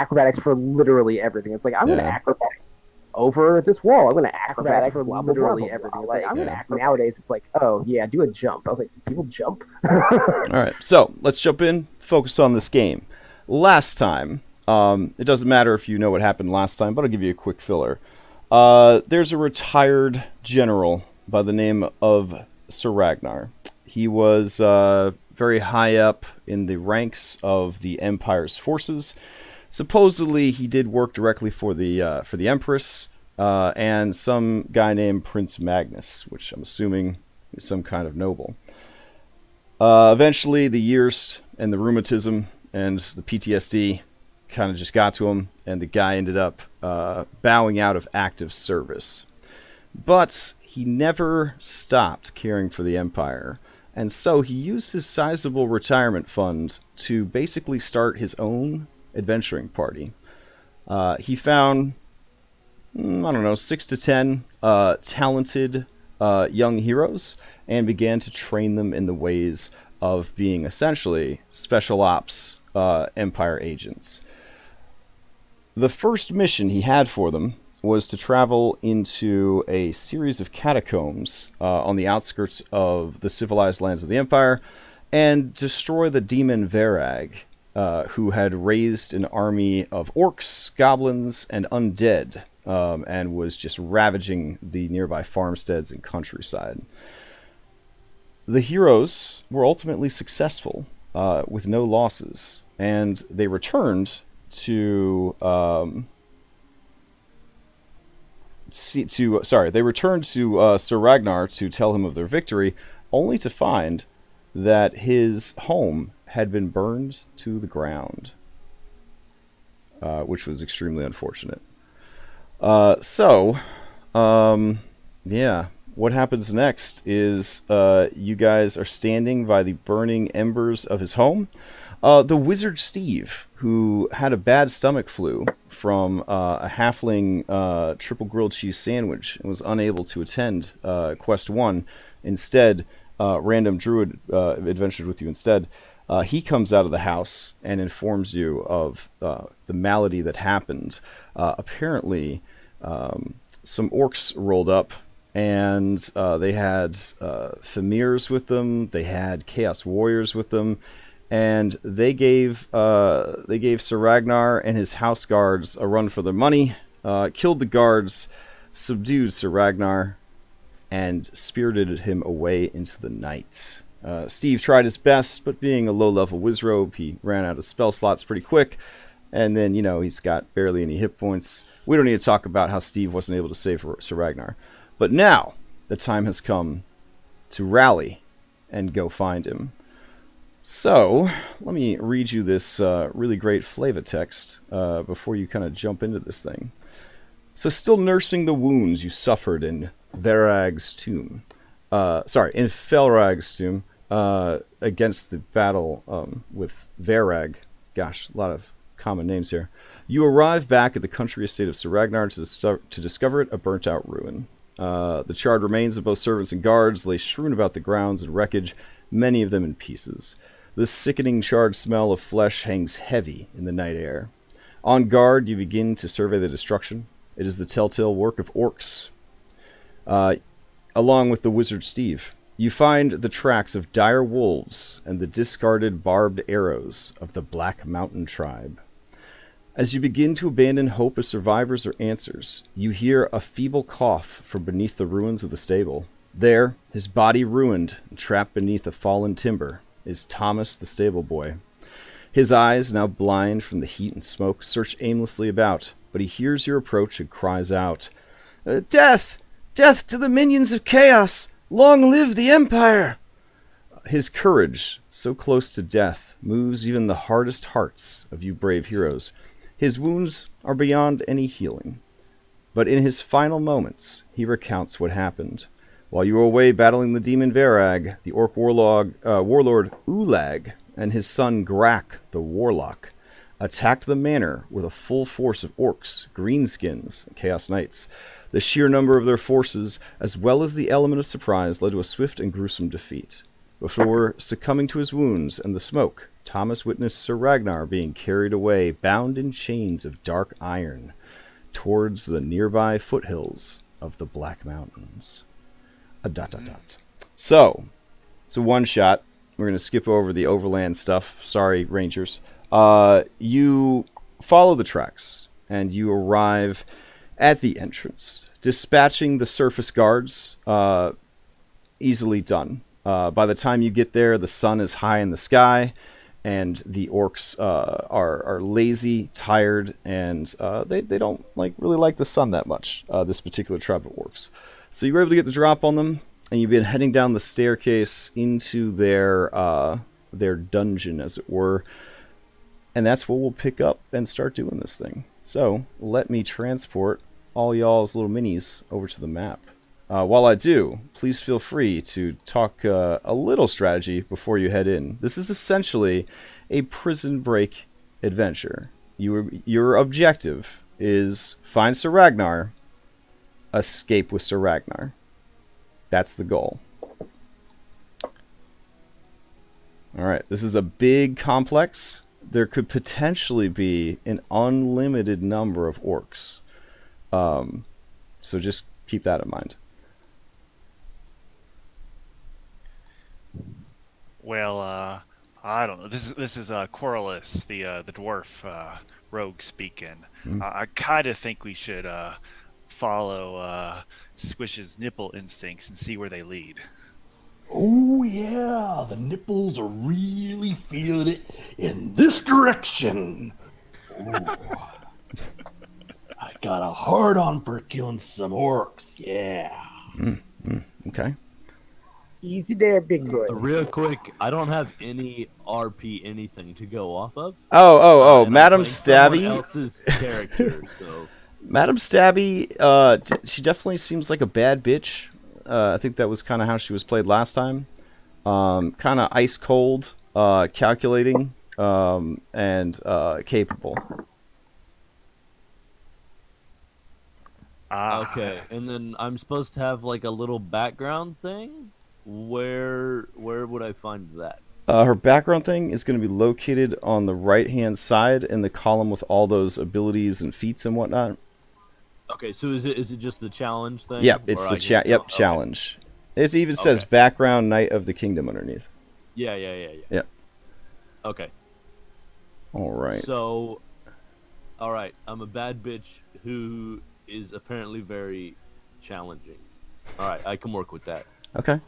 acrobatics for literally everything. It's like I'm gonna Yeah. acrobatics over this wall. I'm gonna acrobatics for literally everything. It's like I'm gonna Yeah. acrobatics. Nowadays, it's like, oh yeah, do a jump. I was like, people jump. All right. So let's jump in. Focus on this game. Last time, it doesn't matter if you know what happened last time, but I'll give you a quick filler. There's a retired general by the name of Sir Ragnar. He was very high up in the ranks of the Empire's forces. Supposedly, he did work directly for the Empress and some guy named Prince Magnus, which I'm assuming is some kind of noble. Eventually, the years and the rheumatism and the PTSD kind of just got to him, and the guy ended up bowing out of active service. But he never stopped caring for the Empire, and so he used his sizable retirement fund to basically start his own adventuring party. He found, I don't know, 6 to 10 talented young heroes and began to train them in the ways of being essentially special ops Empire agents. The first mission he had for them was to travel into a series of catacombs on the outskirts of the civilized lands of the Empire and destroy the demon Verag, who had raised an army of orcs, goblins, and undead, and was just ravaging the nearby farmsteads and countryside. The heroes were ultimately successful with no losses, and they returned to they returned to Sir Ragnar to tell him of their victory, only to find that his home had been burned to the ground, which was extremely unfortunate. So, yeah, what happens next is you guys are standing by the burning embers of his home. The wizard Steve, who had a bad stomach flu from a halfling triple grilled cheese sandwich and was unable to attend Quest 1, instead, random druid adventured with you instead. He comes out of the house and informs you of the malady that happened. Apparently, some orcs rolled up, and they had Famirs with them. They had Chaos Warriors with them, and they gave Sir Ragnar and his house guards a run for their money. Killed the guards, subdued Sir Ragnar, and spirited him away into the night. Steve tried his best, but being a low-level wizrobe, he ran out of spell slots pretty quick. And then, he's got barely any hit points. We don't need to talk about how Steve wasn't able to save Sir Ragnar. But now, the time has come to rally and go find him. So, let me read you this really great flavor text before you kind of jump into this thing. So, still nursing the wounds you suffered in Verag's tomb. In Felrag's tomb, against the battle with Verag. Gosh, a lot of common names here. You arrive back at the country estate of Sir Ragnar to discover it a burnt-out ruin. The charred remains of both servants and guards lay strewn about the grounds and wreckage, many of them in pieces. The sickening charred smell of flesh hangs heavy in the night air. On guard, you begin to survey the destruction. It is the telltale work of orcs. Along with the wizard Steve, you find the tracks of dire wolves and the discarded barbed arrows of the Black Mountain tribe. As you begin to abandon hope of survivors or answers, you hear a feeble cough from beneath the ruins of the stable. There, his body ruined and trapped beneath a fallen timber, is Thomas the stable boy. His eyes, now blind from the heat and smoke, search aimlessly about, but he hears your approach and cries out, "Death! Death to the minions of chaos! Long live the Empire!" His courage, so close to death, moves even the hardest hearts of you brave heroes. His wounds are beyond any healing. But in his final moments, he recounts what happened. While you were away battling the demon Verag, the orc warlord Ulag and his son Grak the Warlock attacked the manor with a full force of orcs, greenskins, and chaos knights. The sheer number of their forces, as well as the element of surprise, led to a swift and gruesome defeat. Before succumbing to his wounds and the smoke, Thomas witnessed Sir Ragnar being carried away, bound in chains of dark iron, towards the nearby foothills of the Black Mountains. A dot dot dot. So, it's a one-shot. We're going to skip over the overland stuff. Sorry, Rangers. You follow the tracks, and you arrive at the entrance. Dispatching the surface guards, easily done. By the time you get there, the sun is high in the sky, and the orcs are lazy, tired, and they don't really like the sun that much, this particular tribe of orcs. So you were able to get the drop on them, and you've been heading down the staircase into their dungeon, as it were. And that's where we'll pick up and start doing this thing. So let me transport all y'all's little minis over to the map. While I do, please feel free to talk a little strategy before you head in. This is essentially a prison break adventure. Your objective is find Sir Ragnar, escape with Sir Ragnar. That's the goal. Alright, this is a big complex. There could potentially be an unlimited number of orcs. So just keep that in mind. Well, I don't know. This is Corliss, the dwarf rogue speaking. I kind of think we should follow Squish's nipple instincts and see where they lead. Oh yeah, the nipples are really feeling it in this direction. Ooh. I got a hard on for killing some orcs, yeah. Okay. Easy there, big boy. Real quick, I don't have any RP anything to go off of. Oh, And Madam I'm playing someone Stabby. else's character, so Madam Stabby, she definitely seems like a bad bitch. I think that was kind of how she was played last time. Kind of ice cold, calculating, and capable. okay. And then I'm supposed to have like a little background thing. Where would I find that? Her background thing is going to be located on the right-hand side in the column with all those abilities and feats and whatnot. Okay, so is it just the challenge thing? Yep, it's Or the I can- okay. challenge. It even says Okay. background Knight of the Kingdom underneath. Yeah. Yep. Okay. All right. So, all right, I'm a bad bitch who is apparently very challenging. All right, I can work with that. Okay.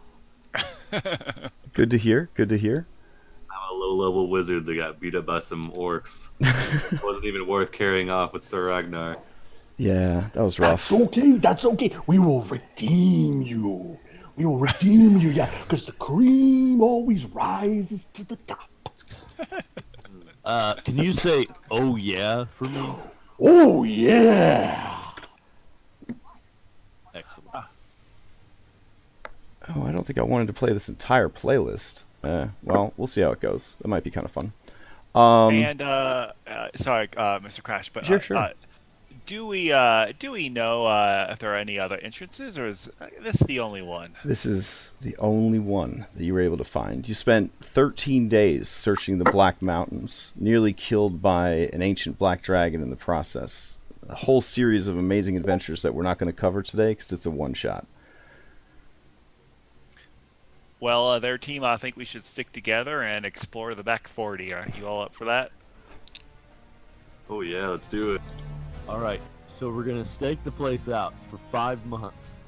Good to hear. Good to hear. I'm a low-level wizard that got beat up by some orcs. It wasn't even worth carrying off with Sir Ragnar. Yeah, that was rough. That's okay. We will redeem you. Yeah, because the cream always rises to the top. Can you say "oh yeah" for me? Oh, yeah. Excellent. Oh, I don't think I wanted to play this entire playlist. Well, we'll see how it goes. That might be kind of fun. And sorry, Mr. Crash, but Sure. do we know if there are any other entrances, or is this the only one? This is the only one that you were able to find. You spent 13 days searching the Black Mountains, nearly killed by an ancient black dragon in the process. A whole series of amazing adventures that we're not going to cover today because it's a one-shot. Well, their team, I think we should stick together and explore the back 40. Are you all up for that? Oh yeah, let's do it. All right, so we're gonna stake the place out for 5 months.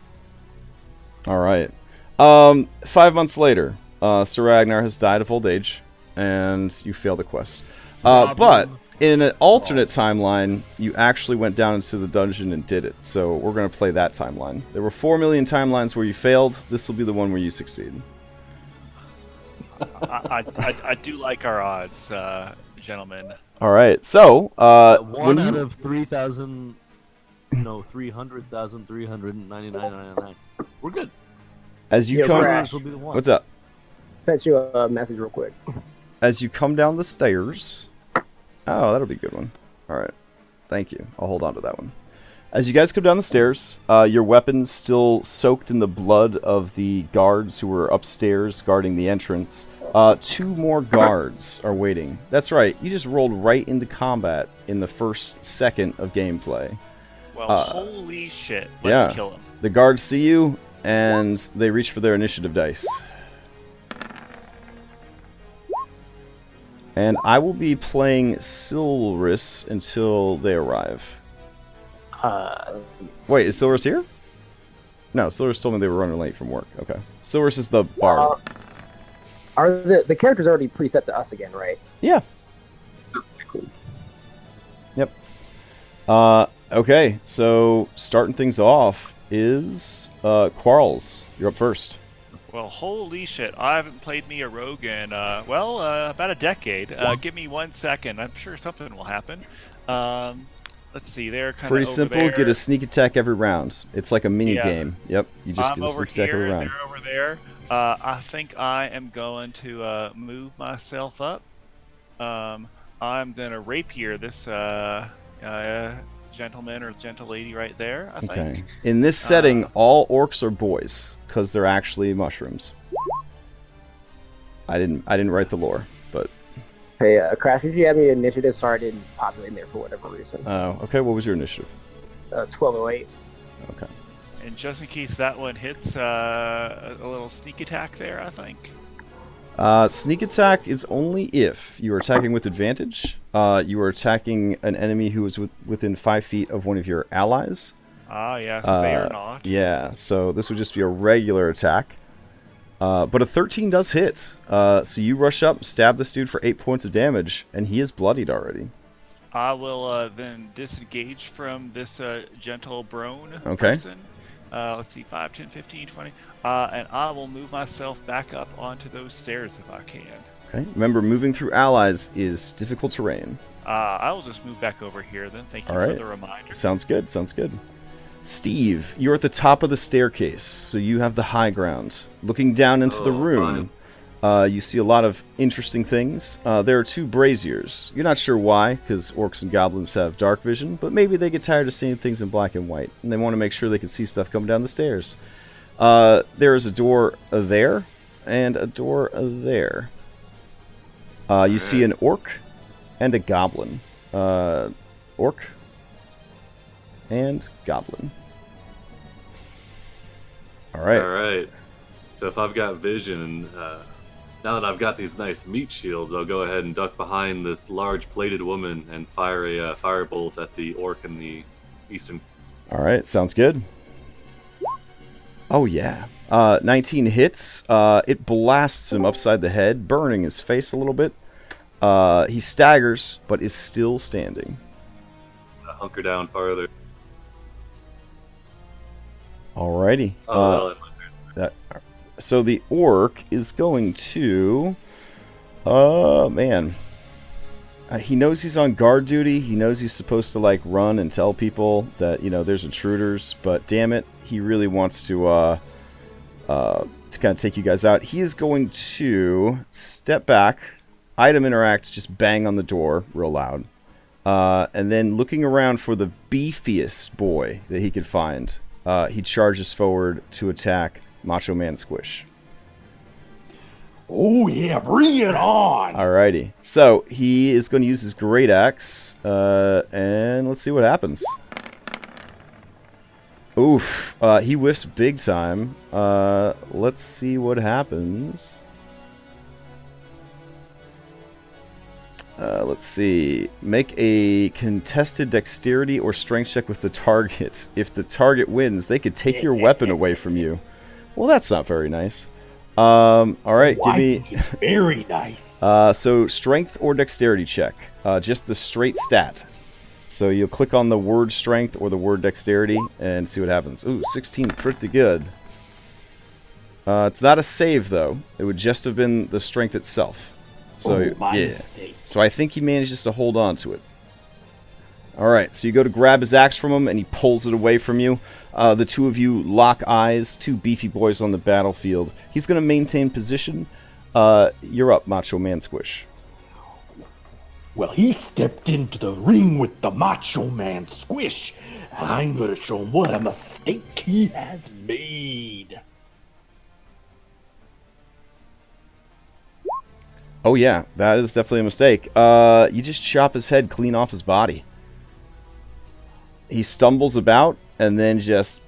All right. 5 months later, Sir Ragnar has died of old age, and you failed the quest. But in an alternate timeline, you actually went down into the dungeon and did it. So we're going to play that timeline. There were 4 million timelines where you failed. This will be the one where you succeed. I do like our odds, gentlemen. All right. So One out of 3,000, no, 300,399. We're good. as you Yeah, come, Crash. This will be the one. what's up? Sent you a message real quick. As you come down the stairs. Oh, that'll be a good one. All right. Thank you. I'll hold on to that one. As you guys come down the stairs, your weapons still soaked in the blood of the guards who were upstairs guarding the entrance. 2 more guards are waiting. That's right. You just rolled right into combat in the first second of gameplay. Well, holy shit. Yeah. Let's kill him. The guards see you, and they reach for their initiative dice. And I will be playing Silris until they arrive. Wait, is Silris here? No, Silris told me they were running late from work. Okay. Silris is the bard. Are the characters already preset to us again, right? Yeah. Cool. Yep. Okay, so starting things off is Quarles. You're up first. Well, holy shit. I haven't played me a rogue in, about a decade. Give me 1 second. I'm sure something will happen. Let's see. They're kind of Pretty simple. there. Get a sneak attack every round. It's like a mini game. Yep. You just I'm get a over sneak attack here, every round. they're over there. I think I am going to move myself up. I'm going to rapier this gentleman or gentle lady right there, I think. Okay. In this setting, all orcs are boys because they're actually mushrooms. I didn't write the lore, but. Hey, Crash, did you have any initiative? Sorry, I didn't populate in there for whatever reason. Oh, okay. What was your initiative? 1208. Okay. And just in case that one hits, a little sneak attack there, I think. Sneak attack is only if you are attacking with advantage. You are attacking an enemy who is within 5 feet of one of your allies. Ah, yes, they are not. Yeah, so this would just be a regular attack. But a 13 does hit. So you rush up, stab this dude for 8 points of damage, and he is bloodied already. I will then disengage from this gentle brone Okay. person. Let's see, 5, 10, 15, 20. And I will move myself back up onto those stairs if I can. Okay. Remember, moving through allies is difficult terrain. I will just move back over here then. Thank you All for right. the reminder. Sounds good. Sounds good. Steve, you're at the top of the staircase, so you have the high ground. Looking down into the room, you see a lot of interesting things. There are 2 braziers. You're not sure why, because orcs and goblins have dark vision, but maybe they get tired of seeing things in black and white, and they want to make sure they can see stuff coming down the stairs. There is a door there, and a door there. You see an orc and a goblin. Orc and goblin. All right. So if I've got vision, now that I've got these nice meat shields, I'll go ahead and duck behind this large plated woman and fire a firebolt at the orc in the eastern. All right, sounds good. Oh yeah, 19 hits. It blasts him upside the head, burning his face a little bit. He staggers, but is still standing. Hunker down farther. Alrighty. So the orc is going to... man. He knows he's on guard duty. He knows he's supposed to, like, run and tell people that, there's intruders. But, damn it, he really wants to kind of take you guys out. He is going to step back, item interact, just bang on the door real loud. And then looking around for the beefiest boy that he could find, he charges forward to attack Macho Man Squish. Oh yeah, bring it on! Alrighty. So he is going to use his great axe, and let's see what happens. Oof. He whiffs big time. Let's see what happens. Let's see. Make a contested dexterity or strength check with the target. If the target wins, they could take your weapon away from you. Well, that's not very nice. All right, give me... Very nice. So strength or dexterity check. Just the straight stat. So you'll click on the word strength or the word dexterity and see what happens. Ooh, 16, pretty good. It's not a save, though. It would just have been the strength itself. So, my yeah. mistake. So I think he manages to hold on to it. Alright, so you go to grab his axe from him, and he pulls it away from you. The two of you lock eyes, 2 beefy boys on the battlefield. He's going to maintain position. You're up, Macho Man Squish. Well, he stepped into the ring with the Macho Man Squish, and I'm going to show him what a mistake he has made. Oh yeah, that is definitely a mistake. You just chop his head clean off his body. He stumbles about and then just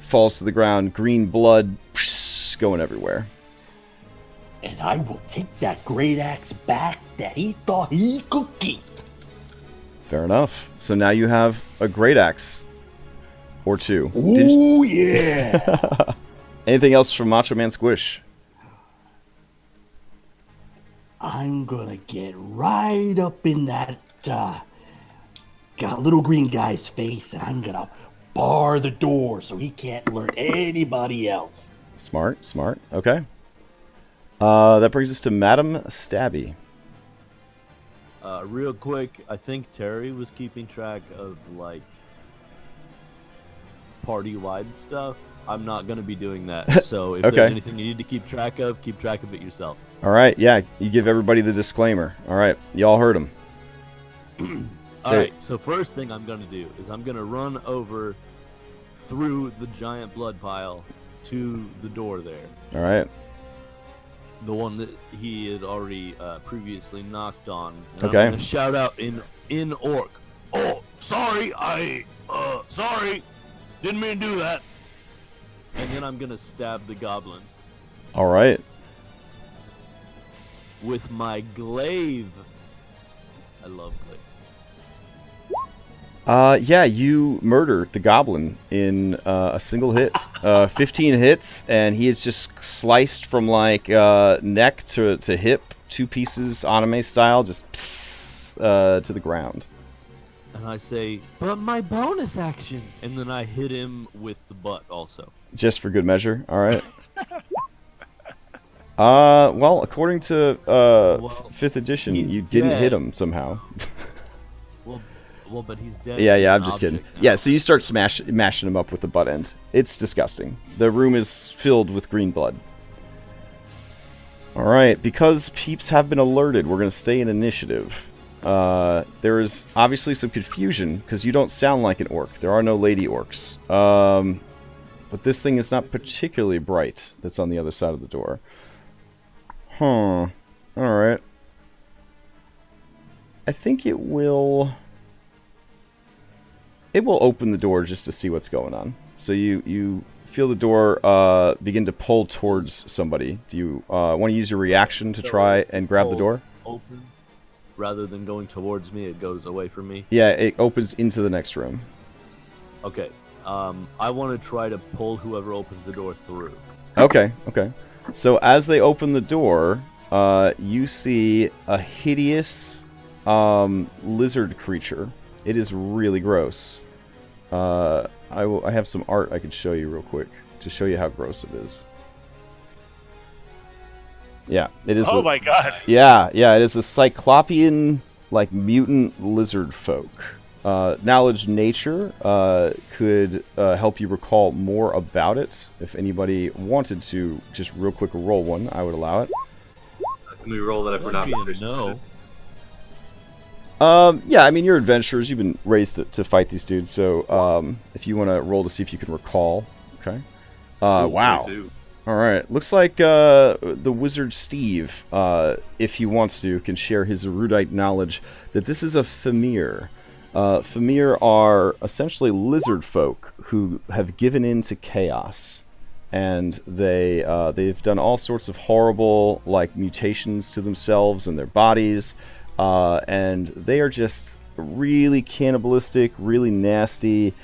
falls to the ground. Green blood going everywhere. And I will take that great axe back that he thought he could keep. Fair enough. So now you have a great axe. Or two. Ooh, yeah. Anything else from Macho Man Squish? I'm gonna get right up in that little green guy's face, and I'm gonna bar the door so he can't alert anybody else. Smart. Okay. That brings us to Madam Stabby. Real quick, I think Terry was keeping track of, like, party-wide stuff. I'm not going to be doing that, so if Okay. there's anything you need to keep track of it yourself. All right, yeah, you give everybody the disclaimer. All right, y'all heard him. Alright, so first thing I'm going to do is I'm going to run over through the giant blood pile to the door there. All right. The one that he had already previously knocked on. And Okay. I'm going to shout out in orc. Oh, sorry, sorry. Didn't mean to do that. And then I'm going to stab the goblin All right. with my glaive. I love glaive. Yeah, you murdered the goblin in a single hit. 15 hits, and he is just sliced from like neck to hip, 2 pieces anime style, just to the ground. And I say, but my bonus action. And then I hit him with the butt also. Just for good measure. All right. Well, according to 5th edition, he's you didn't dead. hit him somehow. Well, but he's dead. Yeah, He's I'm an just kidding. object now. Yeah, so you start mashing him up with the butt end. It's disgusting. The room is filled with green blood. All right, because peeps have been alerted, we're going to stay in initiative. There is obviously some confusion because you don't sound like an orc. There are no lady orcs. But this thing is not particularly bright that's on the other side of the door. Huh. Alright. I think it will open the door just to see what's going on. So you feel the door begin to pull towards somebody. Do you want to use your reaction to try and grab the door? Open. Rather than going towards me, it goes away from me. Yeah, it opens into the next room. Okay. I want to try to pull whoever opens the door through. Okay. So as they open the door, you see a hideous lizard creature. It is really gross. I have some art I can show you real quick to show you how gross it is. Yeah, it is. Oh my god. Yeah, it is a cyclopean, like, mutant lizard folk. Knowledge nature could help you recall more about it. If anybody wanted to just real quick roll one, I would allow it. Can we roll that if we're not proficient? No. Yeah, I mean, you're adventurers. You've been raised to fight these dudes, so if you want to roll to see if you can recall. Okay. Wow. 22. All right. Looks like the wizard Steve, if he wants to, can share his erudite knowledge that this is a Famir. Famir are essentially lizard folk who have given in to chaos, and they've done all sorts of horrible, like, mutations to themselves and their bodies, and they are just really cannibalistic, really nasty.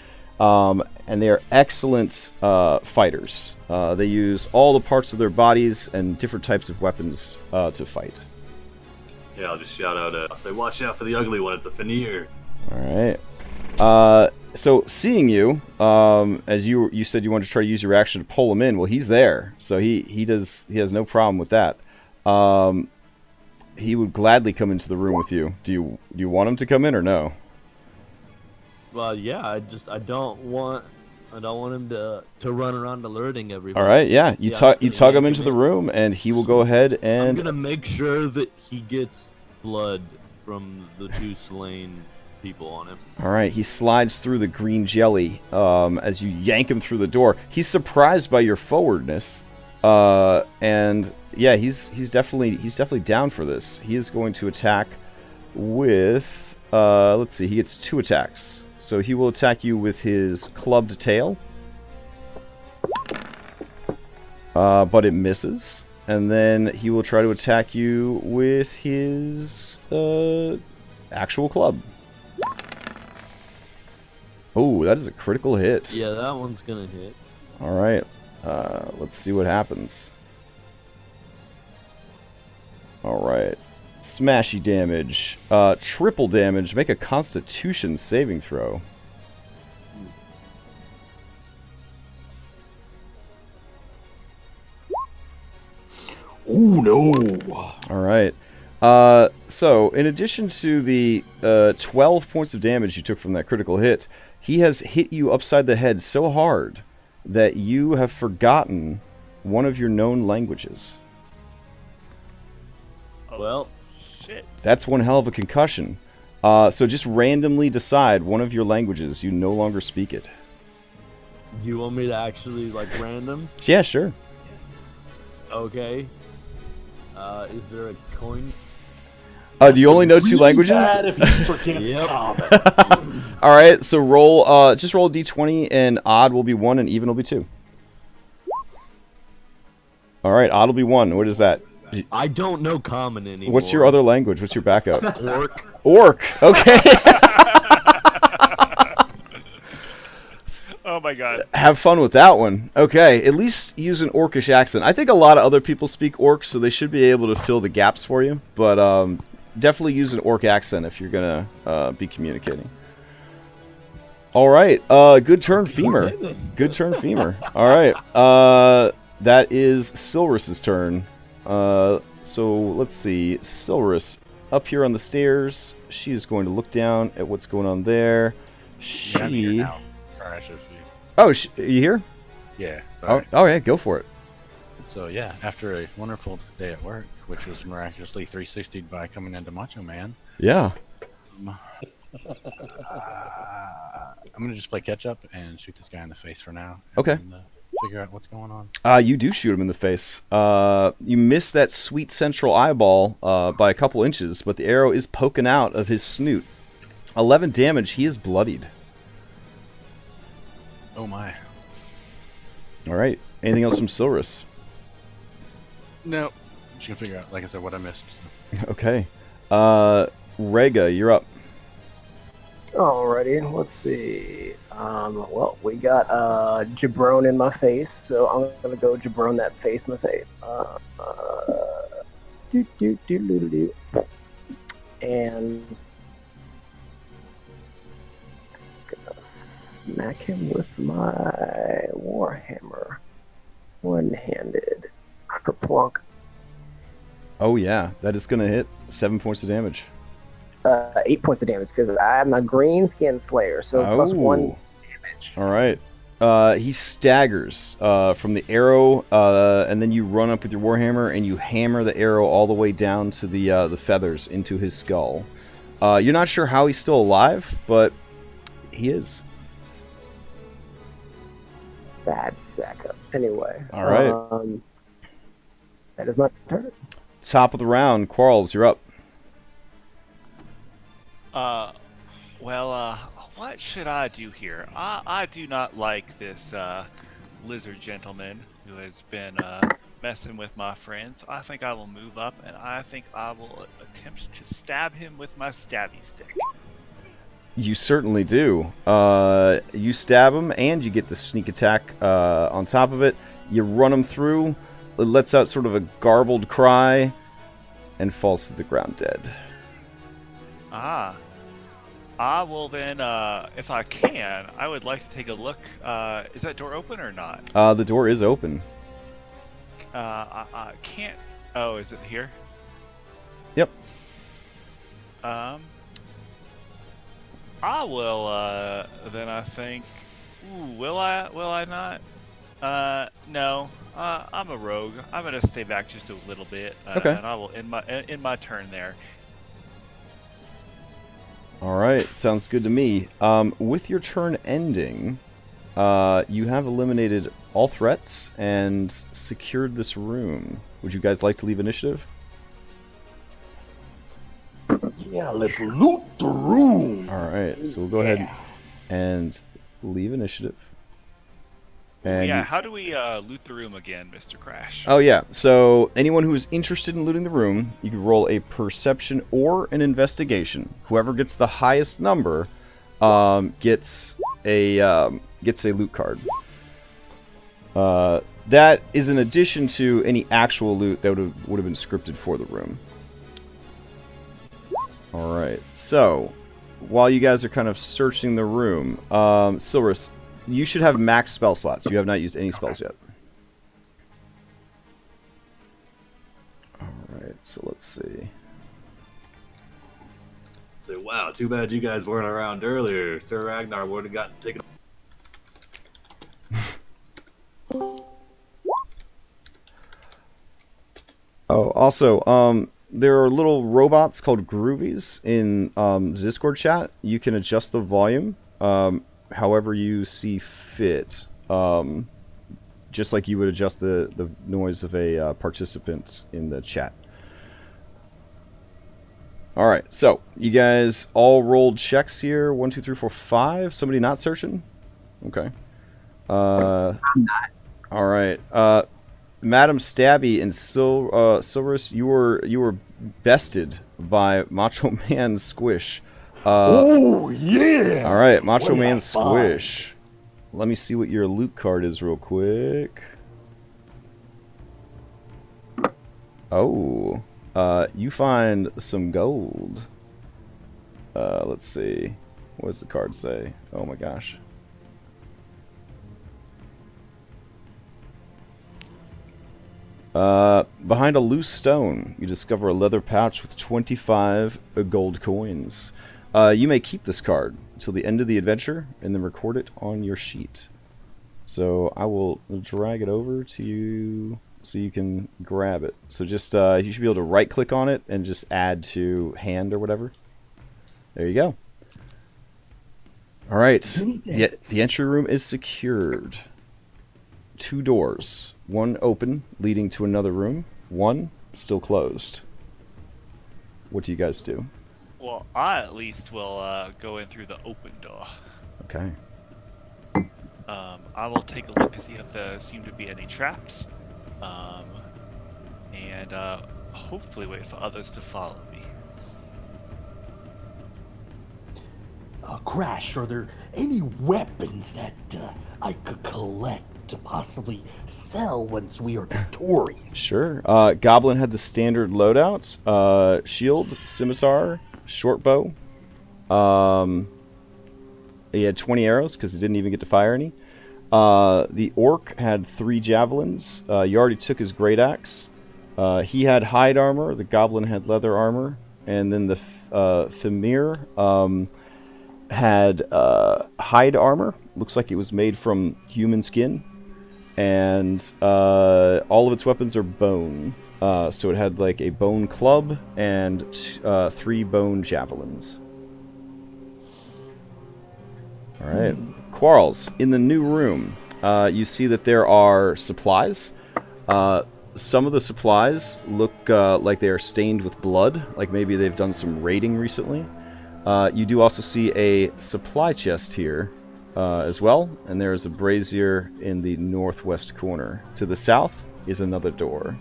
And they are excellent fighters. They use all the parts of their bodies and different types of weapons to fight. Yeah, I'll just shout out, I'll say, watch out for the ugly one, it's a veneer. Alright. So, seeing you, as you said you wanted to try to use your action to pull him in, well, he's there. So he has no problem with that. He would gladly come into the room with you. Do you want him to come in or no? Well, yeah. I don't want him to run around alerting everybody. All right, yeah. You tug him into the room, and he will go ahead and. I'm gonna make sure that he gets blood from the 2 slain people on him. All right, he slides through the green jelly as you yank him through the door. He's surprised by your forwardness, and yeah, he's definitely down for this. He is going to attack with let's see, he gets 2 attacks. So he will attack you with his clubbed tail. But it misses. And then he will try to attack you with his actual club. Oh, that is a critical hit. Yeah, that one's gonna hit. Alright. Let's see what happens. Alright. Smashy damage. Triple damage. Make a Constitution saving throw. Oh no! Alright. So, in addition to the 12 points of damage you took from that critical hit, he has hit you upside the head so hard that you have forgotten one of your known languages. Well, Shit. That's one hell of a concussion. So just randomly decide one of your languages. You no longer speak it. you want me to actually like random? Yeah, sure. Okay. Is there a coin? Do you only know 2 languages? Bad if you forget Yep. common. All right, so roll. Just roll a d20, and odd will be 1, and even will be 2. All right, odd will be 1. What is that? I don't know common anymore. What's your other language? What's your backup? Orc? Orc. Okay. Oh my god. Have fun with that one. Okay, at least use an orcish accent. I think a lot of other people speak orc, so they should be able to fill the gaps for you. But definitely use an orc accent if you're gonna be communicating. All right. Good turn, femur. Good turn, femur. All right. That is Silris's turn. So let's see. Silris up here on the stairs. She is going to look down at what's going on there. Yeah, I'm here She. now. Crash if you. Oh, are you here? Yeah, Oh, sorry. oh yeah, go for it. So yeah, after a wonderful day at work, which was miraculously 360'd by coming into Macho Man, Yeah. I'm gonna just play catch up and shoot this guy in the face for now. Okay. And, figure out what's going on. You do shoot him in the face. You miss that sweet central eyeball by a couple inches, but the arrow is poking out of his snoot. 11 damage. He is bloodied. Oh my. All right. Anything else from Silris? No. Just gonna figure out, like I said, what I missed. So. Okay. Rega, you're up. Alrighty, let's see. Well, we got Jabron in my face, so I'm gonna go Jabron that face in the face. And gonna smack him with my warhammer, one-handed. Kerplunk. Oh yeah, that is gonna hit. 7 points of damage. 8 points of damage because I'm a green skin slayer, so plus 1 damage. All right. He staggers from the arrow, and then you run up with your warhammer and you hammer the arrow all the way down to the feathers into his skull. You're not sure how he's still alive, but he is. Sad sack up. Anyway. All right. That is my turn. Top of the round, Quarles, you're up. What should I do here? I do not like this lizard gentleman who has been messing with my friends. I think I will move up, and I think I will attempt to stab him with my stabby stick. You certainly do. You stab him, and you get the sneak attack on top of it. You run him through. It lets out sort of a garbled cry, and falls to the ground dead. I will then, if I can, I would like to take a look. Is that door open or not? The door is open. I can't. Oh, is it here? Yep. I will, then I think. Ooh, will I? Will I not? No. I'm a rogue. I'm gonna stay back just a little bit. Okay. And I will in my turn there. All right, sounds good to me. With your turn ending, you have eliminated all threats and secured this room. Would you guys like to leave initiative? Yeah, let's loot the room. All right, so we'll go ahead and leave initiative. And yeah, how do we loot the room again, Mr. Crash? oh yeah, so anyone who is interested in looting the room, you can roll a perception or an investigation. Whoever gets the highest number gets a loot card. That is in addition to any actual loot that would have been scripted for the room. All right, so while you guys are kind of searching the room, Silverus, you should have max spell slots. You have not used any spells yet. All right, so let's see. Say, wow, too bad you guys weren't around earlier. Sir Ragnar would have gotten taken. Oh, also, there are little robots called Groovies in the Discord chat. You can adjust the volume however you see fit, just like you would adjust the noise of a participant in the chat. All right, so you guys all rolled checks here. 1, 2, 3, 4, 5. Somebody not searching? Okay. I'm not. All right. Madam Stabby and Silverus, you were bested by Macho Man Squish. Oh yeah! All right, Macho What did Man I Squish. Let me see what your loot card is real quick. Oh, you find some gold. Let's see. What does the card say? Oh my gosh. Behind a loose stone, you discover a leather pouch with 25 gold coins. You may keep this card until the end of the adventure and then record it on your sheet. So I will drag it over to you so you can grab it. So just you should be able to right click on it and just add to hand or whatever. There you go. All right. The entry room is secured. 2 doors. One open, leading to another room. One still closed. What do you guys do? Well, I at least will go in through the open door. Okay. I will take a look to see if there seem to be any traps, and hopefully wait for others to follow me. Crash, are there any weapons that I could collect to possibly sell once we are victorious? Sure. Goblin had the standard loadout. Shield, scimitar, short bow. He had 20 arrows because he didn't even get to fire any. The orc had 3 javelins. You already took his great axe. He had hide armor. The goblin had leather armor. And then the Femir had hide armor. Looks like it was made from human skin. And all of its weapons are bone. So it had like a bone club and 3 bone javelins. All right. Quarles, in the new room, you see that there are supplies. Some of the supplies look like they are stained with blood, like maybe they've done some raiding recently. You do also see a supply chest here as well, and there is a brazier in the northwest corner. To the south is another door.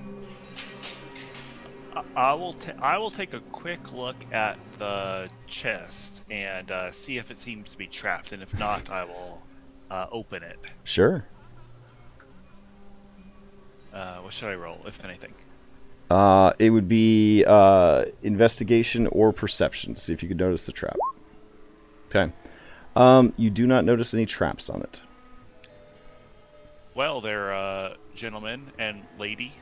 I will take a quick look at the chest and see if it seems to be trapped, and if not, I will open it. Sure. What should I roll, if anything? It would be investigation or perception to see if you could notice the trap. Okay. You do not notice any traps on it. Well, there, gentlemen and lady.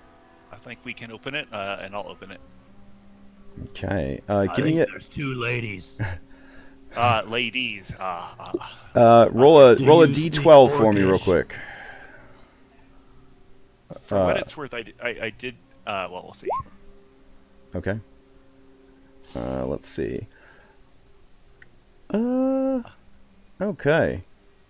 I think we can open it, and I'll open it. Okay. Give me there's 2 ladies. Ladies. Roll a Do you d12 for me real speak quick. For what it's worth, I did. Well, we'll see. Okay. Let's see. Okay.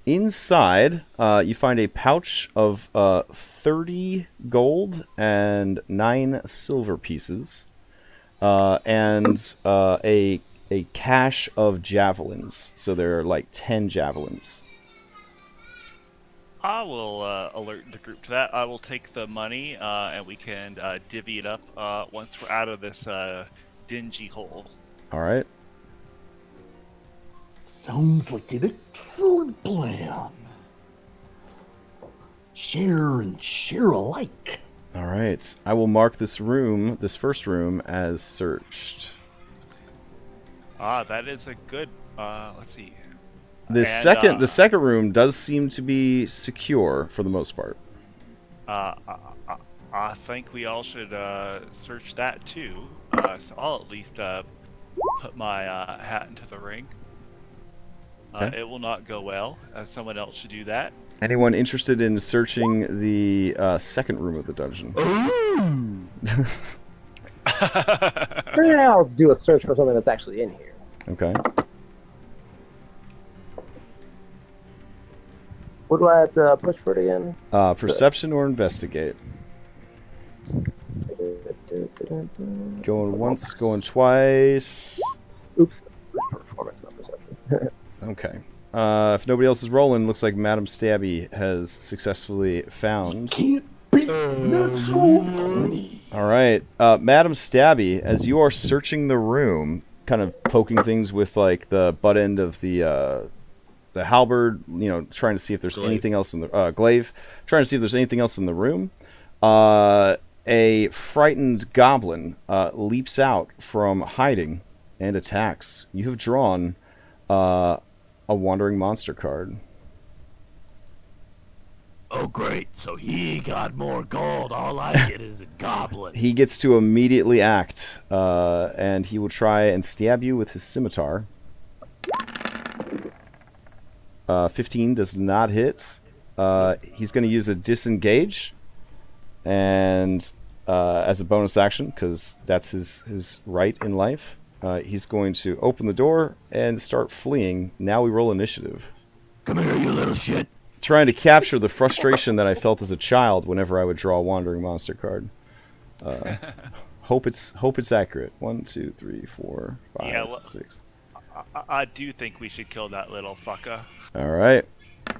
Inside, you find a pouch of 30 gold and 9 silver pieces, and a cache of javelins. So there are like 10 javelins. I will alert the group to that. I will take the money, and we can divvy it up once we're out of this dingy hole. All right. Sounds like an excellent plan. Share and share alike. All right. I will mark this first room, as searched. That is a good. Let's see. The second room does seem to be secure for the most part. I think we all should search that too. So I'll at least put my hat into the ring. Okay. It will not go well. Someone else should do that. Anyone interested in searching the second room of the dungeon? Yeah, I'll do a search for something that's actually in here. Okay. What do I have to push for it again? Perception or investigate. Going once, going twice. Oops. Performance, not perception. Okay. If nobody else is rolling, looks like Madam Stabby has successfully found. Can't beat natural 20. All right, Madam Stabby, as you are searching the room, kind of poking things with like the butt end of the halberd, trying to see if there's anything else in the glaive, trying to see if there's anything else in the room. A frightened goblin leaps out from hiding and attacks. You have drawn a wandering monster card. Oh, great. So he got more gold. All I get is a goblin. He gets to immediately act, and he will try and stab you with his scimitar. 15 does not hit. He's going to use a disengage, and as a bonus action, because that's his right in life, he's going to open the door and start fleeing. Now we roll initiative. Come here, you little shit. Trying to capture the frustration that I felt as a child whenever I would draw a wandering monster card. Hope it's accurate. 1, 2, 3, 4, 5, 6. I do think we should kill that little fucker. All right.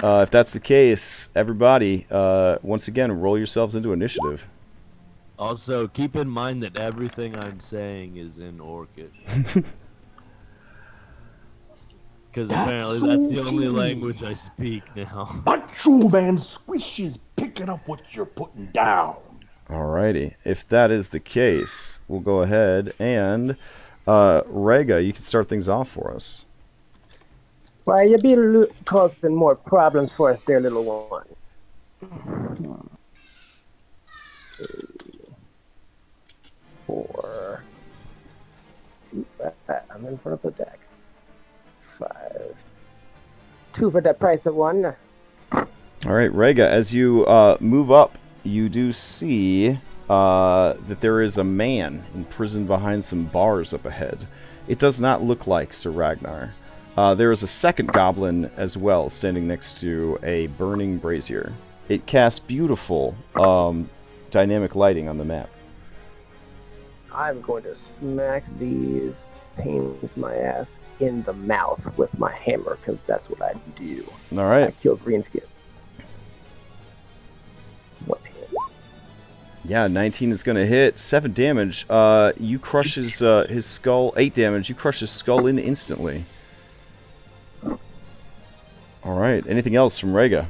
If that's the case, everybody, once again, roll yourselves into initiative. Also, keep in mind that everything I'm saying is in Orcish. Because apparently that's the only language I speak now. Macho Man Squish is picking up what you're putting down. Alrighty. If that is the case, we'll go ahead and Rega, you can start things off for us. Why, you be causing more problems for us there, little one. Four. I'm in front of the deck. 5. 2 for the price of 1. All right, Rega, as you move up, you do see that there is a man imprisoned behind some bars up ahead. It does not look like Sir Ragnar. There is a second goblin as well, standing next to a burning brazier. It casts beautiful dynamic lighting on the map. I'm going to smack these pains my ass in the mouth with my hammer, because that's what I do. All right. I kill greenskins. What hit? Yeah, 19 is going to hit. 7 damage. You crush his skull. 8 damage. You crush his skull in instantly. All right. Anything else from Rega?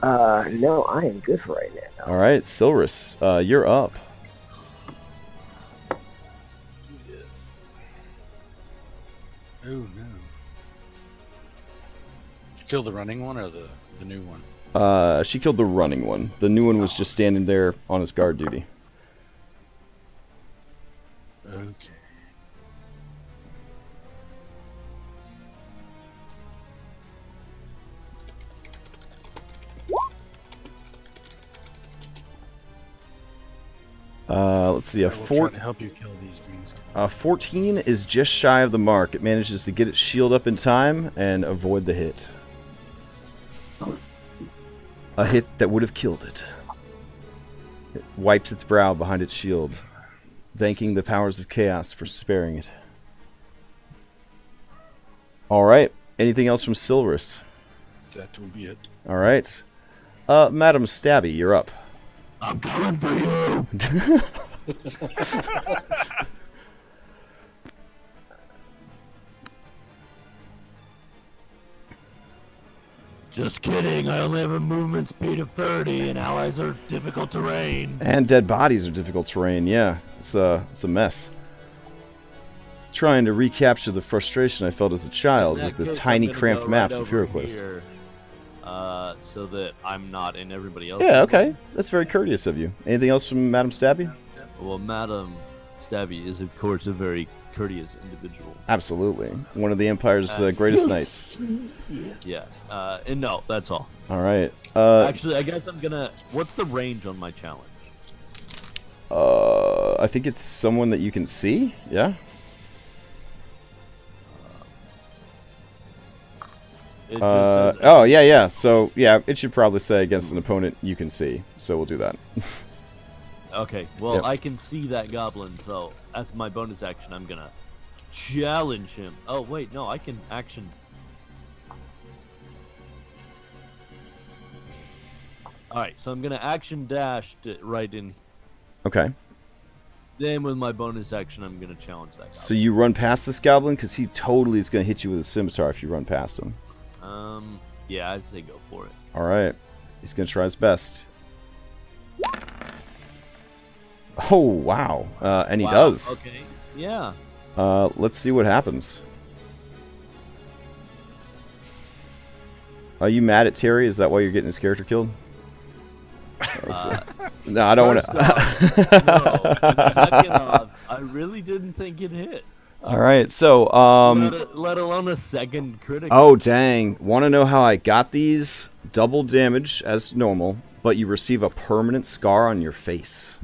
No, I am good for right now. All right, Silrus, you're up. Oh no! Did you kill the running one or the new one? She killed the running one. The new one was just standing there on his guard duty. Okay. Let's see. I will try to help you kill these greens. 14 is just shy of the mark. It manages to get its shield up in time and avoid the hit. A hit that would have killed it. It wipes its brow behind its shield, thanking the powers of chaos for sparing it. Alright, anything else from Silverus? That will be it. Alright. Madam Stabby, you're up. I'm coming for you. Just kidding. I only have a movement speed of 30, and allies are difficult terrain. And dead bodies are difficult terrain, yeah. It's a mess. Trying to recapture the frustration I felt as a child with the tiny cramped maps of HeroQuest. So that I'm not in everybody else. Yeah, okay. That's very courteous of you. Anything else from Madam Stabby? Well, Madam Stabby is, of course, a very courteous individual. Absolutely. One of the Empire's greatest knights. Yeah. And no, that's all. All right. Actually, I guess I'm gonna... What's the range on my challenge? I think it's someone that you can see. Yeah. It just says... Oh, yeah. So, yeah, it should probably say against an opponent you can see. So we'll do that. Okay, well, Yep. I can see that goblin, so as my bonus action, I'm gonna challenge him. Oh, wait, no, I can action... Alright, so I'm gonna action dash to right in. Okay. Then with my bonus action, I'm gonna challenge that goblin. So you run past this goblin? Because he totally is going to hit you with a scimitar if you run past him. Yeah, I say go for it. All right. He's going to try his best. Oh, wow. And he does. Okay, yeah. Let's see what happens. Are you mad at Terry? Is that why you're getting his character killed? No, I don't want to. No. Second off, I really didn't think it hit. All right, so Let alone a second critical. oh dang! Want to know how I got these? Double damage as normal, but you receive a permanent scar on your face.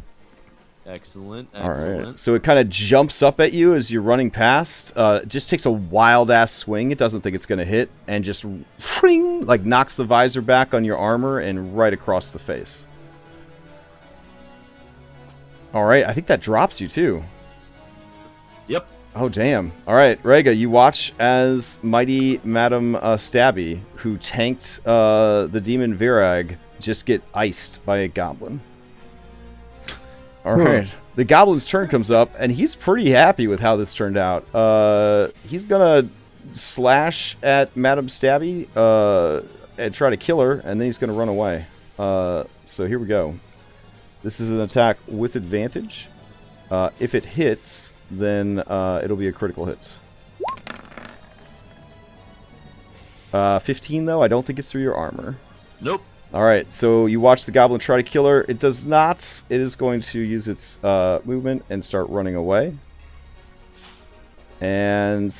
Excellent. All right, so it kind of jumps up at you as you're running past. It just takes a wild ass swing. It doesn't think it's gonna hit, and just ring, like knocks the visor back on your armor and right across the face. All right, I think that drops you too. Yep. Oh, damn. All right, Rega, you watch as mighty Madam Stabby, who tanked the demon Felrag, just get iced by a goblin. All right. The goblin's turn comes up, and he's pretty happy with how this turned out. He's going to slash at Madam Stabby and try to kill her, and then he's going to run away. So here we go. This is an attack with advantage. If it hits... then it'll be a critical hit. 15, though? I don't think it's through your armor. Nope. Alright, so you watch the goblin try to kill her. It does not. It is going to use its movement and start running away. And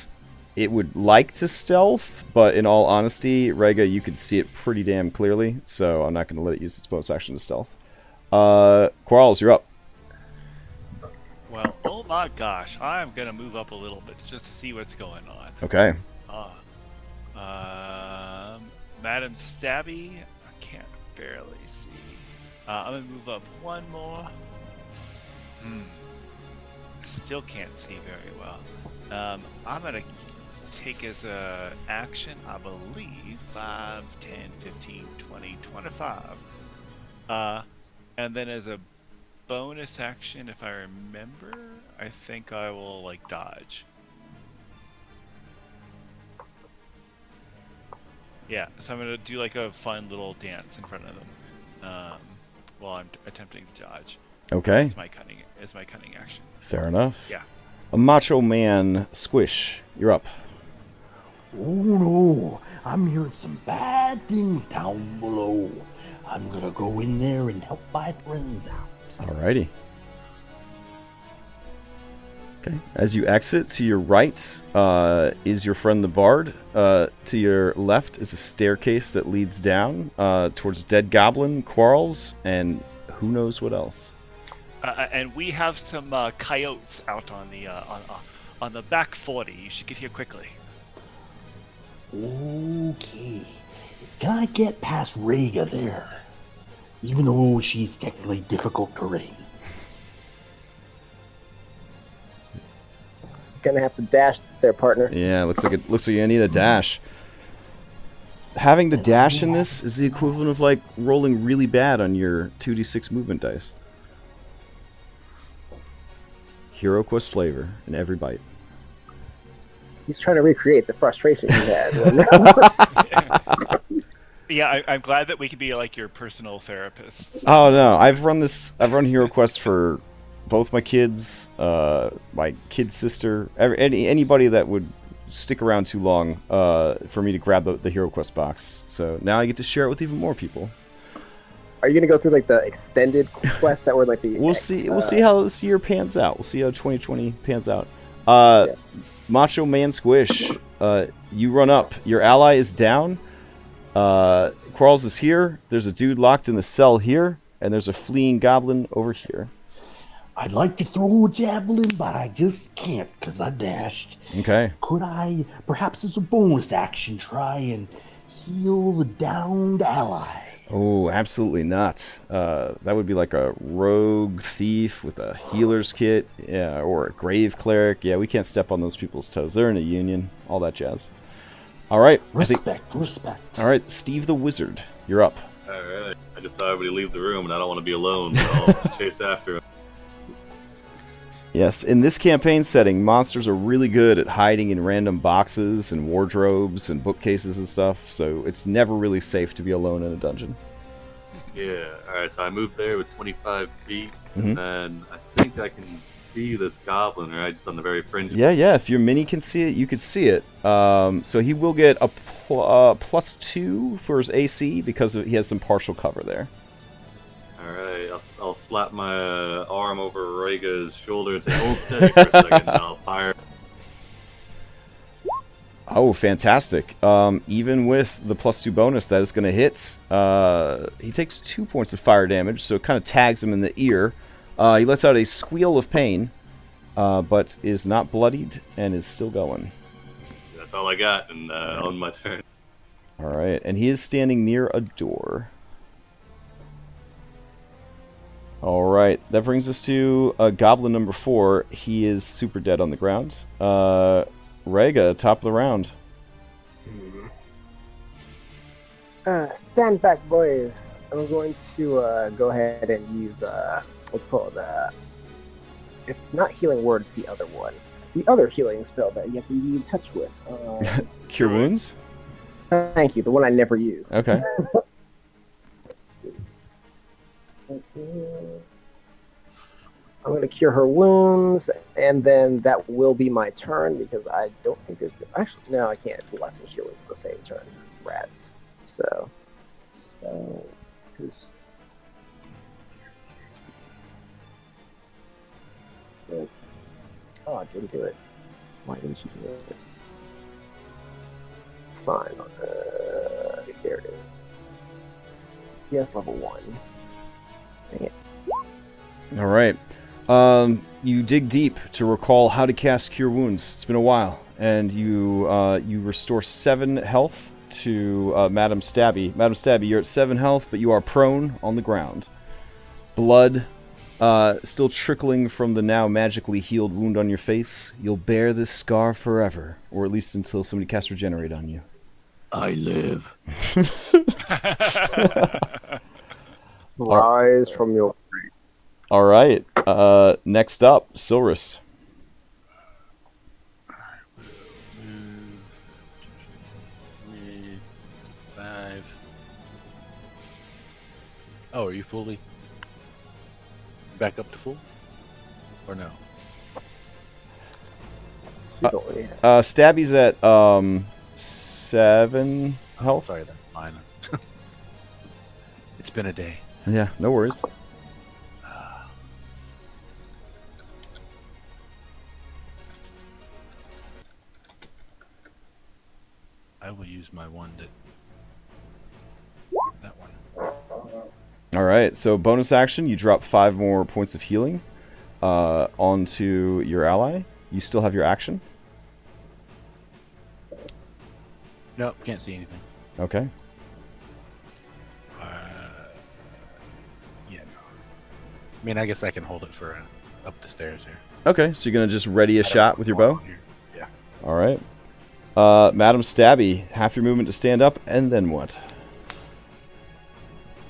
it would like to stealth, but in all honesty, Rega, you can see it pretty damn clearly, so I'm not going to let it use its bonus action to stealth. Quarles, you're up. Well, oh my gosh, I'm gonna move up a little bit just to see what's going on. Okay. Madam Stabby, I can't barely see. I'm gonna move up one more. Still can't see very well. I'm gonna take as a action, I believe, 5, 10, 15, 20, 25. And then as a bonus action, if I remember, I think I will like dodge. Yeah, so I'm gonna do like a fun little dance in front of them while I'm attempting to dodge. Okay. It's my cunning action. Fair enough. Yeah. A macho man, Squish, you're up. Oh no, I'm hearing some bad things down below. I'm gonna go in there and help my friends out. Alrighty. Okay. As you exit, to your right is your friend the Bard. To your left is a staircase that leads down towards Dead Goblin, Quarles, and who knows what else. And we have some coyotes out on the back 40. You should get here quickly. Okay, Can I get past Rhaegar there? Even though she's technically difficult terrain. Gonna have to dash there, partner. Yeah, looks like you need a dash. Having to dash in this is the equivalent of like rolling really bad on your 2d6 movement dice. HeroQuest flavor in every bite. He's trying to recreate the frustration he had. Yeah, I'm glad that we could be like your personal therapists. Oh no, I've run HeroQuest for both my kids, my kid's sister, anybody that would stick around too long for me to grab the HeroQuest box. So now I get to share it with even more people. Are you gonna go through like the extended quests that were like the? We'll see how this year pans out. We'll see how 2020 pans out. Yeah. Macho Man Squish, you run up. Your ally is down. Quarles is here. There's a dude locked in the cell here, and there's a fleeing goblin over here. I'd like to throw a javelin, but I just can't because I dashed. Okay. Could I, perhaps as a bonus action, try and heal the downed ally? Oh, absolutely not. That would be like a rogue thief with a healer's kit, yeah, or a grave cleric. Yeah, we can't step on those people's toes. They're in a union, all that jazz. All right. Respect. All right, Steve the Wizard, you're up. All right. I just saw everybody leave the room, and I don't want to be alone, so I'll chase after him. Yes, in this campaign setting, monsters are really good at hiding in random boxes and wardrobes and bookcases and stuff, so it's never really safe to be alone in a dungeon. Yeah, alright, so I moved there with 25 feet, Mhm. and then I think I can see this goblin, right, just on the very fringe. Yeah, if your mini can see it, you could see it. So he will get a +2 for his AC because he has some partial cover there. Alright, I'll slap my arm over Rhaegar's shoulder and say, hold steady for a second, and I'll fire. Oh, fantastic. Even with the +2 bonus, that is going to hit. He takes 2 points of fire damage, so it kind of tags him in the ear. He lets out a squeal of pain, but is not bloodied and is still going. That's all I got, and on my turn. All right, and he is standing near a door. All right, that brings us to goblin number 4. He is super dead on the ground. Rhaegar, top of the round. Stand back, boys. I'm going to go ahead and use what's called it's not healing word, it's the other one. The other healing spell that you have to be in touch with. Cure wounds? Thank you, the one I never use. Okay. Let's see. I'm going to cure her wounds, and then that will be my turn because I don't think there's... Actually, no, I can't. Blessing healings at the same turn. Rats. So... Who's... Oh, I didn't do it. Why didn't you do it? Fine. There it is. Yes, level 1. Dang it. All right. You dig deep to recall how to cast Cure Wounds. It's been a while, and you restore 7 health to Madam Stabby. Madam Stabby, you're at 7 health, but you are prone on the ground. Blood still trickling from the now magically healed wound on your face. You'll bear this scar forever, or at least until somebody casts Regenerate on you. I live. Rise from your... All right. Next up, Silrus. Move 5. Oh, are you fully back up to full? Or no? Stabby's at 7 health. Sorry, that's mine. It's been a day. Yeah, no worries. I will use my one that one. All right, so bonus action, you drop 5 more points of healing onto your ally. You still have your action. Nope, can't see anything. Okay. I mean, I guess I can hold it for up the stairs here. Okay, so you're going to just ready a shot with your bow? Yeah. All right. Madam Stabby, half your movement to stand up, and then what?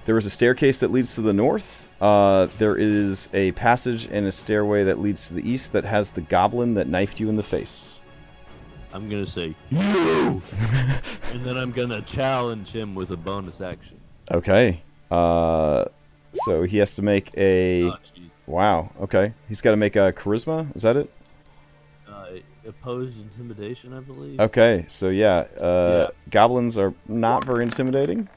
There is a staircase that leads to the north. There is a passage and a stairway that leads to the east that has the goblin that knifed you in the face. I'm gonna say you, and then I'm gonna challenge him with a bonus action. Okay. So he has to make a... Oh, jeez. Wow, okay. He's got to make a charisma? Is that it? Opposed intimidation, I believe. Okay, so yeah, goblins are not very intimidating.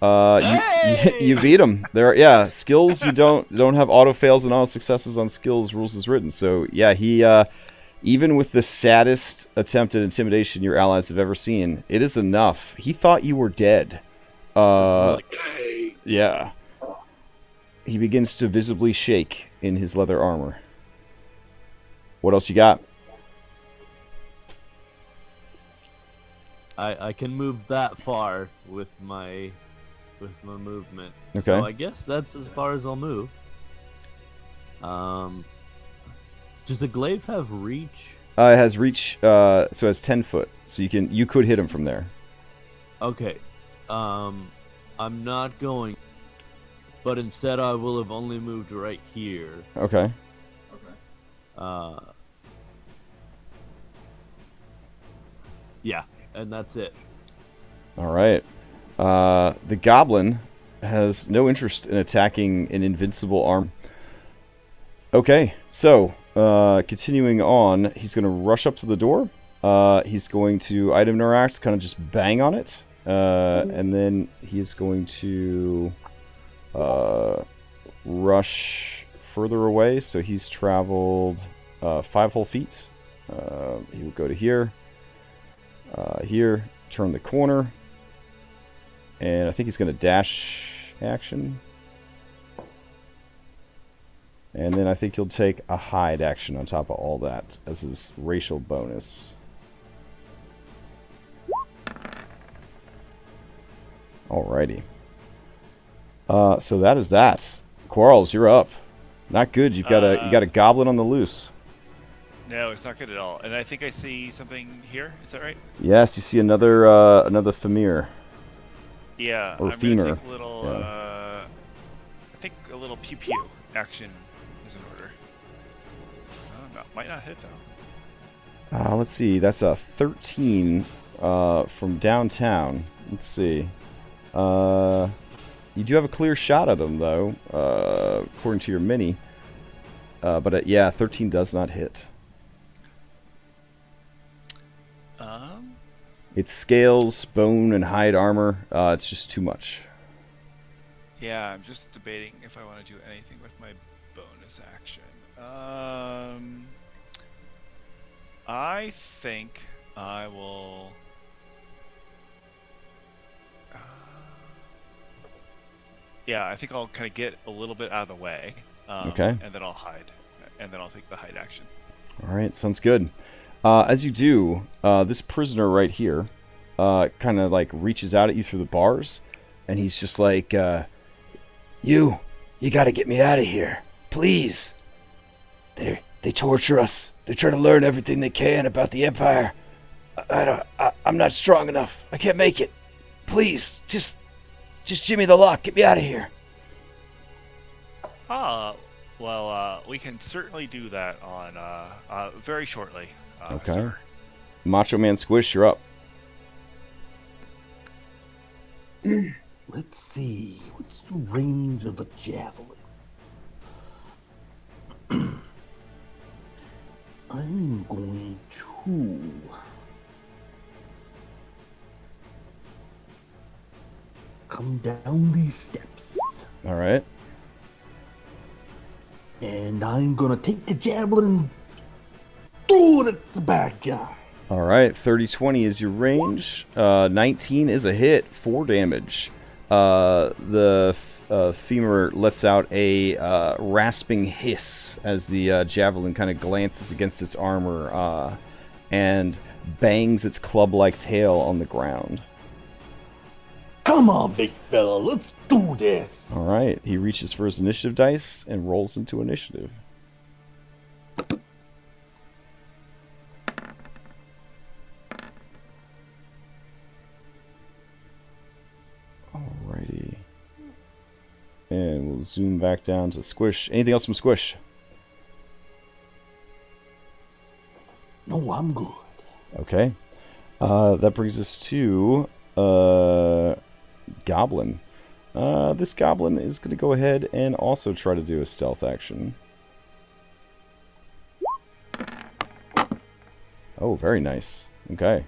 You beat them. There, skills you don't have auto fails and auto successes on skills rules as written. So yeah, he even with the saddest attempt at intimidation your allies have ever seen, it is enough. He thought you were dead. Yeah. He begins to visibly shake in his leather armor. What else you got? I can move that far with my movement. Okay. So I guess that's as far as I'll move. Does the glaive have reach? It has reach, so it has 10 foot. So you could hit him from there. Okay. I'm not going, but instead I will have only moved right here. Okay. Yeah, and that's it. All right. The goblin has no interest in attacking an invincible arm. Okay, so continuing on, he's going to rush up to the door. He's going to item interact, kind of just bang on it. And then he's going to rush further away. So he's traveled 5 whole feet. He will go to here. Here, turn the corner. And I think he's going to dash action. And then I think he'll take a hide action on top of all that as his racial bonus. Alrighty. So that is that. Quarles, you're up. Not good. You got a goblin on the loose. No, it's not good at all. And I think I see something here. Is that right? Yes, you see another Femir. Yeah. Or I'm femur. gonna take a little. I think a little pew pew action is in order. No, might not hit though. Let's see. That's a 13 from downtown. Let's see. You do have a clear shot at him, though, according to your mini. But yeah, 13 does not hit. It's scales, bone, and hide armor. It's just too much. Yeah, I'm just debating if I want to do anything with my bonus action. I think I will. Yeah, I think I'll kind of get a little bit out of the way. Okay. And then I'll hide. And then I'll take the hide action. All right, sounds good. As you do, this prisoner right here kind of like reaches out at you through the bars, and he's just like, You got to get me out of here, please. They torture us. They try to learn everything they can about the Empire. I'm not strong enough. I can't make it. Please, just jimmy the lock. Get me out of here. Well, we can certainly do that on very shortly. Okay. Sir. Macho Man Squish, you're up. Let's see. What's the range of a javelin? I'm going to... come down these steps. All right. And I'm going to take the javelin and throw it at the bad guy. All right, 30-20 is your range. 19 is a hit, 4 damage. The femur lets out a rasping hiss as the javelin kind of glances against its armor and bangs its club-like tail on the ground. Come on, big fella, let's do this. All right. He reaches for his initiative dice and rolls into initiative. Alrighty. And we'll zoom back down to Squish. Anything else from Squish? No, I'm good. Okay. That brings us to Goblin. This Goblin is going to go ahead and also try to do a stealth action. Oh, very nice. Okay.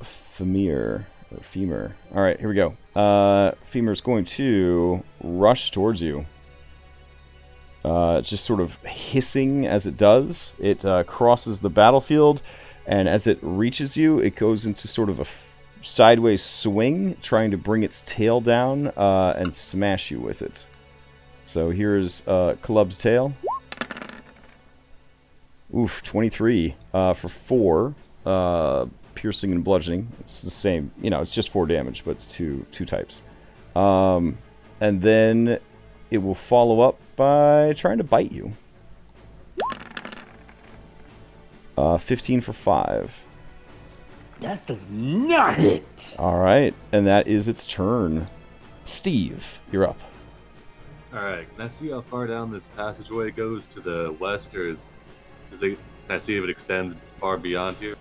Femur. Alright, here we go. Femur's going to rush towards you. Just sort of hissing as it does. It crosses the battlefield, and as it reaches you, it goes into sort of a sideways swing, trying to bring its tail down and smash you with it. So here's clubbed tail. Oof, 23 for 4 piercing and bludgeoning. It's the same, it's just 4 damage, but it's two types. And then it will follow up by trying to bite you. 15 for 5. That does not hit. All right, and that is its turn. Steve, you're up. All right, can I see how far down this passageway goes to the west, or can I see if it extends far beyond here?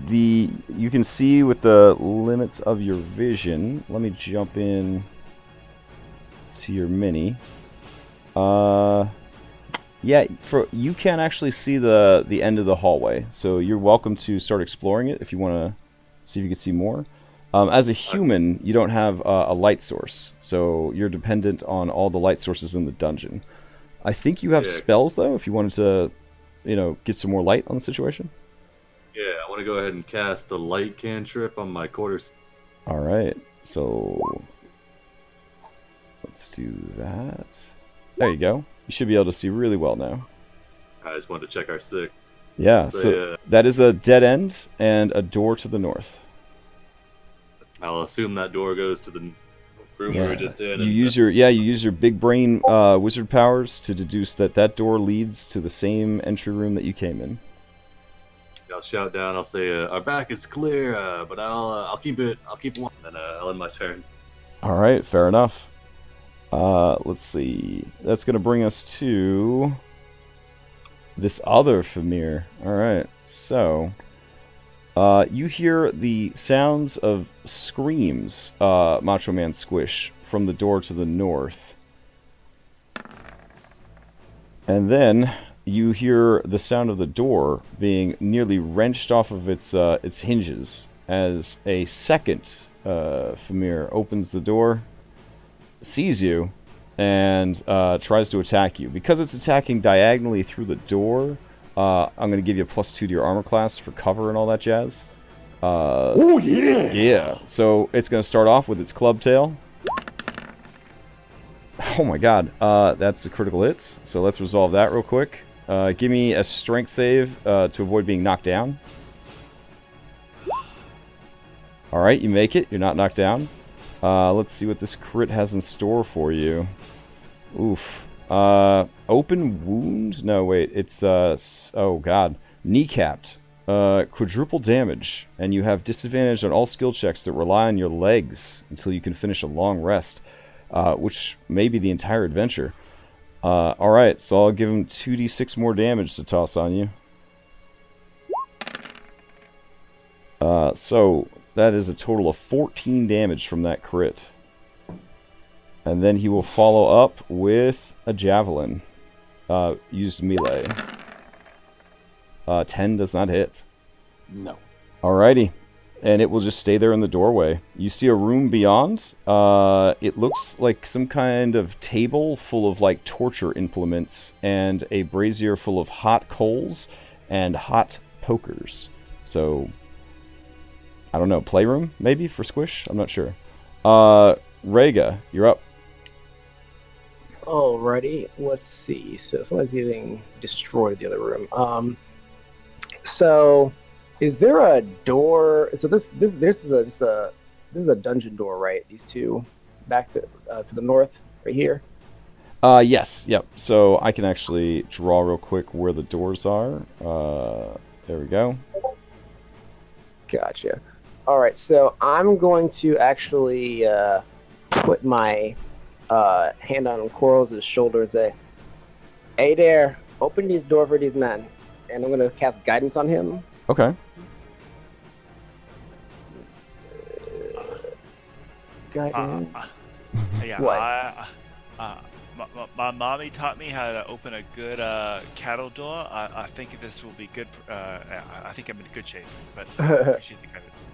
You can see with the limits of your vision. Let me jump in to your mini. Yeah, you can actually see the end of the hallway, so you're welcome to start exploring it if you want to see if you can see more. As a human, you don't have a light source, so you're dependent on all the light sources in the dungeon. I think you have spells, though, if you wanted to, get some more light on the situation. Yeah, I want to go ahead and cast the light cantrip on my quarters. All right, so let's do that. There you go. You should be able to see really well now. I just wanted to check our stick. Yeah, so that is a dead end and a door to the north. I'll assume that door goes to the room we were just in. You use your big brain wizard powers to deduce that door leads to the same entry room that you came in. I'll shout down. I'll say, "Our back is clear, but I'll keep it. I'll keep one, and I'll end my turn." All right, fair enough. Let's see. That's going to bring us to this other Famir. All right, so you hear the sounds of screams, Macho Man Squish, from the door to the north. And then you hear the sound of the door being nearly wrenched off of its hinges as a second Famir opens the door, sees you, and tries to attack you. Because it's attacking diagonally through the door, I'm going to give you a +2 to your armor class for cover and all that jazz. Oh, yeah! Yeah, so it's going to start off with its club tail. Oh my god, that's a critical hit. So let's resolve that real quick. Give me a strength save to avoid being knocked down. Alright, you make it. You're not knocked down. Let's see what this crit has in store for you. Oof. Open wound? No, wait. It's, oh god. Kneecapped. Quadruple damage. And you have disadvantage on all skill checks that rely on your legs until you can finish a long rest. Which may be the entire adventure. Alright, so I'll give him 2d6 more damage to toss on you. So that is a total of 14 damage from that crit. And then he will follow up with a javelin. Used melee. 10 does not hit. No. Alrighty. And it will just stay there in the doorway. You see a room beyond. It looks like some kind of table full of like torture implements and a brazier full of hot coals and hot pokers. So, I don't know, playroom maybe for Squish? I'm not sure. Rhaegar, you're up. Alrighty, let's see. So somebody's getting destroyed in the other room. So Is there a door? So this is a dungeon door, right? These two back to the north, right here. Yes, yep. So I can actually draw real quick where the doors are. There we go. Gotcha. All right, so I'm going to actually put my hand on Quarles' shoulder and say, "Hey there, open this door for these men," and I'm going to cast guidance on him. Okay. Guidance. Yeah, What? my mommy taught me how to open a good cattle door. I think this will be good. I think I'm in good shape, but I appreciate the guidance.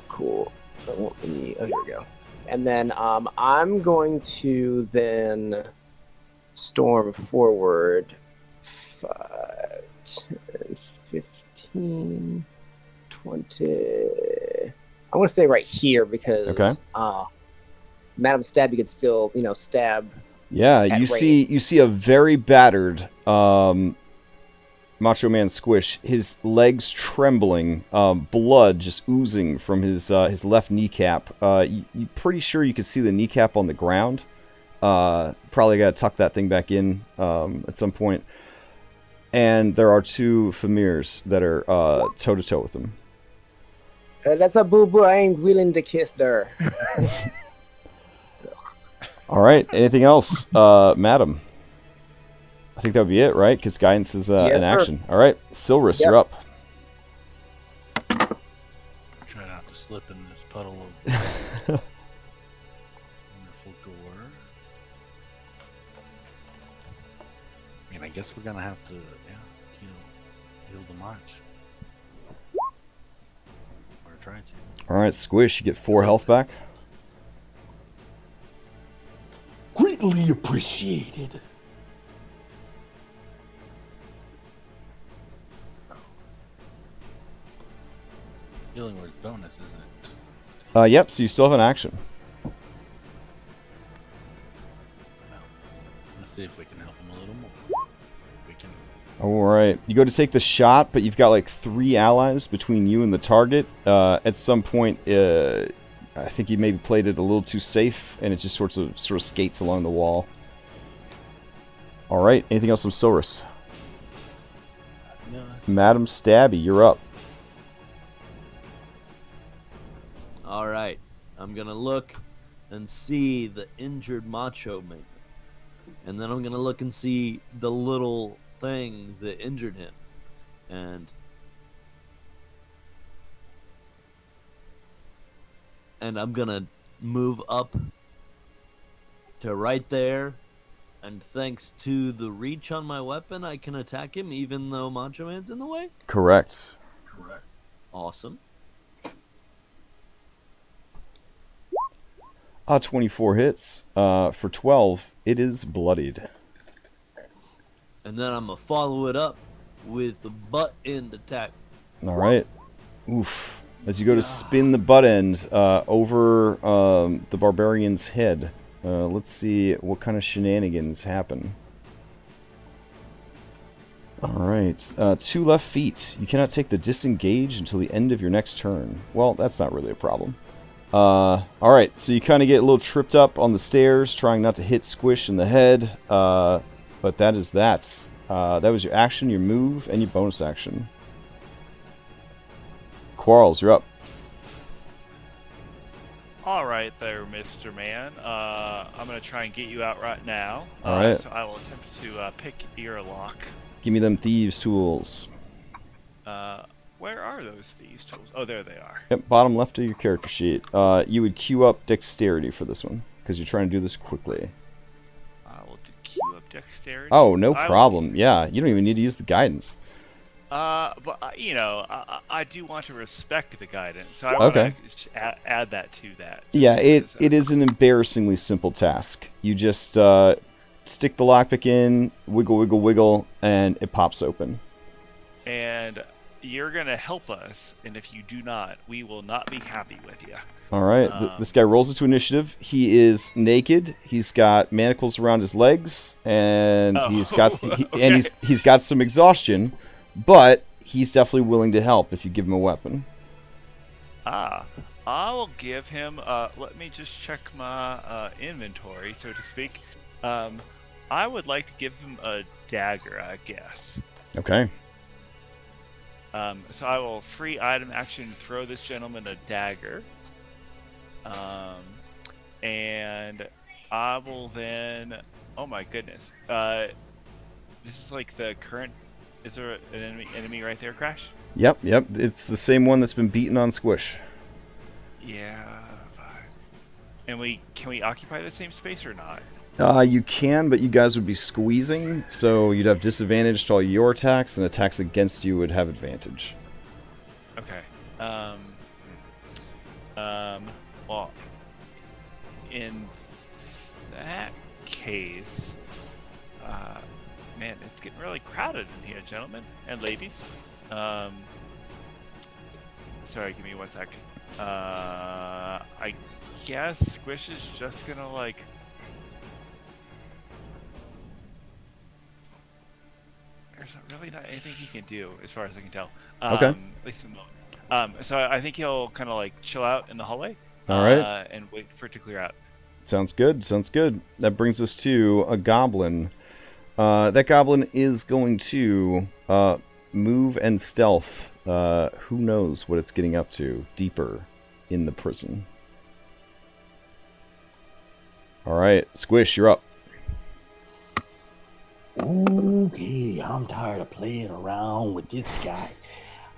Cool. Oh, here we go. And then I'm going to then storm forward 5, 10, 15, 20. I want to stay right here because Madam Stabby could still, stab. Yeah, you see a very battered Macho Man Squish, his legs trembling, blood just oozing from his left kneecap. You're pretty sure you can see the kneecap on the ground. Probably got to tuck that thing back in at some point. And there are two Famirs that are toe-to-toe with him. That's a boo-boo. I ain't willing to kiss her. All right. Anything else, Madam? I think that would be it, right? Because guidance is in action. All right. Silrus, you're up. Try not to slip in this puddle of wonderful gore. I mean, I guess we're going to have to, heal the march. Or try to. All right, Squish, you get 4 health back. Greatly appreciated. Healing word's bonus, isn't it? Yep, so you still have an action. Well, let's see if we can help him a little more. We can. All right. You go to take the shot, but you've got like 3 allies between you and the target. At some point, I think you maybe played it a little too safe, and it just sort of skates along the wall. All right. Anything else from Silrus? No, Madam Stabby, you're up. All right, I'm gonna look and see the injured Macho Man, and then I'm gonna look and see the little thing that injured him, and I'm gonna move up to right there, and thanks to the reach on my weapon, I can attack him even though Macho Man's in the way? Correct. Awesome. 24 hits. For 12, it is bloodied. And then I'm gonna follow it up with the butt end attack. All right. Oof. As you go to spin the butt end over the barbarian's head, let's see what kind of shenanigans happen. All right. 2 left feet. You cannot take the disengage until the end of your next turn. Well, that's not really a problem. All right. So you kind of get a little tripped up on the stairs, trying not to hit Squish in the head. But that is that. That was your action, your move, and your bonus action. Quarles, you're up. All right there, Mr. Man. I'm going to try and get you out right now. All right. So I will attempt to pick your lock. Give me them thieves' tools. Where are those thieves' tools? Oh, there they are. Yep, bottom left of your character sheet. You would queue up dexterity for this one, because you're trying to do this quickly. I will queue up dexterity. Oh, no problem. Yeah, you don't even need to use the guidance. But I do want to respect the guidance, so I want to add that to that. Yeah, it is an embarrassingly simple task. You just stick the lockpick in, wiggle, wiggle, wiggle, and it pops open. And you're gonna help us, and if you do not, we will not be happy with you. All right, this guy rolls into initiative. He is naked. He's got manacles around his legs, and he's got some exhaustion. But he's definitely willing to help if you give him a weapon. I will give him. Let me just check my inventory, so to speak. I would like to give him a dagger, I guess. Okay. So I will free item action throw this gentleman a dagger. And I will then. Oh my goodness. This is like the current. Is there an enemy right there, Crash? Yep. It's the same one that's been beaten on Squish. Yeah. And can we occupy the same space or not? You can, but you guys would be squeezing, so you'd have disadvantage to all your attacks, and attacks against you would have advantage. Okay. Well, in that case, man, it's getting really crowded in here, gentlemen and ladies. Sorry, give me 1 sec. I guess Squish is just gonna like. There's really not anything he can do, as far as I can tell. Okay. At least in the moment. So I think he'll kind of like chill out in the hallway. All right. And wait for it to clear out. Sounds good. That brings us to a goblin. That goblin is going to move and stealth. Who knows what it's getting up to deeper in the prison. All right, Squish, you're up. Okay, I'm tired of playing around with this guy.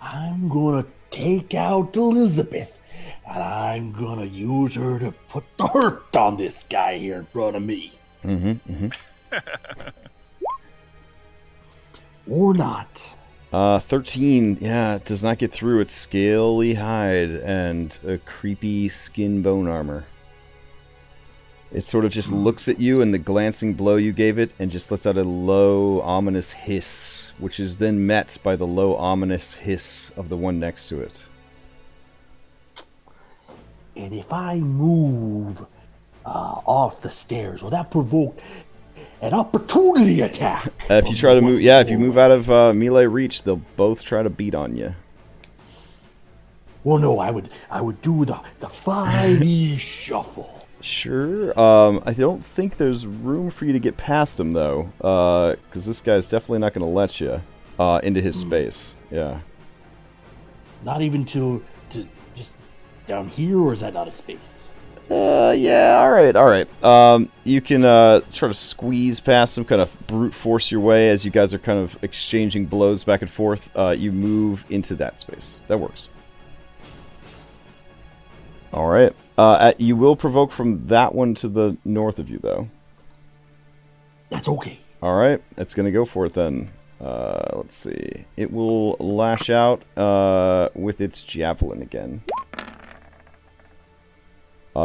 I'm gonna take out Elizabeth, and I'm gonna use her to put the hurt on this guy here in front of me. Or not. 13, yeah, it does not get through its scaly hide and a creepy skin bone armor. It sort of just looks at you and the glancing blow you gave it and just lets out a low, ominous hiss, which is then met by the low, ominous hiss of the one next to it. And if I move off the stairs, will that provoke an opportunity attack? If you try to move, if you move out of melee reach, they'll both try to beat on you. Well, no, I would do the 5e shuffle. Sure. I don't think there's room for you to get past him, though, because this guy's definitely not going to let you into his space. Yeah. Not even to just down here, or is that not a space? Yeah, all right. You can try to squeeze past him, kind of brute force your way as you guys are kind of exchanging blows back and forth. You move into that space. That works. All right. You will provoke from that one to the north of you, though. That's okay. All right. It's going to go for it then. Let's see. It will lash out with its javelin again.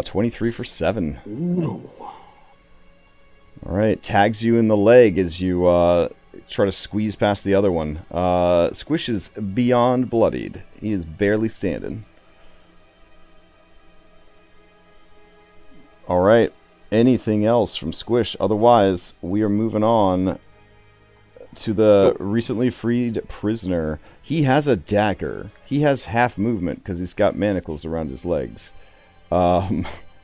23 for 7. Ooh. All right. Tags you in the leg as you try to squeeze past the other one. Squish is beyond bloodied. He is barely standing. All right. Anything else from Squish? Otherwise, we are moving on to the recently freed prisoner. He has a dagger. He has half movement because he's got manacles around his legs.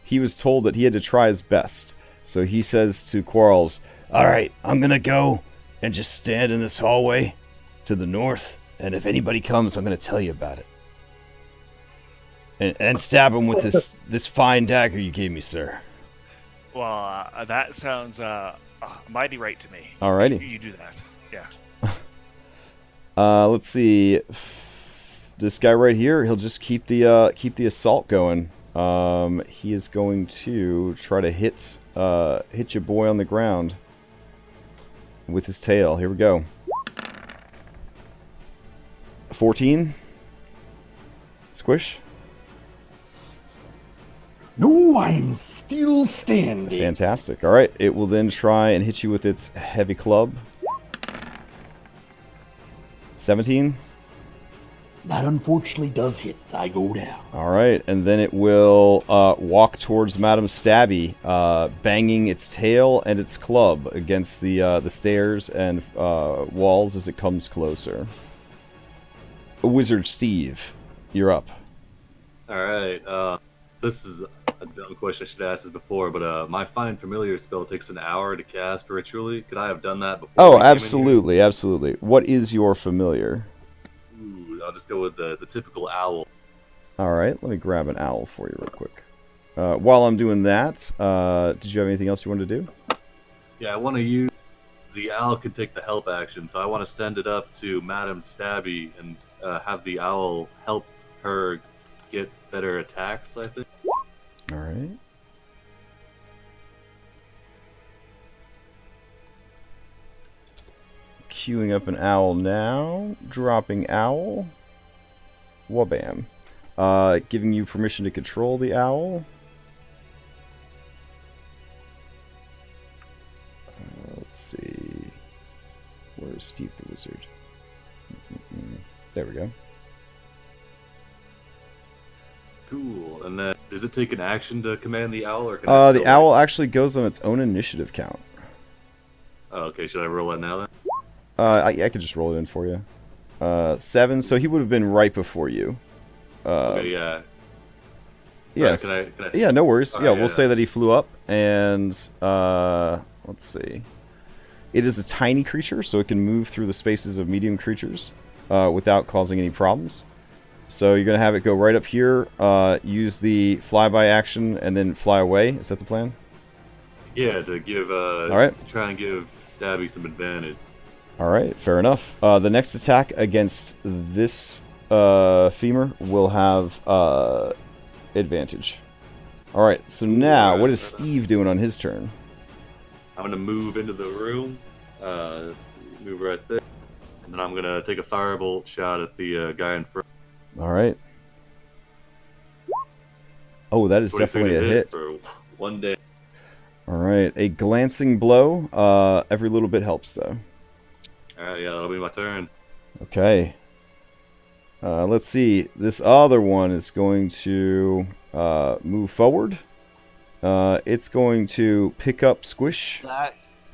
He was told that he had to try his best. So he says to Quarles, "All right, I'm going to go and just stand in this hallway to the north. And if anybody comes, I'm going to tell you about it. And stab him with this fine dagger you gave me, sir." Well, that sounds mighty right to me. Alrighty. You do that. Yeah. Let's see. This guy right here, he'll just keep the assault going. He is going to try to hit your boy on the ground with his tail. Here we go. 14. Squish. No, I'm still standing. Fantastic. All right. It will then try and hit you with its heavy club. 17. That unfortunately does hit. I go down. All right. And then it will walk towards Madame Stabby, banging its tail and its club against the stairs and walls as it comes closer. Wizard Steve, you're up. All right. This is a dumb question. I should have asked this before, but my Find Familiar spell takes an hour to cast ritually. Could I have done that before? Oh, we came in here? absolutely, absolutely. What is your familiar? Ooh, I'll just go with the typical owl. All right, let me grab an owl for you real quick. While I'm doing that, did you have anything else you wanted to do? Yeah, I want to use the owl can take the help action, so I want to send it up to Madame Stabby and have the owl help her get better attacks, I think. All right. Queuing up an owl now. Dropping owl. Wabam. Giving you permission to control the owl. Let's see. Where's Steve the Wizard? There we go. Cool. And then, does it take an action to command the owl, or can I The still, owl actually goes on its own initiative count. Oh, okay, should I roll it now then? I could just roll it in for you. 7, so he would have been right before you. Okay, yeah. Sorry, Yes. Can I Yeah, no worries. All Yeah, right, we'll yeah. say that he flew up, and let's see. It is a tiny creature, so it can move through the spaces of medium creatures without causing any problems. So you're going to have it go right up here, use the flyby action, and then fly away. Is that the plan? Yeah, to give All right. to try and give Stabby some advantage. All right, fair enough. The next attack against this femur will have advantage. All right, so now what is Steve doing on his turn? I'm gonna move into the room. Let's see, move right there, and then I'm gonna take a firebolt shot at the guy in front. All right. Oh, that is 23 definitely a to hit. for one day. All right, a glancing blow. Every little bit helps, though. All right, yeah, that'll be my turn. Okay. Let's see. This other one is going to move forward. It's going to pick up Squish.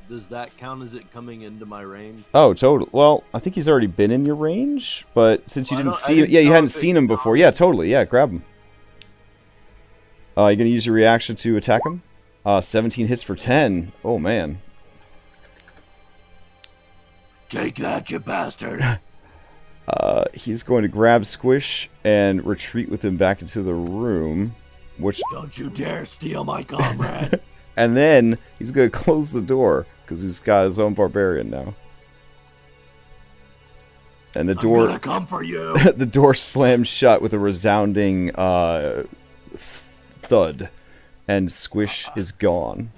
Does that count as it coming into my range? Oh, totally. Well, I think he's already been in your range, but since you Well, didn't I see didn't yeah, you know hadn't if it seen him before. Yeah, totally. Yeah, grab him. You're gonna use your reaction to attack him. 17 hits for 10. Oh man. Take that, you bastard. He's going to grab Squish and retreat with him back into the room, which Don't you dare steal my comrade. and then he's going to close the door because he's got his own barbarian now. And the I'm door gonna come for you. the door slams shut with a resounding thud, and Squish is gone.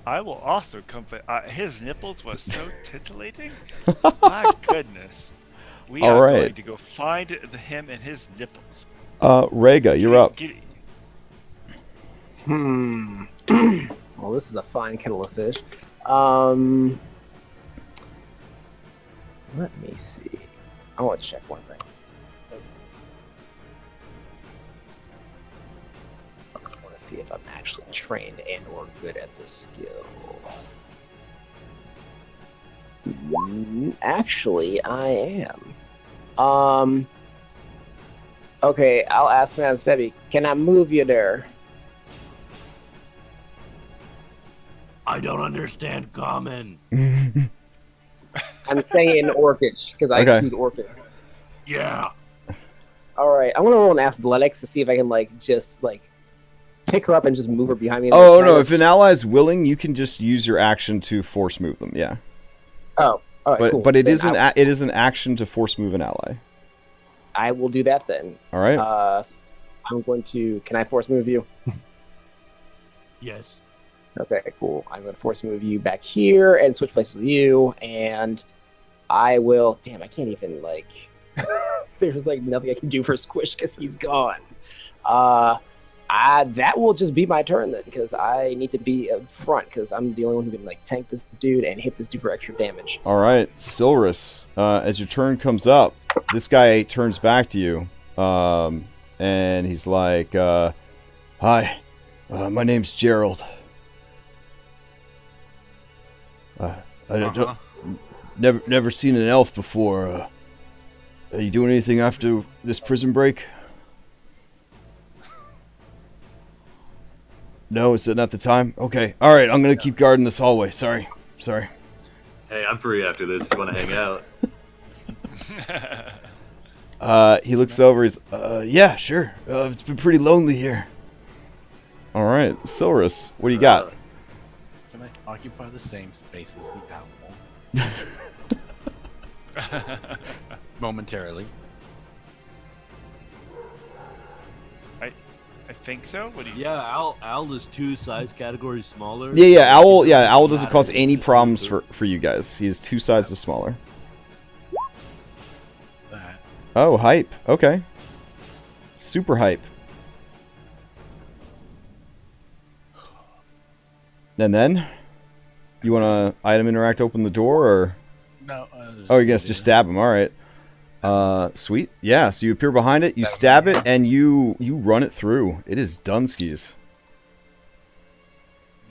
I will also comfort. His nipples was so titillating. My goodness. We All are right. going to go find him and his nipples. Rega, you're up. Well, this is a fine kettle of fish. Let me see. I want to check one thing. I want to see if I'm actually trained and or good at this skill. Actually, I am. Okay, I'll ask Madam Stebby. Can I move you there? I don't understand common. I'm saying orcish because I Okay. speak orcish. Yeah. All right, I'm gonna roll an athletics to see if I can just pick her up and just move her behind me. And, Oh like, no! kind If an ally is willing, you can just use your action to force move them. Yeah, Oh, all right, but cool. but it Then is it is an action to force move an ally. I will do that then. All right. I'm going to. Can I force move you? Yes. Okay, cool. I'm going to force move you back here and switch places with you, and I will. Damn, I can't even There's nothing I can do for Squish because he's gone. That will just be my turn then, because I need to be up front because I'm the only one who can tank this dude and hit this dude for extra damage. All right, Silrus. As your turn comes up, this guy turns back to you, and he's like, "Hi, my name's Gerald. I don't, never seen an elf before. Are you doing anything after this prison break? No, is it not the time? Okay. All right, I'm going to keep guarding this hallway. Sorry. Hey, I'm free after this if you want to hang out. He looks over. He's, yeah, sure. It's been pretty lonely here. All right, Silrus, what do you got? Can I occupy the same space as the owl? Momentarily. I think so. What do you? Yeah, Owl is 2 size categories smaller. Yeah, Owl. Yeah, Owl doesn't cause any problems for you guys. He is 2 sizes smaller. That. Oh, hype. Okay. Super hype. And then, you want to item interact, open the door, or? No. Oh, you guys just stab him. All right. Sweet. Yeah. So you appear behind it, you stab it, and you run it through. It is Dunskies.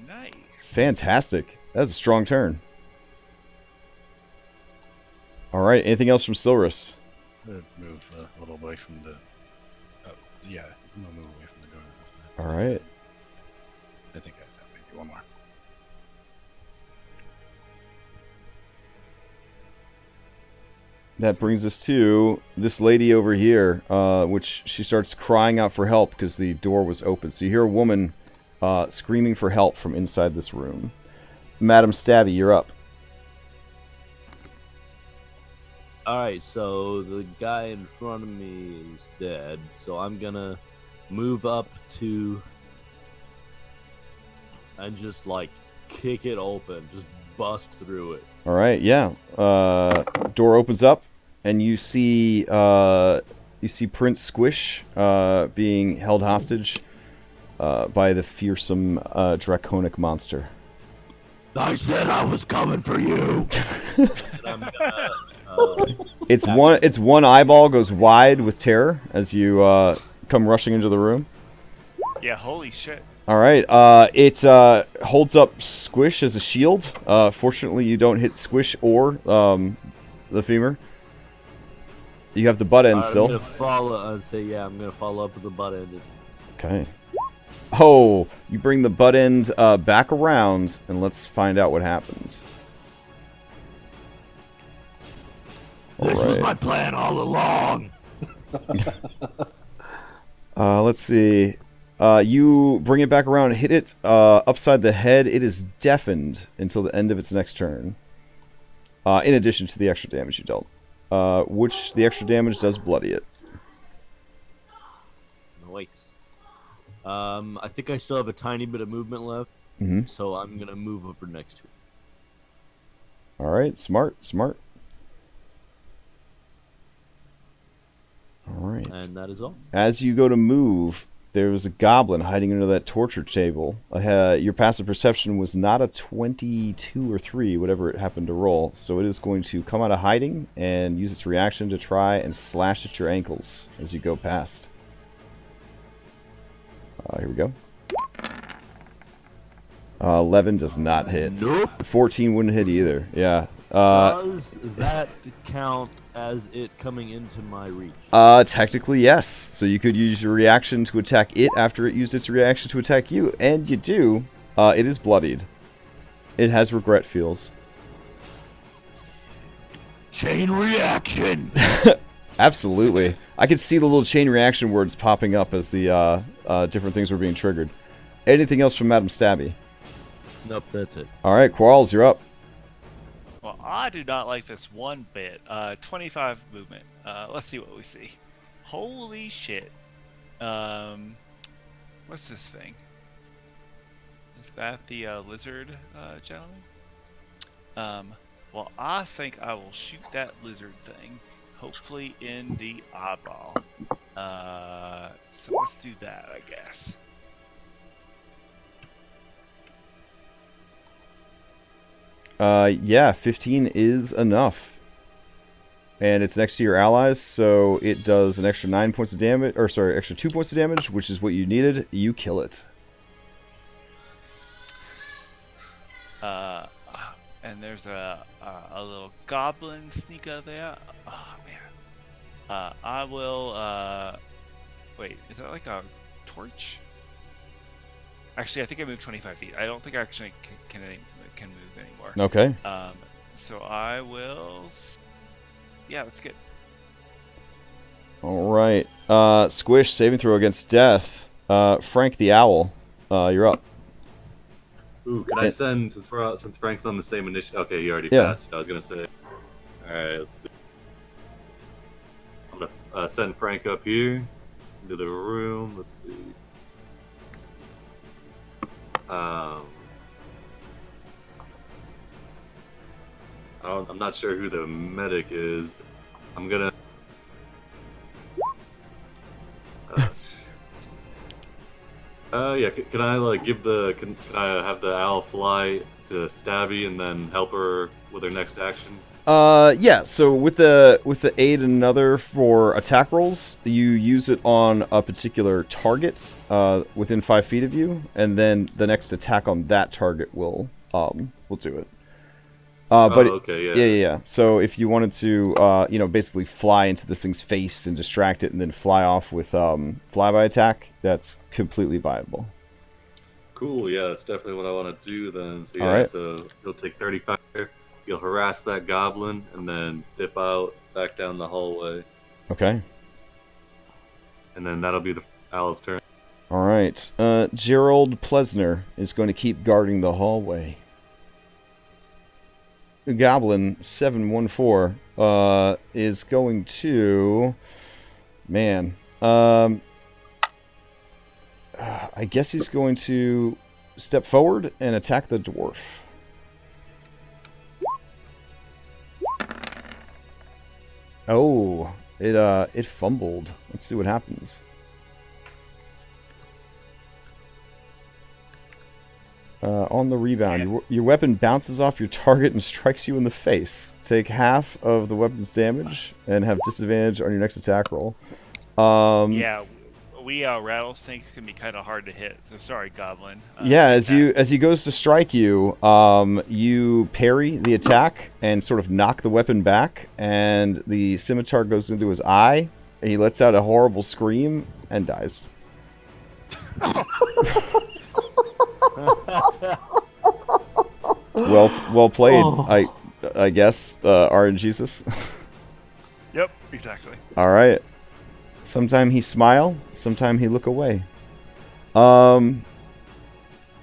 Nice. Fantastic. That's a strong turn. All right. Anything else from Silrus? Move a little away from the. Oh, yeah. I'm gonna move away from the door. All right. I think I have maybe one more. That brings us to this lady over here, which she starts crying out for help because the door was open. So you hear a woman screaming for help from inside this room. Madam Stabby, you're up. Alright, so the guy in front of me is dead, so I'm gonna move up to and just like kick it open, just bust through it. All right, yeah. Door opens up, and you see Prince Squish being held hostage by the fearsome draconic monster. I said I was coming for you. And I'm gonna, It's one eyeball goes wide with terror as you come rushing into the room. Yeah. Holy shit. All right. It holds up Squish as a shield. Fortunately, you don't hit Squish or the femur. You have the butt end still. I'm gonna follow up with the butt end. Okay. Oh, you bring the butt end back around, and let's find out what happens. This was my plan all along. Let's see. You bring it back around and hit it upside the head. It is deafened until the end of its next turn. In addition to the extra damage you dealt. Which the extra damage does bloody it. Nice. I think I still have a tiny bit of movement left, so I'm gonna move over next to it. Alright, smart. Alright. And that is all. As you go to move, there was a goblin hiding under that torture table. Your passive perception was not a 22 or 3, whatever it happened to roll. So it is going to come out of hiding and use its reaction to try and slash at your ankles as you go past. Here we go. 11 does not hit. Nope. 14 wouldn't hit either. Yeah. Does that count as it coming into my reach? Technically, yes. So you could use your reaction to attack it after it used its reaction to attack you, and you do. It is bloodied. It has regret feels. Chain reaction. Absolutely. I could see the little chain reaction words popping up as the different things were being triggered. Anything else from Madam Stabby? Nope, that's it. All right, Quarles, you're up. Well, I do not like this one bit. 25 movement. Let's see what we see. Holy shit. What's this thing? Is that the lizard gentleman? Well, I think I will shoot that lizard thing. Hopefully in the eyeball. So let's do that, I guess. Yeah, 15 is enough. And it's next to your allies, so it does an extra 9 points of damage, or sorry, extra 2 points of damage, which is what you needed. You kill it. And there's a little goblin sneak out there. Oh man. I will. Wait, is that like a torch? Actually, I think I moved 25 feet. I don't think I actually can move anymore. Okay. So I will. Yeah, that's good. All right. Squish saving throw against death. Frank the owl. You're up. Ooh, can I send since Frank's on the same initiative? Okay, you already Yeah. passed. I was gonna say. All right, let's see. I'm gonna send Frank up here into the room. Let's see. I'm not sure who the medic is. I'm gonna. Yeah. Can I like give the? Can I have the owl fly to Stabby and then help her with her next action? Yeah. So with the aid and another for attack rolls, you use it on a particular target within 5 feet of you, and then the next attack on that target will do it. But okay, yeah. yeah. So if you wanted to, basically fly into this thing's face and distract it, and then fly off with flyby attack, that's completely viable. Cool. Yeah, that's definitely what I want to do then. So yeah, All right. so you'll take 35. You'll harass that goblin and then dip out back down the hallway, Okay. and then that'll be the owl's turn. All right. Gerald Plesner is going to keep guarding the hallway. Goblin 714 is going to, man. I guess he's going to step forward and attack the dwarf. Oh, it fumbled. Let's see what happens. On the rebound, your weapon bounces off your target and strikes you in the face. Take half of the weapon's damage and have disadvantage on your next attack roll. Yeah, we rattlesnakes can be kind of hard to hit. So sorry, Goblin. Yeah, as he goes to strike you, you parry the attack and sort of knock the weapon back, and the scimitar goes into his eye. And he lets out a horrible scream and dies. Well played. Oh. I guess. RNGesus. Yep, exactly. All right. Sometime he smile, sometime he look away.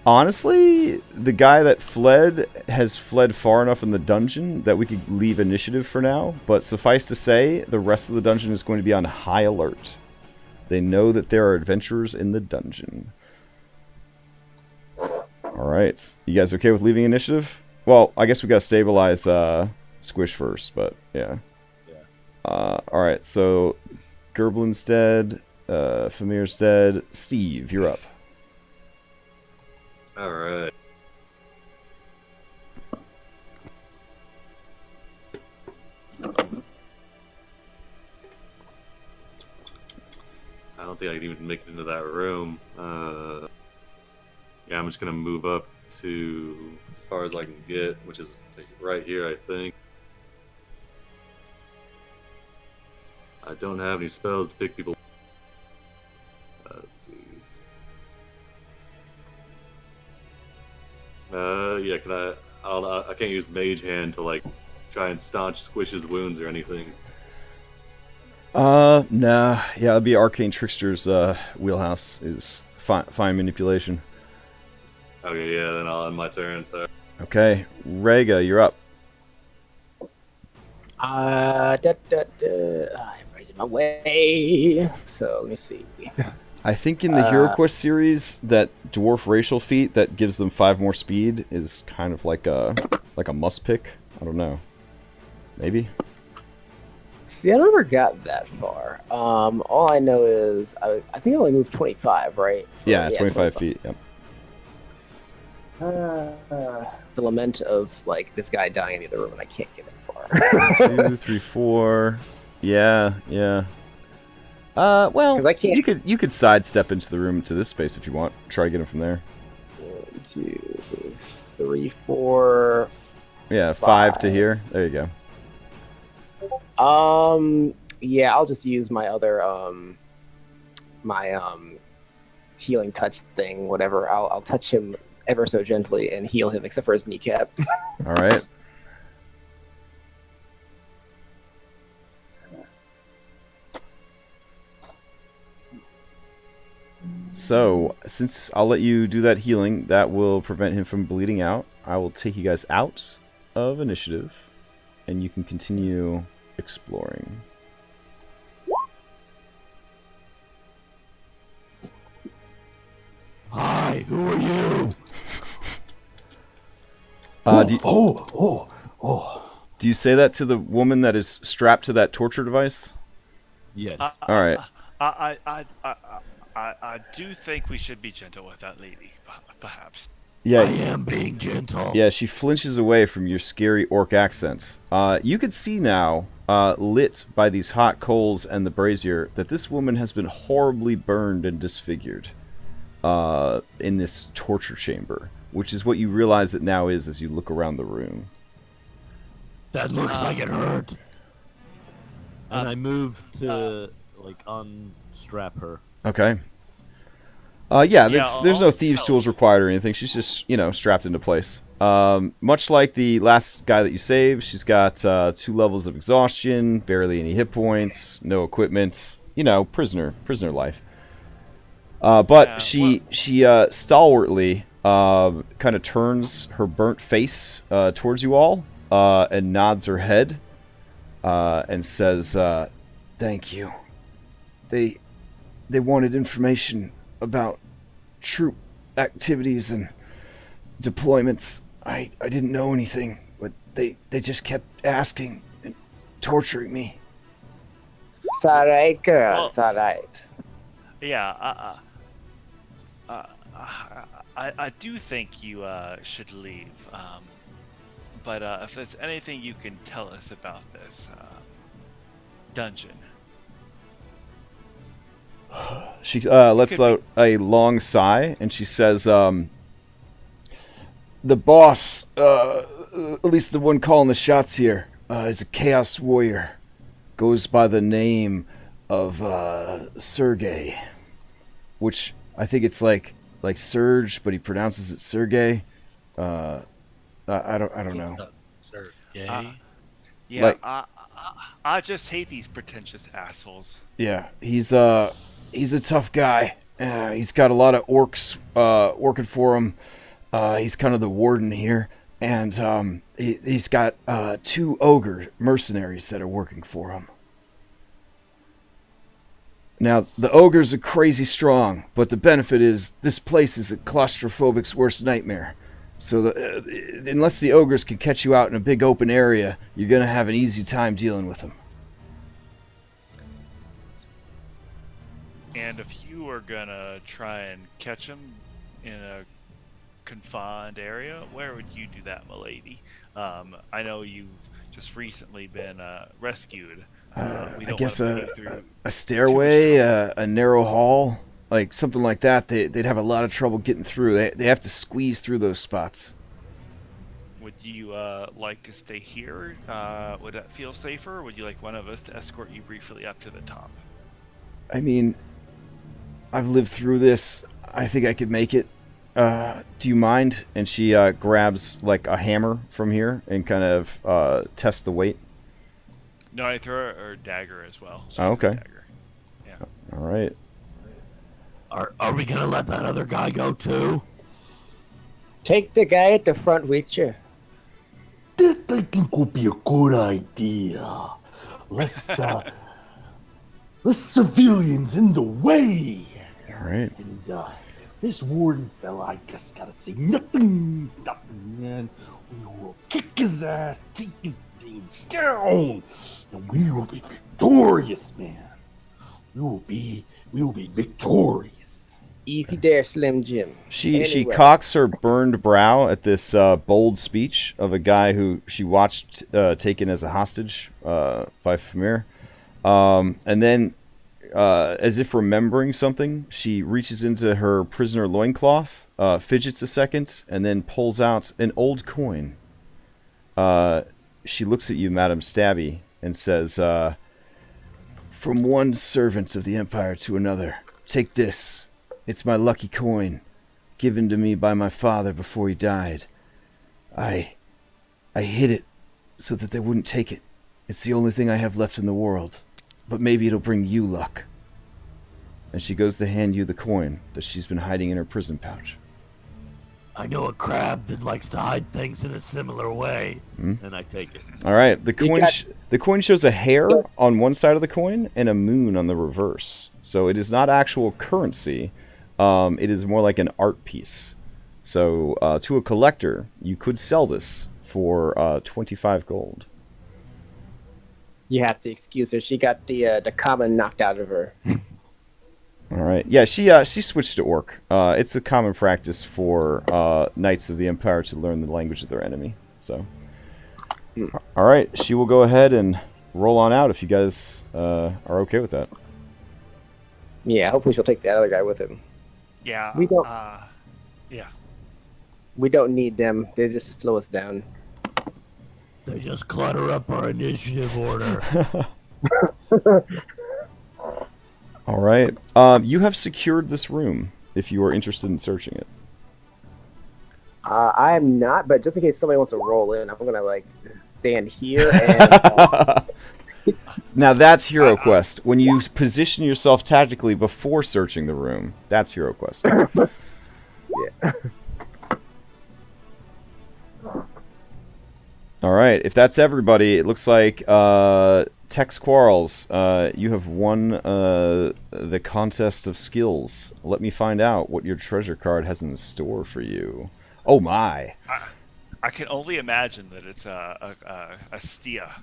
Honestly, the guy that fled has fled far enough in the dungeon that we could leave initiative for now. But suffice to say, the rest of the dungeon is going to be on high alert. They know that there are adventurers in the dungeon. All right. You guys okay with leaving initiative? Well, I guess we got to stabilize Squish first, but yeah. All right. So Gerblin's dead. Famir's dead. Steve, you're up. All right. I don't think I can even make it into that room. Yeah, I'm just gonna move up to as far as I can get, which is right here, I think. I don't have any spells to pick people. Let's see. Yeah, can I? I can't use Mage Hand to like try and staunch Squish's wounds or anything. Nah. Yeah, it'd be Arcane Trickster's wheelhouse is fine manipulation. Okay, yeah, then I'll end my turn. So. Okay, Rega, you're up. I'm raising my way. So let me see. I think in the HeroQuest series, that dwarf racial feat that gives them 5 more speed is kind of like a must pick. I don't know. Maybe. See, I never got that far. All I know is I think I only moved 25, right? Yeah, 25 feet. Yep. The lament of like this guy dying in the other room and I can't get that far. 2, 3, 4. Yeah. Well, 'Cause I can't- you could sidestep into the room to this space if you want. Try to get him from there. 1, 2, 3, 4. Yeah, 5 to here. There you go. Yeah, I'll just use my other my healing touch thing, whatever. I'll touch him ever so gently and heal him, except for his kneecap. All right. So, since I'll let you do that healing, that will prevent him from bleeding out. I will take you guys out of initiative, and you can continue exploring. Hi, who are you? Do you say that to the woman that is strapped to that torture device? Yes. All right. I do think we should be gentle with that lady, perhaps. Yeah. I am being gentle. Yeah, she flinches away from your scary orc accents. You can see now, lit by these hot coals and the brazier, that this woman has been horribly burned and disfigured in this torture chamber, which is what you realize it now is as you look around the room. That looks like it hurt. And I move to like unstrap her. Okay. There's no thieves' tools required or anything. She's just, strapped into place. Much like the last guy that you saved, she's got 2 levels of exhaustion, barely any hit points, no equipment. Prisoner life. But she stalwartly kind of turns her burnt face towards you all and nods her head and says, "Thank you. They wanted information about troop activities and deployments. I didn't know anything, but they just kept asking and torturing me." It's alright, girl. It's alright. Yeah, I do think you should leave. But if there's anything you can tell us about this dungeon. She lets out a long sigh, and she says, "The boss, at least the one calling the shots here, is a chaos warrior. Goes by the name of Sergey, which I think it's like Serge, but he pronounces it Sergey. I don't know. Sergey? Yeah, I just hate these pretentious assholes. Yeah, he's a tough guy. He's got a lot of orcs working for him. He's kind of the warden here, and he's got 2 ogre mercenaries that are working for him. Now, the ogres are crazy strong, but the benefit is this place is a claustrophobic's worst nightmare. So unless the ogres can catch you out in a big open area, you're going to have an easy time dealing with them. And if you were gonna try and catch them in a confined area, where would you do that, milady? I know you've just recently been rescued. I guess a stairway, a narrow hall, like something like that. They'd have a lot of trouble getting through. They have to squeeze through those spots. Would you like to stay here? Would that feel safer? Or would you like one of us to escort you briefly up to the top? I mean, I've lived through this. I think I could make it. Do you mind? And she grabs like a hammer from here and kind of tests the weight. No, I throw her dagger as well. Oh, okay. Dagger. Yeah. All right. Are we gonna let that other guy go too? Take the guy at the front with you. That I think would be a good idea. Less civilians in the way. All right. And this warden fella, I just gotta say, nothing, man. We will kick his ass, take his thing down, and we will be victorious, man. We will be victorious. Easy there, Slim Jim. She cocks her burned brow at this bold speech of a guy who she watched taken as a hostage by Famir. And then, as if remembering something, she reaches into her prisoner loincloth, fidgets a second, and then pulls out an old coin. She looks at you, Madam Stabby, and says, From one servant of the Empire to another. Take this. It's my lucky coin, given to me by my father before he died. I hid it so that they wouldn't take it. It's the only thing I have left in the world. But maybe it'll bring you luck. And she goes to hand you the coin that she's been hiding in her prison pouch. I know a crab that likes to hide things in a similar way, and I take it. All right, the coin shows a hare on one side of the coin and a moon on the reverse. So it is not actual currency. It is more like an art piece. So to a collector, you could sell this for 25 gold. You have to excuse her. She got the common knocked out of her. All right. Yeah, she switched to orc. It's a common practice for knights of the Empire to learn the language of their enemy. So, all right, she will go ahead and roll on out if you guys are okay with that. Yeah, hopefully she'll take the other guy with him. Yeah. We don't. Yeah. We don't need them. They just slow us down. They just clutter up our initiative order. All right. You have secured this room if you are interested in searching it. I am not, but just in case somebody wants to roll in, I'm gonna like stand here and. Now that's HeroQuest. When you position yourself tactically before searching the room, that's HeroQuest. Yeah. All right. If that's everybody, it looks like Tex Quarles, you have won the contest of skills. Let me find out what your treasure card has in store for you. Oh my! I can only imagine that it's a stia,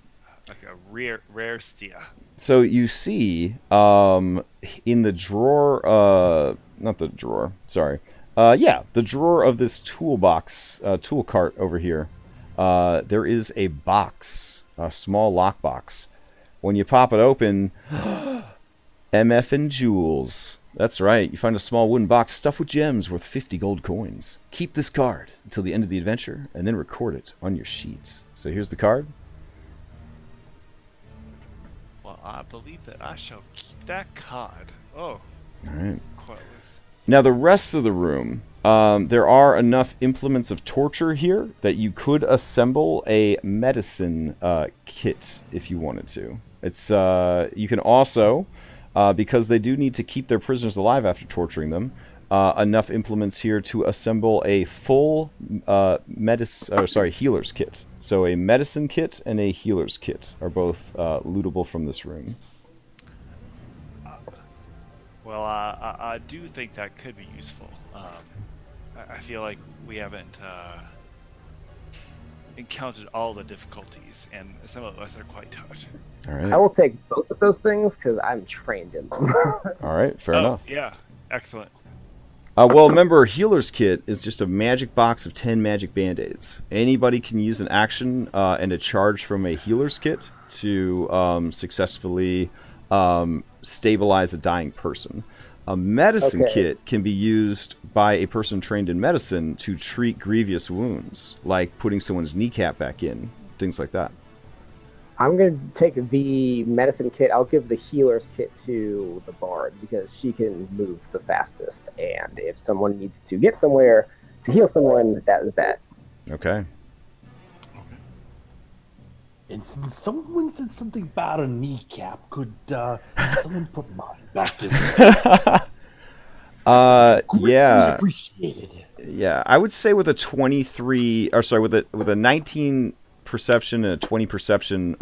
like a rare stia. So you see, in the drawer, not the drawer. Sorry. The drawer of this toolbox, tool cart over here. There is a box, a small lockbox. When you pop it open, MF and jewels. That's right. You find a small wooden box stuffed with gems worth 50 gold coins. Keep this card until the end of the adventure, and then record it on your sheets. So here's the card. Well, I believe that I shall keep that card. Oh. All right. Close. Now the rest of the room, there are enough implements of torture here that you could assemble a medicine kit if you wanted to. It's you can also, because they do need to keep their prisoners alive after torturing them, enough implements here to assemble a full healer's kit. So a medicine kit and a healer's kit are both lootable from this room. Well, I do think that could be useful. I feel like we haven't encountered all the difficulties, and some of us are quite tough. All right. I will take both of those things because I'm trained in them. All right, fair enough. Yeah, excellent. Well, remember, healer's kit is just a magic box of 10 magic band-aids. Anybody can use an action and a charge from a healer's kit to successfully stabilize a dying person. A medicine kit can be used by a person trained in medicine to treat grievous wounds, like putting someone's kneecap back in, things like that. I'm going to take the medicine kit. I'll give the healer's kit to the bard because she can move the fastest. And if someone needs to get somewhere to heal someone, that is that. Okay. And since someone said something about a kneecap, could someone put mine back in? Yeah. Appreciated. Yeah, I would say with a 23, or sorry, with a 19 perception and a 20 perception,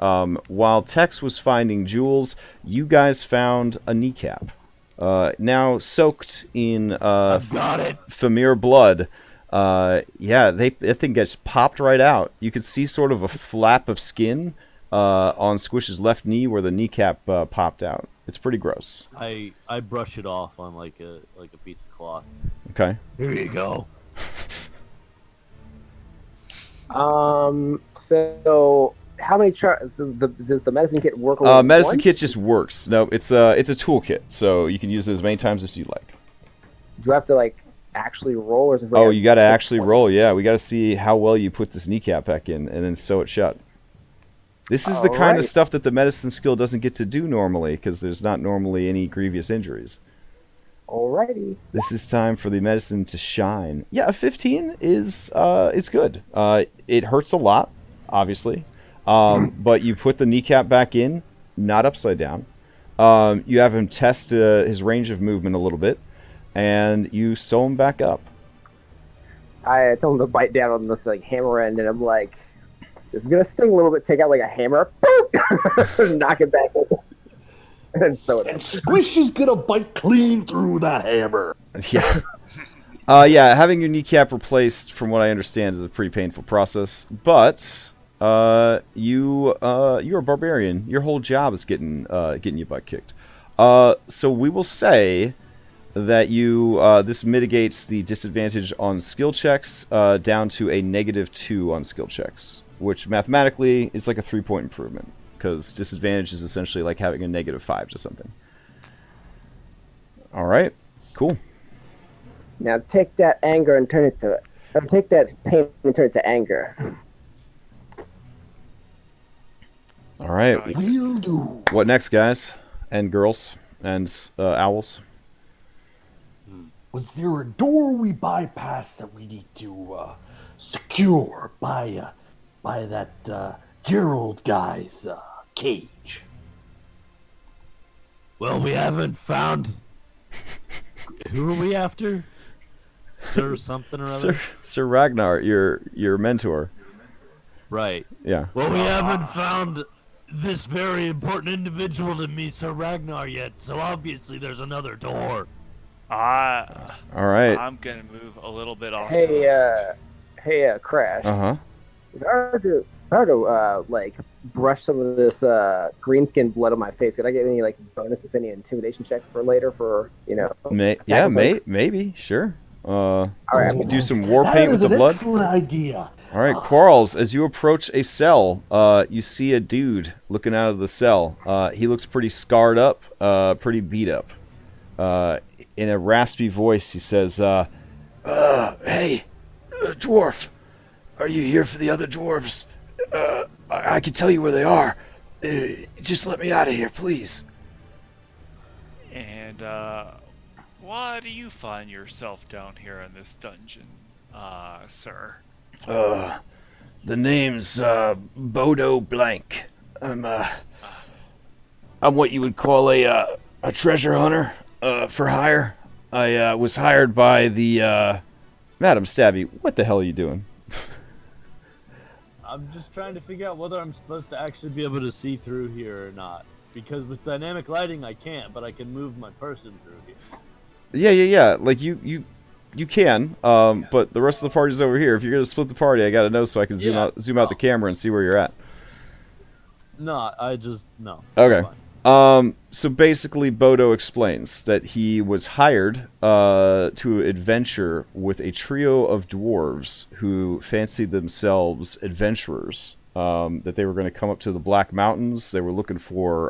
while Tex was finding jewels, you guys found a kneecap. Now soaked in Famir blood. That thing gets popped right out. You could see sort of a flap of skin on Squish's left knee where the kneecap popped out. It's pretty gross. I brush it off on like a piece of cloth. Okay. Here you go. So how many does the medicine kit work? Medicine kit just works. No, it's a toolkit, so you can use it as many times as you like. Do I have to actually roll, or is it you got to actually roll? Yeah, we got to see how well you put this kneecap back in, and then sew it shut. This is the kind of Alright. stuff that the medicine skill doesn't get to do normally, because there's not normally any grievous injuries. Alrighty. This is time for the medicine to shine. Yeah, a 15 is good. It hurts a lot, obviously, but you put the kneecap back in, not upside down. You have him test his range of movement a little bit, and you sew him back up. I told him to bite down on this like hammer end, and I'm like, "This is gonna sting a little bit. Take out like a hammer, boop, knock it back in, and sew it And up." Squish is gonna bite clean through that hammer. Yeah. Yeah, having your kneecap replaced, from what I understand, is a pretty painful process. But you're a barbarian. Your whole job is getting your butt kicked. So we will say that you this mitigates the disadvantage on skill checks down to a -2 on skill checks, which mathematically is like a 3-point improvement, because disadvantage is essentially like having a -5 to something. All right, cool. Now take that anger and turn it to, or take that pain and turn it to anger. All right, Will do. what next, guys and girls and owls? Was there a door we bypassed that we need to secure by that Gerald guy's cage? Well, we haven't found. Who are we after? Sir something or other? Sir Ragnar, your mentor. Right. Yeah. Well, we haven't found this very important individual to me, Sir Ragnar, yet. So obviously, there's another door. All right. I'm gonna move a little bit off. Hey, Crash. Uh-huh. If I were to like brush some of this greenskin blood on my face, could I get any like bonuses, any intimidation checks for later? For Maybe. Sure. All right, I'm we gonna do some war paint with the an blood. Excellent idea. All right, Quarles, as you approach a cell, you see a dude looking out of the cell. He looks pretty scarred up, pretty beat up. In a raspy voice, he says, "Hey, dwarf, are you here for the other dwarves? I can tell you where they are. Just let me out of here, please." And why do you find yourself down here in this dungeon, sir? The name's Bodo Blank. I'm what you would call a treasure hunter for hire. I was hired by the Madam Stabby. What the hell are you doing? I'm just trying to figure out whether I'm supposed to actually be able to see through here or not. Because with dynamic lighting, I can't, but I can move my person through here. Yeah. Like you can. But the rest of the party's over here. If you're gonna split the party, I gotta know so I can zoom out the camera and see where you're at. No, no. Okay. So basically, Bodo explains that he was hired to adventure with a trio of dwarves who fancied themselves adventurers. That they were going to come up to the Black Mountains. They were looking for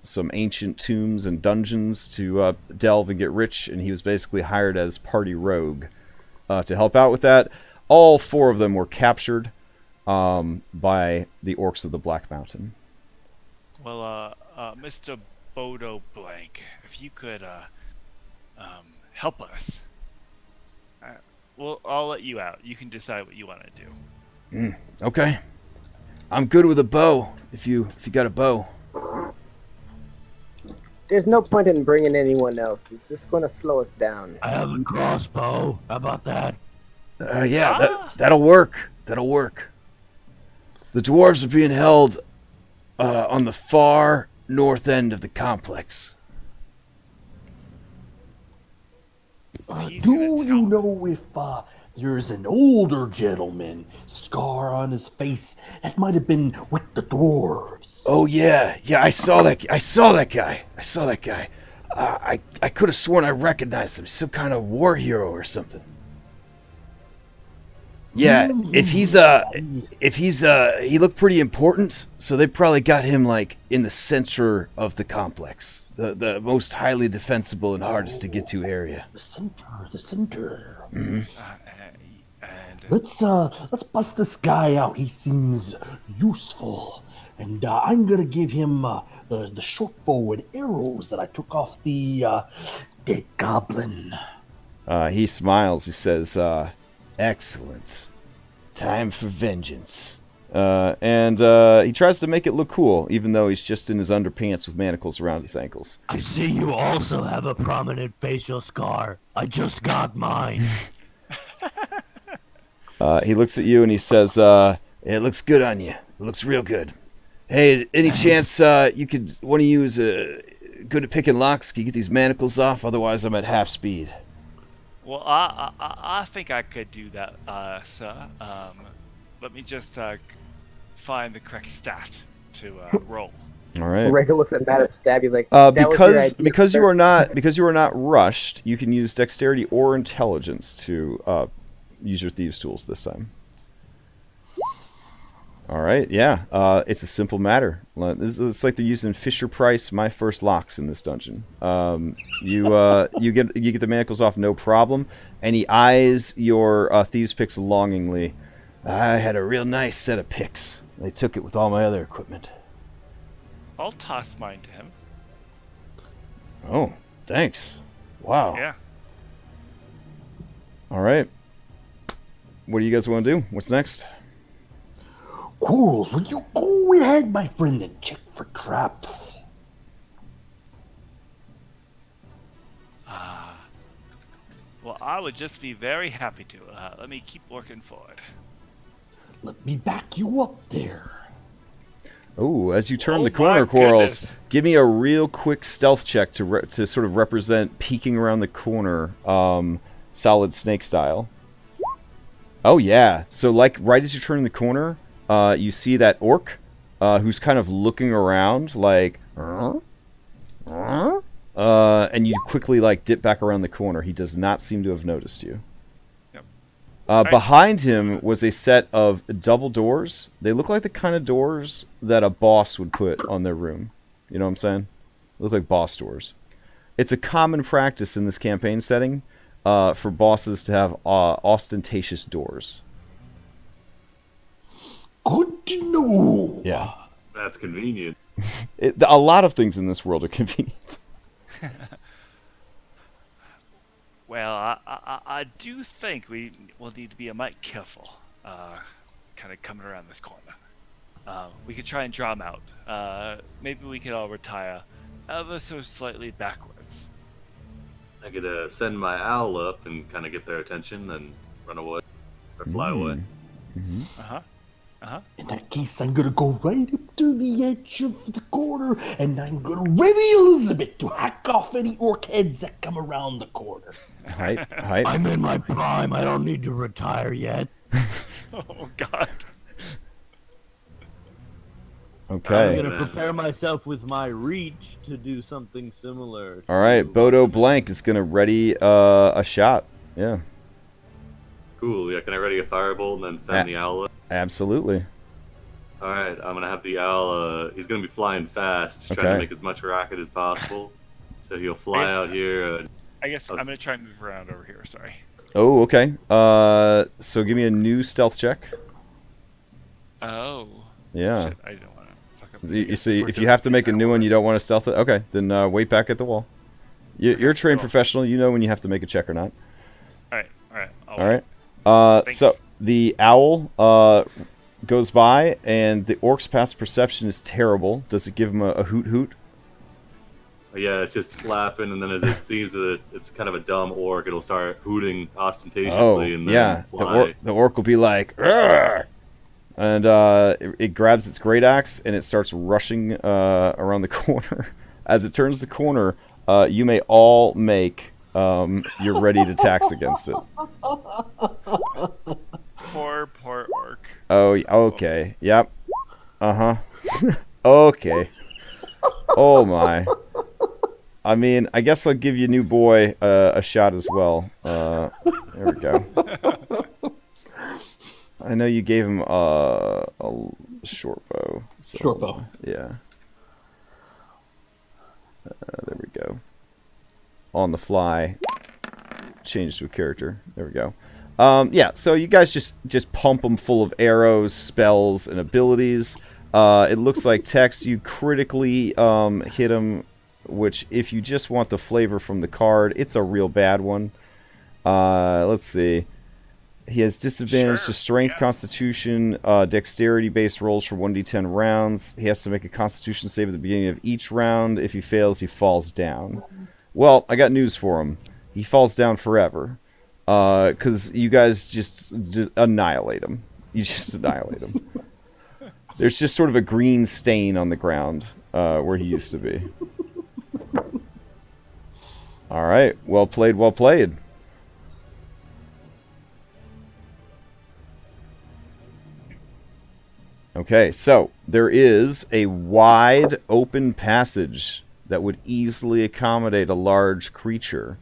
some ancient tombs and dungeons to delve and get rich, and he was basically hired as party rogue to help out with that. All 4 of them were captured by the orcs of the Black Mountain. Well, Mr. Bodo Blank, if you could help us, I'll let you out. You can decide what you want to do. Okay. I'm good with a bow. If you got a bow. There's no point in bringing anyone else. It's just going to slow us down. I have a crossbow. How about that? That'll work. That'll work. The dwarves are being held on the far north end of the complex. Do you know if there's an older gentleman, scar on his face, that might have been with the dwarves? Oh yeah, I saw that guy. I could have sworn I recognized him. Some kind of war hero or something. Yeah, if he's he looked pretty important, so they probably got him like in the center of the complex, the most highly defensible and hardest to get to area. The center. Mm-hmm. Let's bust this guy out. He seems useful. and I'm gonna give him the short bow and arrows that I took off the dead goblin. He smiles. He says, excellent. Time for vengeance. And he tries to make it look cool, even though he's just in his underpants with manacles around his ankles. I see you also have a prominent facial scar. I just got mine. He looks at you and he says, it looks good on you. It looks real good. Hey, any chance one of you is good at picking locks? Can you get these manacles off? Otherwise, I'm at half speed. Well, I think I could do that, sir. Let me just find the correct stat to roll. All right. Rega looks at Madam Stab. He's like, that was your idea, because sir." you are not rushed, you can use dexterity or intelligence to use your thieves' tools this time. All right, yeah, it's a simple matter. It's like they're using Fisher Price My First Locks in this dungeon. You get the manacles off, no problem, and he eyes your thieves' picks longingly. I had a real nice set of picks. They took it with all my other equipment. I'll toss mine to him. Oh, thanks. Wow. Yeah. All right. What do you guys want to do? What's next? Quarrels, will you go ahead, my friend, and check for traps? Well, I would just be very happy to. Let me keep working forward. Let me back you up there. Oh, as you turn Oh the corner, my Quarrels, goodness. give me a real quick stealth check to sort of represent peeking around the corner, Solid Snake style. Oh yeah, so like right as you turn the corner, you see that orc, who's kind of looking around like, and you quickly like dip back around the corner. He does not seem to have noticed you. Behind him was a set of double doors. They look like the kind of doors that a boss would put on their room. You know what I'm saying? They look like boss doors. It's a common practice in this campaign setting for bosses to have ostentatious doors. Good to know. Yeah. That's convenient. A lot of things in this world are convenient. Well, I do think we will need to be a mite careful, kind of coming around this corner. We could try and draw him out. Maybe we could all retire ever so slightly backwards. I could send my owl up and kind of get their attention and run away or fly away. Mm-hmm. In that case, I'm gonna go right up to the edge of the corner, and I'm gonna ready Elizabeth to hack off any orc heads that come around the corner. Hype. I'm in my prime. I don't need to retire yet. Oh God. Okay. I'm gonna prepare myself with my reach to do something similar. All right. Bodo Blank is gonna ready a shot. Yeah. Cool. Yeah. Can I ready a firebolt and then send the owl up? Absolutely. All right. I'm gonna have the owl. He's gonna be flying fast, just trying Okay. to make as much racket as possible. So he'll fly out here. I guess I'm gonna try and move around over here. Sorry. Oh, okay. So give me a new stealth check. Oh. Yeah. Shit, I don't want to fuck up. You see, if you have to make a new one, you don't want to stealth it. Okay, then wait back at the wall. You're a trained professional. You know when you have to make a check or not. All right. All right. Thanks. So the owl goes by, and the orc's past perception is terrible. Does it give him a hoot hoot? Yeah, it's just flapping, and then as it seems that it's kind of a dumb orc, it'll start hooting ostentatiously, Oh, and then yeah. fly. The orc will be like, "Arr!" And it grabs its great axe and it starts rushing around the corner. As it turns the corner, you may all make your ready to tax against it. Poor orc. Oh, okay. Yep. Uh-huh. Okay. Oh, my. I mean, I guess I'll give you new boy a shot as well. There we go. I know you gave him a short bow. So, Short bow. Yeah. There we go. On the fly. Change to a character. There we go. Yeah, so you guys just pump them full of arrows, spells, and abilities. It looks like Tex, you critically hit him, which if you just want the flavor from the card, it's a real bad one. Let's see. He has disadvantage to strength, constitution, dexterity-based rolls for 1d10 rounds. He has to make a constitution save at the beginning of each round. If he fails, he falls down. Well, I got news for him. He falls down forever. Because you guys just annihilate him. You just annihilate him. There's just sort of a green stain on the ground where he used to be. All right. Well played, well played. Okay, so there is a wide open passage that would easily accommodate a large creature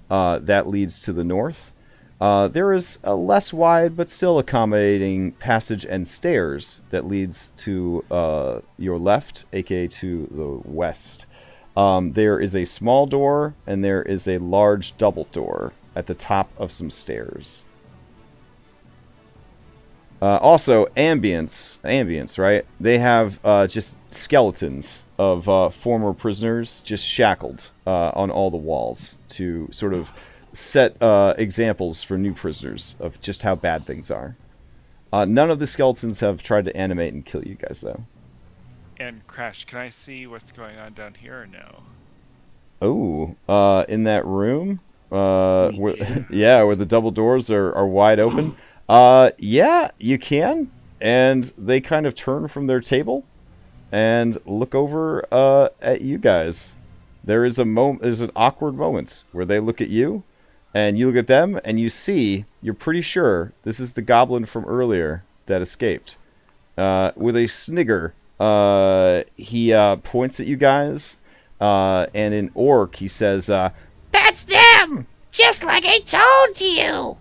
that leads to the north. There is a less wide but still accommodating passage and stairs that leads to your left, aka to the west. There is a small door and there is a large double door at the top of some stairs. Also, ambience, right? They have just skeletons of former prisoners just shackled on all the walls to sort of set examples for new prisoners of just how bad things are. None of the skeletons have tried to animate and kill you guys, though. And Crash, can I see what's going on down here or no? Oh, in that room? Where the double doors are wide open. Yeah, you can. And they kind of turn from their table and look over at you guys. There's an awkward moment where they look at you and you look at them and you're pretty sure this is the goblin from earlier that escaped. With a snigger, he points at you guys, and in orc he says, "That's them! Just like I told you!"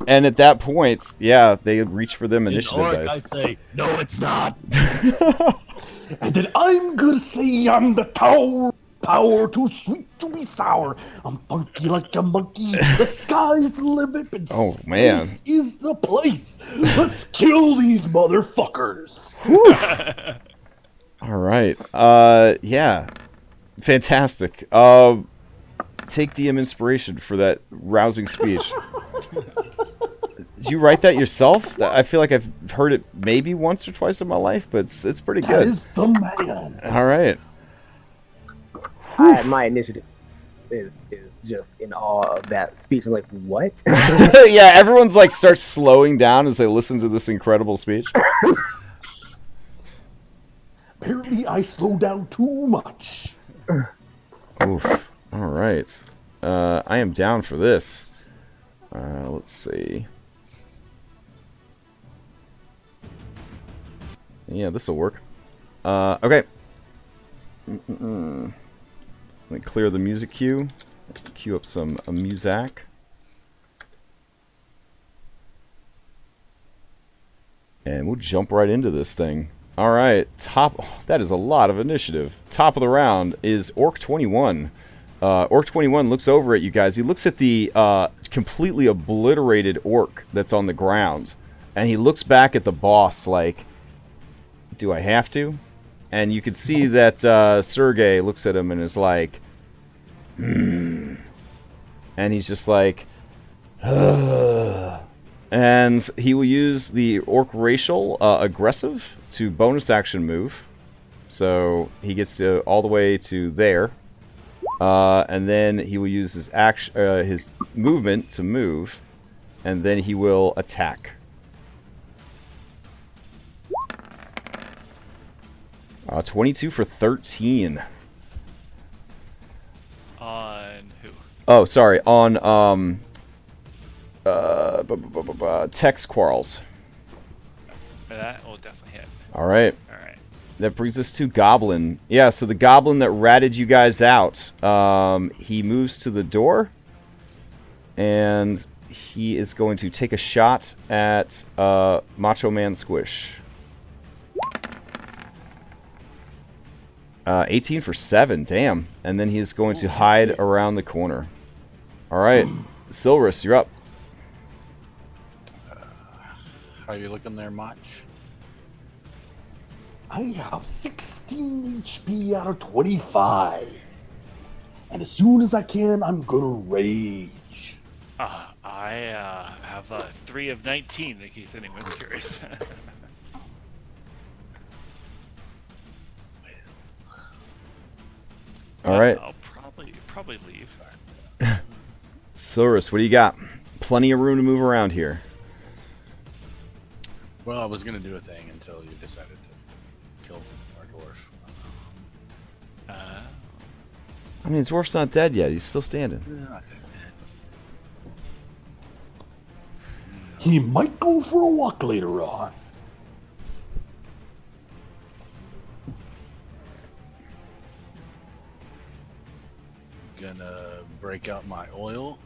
And at that point, yeah, they reach for them initiative In orc, dice. I say, no, it's not. And then I'm gonna say I'm the power too sweet to be sour. I'm funky like a monkey. The sky's the limit. And Oh, man. This is the place. Let's kill these motherfuckers. All right. Yeah. Fantastic. Take DM inspiration for that rousing speech. Did you write that yourself? I feel like I've heard it maybe once or twice in my life, but it's pretty That good. is the man. All right. My initiative is just in awe of that speech. I'm like, what? Yeah, everyone's like starts slowing down as they listen to this incredible speech. Apparently, I slow down too much. Oof. All right. I am down for this. Let's see. Yeah, this will work. Okay. Let me clear the music cue. Cue up some music. And we'll jump right into this thing. All right. That is a lot of initiative. Top of the round is Orc 21. Orc 21 looks over at you guys. He looks at the completely obliterated orc that's on the ground. And he looks back at the boss like, do I have to? And you can see that Sergey looks at him and is like, and he's just like, and he will use the orc racial aggressive to bonus action move. So he gets to all the way to there. And then he will use his his movement to move, and then he will attack. 22 for 13. On who? Oh, sorry. On Tex Quarrels. That will definitely hit. All right. All right. That brings us to Goblin. Yeah, so the Goblin that ratted you guys out, he moves to the door, and he is going to take a shot at Macho Man Squish. 18 for 7, damn. And then he is going to hide around the corner. All right, Silverus, you're up. How you looking there, Mach? I have 16 HP out of 25. And as soon as I can, I'm gonna rage. I have 3 of 19 in case anyone's curious. All right. I'll probably leave. Silurus, what do you got? Plenty of room to move around here. Well, I was gonna do a thing until you decided to kill our dwarf. I mean, the dwarf's not dead yet. He's still standing. He might go for a walk later on. Gonna break out my oil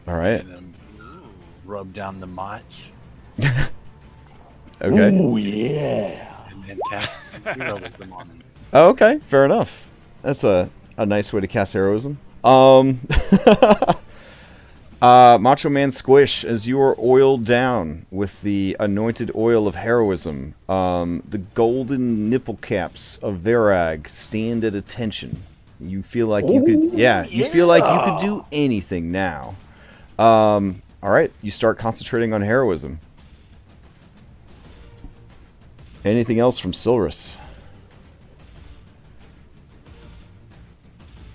All right. and rub down the motch Okay. Oh, yeah. and cast heroism on him. Oh, okay. Fair enough. That's a nice way to cast heroism. Macho Man Squish, as you are oiled down with the anointed oil of heroism, the golden nipple caps of Felrag stand at attention. You feel like you could, you feel like you could do anything now. All right, you start concentrating on heroism. Anything else from Silurus?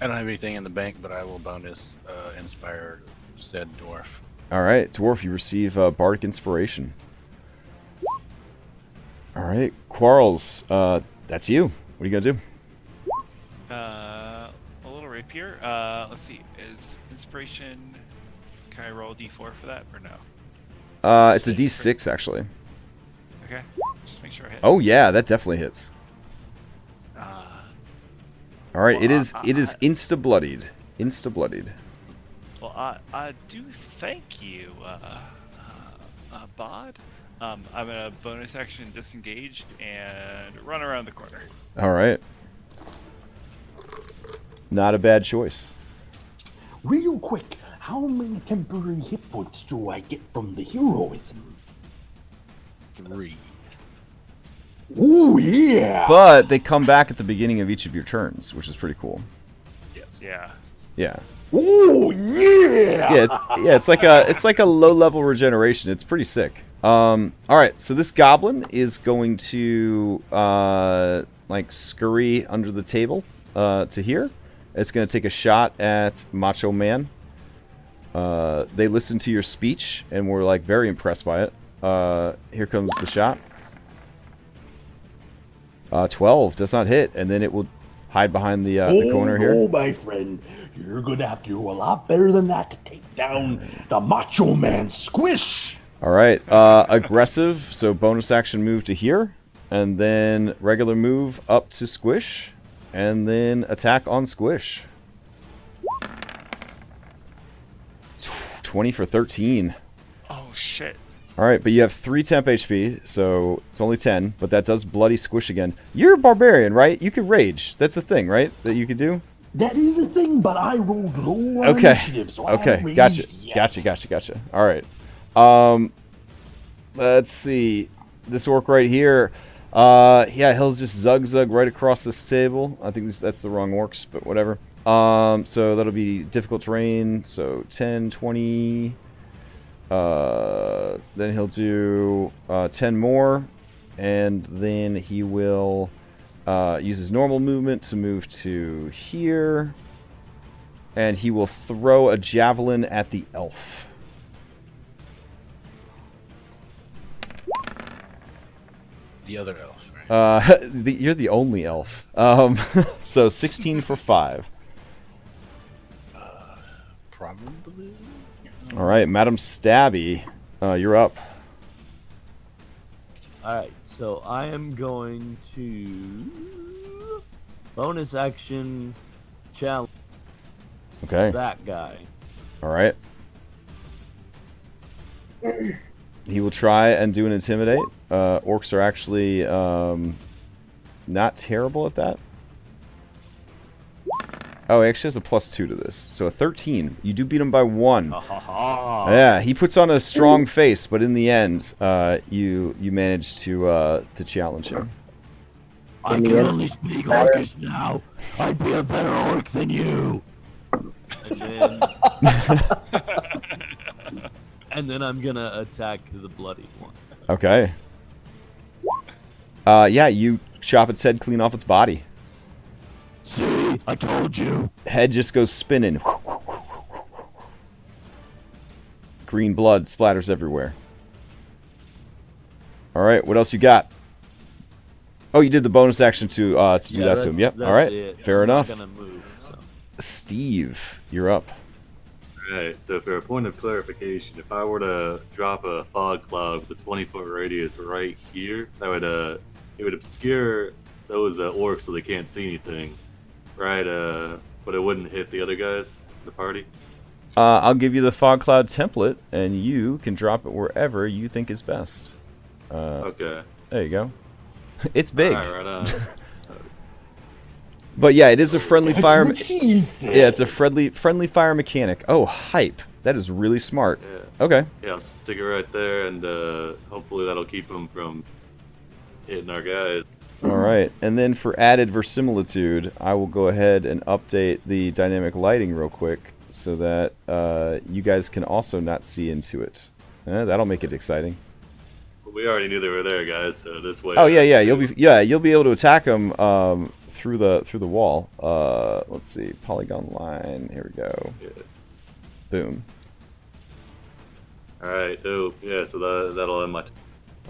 I don't have anything in the bank, but I will bonus inspire said dwarf. All right, Dwarf, you receive Bardic Inspiration. All right, Quarles, that's you. What are you going to do? A little rapier. Let's see. Is inspiration? Can I roll a d4 for that or no? It's a D6, actually. Okay. Just make sure I hit. Oh, yeah, that definitely hits. All right, well, it is insta-bloodied. Insta-bloodied. Well, I do thank you, Bod. I'm gonna bonus action disengage and run around the corner. All right. Not a bad choice. Real quick, how many temporary hit points do I get from the heroism? 3. Oh, yeah. But they come back at the beginning of each of your turns, which is pretty cool. Yes. Yeah. Yeah. Oh, yeah. It's like a low-level regeneration. It's pretty sick. All right, so this goblin is going to like scurry under the table to here. It's going to take a shot at Macho Man. They listened to your speech and were like very impressed by it. Here comes the shot. 12 does not hit, and then it will hide behind the corner here. Oh, my friend, you're gonna have to do a lot better than that to take down the Macho Man Squish. All right, aggressive. So bonus action move to here, and then regular move up to Squish, and then attack on Squish. 20 for 13. Oh shit. All right, but you have 3 temp HP, so it's only 10, but that does bloody Squish again. You're a barbarian, right? You can rage. That's the thing, right? That you could do? That is the thing, but I rolled low on initiative, so I haven't raged yet. Gotcha. All right. Let's see. This orc right here. Yeah, he'll just zug right across this table. I think that's the wrong orcs, but whatever. So that'll be difficult terrain. So 10, 20. Then he'll do 10 more, and then he will use his normal movement to move to here, and he will throw a javelin at the elf. The other elf, right? You're the only elf. So 16 for 5. Probably. All right, Madam Stabby, you're up. Alright, so I am going to bonus action challenge Okay. that guy. All right. He will try and do an intimidate. Orcs are actually not terrible at that. Oh, he actually has a +2 to this. So a 13. You do beat him by 1. Yeah, he puts on a strong face, but in the end, you manage to challenge him. I In can the end, only speak matter. Orcish now. I'd be a better orc than you. And then, and then I'm gonna attack the bloody one. Okay. Yeah, you chop its head clean off its body. See, I told you. Head just goes spinning. Green blood splatters everywhere. All right, what else you got? Oh, you did the bonus action to do that to him. Yep. That's All right. it. Fair I'm enough. Not gonna move, so. Steve, you're up. Alright, so for a point of clarification, if I were to drop a fog cloud with a 20-foot radius right here, that would it would obscure those orcs so they can't see anything, right? But it wouldn't hit the other guys in the party. I'll give you the fog cloud template, and you can drop it wherever you think is best. Okay. There you go. It's big. Alright, right on. But yeah, it is a friendly fire. That's what she said. Yeah, it's a friendly fire mechanic. Oh, hype! That is really smart. Yeah. Okay. Yeah, I'll stick it right there, and hopefully that'll keep them from hitting our guys. All right, and then for added verisimilitude, I will go ahead and update the dynamic lighting real quick so that you guys can also not see into it. That'll make it exciting. But we already knew they were there, guys. So this way. Oh yeah, you'll be able to attack them through the wall. Let's see, polygon line. Here we go. Yeah. Boom. All right, dope. Yeah, so that'll end my.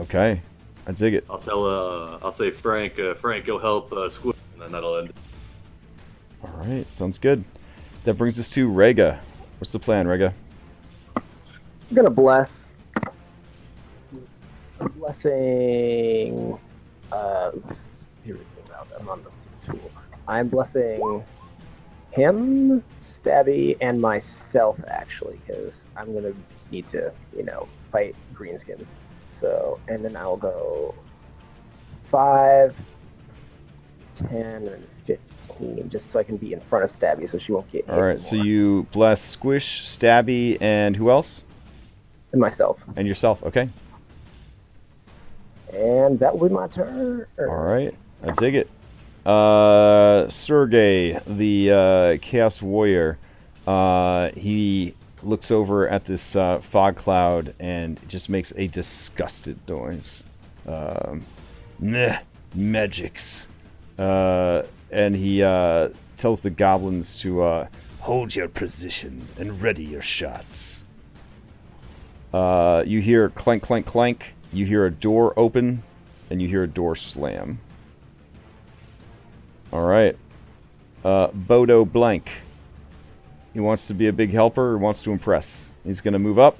Okay, I dig it. I'll say Frank, go help Squid, and then that'll end. All right, sounds good. That brings us to Rega. What's the plan, Rega? I'm gonna bless. I'm blessing. Here it goes out. I'm on this tool. I'm blessing him, Stabby, and myself actually, because I'm gonna need to, fight greenskins. So, and then I'll go 5, 10, and 15, just so I can be in front of Stabby, so she won't get hit. All right, so anymore. you bless Squish, Stabby, and who else? And myself. And yourself. Okay. And that will be my turn. All right, I dig it. Sergey, the Chaos Warrior, he looks over at this fog cloud and just makes a disgusted noise. Nah, magics. And he tells the goblins to hold your position and ready your shots. You hear clank, clank, clank. You hear a door open, and you hear a door slam. All right. Bodo Blank. He wants to be a big helper or wants to impress. He's going to move up.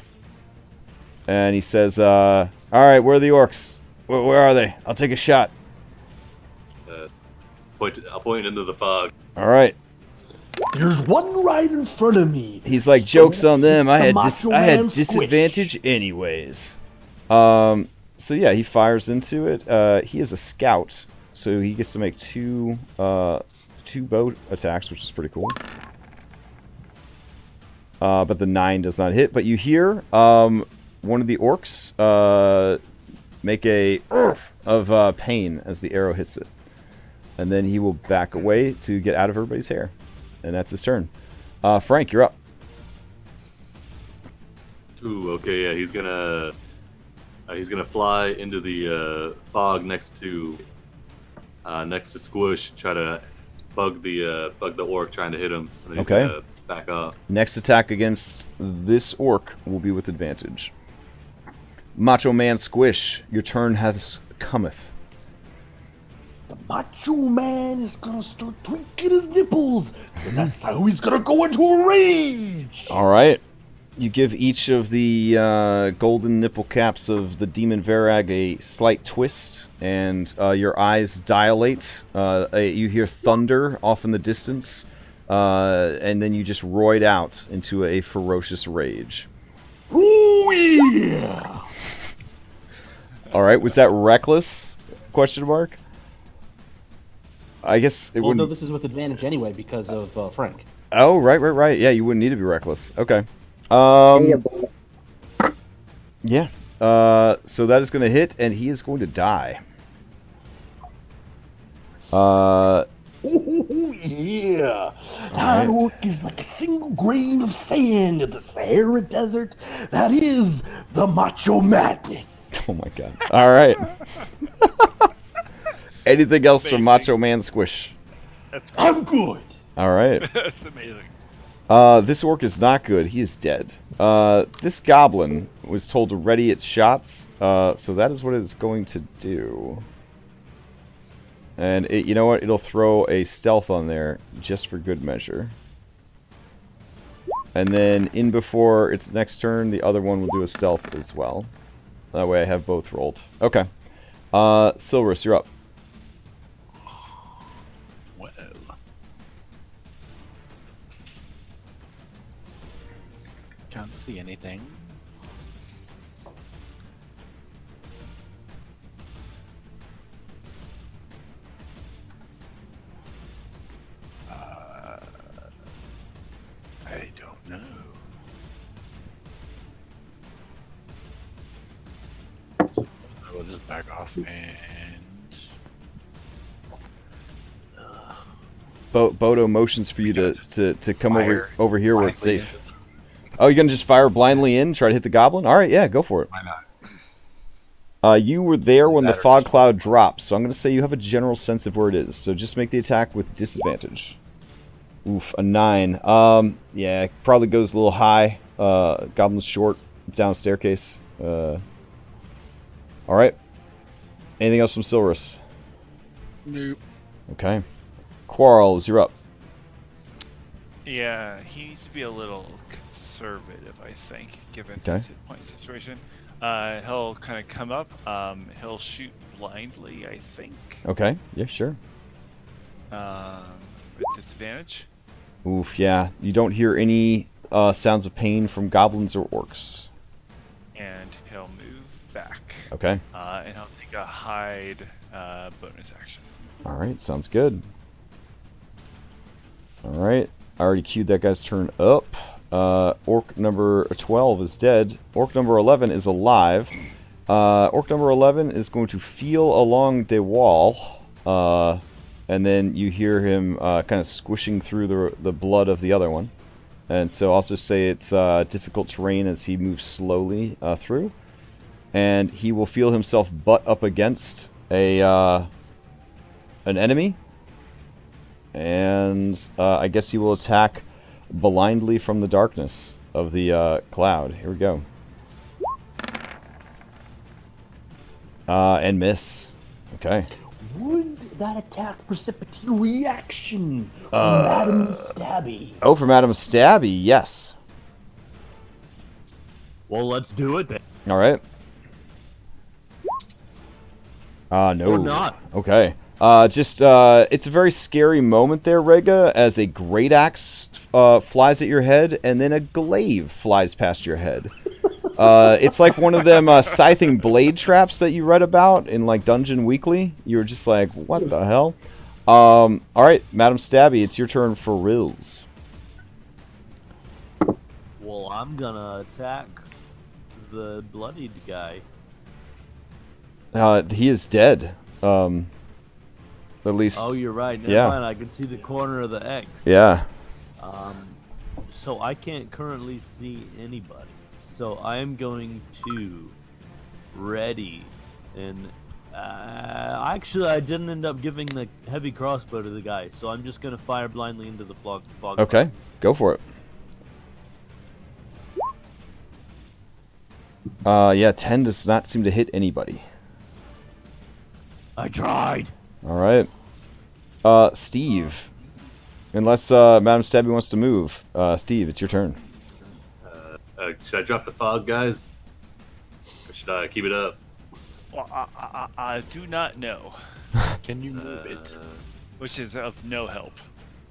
And he says, all right, where are the orcs? Where are they? I'll take a shot. I'll point into the fog. All right. There's one right in front of me. He's like, joke's on them. I had Macho Man disadvantage anyways. So yeah, he fires into it. He is a scout, so he gets to make two bow attacks, which is pretty cool. But the 9 does not hit. But you hear one of the orcs make a of pain as the arrow hits it, and then he will back away to get out of everybody's hair, and that's his turn. Frank, you're up. Ooh, okay, yeah, he's gonna fly into the fog next to Squish, try to bug the orc trying to hit him. And then he's Okay. gonna back off. Next attack against this orc will be with advantage. Macho Man Squish, your turn has cometh. The Macho Man is gonna start tweaking his nipples, because that's how he's gonna go into a rage. All right. You give each of the golden nipple caps of the Demon Felrag a slight twist, and your eyes dilate. You hear thunder off in the distance, and then you just roid out into a ferocious rage. Ooh yeah! All right, was that reckless? Question mark. I guess it Well, no, wouldn't. this is with advantage anyway because of Frank. Oh, right. Yeah, you wouldn't need to be reckless. Okay. Yeah, boys. Yeah. So that is going to hit, and he is going to die. Ooh, yeah. That orc is like a single grain of sand in the Sahara Desert. That is the macho madness. Oh my god. All right. Anything else from Amazing. Macho Man Squish? That's I'm good. All right. that's amazing. This orc is not good. He is dead. This goblin was told to ready its shots, so that is what it's going to do. And you know what? It'll throw a stealth on there just for good measure. And then in before its next turn, the other one will do a stealth as well. That way I have both rolled. Okay. Silverus, you're up. Well. Can't see anything. I don't know. So I will just back off and. Bodo motions for you to come over here where it's blindly safe. Oh, you're gonna just fire blindly in, try to hit the goblin? All right, yeah, go for it. Why not? You were there when the That or fog just- cloud drops, so I'm gonna say you have a general sense of where it is. So just make the attack with disadvantage. Oof, a 9. Yeah, it probably goes a little high. Goblin's short, down staircase. All right. Anything else from Silverus? Nope. Okay. Quarles, you're up. Yeah, he needs to be a little conservative, I think, given Okay. his hit point situation. He'll kind of come up. He'll shoot blindly, I think, Okay. Yeah, sure. with disadvantage. Oof, yeah. You don't hear any sounds of pain from goblins or orcs. And he'll move back. Okay. And he'll take a hide bonus action. All right, sounds good. All right. I already queued that guy's turn up. Orc number 12 is dead. Orc number 11 is alive. Orc number 11 is going to feel along the wall. And then you hear him kind of squishing through the blood of the other one. And so I'll just say it's difficult terrain as he moves slowly through. And he will feel himself butt up against an enemy. And I guess he will attack blindly from the darkness of the cloud. Here we go. And miss. Okay. Would that attack precipitate a reaction from Madam Stabby? Oh, from Adam Stabby, yes. Well, let's do it then. All right. No. Or not. Okay. It's a very scary moment there, Rega, as a great axe flies at your head, and then a glaive flies past your head. It's like one of them scything blade traps that you read about in like Dungeon Weekly. You were just like, what the hell? All right, Madam Stabby, it's your turn for Rills. Well, I'm gonna attack the bloodied guy. He is dead. At least. Oh, you're right. Never Yeah. mind. I can see the corner of the X. Yeah. So I can't currently see anybody. So I am going to ready, and actually I didn't end up giving the heavy crossbow to the guy, so I'm just gonna fire blindly into the fog. Okay, go for it. Yeah, 10 does not seem to hit anybody. I tried. All right. Steve. Unless Madam Stabby wants to move. Steve, it's your turn. Should I drop the fog, guys? Or should I keep it up? Well, I do not know, Can you move it? which is of no help.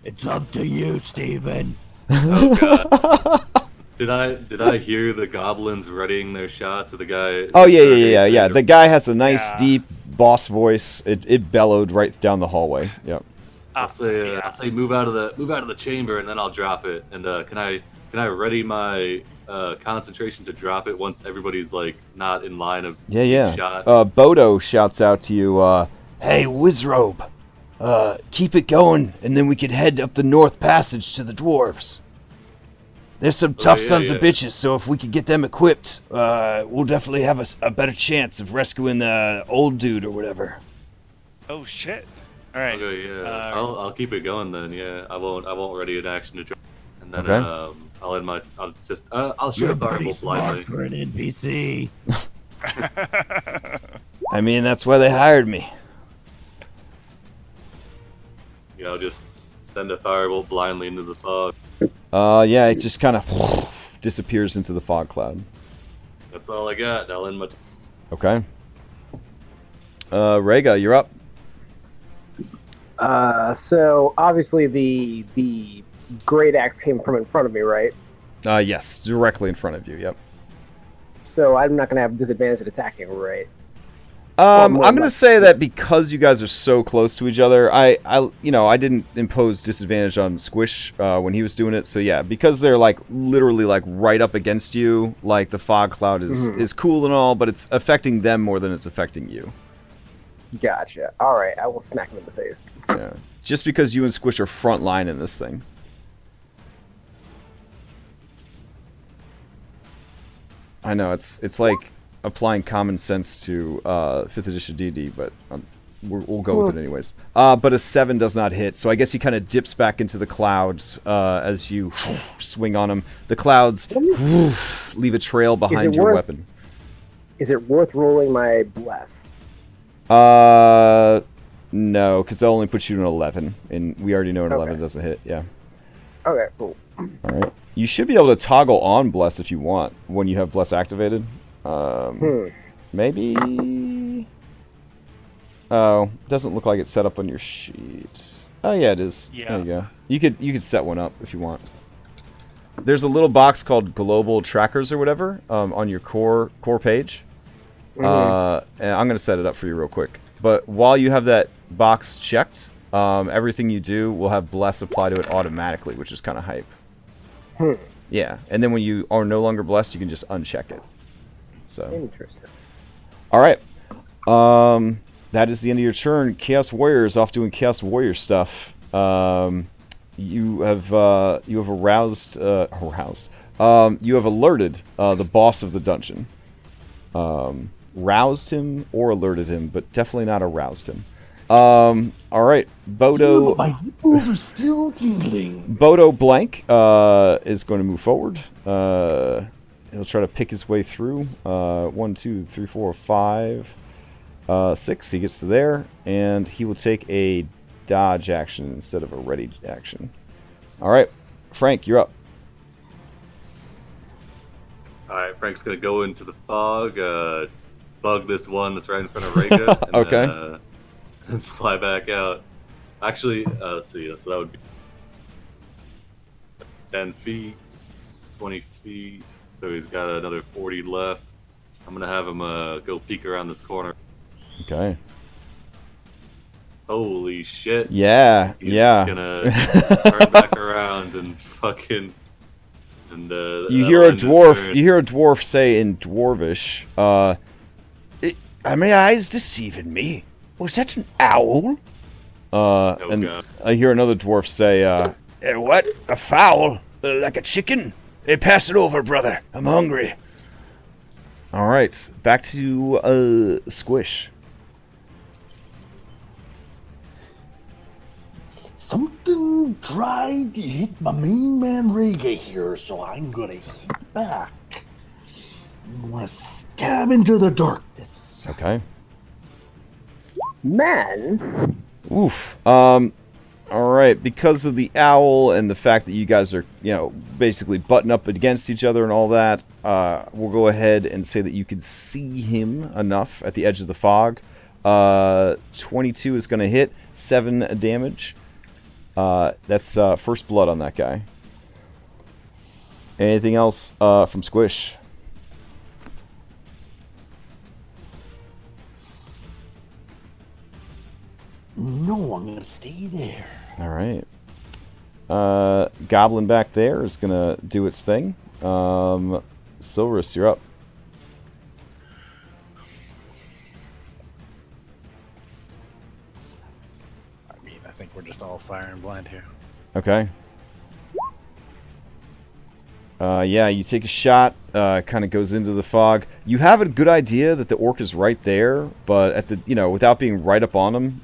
It's up to you, Steven. Oh god. Did I hear the goblins readying their shots of the guy? Oh, yeah. The guy has a nice, deep boss voice. It bellowed right down the hallway. Yep. I'll say move out of the chamber, and then I'll drop it. And can I ready my concentration to drop it once everybody's like not in line of being shot? Bodo shouts out to you, "Hey, Wizrobe, keep it going, and then we could head up the north passage to the dwarves. There's some tough sons of bitches, so if we could get them equipped, we'll definitely have a better chance of rescuing the old dude or whatever. Oh shit! All right. Okay, yeah. I'll keep it going then. Yeah, I won't ready an action to join. And then Okay. I'll shoot a firebolt blindly. For an NPC. I mean, that's why they hired me. You know, just send a firebolt blindly into the fog. Yeah, it just kind of disappears into the fog cloud. That's all I got. I'll end my. Okay. Rhaegar, you're up. So obviously the great axe came from in front of me, right? Yes, directly in front of you. Yep. So I'm not gonna have disadvantage at attacking, right? I'm gonna say that because you guys are so close to each other, I didn't impose disadvantage on Squish when he was doing it. So yeah, because they're like literally like right up against you, like the fog cloud is cool and all, but it's affecting them more than it's affecting you. Gotcha. All right, I will smack him in the face. Yeah, just because you and Squish are front line in this thing. I know it's like applying common sense to 5th edition D&D, but we'll go with it anyways. But a 7 does not hit, so I guess he kind of dips back into the clouds as you swing on him. The clouds leave a trail behind your weapon. Is it worth rolling my bless? No, because they'll only put you to an 11, and we already know an 11 doesn't hit. Yeah. Okay, cool. All right. You should be able to toggle on bless if you want when you have bless activated. Maybe. Oh, it doesn't look like it's set up on your sheet. Oh yeah, it is. Yeah. There you go. You could set one up if you want. There's a little box called global trackers or whatever on your core page. And I'm gonna set it up for you real quick. But while you have that box checked, everything you do will have bless apply to it automatically, which is kind of hype. Yeah, and then when you are no longer blessed, you can just uncheck it. So interesting. All right, that is the end of your turn. Chaos Warrior is off doing Chaos Warrior stuff. You have aroused. You have alerted the boss of the dungeon. Roused him or alerted him, but definitely not aroused him. All right, Bodo. My nipples are still tingling. Bodo Blank is going to move forward. He'll try to pick his way through. 1, 2, 3, 4, 5, 6. He gets to there, and he will take a dodge action instead of a ready action. All right, Frank, you're up. All right, Frank's gonna go into the fog, bug this one that's right in front of Reka, and Okay. then fly back out. Actually, let's see. So that would be 10 feet, 20 feet. So he's got another 40 left. I'm gonna have him go peek around this corner. Okay. Holy shit! Yeah, He's yeah. gonna turn back around and fucking. And You hear a dwarf say in Dwarvish, "Are my eyes deceiving me? Was that an owl?" And God. I hear another dwarf say, "What? A fowl? Like a chicken? Hey, pass it over, brother. I'm hungry." All right, back to Squish. Something tried to hit my main man Rega here, so I'm gonna hit back. I'm gonna stab into the darkness. Okay. Man. Oof. All right. Because of the owl and the fact that you guys are, basically butting up against each other and all that, we'll go ahead and say that you can see him enough at the edge of the fog. 22 is going to hit, 7 damage. That's first blood on that guy. Anything else from Squish? No, I'm gonna stay there. All right. Goblin back there is going to do its thing. Silverus, you're up. I mean, fire and blind here. Okay. Yeah, you take a shot. Kind of goes into the fog. You have a good idea that the orc is right there, but at the without being right up on him,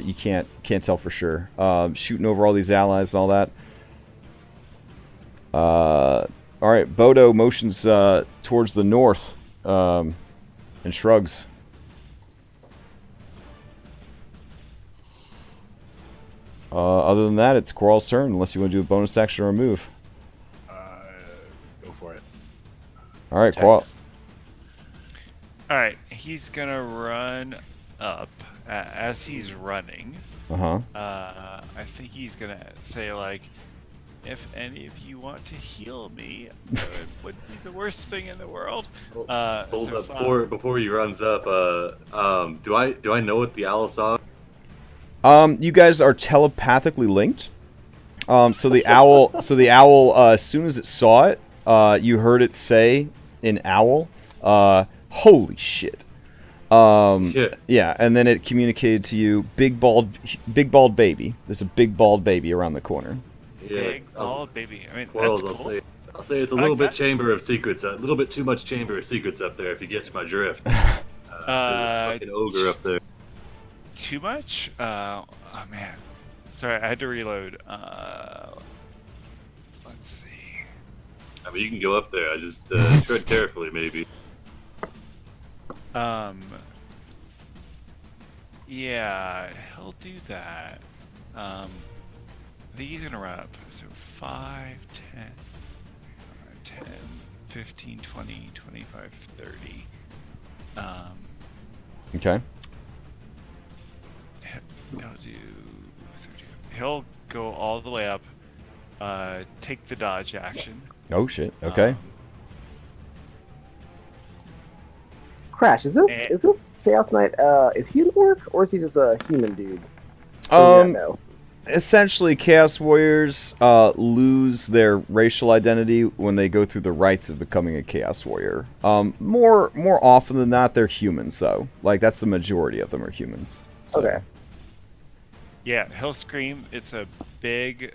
you can't tell for sure. Shooting over all these allies and all that. All right, Bodo motions towards the north and shrugs. Other than that, it's Quarrel's turn, unless you want to do a bonus action or a move. Go for it. All right, Quarrel. All right, he's gonna run up. As he's running, Uh-huh. I think he's gonna say like, "If any of you want to heal me, it wouldn't be the worst thing in the world." Hold so up, before he runs up. Do I know what the owl song? You guys are telepathically linked. So the owl, as soon as it saw it, you heard it say in owl, "Holy shit." Yeah, and then it communicated to you, big bald baby. There's a big bald baby around the corner. Yeah, big bald baby. I mean, Quarrels, that's cool. I'll say it's a little bit Chamber of Secrets, a little bit too much Chamber of Secrets up there. If you get my drift, there's a fucking ogre up there. Too much? Oh man. Sorry, I had to reload. Let's see. I mean, you can go up there. I just tread carefully, maybe. Yeah, he'll do that. I think he's gonna run up. So 5, 10, 15, 20, 25, 30. Okay. He'll do 30. He'll go all the way up, take the dodge action. Oh shit. Okay. Crash, is this Chaos Knight? Is he an orc or is he just a human dude? No. Essentially, Chaos Warriors lose their racial identity when they go through the rites of becoming a Chaos Warrior. More often than not, they're humans, though. Like, that's the majority of them are humans. So. Okay. Yeah, he'll scream. It's a big,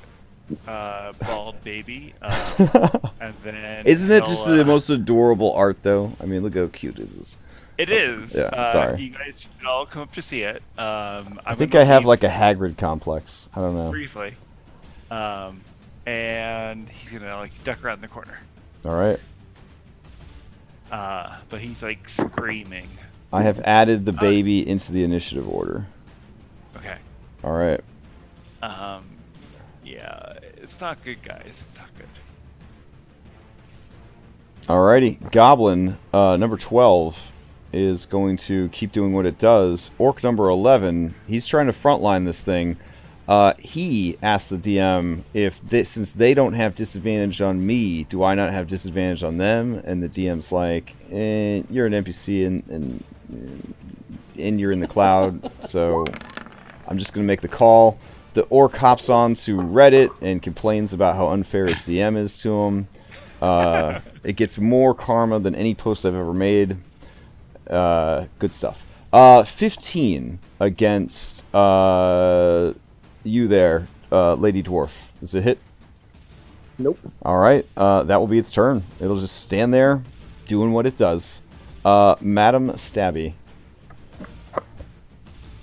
bald baby. And then Isn't it just the most adorable art, though? I mean, look how cute it is. It is. Yeah, sorry. You guys should all come up to see it. I think I have like a Hagrid complex. I don't know. Briefly. And he's gonna like duck around the corner. All right. But he's like screaming. I have added the baby into the initiative order. Okay. All right. Yeah, it's not good, guys. It's not good. Alrighty. Goblin number 12 is going to keep doing what it does. Orc number 11, he's trying to frontline this thing. He asked the DM if since they don't have disadvantage on me, do I not have disadvantage on them? And the DM's like, you're an NPC and you're in the cloud, so I'm just going to make the call. The orc hops on to Reddit and complains about how unfair his DM is to him. It gets more karma than any post I've ever made. Good stuff. 15 against you there, Lady Dwarf. Is it a hit? Nope. Alright, that will be its turn. It'll just stand there, doing what it does. Madam Stabby.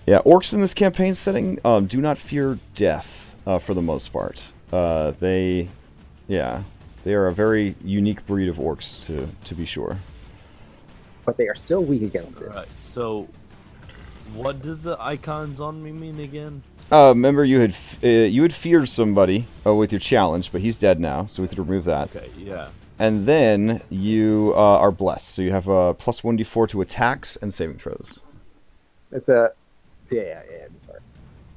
Yeah, orcs in this campaign setting do not fear death, for the most part. They are a very unique breed of orcs, to be sure. But they are still weak against it. Alright, so what did the icons on me mean again? Remember you had feared somebody with your challenge, but he's dead now, so we could remove that. Okay, yeah. And then you are blessed, so you have a plus 1d4 to attacks and saving throws. It's a yeah.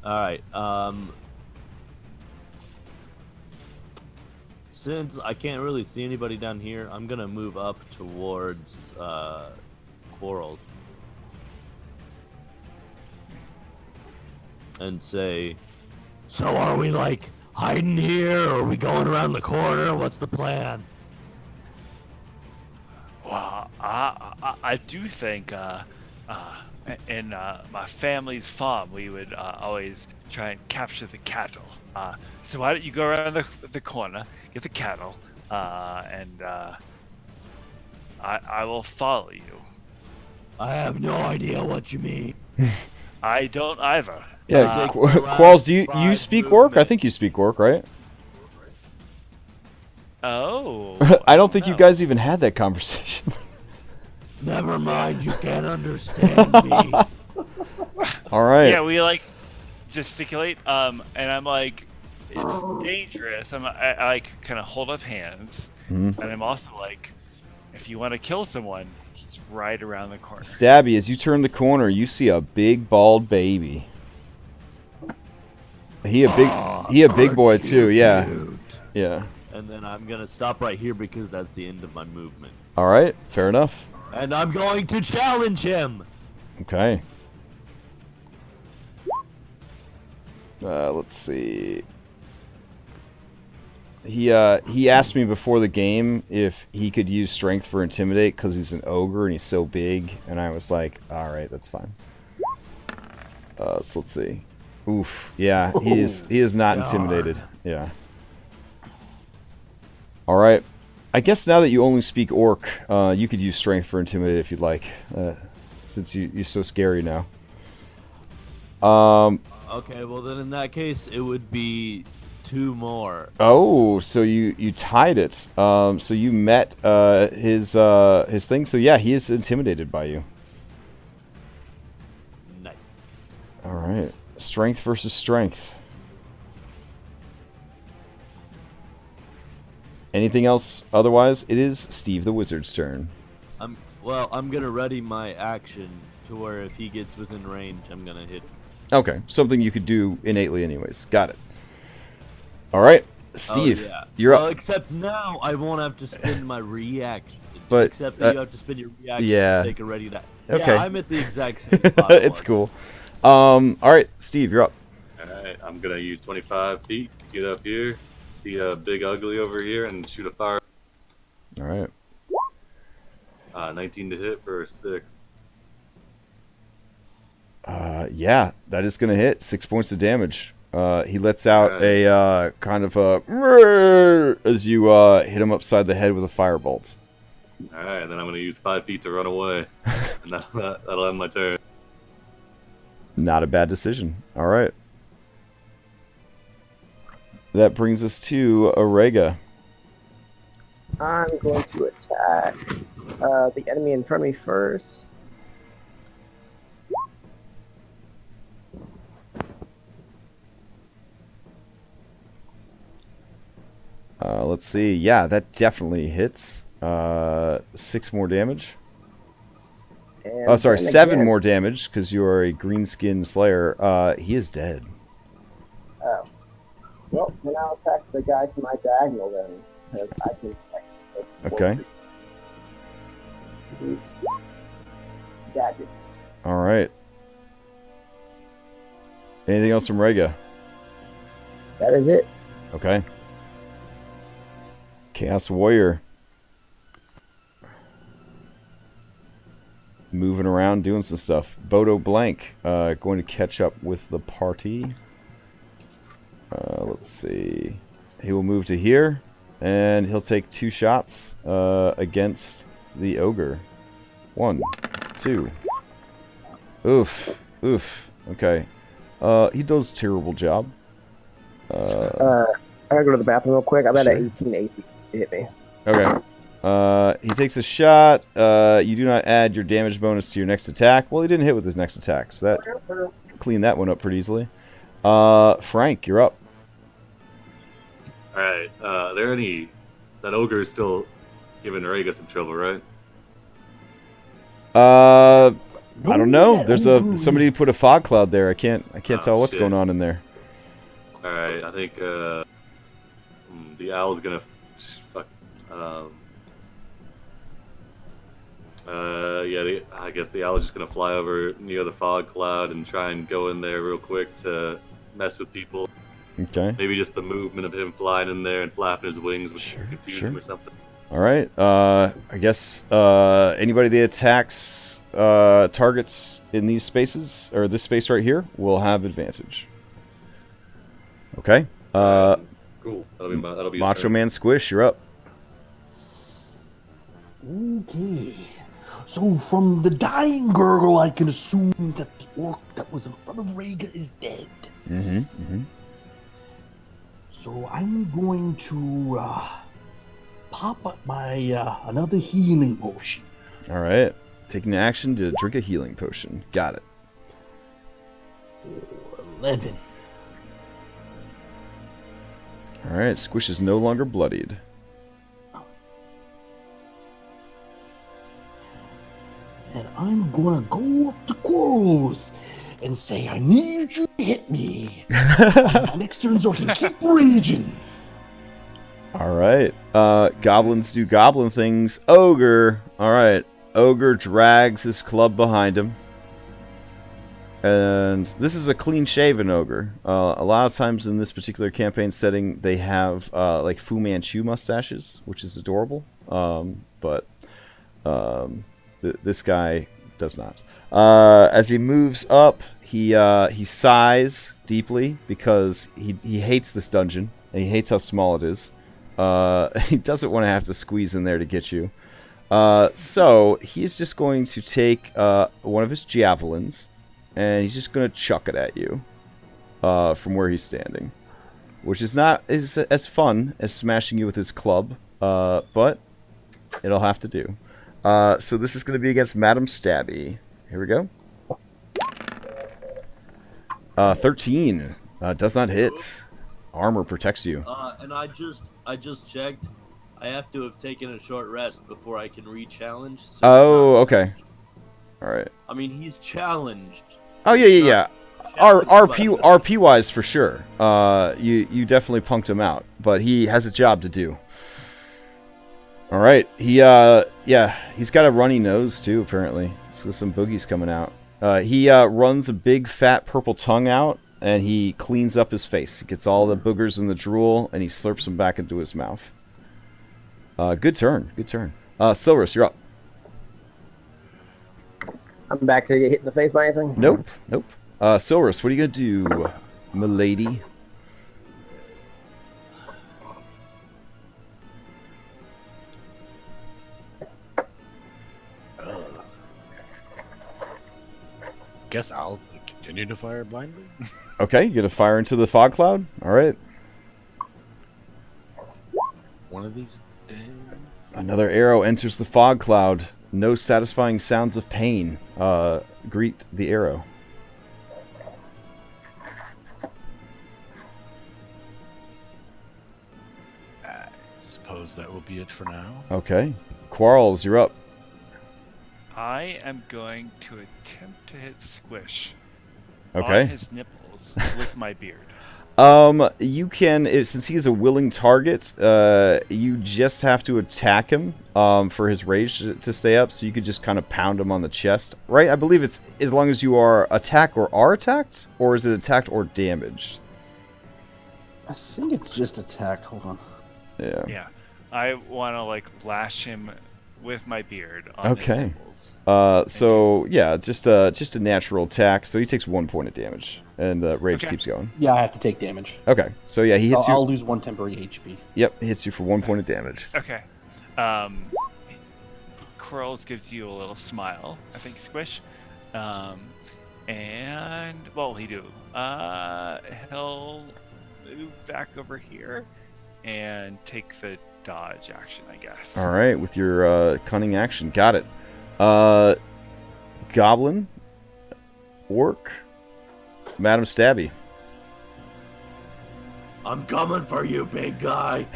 Alright, since I can't really see anybody down here, I'm gonna move up towards Quarrel and say, so are we like hiding here, or are we going around the corner? What's the plan? Well, I do think in my family's farm, we would always try and capture the cattle. So why don't you go around the corner, get the cattle, and I will follow you. I have no idea what you mean. I don't either. Yeah, take the Qualls, do you last speak 5 orc? I movement. think you speak orc, right? Oh. I don't think you know. guys even had that conversation. Never mind, you can't understand me. All right. Yeah, we like gesticulate, and I'm like, it's dangerous. I like kind of hold up hands, Mhm. and I'm also like, if you want to kill someone, he's right around the corner. Stabby, as you turn the corner, you see a big bald baby. He a big boy too. Yeah, yeah. And then I'm gonna stop right here because that's the end of my movement. All right, fair enough. And I'm going to challenge him. Okay. Let's see. He asked me before the game if he could use strength for intimidate because he's an ogre and he's so big, and I was like, all right, that's fine. So let's see. Oof. Yeah, he is not intimidated. Yeah. All right. I guess now that you only speak orc, you could use strength for intimidate if you'd like, since you're so scary now. Okay, well then in that case it would be 2 more. Oh, so you tied it. So you met his thing. So yeah, he is intimidated by you. Nice. All right, strength versus strength. Anything else? Otherwise, it is Steve the Wizard's turn. I'm gonna ready my action to where if he gets within range, I'm gonna hit. Okay, something you could do innately, anyways. Got it. All right, Steve, Oh, yeah. you're Well, up. except now I won't have to spend my reaction. But, except that you have to spend your reaction yeah. to take a ready that. Okay. Yeah, I'm at the exact same spot. It's cool. All right, Steve, you're up. Alright, I'm gonna use 25 feet to get up here, see a big ugly over here, and shoot a fire. All right. 19 to hit for a 6. Yeah, that is gonna hit. 6 points of damage. He lets out a kind of a "Rrrr" as you hit him upside the head with a firebolt. Alright, then I'm gonna use 5 feet to run away. And that'll end my turn. Not a bad decision. All right. That brings us to Orega. I'm going to attack the enemy in front of me first. Let's see. Yeah, that definitely hits. 6 more damage. And Oh, sorry, then 7 again- more damage because you are a greenskin slayer. He is dead. Oh. Well, then I'll attack the guy to my diagonal then, because I can attack. So Okay. Got it. All right. Anything else from Rega? That is it. Okay. Chaos Warrior. Moving around, doing some stuff. Bodo Blank, going to catch up with the party. Let's see. He will move to here, and he'll take 2 shots against the ogre. 1, 2. Oof. Oof. Okay. He does a terrible job. I gotta go to the bathroom real quick. I'm at Sure. an 18 AC to hit me. Okay. He takes a shot. You do not add your damage bonus to your next attack. Well, he didn't hit with his next attack, so that cleaned that one up pretty easily. Frank, you're up. Alright, are there any... That ogre is still giving Rega some trouble, right? I don't know. There's somebody put a fog cloud there. I can't tell what's shit. going on in there. Alright, I think the owl's gonna... Fuck. I guess the owl's just gonna fly over near the fog cloud and try and go in there real quick to mess with people. Okay. Maybe just the movement of him flying in there and flapping his wings would confuse sure. him or something. All right. I guess anybody that attacks targets in these spaces, or this space right here, will have advantage. Okay. Cool. That'll be his Macho turn. Man Squish, you're up. Okay. So from the dying gurgle, I can assume that the orc that was in front of Rhaegar is dead. So I'm going to pop up my another healing potion. All right. Taking action to drink a healing potion. Got it. 11. All right. Squish is no longer bloodied. And I'm gonna go up to Quarles and say, I need you to hit me. My next turn so I can keep raging. All right. Goblins do goblin things. Ogre. All right. Ogre drags his club behind him. And this is a clean-shaven ogre. A lot of times in this particular campaign setting, they have like Fu Manchu mustaches, which is adorable. But this guy does not. As he moves up, he sighs deeply because he hates this dungeon and he hates how small it is. He doesn't want to have to squeeze in there to get you. So he's just going to take one of his javelins and he's just going to chuck it at you from where he's standing, which is not as fun as smashing you with his club, but it'll have to do. So this is going to be against Madam Stabby. Here we go. 13 does not hit. Armor protects you. And I just checked. I have to have taken a short rest before I can re-challenge. So Oh, okay. All right. I mean, he's challenged. Oh yeah. RP wise for sure. You definitely punked him out, but he has a job to do. All right. He's got a runny nose too apparently. So some boogies coming out. He runs a big fat purple tongue out and he cleans up his face. He gets all the boogers and the drool and he slurps them back into his mouth. Good turn. Silverus, you're up. I'm back to get hit in the face by anything? Nope. Silverus, what are you going to do, milady? Guess I'll continue to fire blindly. Okay, you're going to fire into the fog cloud? All right. One of these days. Another arrow enters the fog cloud. No satisfying sounds of pain greet the arrow. I suppose that will be it for now. Okay. Quarles, you're up. I am going to attempt to hit Squish Okay. on his nipples with my beard. You can, since he is a willing target, you just have to attack him for his rage to stay up, so you could just kind of pound him on the chest, right? I believe it's as long as you are attacked or are attacked, or is it attacked or damaged? I think it's just attack. Hold on. Yeah. Yeah, I want to like lash him with my beard on his Okay. nipples. So yeah, just a natural attack. So he takes 1 point of damage, and rage Okay. keeps going. Yeah, I have to take damage. Okay. So yeah, he So hits you. I'll lose 1 temporary HP. Yep, he hits you for 1 point of damage. Okay. Quarles gives you a little smile, I think, Squish. And what will he do? He'll move back over here and take the dodge action, I guess. All right, with your cunning action, got it. Goblin, orc, Madam Stabby. I'm coming for you, big guy.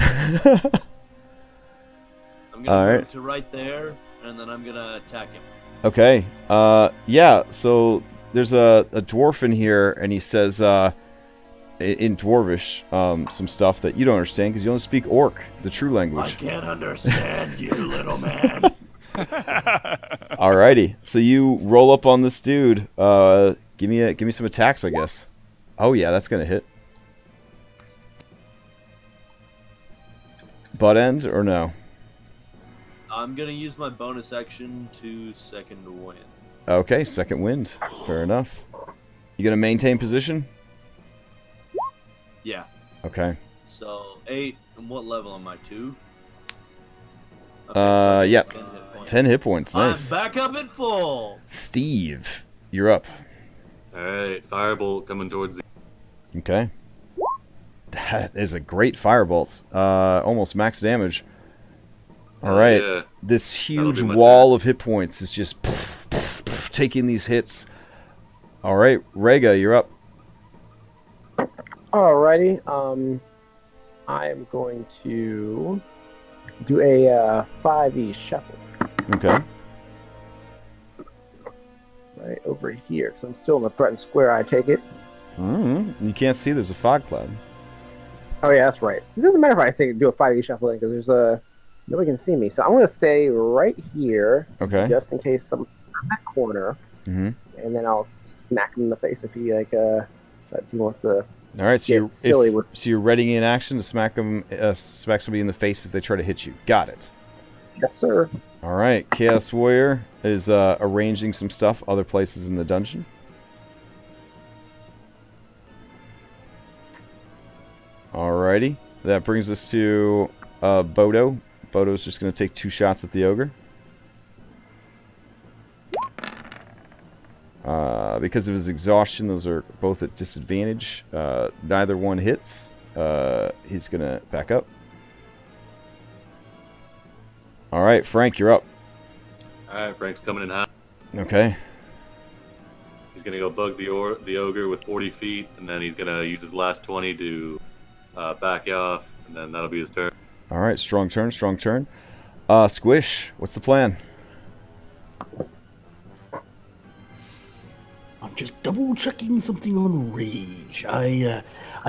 I'm gonna All move right. to right there, and then I'm gonna attack him. Okay. Yeah. So there's a dwarf in here, and he says in Dwarvish some stuff that you don't understand because you only speak Orc, the true I language. can't understand you, little man. Alrighty. So you roll up on this dude. Give me some attacks, I guess. Oh yeah, that's gonna hit. Butt end or no? I'm gonna use my bonus action to second wind. Okay, second wind. Fair enough. You gonna maintain position? Yeah. Okay. So 8. And what level am I? 2? Okay, Yep. 10 hit points. 10 hit points. Nice. I'm back up at full. Steve, you're up. All right, firebolt coming towards the. Okay. That is a great firebolt. Almost max damage. All right. Yeah. This huge That'll be my wall of hit points is just taking these hits. All right, Rega, you're up. Alrighty. I am going to do a 5e shuffle Okay. right over here because I'm still in the threatened square. I take it. You can't see. There's a fog cloud. Oh yeah, that's right. It doesn't matter if I do a 5e shuffle because there's a nobody can see me. So I'm going to stay right here, Okay. just in case someone's in that corner, Mm-hmm. and then I'll smack him in the face if he decides he wants to. All right. So Get silly with. so you're readying in action to smack somebody in the face if they try to hit you. Got it. Yes, sir. All right. Chaos Warrior is arranging some stuff other places in the dungeon. Alrighty. That brings us to Bodo. Bodo's just going to take 2 shots at the ogre. Because of his exhaustion, those are both at disadvantage. Neither one hits. He's going to back up. Alright, Frank, you're up. All right, Frank's coming in hot. Okay. He's gonna go bug the ogre with 40 feet, and then he's gonna use his last 20 to back off, and then that'll be his turn. Alright, strong turn, strong turn. Squish, what's the plan? I'm just double checking something on rage. I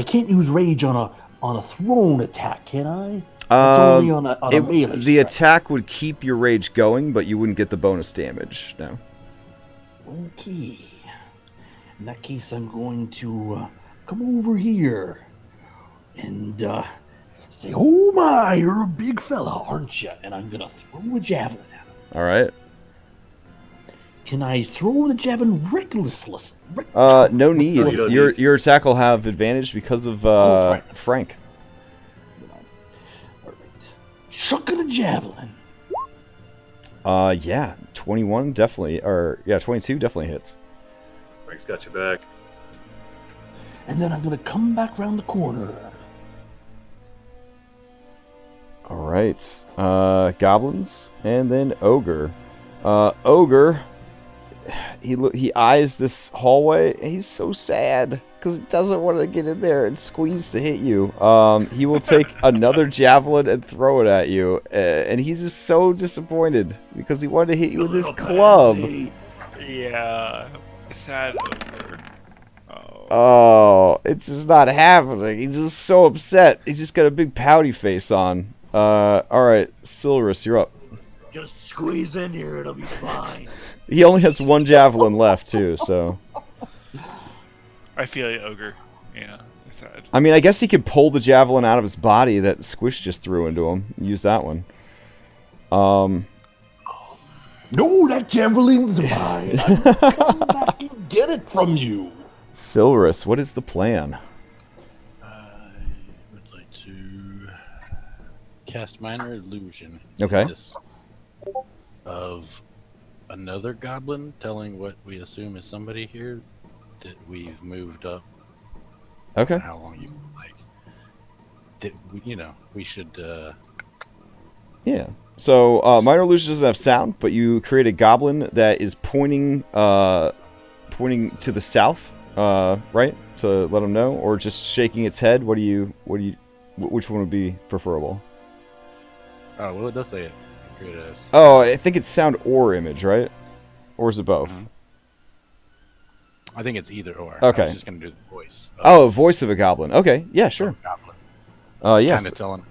can't use rage on a thrown attack, can I? It's only on a melee the strike. attack would keep your rage going, but you wouldn't get the bonus damage. No. Okay. In that case, I'm going to come over here and say, "Oh my, you're a big fella, aren't you?" And I'm gonna throw a javelin at him. All right. Can I throw the javelin recklessly? No need. You don't Your need to. your attack will have advantage because of Oh, that's right. Frank. All right. Chucking a javelin. Yeah, 21 definitely, or yeah, 22 definitely hits. Frank's got your back. And then I'm gonna come back around the corner. All right. Goblins and then ogre. Ogre. He eyes this hallway. And he's so sad because he doesn't want to get in there and squeeze to hit you. He will take another javelin and throw it at you, and he's just so disappointed because he wanted to hit you with his club. Yeah. Sad ogre. Oh. Oh, it's just not happening. He's just so upset. He's just got a big pouty face on. All right, Silurus, you're up. Just squeeze in here, it'll be fine. He only has 1 javelin left too, so. I feel you, ogre. Yeah. Sad. I mean, I guess he could pull the javelin out of his body that Squish just threw into him. Use that one. No, that javelin's mine. I'm gonna come back and get it from you. Silurus, what is the plan? I would like to cast minor illusion. Okay. Of another goblin telling what we assume is somebody here that we've moved up. Okay. How long you like? That we should. Yeah. So, minor illusion doesn't have sound, but you create a goblin that is pointing to the south, right? To let them know, or just shaking its head. Which one would be preferable? Oh well, it does say it. Create a. Oh, I think it's sound or image, right? Or is it both? Mhm. I think it's either or. Okay. I was just gonna do the voice. Oh, voice of a goblin. Okay, yeah, sure. Goblin. Yes. Kind of telling you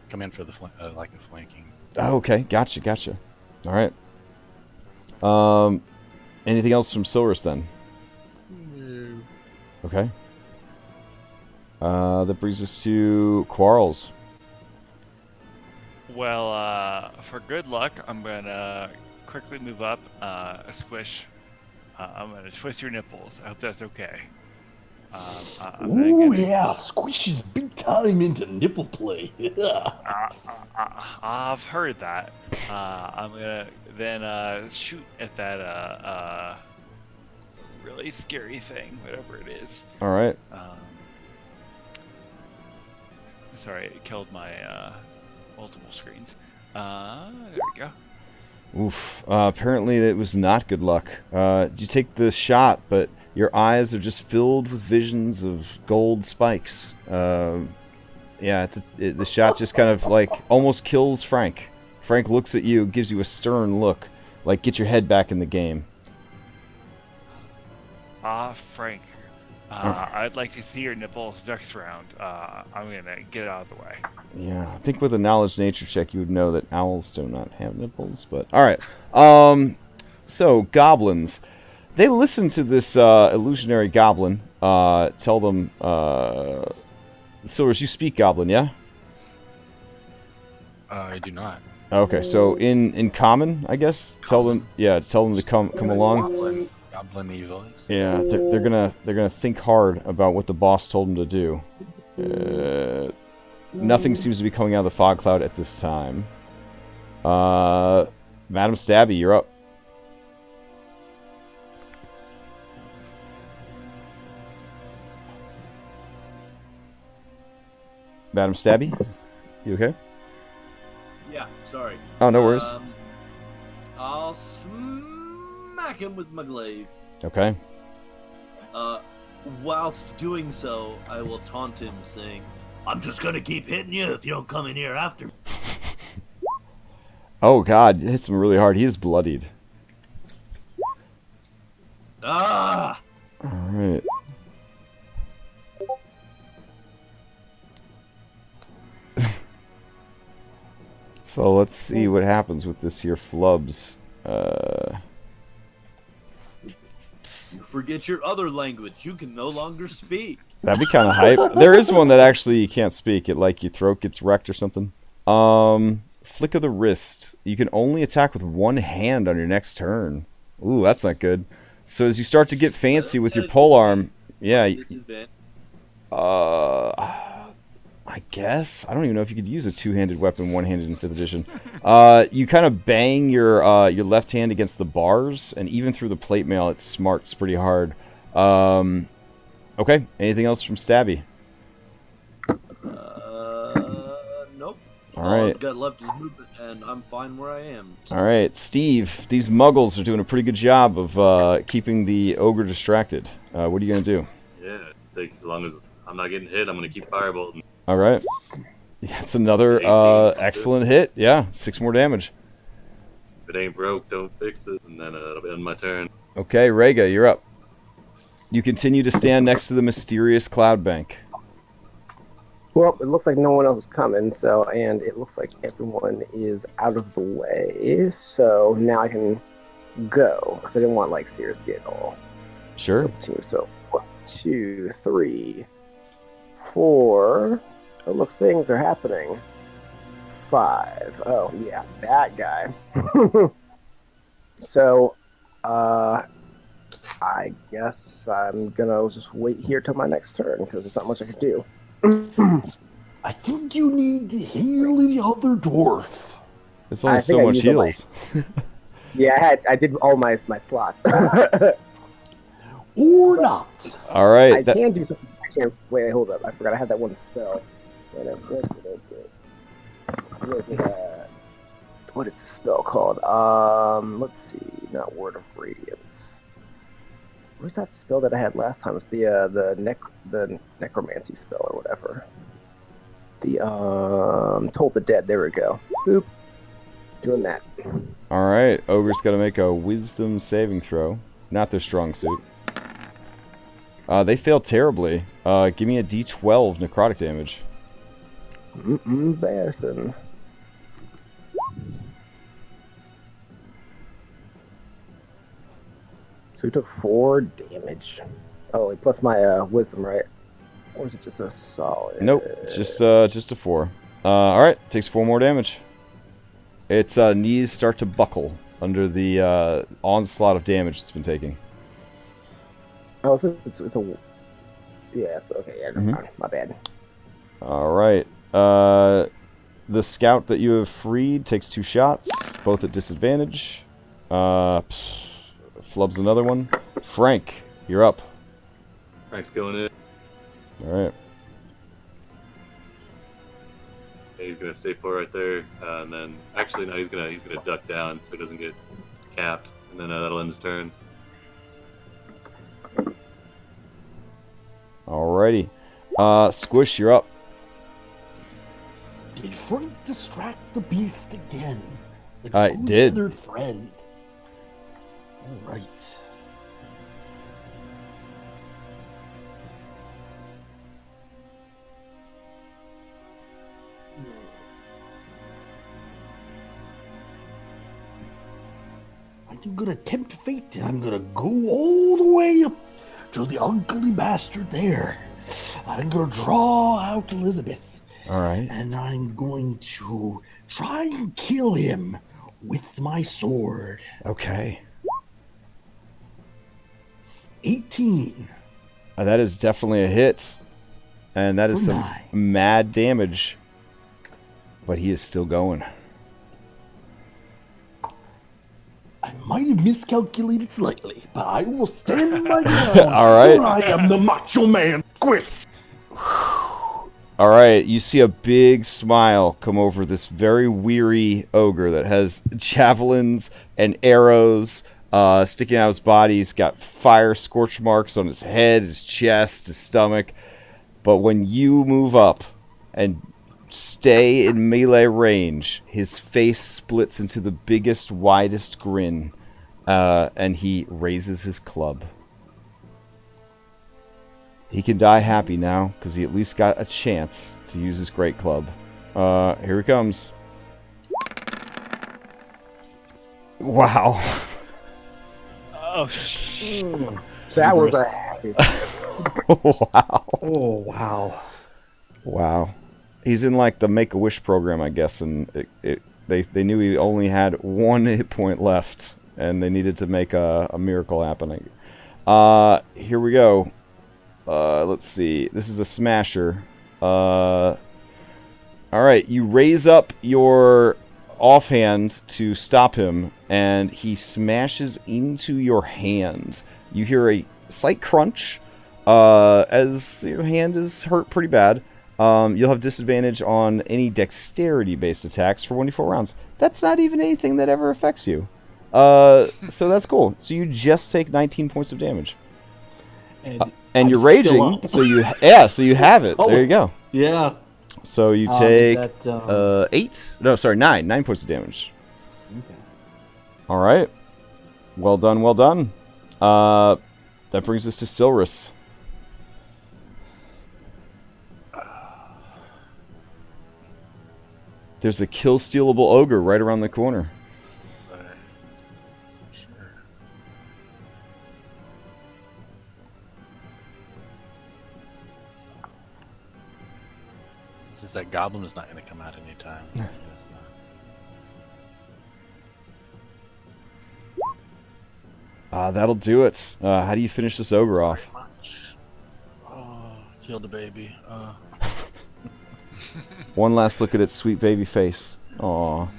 come in for the like a flanking. Oh, okay, gotcha. All right. Anything else from Silurus then? No. Okay. That brings us to Quarles. Well, for good luck, I'm gonna quickly move up, squish. I'm gonna twist your nipples. I hope that's okay. I'm gonna Ooh, get it. yeah, squishes big time into nipple play. I've heard that. I'm gonna then shoot at that really scary thing, whatever it is. All right. Sorry, it killed my multiple screens. There we go. Oof. Apparently, it was not good luck. You take the shot, but your eyes are just filled with visions of gold spikes. Yeah, the shot just kind of like almost kills Frank. Frank looks at you, gives you a stern look, like get your head back in the game. Frank, I'd like to see your nipples next round. I'm gonna get out of the way. Yeah, I think with a knowledge nature check, you would know that owls do not have nipples. But all right. So goblins, they listen to this illusionary goblin. Tell them, Silvers, you speak goblin, yeah? I do not. Okay, so in common, I guess. Tell them to come along. Goblin-y voice. Yeah, they're gonna think hard about what the boss told them to do. Nothing seems to be coming out of the fog cloud at this time. Madam Stabby, you're up. Madam Stabby, you okay? Yeah, sorry. Oh, no worries. I'll smack him with my glaive. Okay. Whilst doing so, I will taunt him, saying, "I'm just gonna keep hitting you if you don't come in here after me." Oh God, it hits him really hard. He is bloodied. Ah! All right. So let's see what happens with this here flubs. You forget your other language. You can no longer speak. That'd be kind of hype. There is one that actually you can't speak. It like your throat gets wrecked or something. Flick of the wrist. You can only attack with one hand on your next turn. Ooh, that's not good. So as you start to get fancy with your pole arm, yeah. I guess I don't even know if you could use a two-handed weapon, one-handed in 5th edition. You kind of bang your left hand against the bars, and even through the plate mail, it smarts pretty hard. Okay. Anything else from Stabby? Nope. All right. I've got left is movement, and I'm fine where I am. All right, Steve. These muggles are doing a pretty good job of keeping the ogre distracted. What are you gonna do? Yeah, I think as long as I'm not getting hit, I'm gonna keep firebolting. All right. That's another 18, excellent hit. Yeah, 6 more damage. If it ain't broke, don't fix it, and then it'll be on my turn. Okay, Rhaegar, you're up. You continue to stand next to the mysterious cloud bank. Well, it looks like no one else is coming, and it looks like everyone is out of the way, so now I can go, because I didn't want, Sears to get all. Sure. So, 1, 2, 3, 4. It looks things are happening. 5. Oh, yeah, that guy. So, I guess I'm gonna just wait here till my next turn, because there's not much I can do. I think you need to heal the other dwarf. It's only so much heals. Yeah, I did all my slots. Or not. All right. I can do something. Wait, hold up. I forgot I had that one spell. What is the spell called? Let's see. Not Word of Radiance. Where's that spell that I had last time? It's the necromancy spell or whatever. The Toll the Dead. There we go. Boop. Doing that. All right. Ogre's got to make a wisdom saving throw. Not their strong suit. They failed terribly. Give me a D12 necrotic damage. Embarrassing. So we took 4 damage. Oh, plus my wisdom, right? Or is it just a solid? Nope, it's just a 4. All right, takes 4 more damage. Its knees start to buckle under the onslaught of damage it's been taking. Oh, so it's a... Yeah, it's okay. Yeah, never mind. My bad. All right. The scout that you have freed takes 2 shots, both at disadvantage. Flubs another one. Frank, you're up. Frank's going in. All right. Yeah, he's gonna stay put right there, and then actually no, he's gonna duck down so he doesn't get capped, and then that'll end his turn. Alrighty. Squish, you're up. Did Frank distract the beast again? I did. Feathered friend. All right. I'm gonna tempt fate, and I'm gonna go all the way up to the ugly bastard there. I'm gonna draw out Elizabeth. All right. And I'm going to try and kill him with my sword. Okay. 18. That is definitely a hit. And that is For some 9. mad damage. But he is still going. I might have miscalculated slightly, but I will stand my ground. All right. For I am the macho man. Squish. All right, you see a big smile come over this very weary ogre that has javelins and arrows sticking out of his body. He's got fire scorch marks on his head, his chest, his stomach. But when you move up and stay in melee range, his face splits into the biggest, widest grin, and he raises his club. He can die happy now, because he at least got a chance to use his great club. Here he comes. Wow. Oh, That was a happy... Wow. Oh, wow. Wow. He's in like the Make-A-Wish program, I guess, and they knew he only had 1 hit point left, and they needed to make a miracle happen. Here we go. Let's see. This is a smasher. Alright, you raise up your offhand to stop him, and he smashes into your hand. You hear a slight crunch, as your hand is hurt pretty bad. You'll have disadvantage on any dexterity-based attacks for 1d4 rounds. That's not even anything that ever affects you. So that's cool. So you just take 19 points of damage. And you're raging, so you have it. Oh. There you go. Yeah. So you Is take that, 8? No, sorry, 9 points of damage. Okay. All right. Well done, well done. That brings us to Silrus. There's a kill-stealable ogre right around the corner. Sure. Since that goblin is not going to come out anytime. I guess, That'll do it. How do you finish this ogre off? very much. Oh, killed the baby. One last look at its sweet baby face. Aww.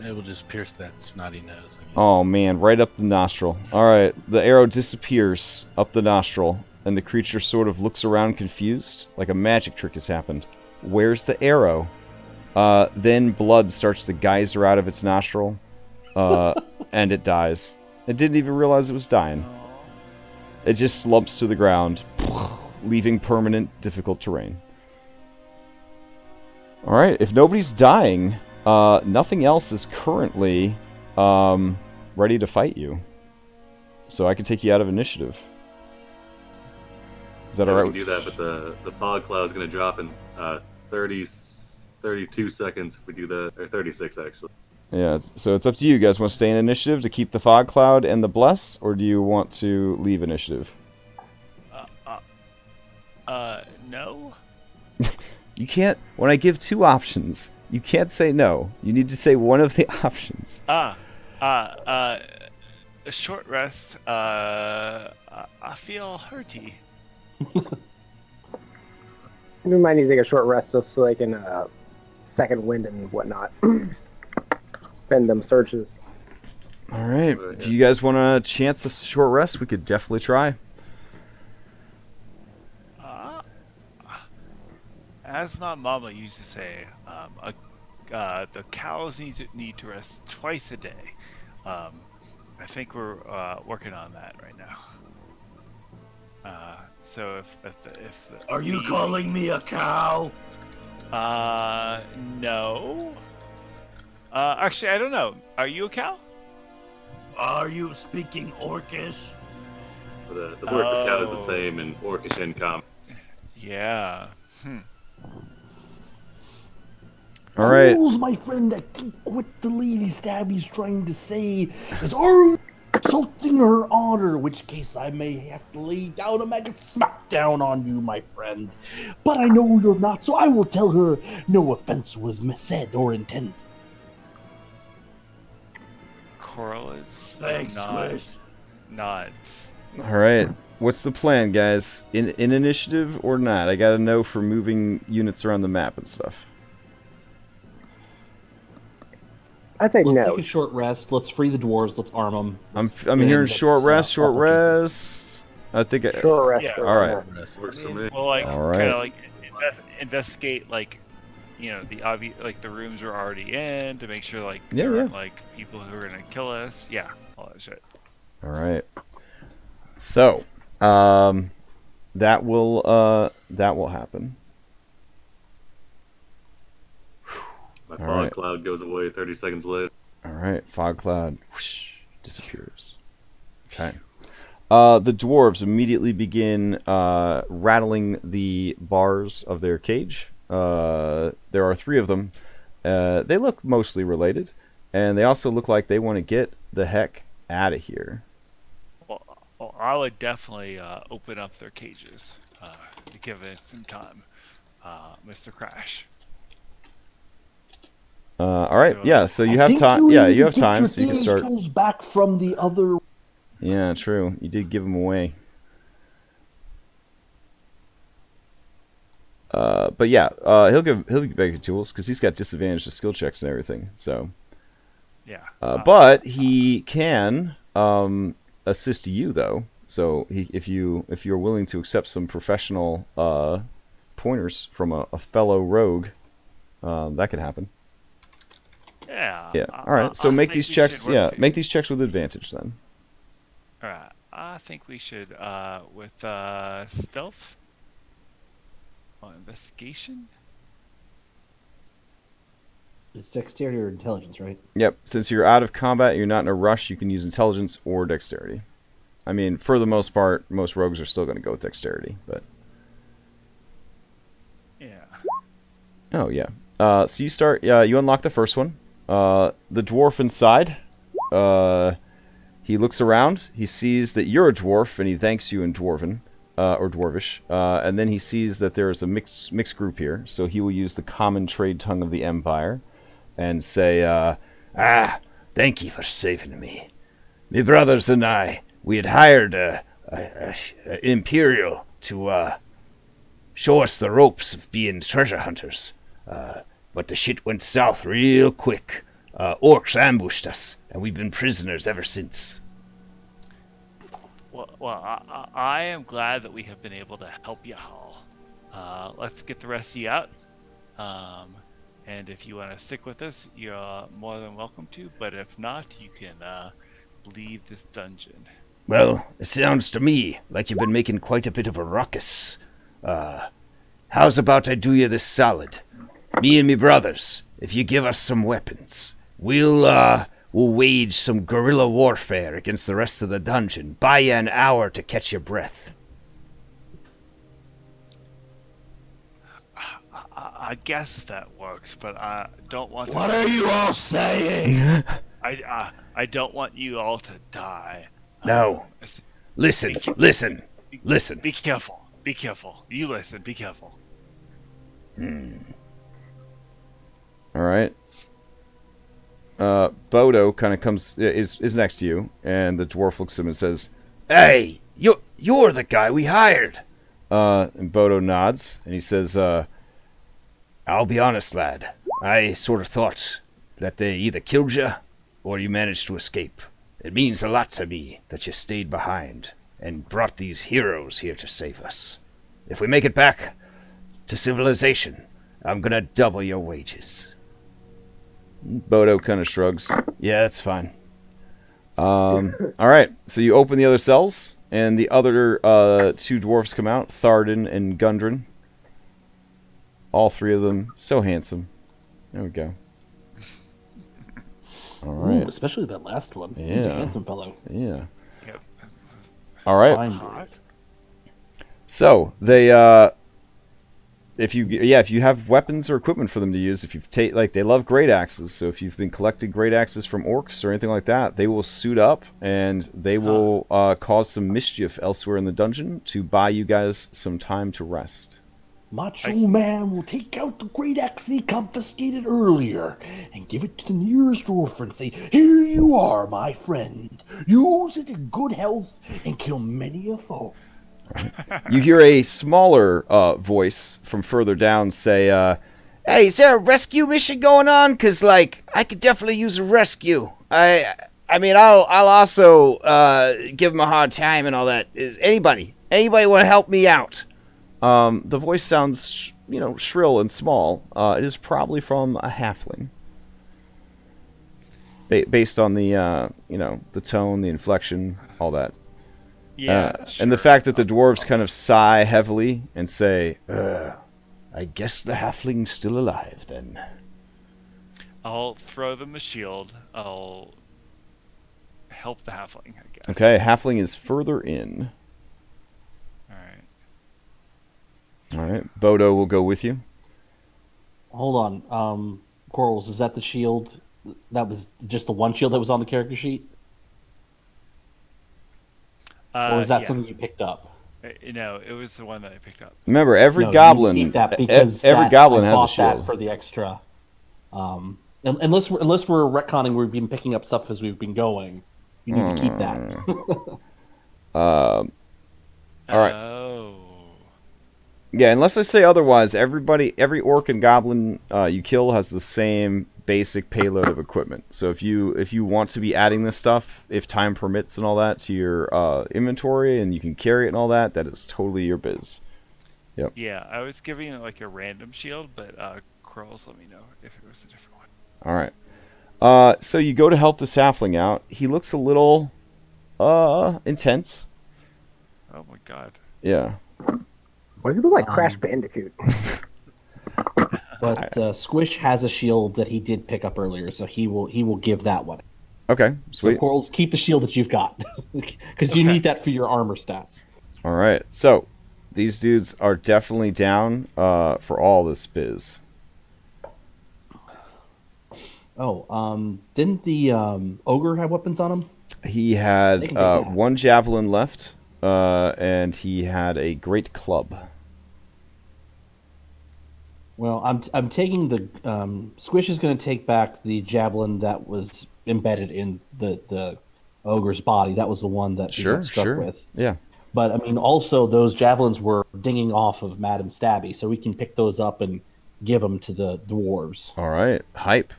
It will just pierce that snotty nose. I guess. Oh man, right up the nostril. Alright, the arrow disappears up the nostril, and the creature sort of looks around confused, like a magic trick has happened. Where's the arrow? Then blood starts to geyser out of its nostril, and it dies. It didn't even realize it was dying. It just slumps to the ground, leaving permanent, difficult terrain. Alright, if nobody's dying, nothing else is currently ready to fight you. So I can take you out of initiative. Is that Yeah, alright? we can do that, but the fog cloud is going to drop in 32 seconds if we do that, or 36 actually. Yeah, so it's up to you. You guys want to stay in initiative to keep the fog cloud and the bless, or do you want to leave initiative? You can't. When I give 2 options, you can't say no. You need to say one of the options. A short rest. I feel hurty. We might need to take a short rest so they can second wind and whatnot. Spend them searches. All right. If you guys want a chance a short rest, we could definitely try. As my mama used to say, the cows need to rest twice a day. I think we're working on that right now. So if Are you calling me a cow? No. Actually, I don't know. Are you a cow? Are you speaking Orcish? The word for cow is the same in Orcish and common. Yeah. All right. Fools, my friend, I think what the lady Stabby's trying to say is, are you insulting her honor? Which case I may have to lay down a mega smackdown on you, my friend. But I know you're not, so I will tell her no offense was said or intended. Coral is Thanks, Squish. nods. All right. What's the plan, guys? In initiative or not? I gotta know for moving units around the map and stuff. I think Let's no. take a short rest. Let's free the dwarves. Let's arm them. I'm hearing short rest. Short rest. I think. Short rest. Yeah. All right. Works for me. Well, like All right. kind of like investigate, like, you know, the obvious, like the rooms we're already in to make sure like there aren't like people who are gonna kill us. Yeah, all that shit. All right. So, that will happen. My All fog right. cloud goes away 30 seconds later. All right. Fog cloud whoosh, disappears. Okay. The dwarves immediately begin rattling the bars of their cage. There are 3 of them. They look mostly related, and they also look like they want to get the heck out of here. Well, I would definitely open up their cages to give it some time, Mr. Crash. All right. Yeah. So you have think time. Yeah, need you to have get time, your so you can thieves' start. tools back from the other. Yeah, true. You did give them away. But yeah, he'll give back your tools because he's got disadvantage to skill checks and everything. So, Yeah. but he can assist you though. So if you're willing to accept some professional pointers from a fellow rogue, that could happen. Yeah. Yeah. All right. So I make think these we checks. should work Yeah, to- make these checks with advantage then. All right. I think we should with stealth or investigation. It's dexterity or intelligence, right? Yep. Since you're out of combat, you're not in a rush. You can use intelligence or dexterity. I mean, for the most part, most rogues are still going to go with dexterity, but. Yeah. Oh yeah. So you start. You unlock the first one. The dwarf inside. He looks around. He sees that you're a dwarf, and he thanks you in Dwarven or Dwarvish. And then he sees that there is a mixed group here. So he will use the common trade tongue of the Empire, and say, Thank you for saving me. Me brothers and I, we had hired a Imperial to show us the ropes of being treasure hunters. But the shit went south real quick. Orcs ambushed us, and we've been prisoners ever since. Well, I am glad that we have been able to help you all. Let's get the rest of you out. And if you want to stick with us, you're more than welcome to. But if not, you can leave this dungeon. Well, it sounds to me like you've been making quite a bit of a ruckus. How's about I do you this solid? Me and me brothers, if you give us some weapons, we'll wage some guerrilla warfare against the rest of the dungeon. Buy you an hour to catch your breath. I guess that works, but I don't want. What are you all saying? I don't want you all to die. No. Listen. Be careful. Be careful. You listen. Be careful. All right. Bodo kind of is next to you, and the dwarf looks at him and says, Hey, you're the guy we hired. and Bodo nods, and he says, I'll be honest, lad. I sort of thought that they either killed you or you managed to escape. It means a lot to me that you stayed behind and brought these heroes here to save us. If we make it back to civilization, I'm gonna double your wages. Bodo kind of shrugs. Yeah, that's fine. All right, so you open the other cells, and the other two dwarfs come out, Tharden and Gundren. All three of them, so handsome. There we go. All right. Ooh, especially that last one. Yeah. He's a handsome fellow. Yeah. Yep. All right. Fine beard. So they, if you have weapons or equipment for them to use, if you've they love great axes. So if you've been collecting great axes from orcs or anything like that, they will suit up and they will cause some mischief elsewhere in the dungeon to buy you guys some time to rest. Macho Man will take out the great axe that he confiscated earlier and give it to the nearest dwarf and say, "Here you are, my friend. Use it in good health and kill many a foe." You hear a smaller voice from further down say, Hey, is there a rescue mission going on? Cause like I could definitely use a rescue. I mean, I'll also give him a hard time and all that. Is anybody want to help me out? the voice sounds, shrill and small. It is probably from a halfling. Based on the, the tone, the inflection, all that. Yeah. And the fact that the dwarves kind of sigh heavily and say, I guess the halfling's still alive then. I'll throw them a shield. I'll help the halfling, I guess. Okay, halfling is further in. All right. Bodo will go with you. Hold on. Corals, is that the shield? That was just the one shield that was on the character sheet? Or is that something you picked up? No, it was the one that I picked up. Remember, every No, goblin, you keep that because every goblin has a shield. That for the extra. Unless we're retconning, we've been picking up stuff as we've been going. You need to keep that. All right. Oh. Yeah, unless I say otherwise, every orc and goblin you kill has the same basic payload of equipment. So if you want to be adding this stuff, if time permits and all that, to your inventory and you can carry it and all that, that is totally your biz. Yep. Yeah, I was giving it like a random shield, but Krolls let me know if it was a different one. All right. So you go to help this halfling out. He looks a little intense. Oh my god. Yeah. Why does he look like Crash Bandicoot? But Squish has a shield that he did pick up earlier, so he will give that one. Okay, sweet. So Corals, keep the shield that you've got, because you need that for your armor stats. All right. So these dudes are definitely down for all this biz. Oh, didn't the ogre have weapons on him? He had one javelin left, and he had a great club. Well, I'm taking the Squish is going to take back the javelin that was embedded in the ogre's body. That was the one that he got struck with. Yeah. But I mean, also those javelins were dinging off of Madam Stabby, so we can pick those up and give them to the dwarves. All right, hype.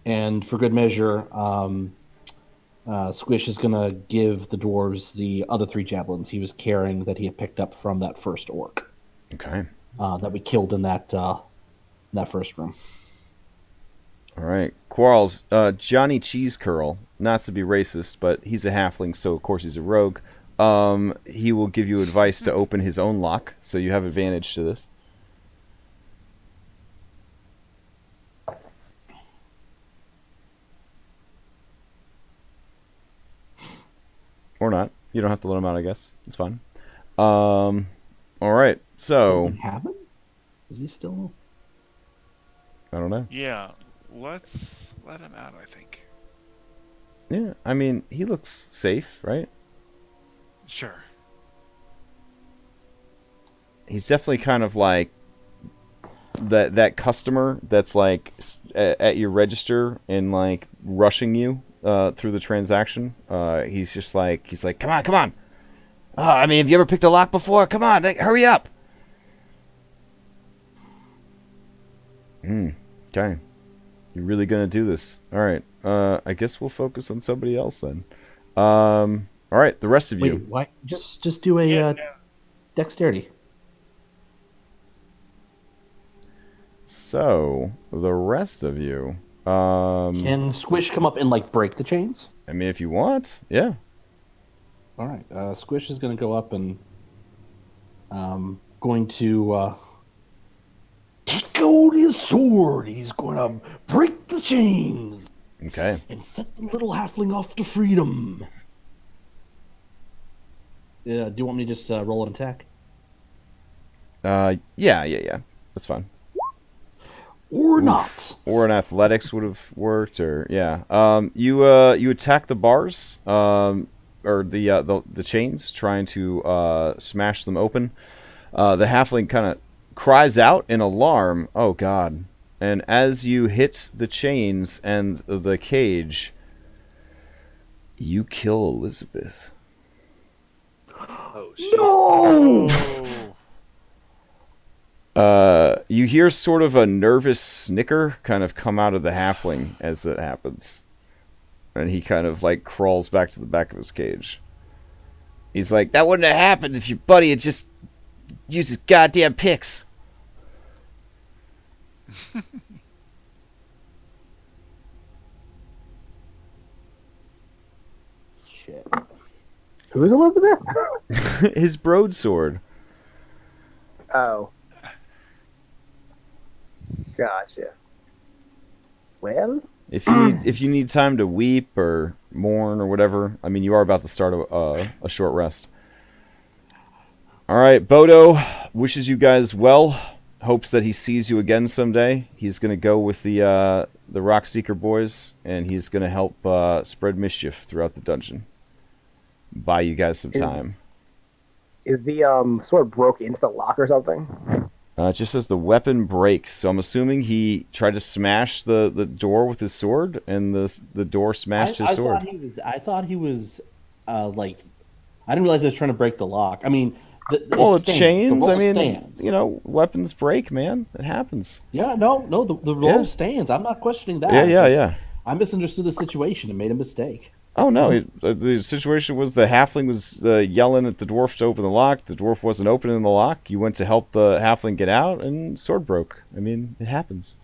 And for good measure, Squish is going to give the dwarves the other 3 javelins he was carrying that he had picked up from that first orc. Okay. That we killed in that first room. All right. Quarles, Johnny Cheese Curl, not to be racist, but he's a halfling, so of course he's a rogue. He will give you advice to open his own lock, so you have advantage to this. Or not. You don't have to let him out, I guess. It's fine. All right. So. Have him? Is he still? I don't know. Yeah, let's let him out, I think. Yeah, I mean, he looks safe, right? Sure. He's definitely kind of like that customer that's like at your register and like rushing you through the transaction. He's like, come on. Oh, I mean, have you ever picked a lock before? Come on, hurry up. Okay. You're really gonna do this? All right. I guess we'll focus on somebody else then. All right. The rest of you. Wait, why? Just do a dexterity. So the rest of you. Can Squish come up and like break the chains? I mean, if you want, yeah. All right. Squish is going to go up and going to take out his sword. He's going to break the chains. Okay. And set the little halfling off to freedom. Do you want me to just roll an attack? Yeah. That's fine. Or not. Or an athletics would have worked, or yeah. You attack the bars, or the chains, trying to smash them open. The halfling kind of cries out in alarm. Oh God! And as you hit the chains and the cage, you kill Elizabeth. Oh shit! No. You hear sort of a nervous snicker kind of come out of the halfling as that happens. And he kind of like crawls back to the back of his cage. He's like, that wouldn't have happened if your buddy had just used his goddamn picks. Shit. Who's Elizabeth? His broadsword. Oh. Gotcha. Well, If you need time to weep or mourn or whatever, I mean, you are about to start a short rest. All right, Bodo wishes you guys well. Hopes that he sees you again someday. He's gonna go with the Rockseeker boys, and he's gonna help spread mischief throughout the dungeon. Buy you guys some time. Is the sword broke into the lock or something? It just says the weapon breaks, so I'm assuming he tried to smash the door with his sword, and the door smashed his sword. I thought he was like, I didn't realize he was trying to break the lock. I mean, the chains. The I mean, stands. Weapons break, man. It happens. Yeah, no, the roll stands. I'm not questioning that. Yeah. I misunderstood the situation and made a mistake. Oh no! The situation was the halfling was yelling at the dwarf to open the lock. The dwarf wasn't opening the lock. You went to help the halfling get out, and sword broke. I mean, it happens.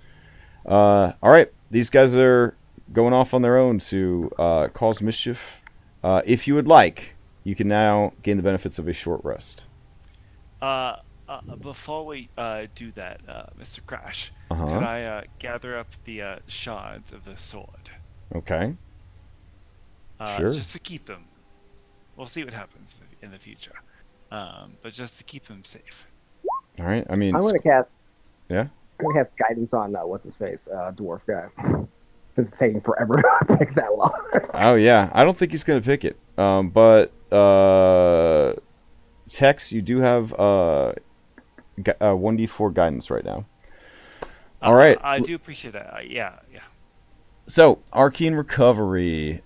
All right, these guys are going off on their own to cause mischief. If you would like, you can now gain the benefits of a short rest. Before we do that, Mr. Crash, Uh-huh. could I gather up the shards of the sword? Okay. Sure. Just to keep them. We'll see what happens in the future. But just to keep them safe. All right. I mean, I'm gonna cast. Yeah. I'm gonna cast guidance on what's his face, dwarf guy. Since it's taking forever to pick that lock. Oh yeah, I don't think he's gonna pick it. But Tex, you do have 1d4 guidance right now. All right. I do appreciate that. Yeah. So, Arcane Recovery.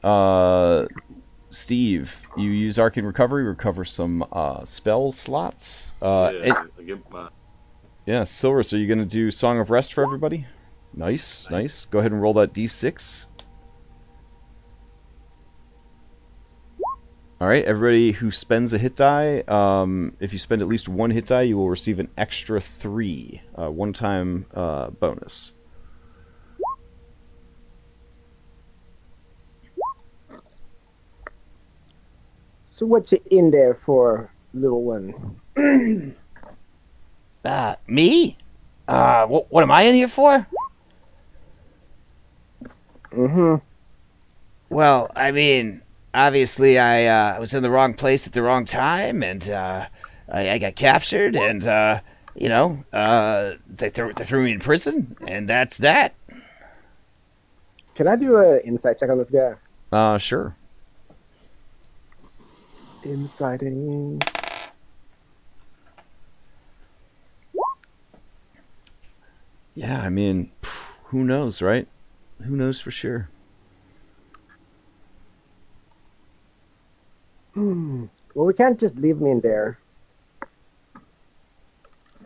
Steve, you use Arcane Recovery, recover some spell slots. I get my... Yeah, Silver, are you going to do Song of Rest for everybody? Nice. Go ahead and roll that d6. All right, everybody who spends a hit die, if you spend at least one hit die, you will receive an extra 3, one-time bonus. So what's it in there for, little one? Me? What am I in here for? Mm-hmm. Well, I mean, obviously I was in the wrong place at the wrong time, and I got captured, and they threw me in prison, and that's that. Can I do an insight check on this guy? Sure. Inciting. Yeah, I mean, who knows, right? Who knows for sure? Well, we can't just leave me in there.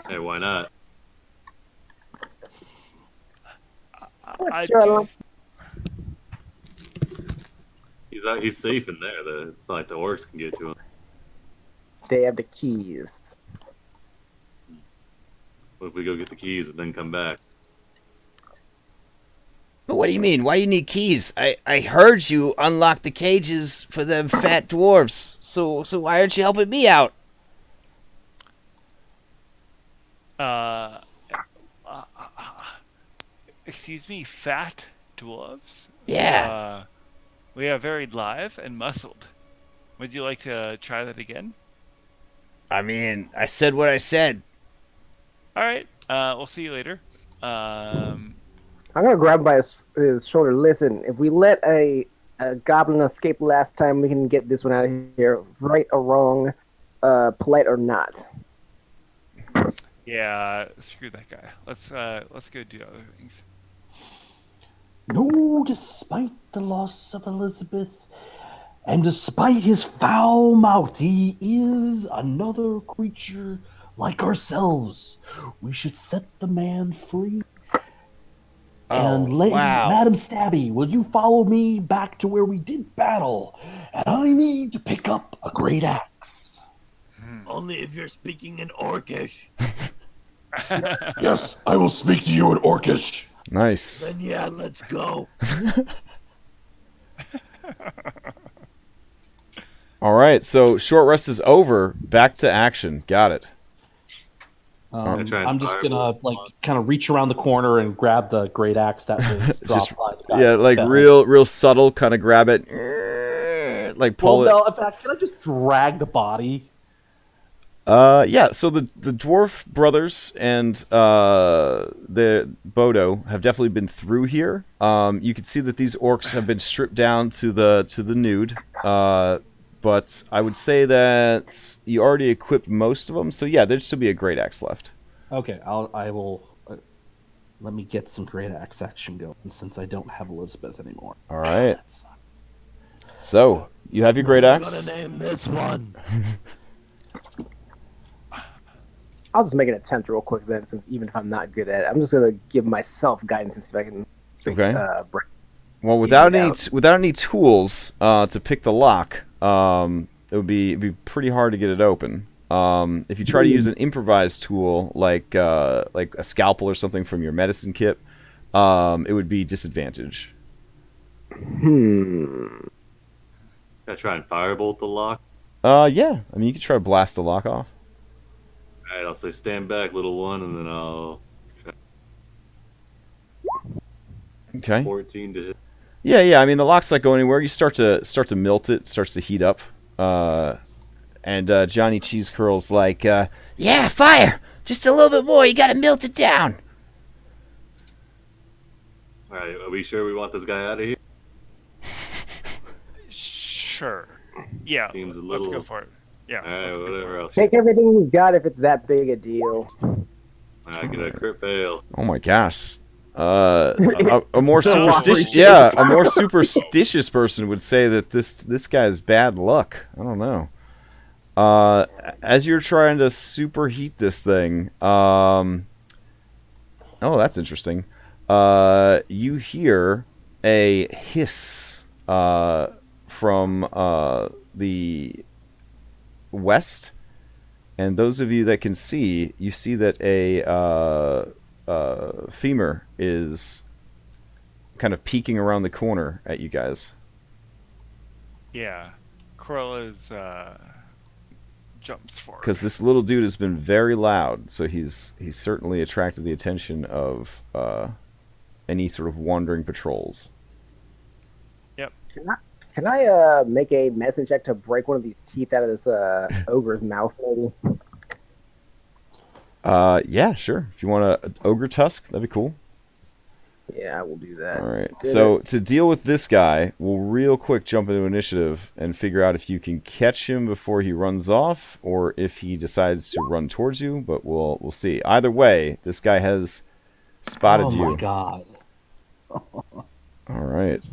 Hey, why not? I Sure. do. He's safe in there. It's not like the orcs can get to him. They have the keys. What if we go get the keys and then come back? But what do you mean? Why you need keys? I heard you unlock the cages for them fat dwarves. So why aren't you helping me out? Excuse me, fat dwarves? Yeah. We are very live and muscled. Would you like to try that again? I mean, I said what I said. All right. We'll see you later. I'm gonna grab him by his shoulder. Listen, if we let a goblin escape last time, we can get this one out of here, right or wrong, polite or not. Yeah, screw that guy. Let's go do other things. No, despite the loss of Elizabeth, and despite his foul mouth, he is another creature like ourselves. We should set the man free. And wow. Madam Stabby, will you follow me back to where we did battle? And I need to pick up a great axe. Only if you're speaking in Orcish. Yes, I will speak to you in Orcish. Nice. Then yeah, let's go. All right, so short rest is over. Back to action. Got it. I'm just gonna kind of reach around the corner and grab the great axe that was dropped Just, by the guy. yeah, like real subtle, kind of grab it, like pull it. No, in fact, can I just drag the body? Yeah, so the dwarf brothers and the Bodo have definitely been through here. You can see that these orcs have been stripped down to the nude. But I would say that you already equipped most of them, so yeah, there'd still be a great axe left. Okay, I will. Let me get some great axe action going since I don't have Elizabeth anymore. All right. So you have your great axe. I'm gonna name this one. I'll just make an attempt real quick then, since even if I'm not good at it, I'm just gonna give myself guidance and see if I can. Okay. Break. Well, without any tools to pick the lock, it would be pretty hard to get it open. If you try to use an improvised tool like a scalpel or something from your medicine kit, it would be disadvantage. Can I try and firebolt the lock? Yeah. I mean, you could try to blast the lock off. All right, I'll say stand back, little one, and then I'll try. Okay. 14 to hit. Yeah. I mean, the lock's not going anywhere. You start to melt it. Starts to heat up. And Johnny Cheese Curl's like, Yeah, fire! Just a little bit more. You gotta melt it down. All right, are we sure we want this guy out of here? Sure. Yeah. Seems a little. Let's go for it. Yeah. All right, let's go for whatever it. else. Take everything he's got if it's that big a deal. I get a crit fail. oh my gosh. A more superstitious person would say that this guy is bad luck. I don't know. As you're trying to superheat this thing, oh, that's interesting. You hear a hiss from the west, and those of you that can see, you see that a femur is kind of peeking around the corner at you guys. Yeah. Corolla's jumps forward. Because this little dude has been very loud, so he's certainly attracted the attention of any sort of wandering patrols. Yep. Can I make a medicine check to break one of these teeth out of this ogre's mouth, maybe? Yeah, sure. If you want an ogre tusk, that'd be cool. Yeah, I will do that. All right. So to deal with this guy, we'll real quick jump into initiative and figure out if you can catch him before he runs off, or if he decides to run towards you. But we'll see. Either way, this guy has spotted Oh you. my god. All right.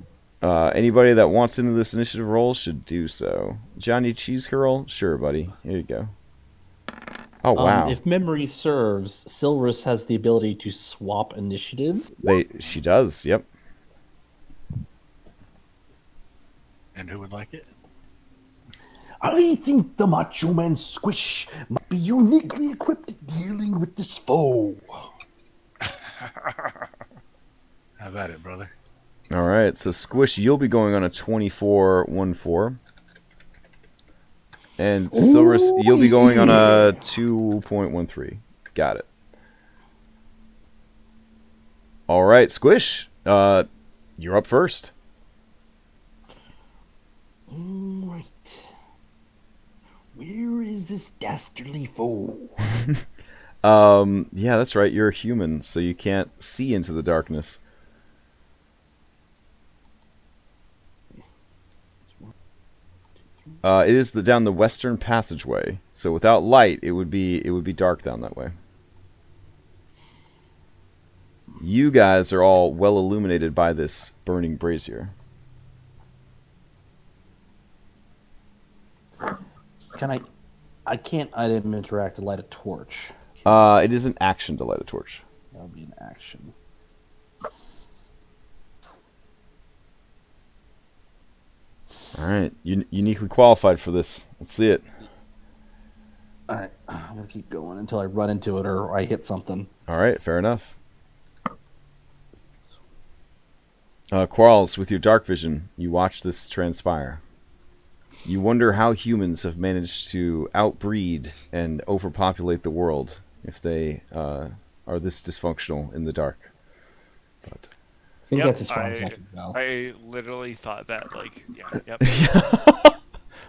Anybody that wants into this initiative roll should do so. Johnny Cheese Curl? Sure, buddy. Here you go. Oh, wow. If memory serves, Silverus has the ability to swap initiative. She does, yep. And who would like it? I think the Macho Man Squish might be uniquely equipped at dealing with this foe. Have at it, brother. All right, so Squish, you'll be going on a 24-1-4. And Silverus, you'll be going on a 2.13. Got it. All right, Squish, you're up first. Right. Where is this dastardly foe? Yeah, that's right. You're a human, so you can't see into the darkness. It is down the western passageway. So without light, it would be dark down that way. You guys are all well illuminated by this burning brazier. I can't item interact to light a torch. It is an action to light a torch. That would be an action. All right, uniquely qualified for this. Let's see it. All right, I'm gonna keep going until I run into it or I hit something. All right, fair enough. Quarles, with your dark vision, you watch this transpire. You wonder how humans have managed to outbreed and overpopulate the world if they are this dysfunctional in the dark. But I think that's as far as I can go. I literally thought that, like, yeah, yep.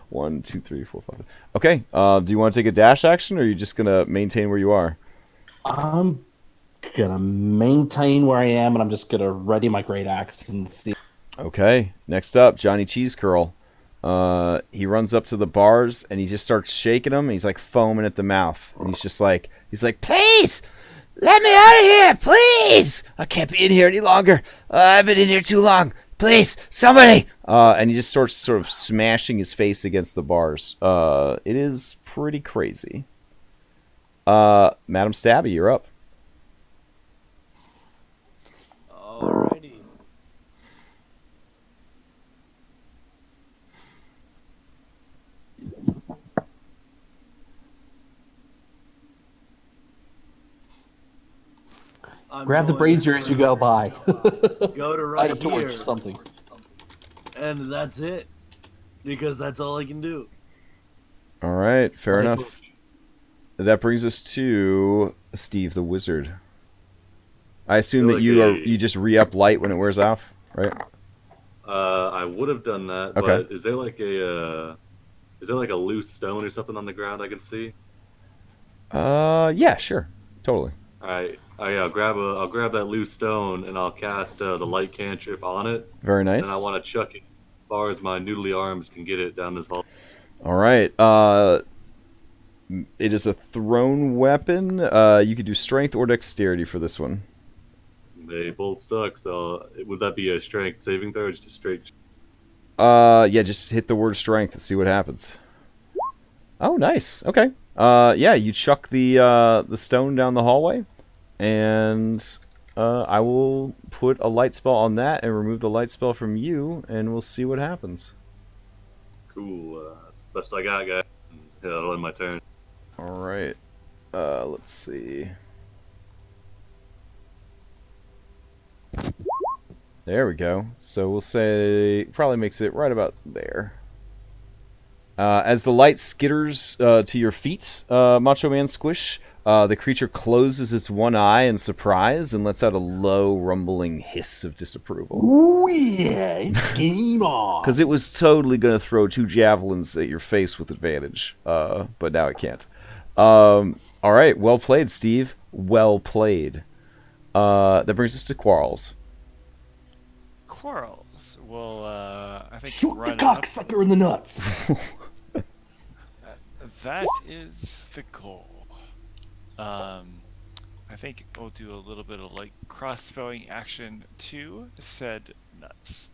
1, 2, 3, 4, 5. Okay. Do you want to take a dash action, or are you just gonna maintain where you are? I'm gonna maintain where I am, and I'm just gonna ready my great axe and see. Okay. Next up, Johnny Cheese Curl. He runs up to the bars and he just starts shaking them. And he's like foaming at the mouth, and he's like, please, let me out of here, please. I can't be in here any longer. I've been in here too long. Please, somebody. And he just starts sort of smashing his face against the bars. It is pretty crazy. Madam Stabby, you're up. Alrighty. Grab the brazier as you go by. Go to right Light a torch, here, something. and that's it, because that's all I can do. All right, fair Light a enough. torch. That brings us to Steve the Wizard. I assume Feel that like you just re-up light when it wears off, right? I would have done that, Okay. but is there like a loose stone or something on the ground I can see? Yeah, sure, totally. All right, I'll grab that loose stone and I'll cast the light cantrip on it. Very nice. And I want to chuck it as far as my noodly arms can get it down this hall. All right. It is a thrown weapon. You could do strength or dexterity for this one. They both suck, so would that be a strength saving throw or just a straight? Yeah, just hit the word strength and see what happens. Oh, nice. Okay. Yeah, you chuck the stone down the hallway, and I will put a light spell on that and remove the light spell from you, and we'll see what happens. Cool. That's the best I got, guys. Yeah, that'll end my turn. All right. Let's see. There we go. So we'll say probably makes it right about there. As the light skitters to your feet, Macho Man Squish, the creature closes its one eye in surprise and lets out a low, rumbling hiss of disapproval. Oh yeah, it's game on. Because it was totally going to throw 2 javelins at your face with advantage, but now it can't. All right, well played, Steve. Well played. That brings us to Quarles. Quarles will, I think, Shoot the run up. cocksucker in the nuts. That is the goal. I I think we'll do a little bit of like crossbowing action to said nuts.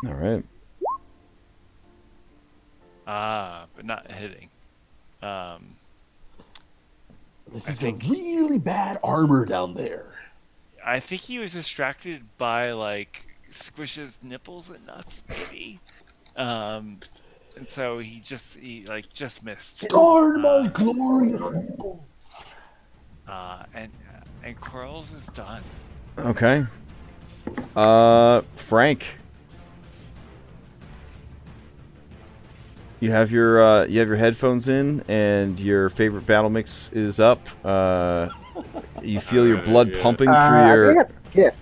All right. But not hitting. This I is think- really bad armor down there. I think he was distracted by like Squish's nipples and nuts, maybe. And so he just missed. Darn my glorious bolts. And Corals is done. Okay. Frank. You have your headphones in, and your favorite battle mix is up. You feel your blood pumping through I your. think it skipped.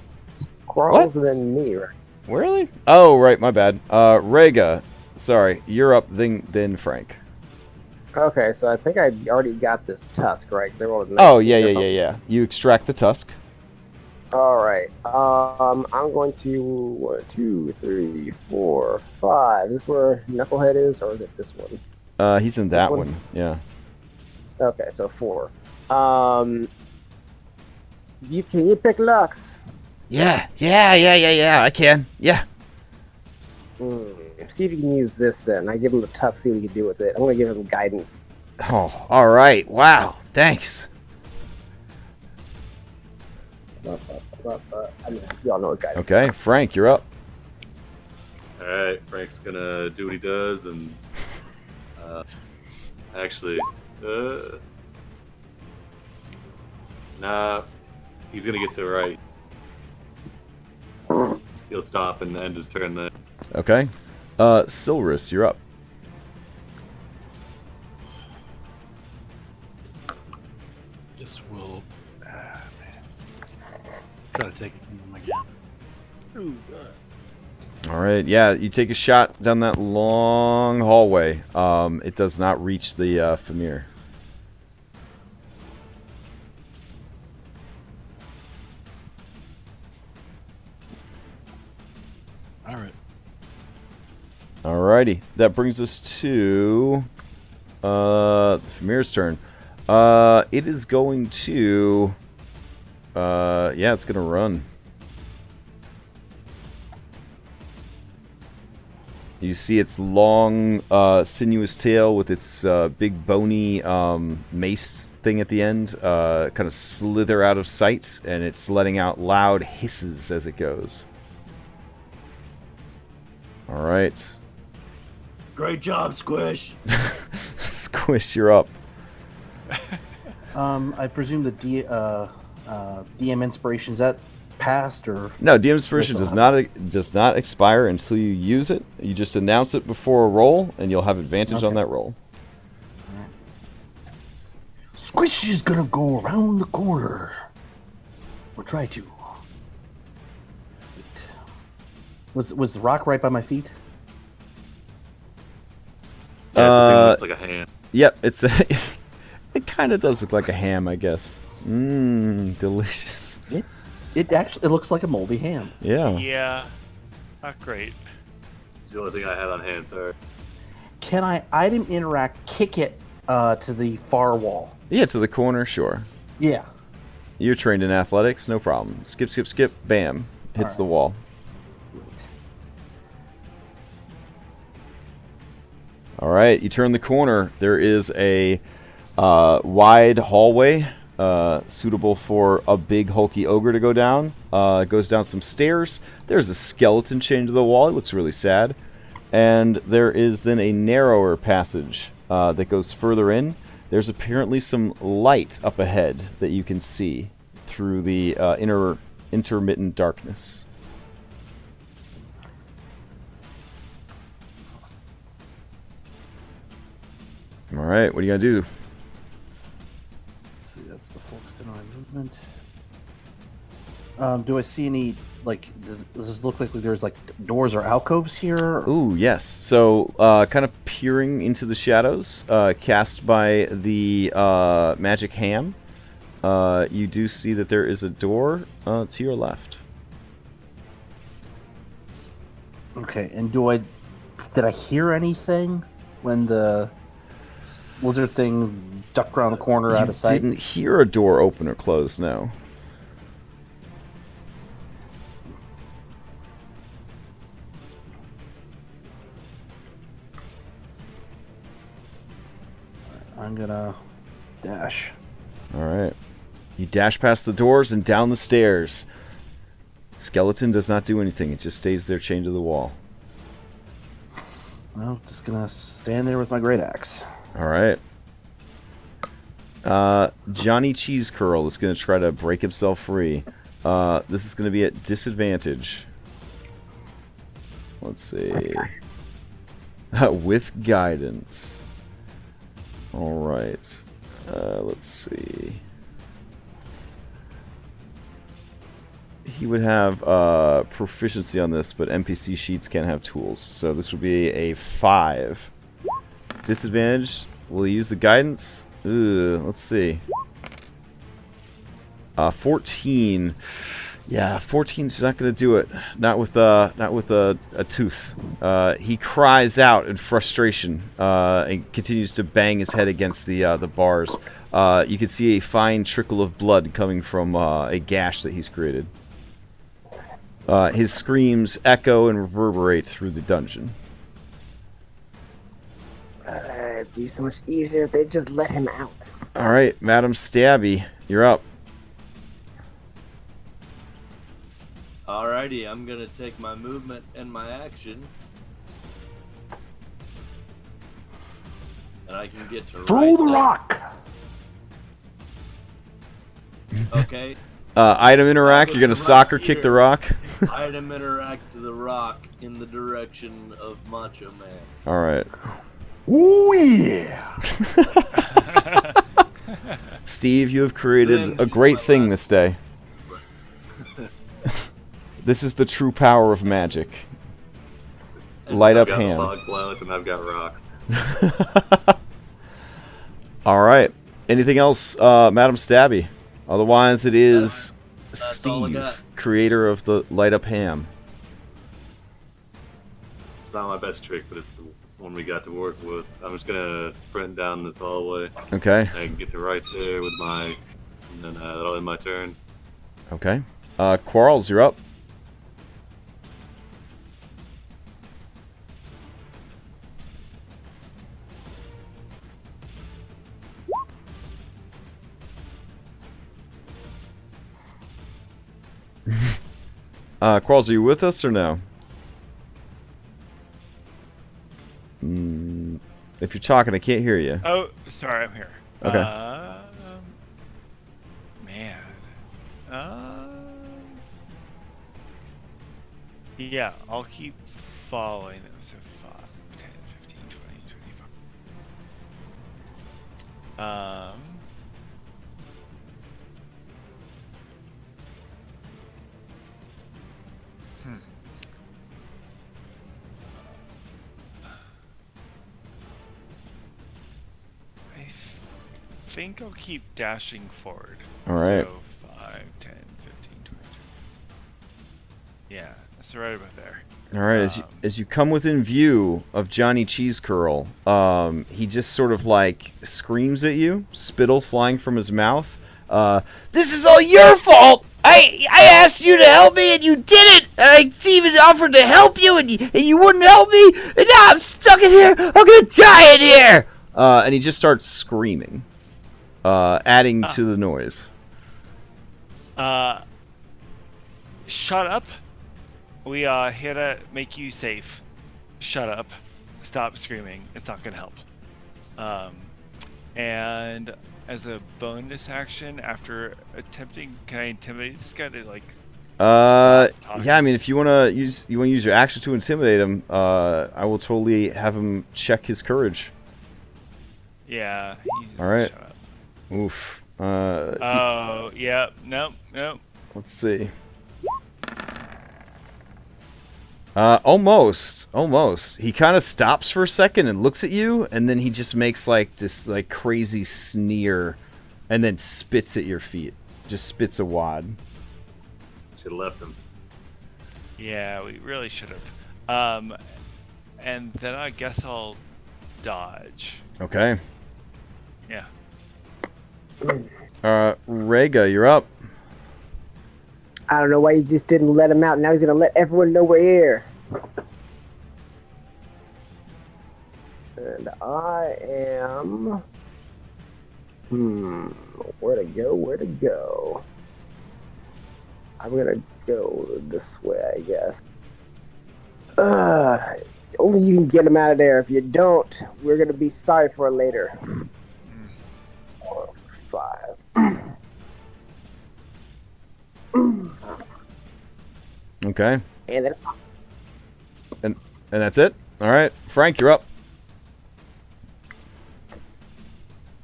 Quarles and then me, right? Really? Oh, right. My bad. Rega. Sorry, you're up. Then Frank. Okay, so I think I already got this tusk, right? 'Cause I rolled a Oh 19 or something. yeah. You extract the tusk. All right. I'm going to 1, 2, 3, 4, 5. Is this where Knucklehead is, or is it this one? He's in that one? one. Yeah. Okay, so 4. Can you pick Lux? Yeah. I can. Yeah. See if you can use this then. I give him the tusk, see what he can do with it. I'm going to give him guidance. Oh, all right. Wow. Thanks. I mean, you all know what guidance Okay, Frank, you're up. Alright, Frank's gonna do what he does and actually nah, he's gonna get to the right. He'll stop and end his turn then. Okay. Silverus, you're up. This will. Man. Try to take it from him again. Ooh, All right. Yeah, you take a shot down that long hallway. It does not reach the Famir. Alright. Alrighty. That brings us to the Famir's turn. It is going to yeah, it's gonna run. You see its long, sinuous tail with its big bony mace thing at the end kind of slither out of sight, and it's letting out loud hisses as it goes. All right. Great job, Squish. Squish, you're up. I presume the DM inspiration, is that passed or? No, DM inspiration does not expire until you use it. You just announce it before a roll, and you'll have advantage on that roll. Squish is gonna go around the corner. Or try to. Was the rock right by my feet? Yeah, it's a thing that looks like a hand. Yep, it's it kind of does look like a ham, I guess. Mmm, delicious. It actually looks like a moldy ham. Yeah. Yeah, not great. It's the only thing I had on hand, sorry. Can I item interact kick it to the far wall? Yeah, to the corner, sure. Yeah. You're trained in athletics, no problem. Skip, skip, skip, bam. Hits the wall. All right, you turn the corner. There is a wide hallway suitable for a big hulky ogre to go down. It goes down some stairs. There's a skeleton chained to the wall. It looks really sad. And there is then a narrower passage that goes further in. There's apparently some light up ahead that you can see through the intermittent darkness. All right, what are you gonna do? Let's see, that's the full extent of my movement. Do I see any, like, does this look like there's, like, doors or alcoves here? Ooh, yes. So, kind of peering into the shadows, cast by the magic ham, you do see that there is a door to your left. Okay, and did I hear anything when the lizard thing ducked around the corner out You of sight? didn't hear a door open or close, no. gonna dash. All right. You dash past the doors and down the stairs. Skeleton does not do anything. It just stays there chained to the wall. Well, just gonna stand there with my great axe. All right. Johnny Cheese Curl is going to try to break himself free. This is going to be at disadvantage. Let's see. With guidance. All right. Let's see. He would have proficiency on this, but NPC sheets can't have tools. So this would be a 5. Disadvantage. Will he use the guidance? Let's see. 14. Yeah, 14's not going to do it. Not with a tooth. He cries out in frustration and continues to bang his head against the bars. You can see a fine trickle of blood coming from a gash that he's created. His screams echo and reverberate through the dungeon. It'd be so much easier if they just let him out. All right, Madam Stabby, you're up. Alrighty, I'm gonna take my movement and my action. And I can get to Throw the rock! Okay. Item interact, you're going to soccer kick the rock? Item interact to the rock in the direction of Macho Man. All right. Ooh, yeah! Steve, you have created a great thing this day. This is the true power of magic. Light up hand. I've got fog clouds and I've got rocks. All right. Anything else, Madam Stabby? Otherwise, it is Steve, creator of the light up ham. It's not my best trick, but it's the one we got to work with. I'm just gonna sprint down this hallway. Okay. I can get to right there with my, and then that'll end my turn. Okay. Quarles, you're up. Quarles, are you with us or no? If you're talking, I can't hear you. Oh, sorry, I'm here. Okay. Man. Yeah, I'll keep following them. So 5, 10, 15, 20, 25. I think I'll keep dashing forward. All right. So 5, 10, 15, 20. Yeah, that's right about there. All right, as you come within view of Johnny Cheese Curl, he just sort of like screams at you, spittle flying from his mouth. This is all your fault! I asked you to help me and you didn't! And I even offered to help you and you wouldn't help me! And now I'm stuck in here! I'm gonna die in here! And he just starts screaming, adding to the noise. Shut up. We are here to make you safe. Shut up. Stop screaming. It's not gonna help. And as a bonus action, after attempting, can I intimidate this guy to like? Yeah. I mean, if you wanna use your action to intimidate him, I will totally have him check his courage. Yeah. All right. Shut up. Oof. Oh, yeah. Nope. Let's see. Almost. He kind of stops for a second and looks at you, and then he just makes like this like crazy sneer, and then spits at your feet. Just spits a wad. Should have left him. Yeah, we really should have. And then I guess I'll dodge. Okay. Yeah. Rhaegar, you're up. I don't know why you just didn't let him out. Now he's gonna let everyone know we're here. And I am Where to go? Where to go? I'm gonna go this way, I guess. Only you can get him out of there. If you don't, we're gonna be sorry for it later. 4, 5. Okay. And then And that's it? All right. Frank, you're up.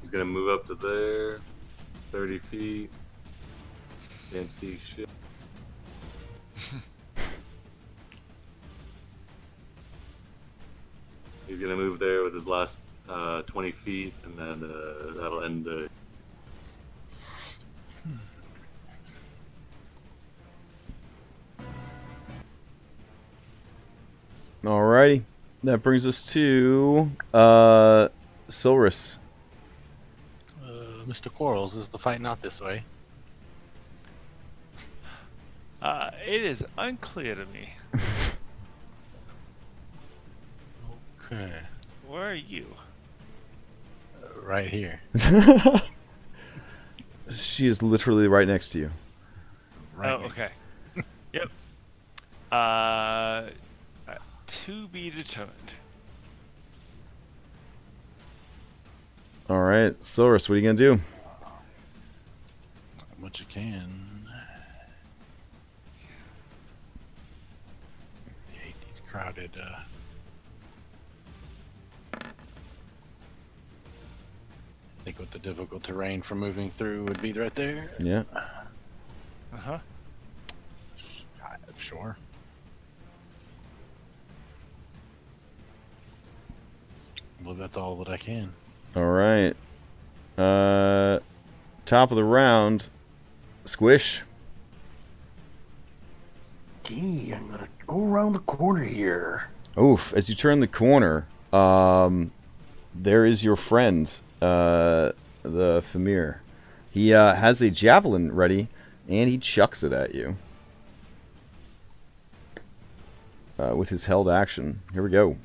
He's gonna move up to there, 30 feet. Can't see shit. He's gonna move there with his last 20 feet, and then that'll end the. Alrighty. That brings us to Silrus. Mr. Quarles, is the fight not this way? It is unclear to me. Okay. Where are you? Right here. She is literally right next to you. Right Oh, next- okay. Yep. To be determined. Alright. Silrus, what are you going to do? What you can. I hate these crowded. I think what the difficult terrain for moving through would be right there. Yeah. Uh-huh. Sure. Well, that's all that I can. Alright. Top of the round. Squish. Okay, I'm gonna go around the corner here. Oof. As you turn the corner, there is your friend, the Famir. He has a javelin ready, and he chucks it at you. With his held action. Here we go.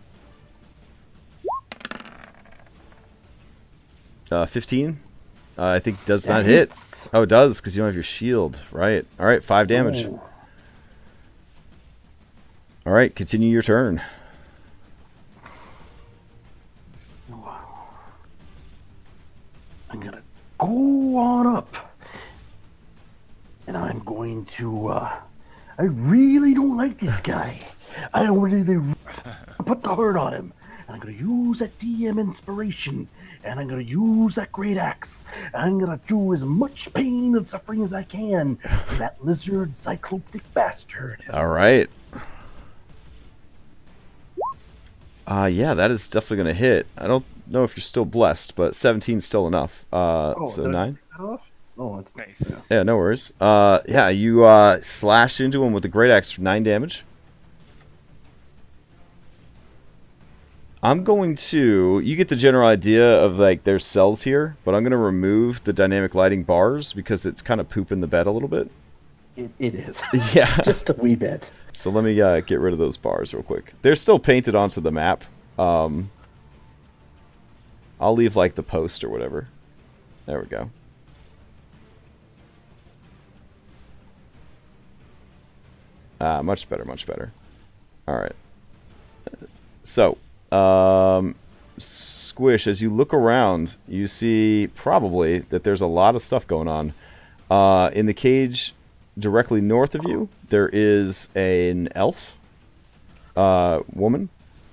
15? I think does That not hit. hits. Oh, it does, because you don't have your shield. Right. Alright, 5 damage. Ooh. Alright, continue your turn. I'm gonna go on up. And I'm going to, I really don't like this guy. I don't really put the hurt on him. And I'm gonna use that DM inspiration. And I'm gonna use that great axe. And I'm gonna do as much pain and suffering as I can for that lizard cyclopic bastard. Alright. Yeah, that is definitely going to hit. I don't know if you're still blessed, but 17 is still enough. So did I 9? take that off? Oh, it's Nice. yeah. Yeah, no worries. Yeah, you slash into him with the great axe for 9 damage. I'm going to... You get the general idea of, like, there's cells here, but I'm going to remove the dynamic lighting bars because it's kind of pooping the bed a little bit. It is. Yeah. Just a wee bit. So let me get rid of those bars real quick. They're still painted onto the map. I'll leave, like, the post or whatever. There we go. Much better, much better. Alright. So, Squish, as you look around, you see probably that there's a lot of stuff going on. In the cage directly north of you, there is an elf woman.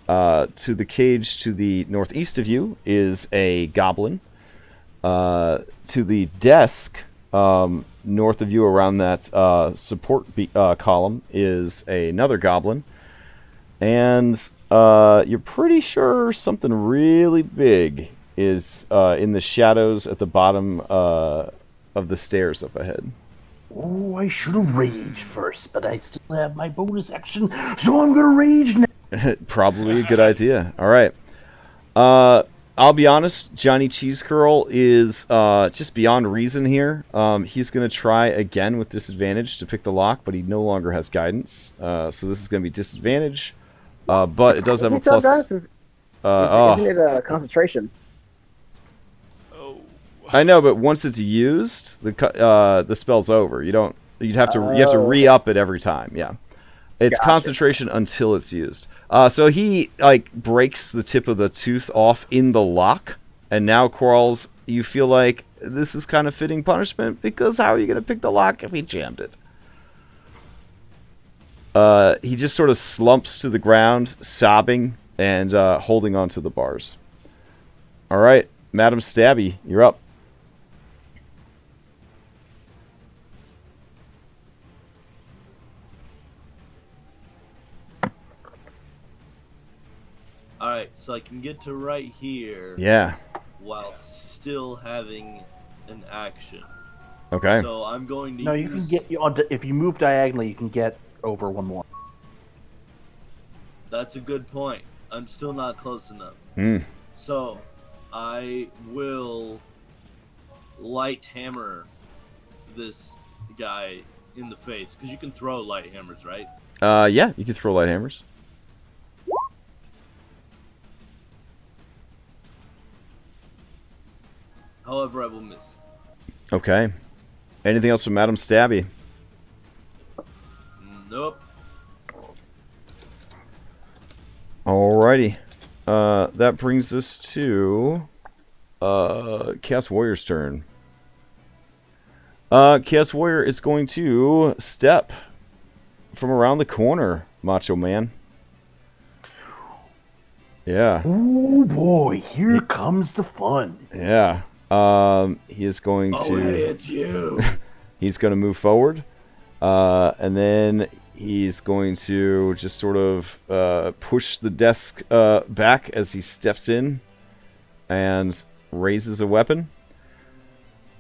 To the cage to the northeast of you is a goblin. To the desk north of you around that support column is another goblin. And you're pretty sure something really big is in the shadows at the bottom of the stairs up ahead. Oh, I should have raged first, but I still have my bonus action, so I'm gonna rage now. Probably a good idea. All right. I'll be honest, Johnny Cheese Curl is just beyond reason here. He's going to try again with disadvantage to pick the lock, but he no longer has guidance. So this is going to be disadvantage. But it does have a plus. Isn't it a concentration? Oh. I know, but once it's used, the spell's over. You'd have to re-up it every time. Yeah. It's Gotcha. concentration until it's used. So he breaks the tip of the tooth off in the lock, and now Quarles, you feel like this is kind of fitting punishment because how are you going to pick the lock if he jammed it? He just sort of slumps to the ground, sobbing and holding onto the bars. All right, Madam Stabby, you're up. Alright, so I can get to right here Yeah. while still having an action. Okay. So I'm going to No, you can get if you move diagonally, you can get over one more. That's a good point. I'm still not close enough. Hmm. So I will light hammer this guy in the face because you can throw light hammers, right? Yeah, you can throw light hammers. However, I will miss. Okay. Anything else from Madam Stabby? Nope. Alrighty. That brings us to Chaos Warrior's turn. Chaos Warrior is going to step from around the corner, Macho Man. Yeah. Oh boy, here comes the fun. Yeah. He is going to. Hey, it's you. He's going to move forward, and then he's going to just sort of push the desk back as he steps in, and raises a weapon.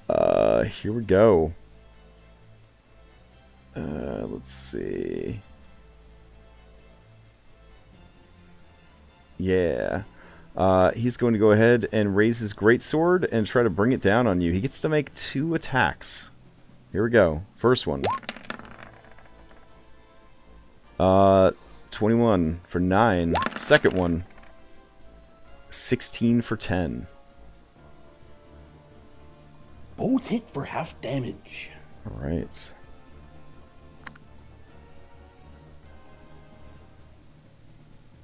Here we go. Let's see. Yeah. He's going to go ahead and raise his greatsword and try to bring it down on you. He gets to make 2 attacks. Here we go. First one. 21 for 9. Second one. 16 for 10. Both hit for half damage. All right.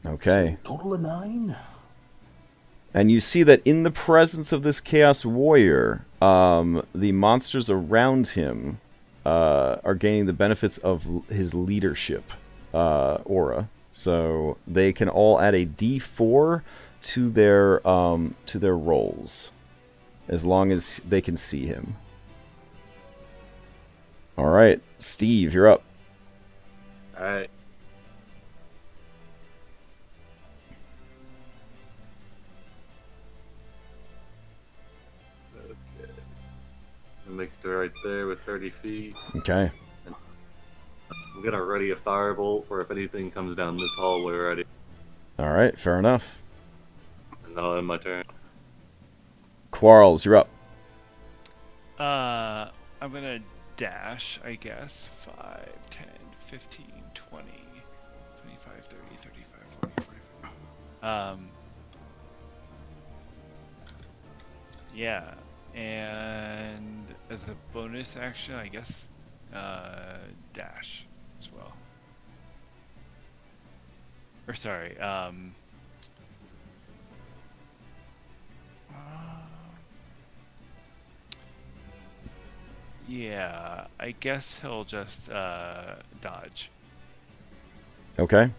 Okay. So total of 9. And you see that in the presence of this Chaos Warrior, the monsters around him are gaining the benefits of his leadership aura. So they can all add a D4 to their rolls, as long as they can see him. All right, Steve, you're up. All right. Okay. I'll make it right there with 30 feet. Okay. I'm gonna ready a firebolt for if anything comes down this hallway already, All right, fair enough. and then I'll end my turn. Quarles, you're up. I'm gonna dash, I guess. 5, 10, 15, 20, 25, 30, 35, 40, 45. Yeah, and as a bonus action, I guess, dash as well. Or sorry, yeah, I guess he'll just dodge. Okay.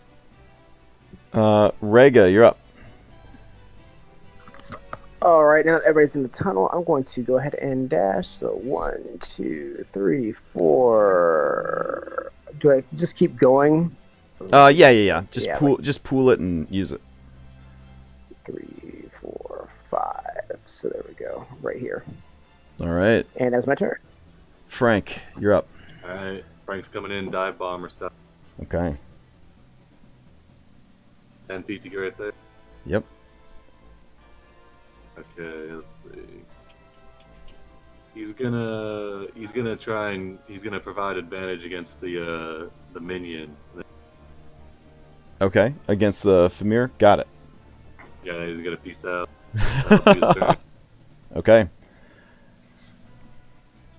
Rega, you're up. All right, now that everybody's in the tunnel, I'm going to go ahead and dash. So 1, 2, 3, 4. Do I just keep going? Yeah. Just Yeah, pool it and use it. 3, 4, 5. So there we go, right here. All right. And that's my turn. Frank, you're up. Alright, Frank's coming in, dive bomb or stuff. Okay. 10 feet to get right there. Yep. Okay, let's see. He's gonna provide advantage against the minion. Okay. Against the Famir? Got it. Yeah, he's gonna peace out. That'll be his turn. Okay.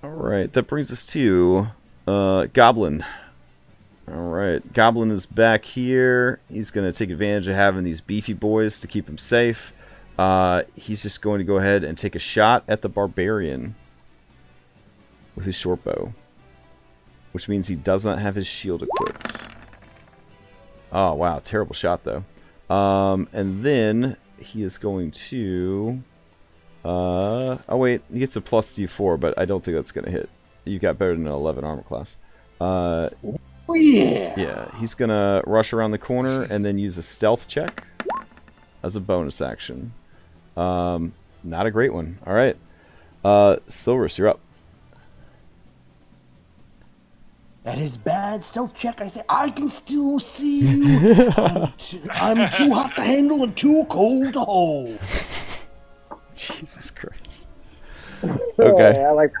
All right, that brings us to Goblin. All right, Goblin is back here. He's going to take advantage of having these beefy boys to keep him safe. He's just going to go ahead and take a shot at the Barbarian with his short bow, which means he does not have his shield equipped. Oh, wow, terrible shot, though. And then he is going to... oh, wait, he gets a plus D4, but I don't think that's going to hit. You got better than an 11 armor class. Oh, yeah! Yeah, he's going to rush around the corner and then use a stealth check as a bonus action. Not a great one. All right. Silverus, you're up. At his bad stealth check, I say, I can still see you. I'm too hot to handle and too cold to hold. Jesus Christ. Okay. I like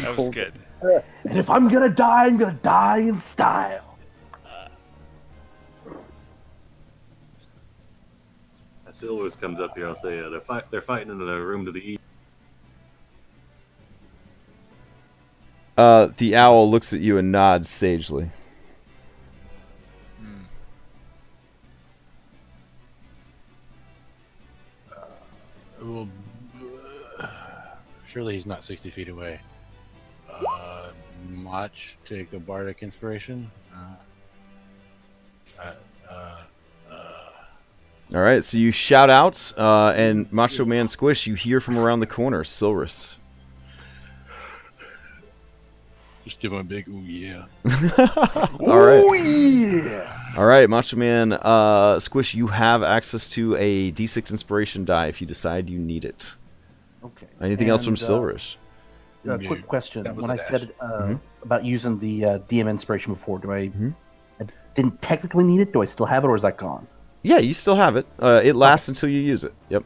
That was good. And if I'm gonna die, I'm gonna die in style. As Silvers comes up here, I'll say they're fighting in the room to the east. The owl looks at you and nods sagely. Well, surely he's not 60 feet away. Mach, take a bardic inspiration. All right, so you shout out, and Macho Man Squish, you hear from around the corner, Silrus. Just give him a big ooh yeah. All right. Oh, yeah! All right, Macho Man Squish, you have access to a D6 inspiration die if you decide you need it. Okay. Anything else from Silrus? Quick question. That was When a I dash. said about using the DM inspiration before, do I Mhm. I didn't technically need it? Do I still have it, or is that gone? Yeah, you still have it. It lasts until you use it. Yep.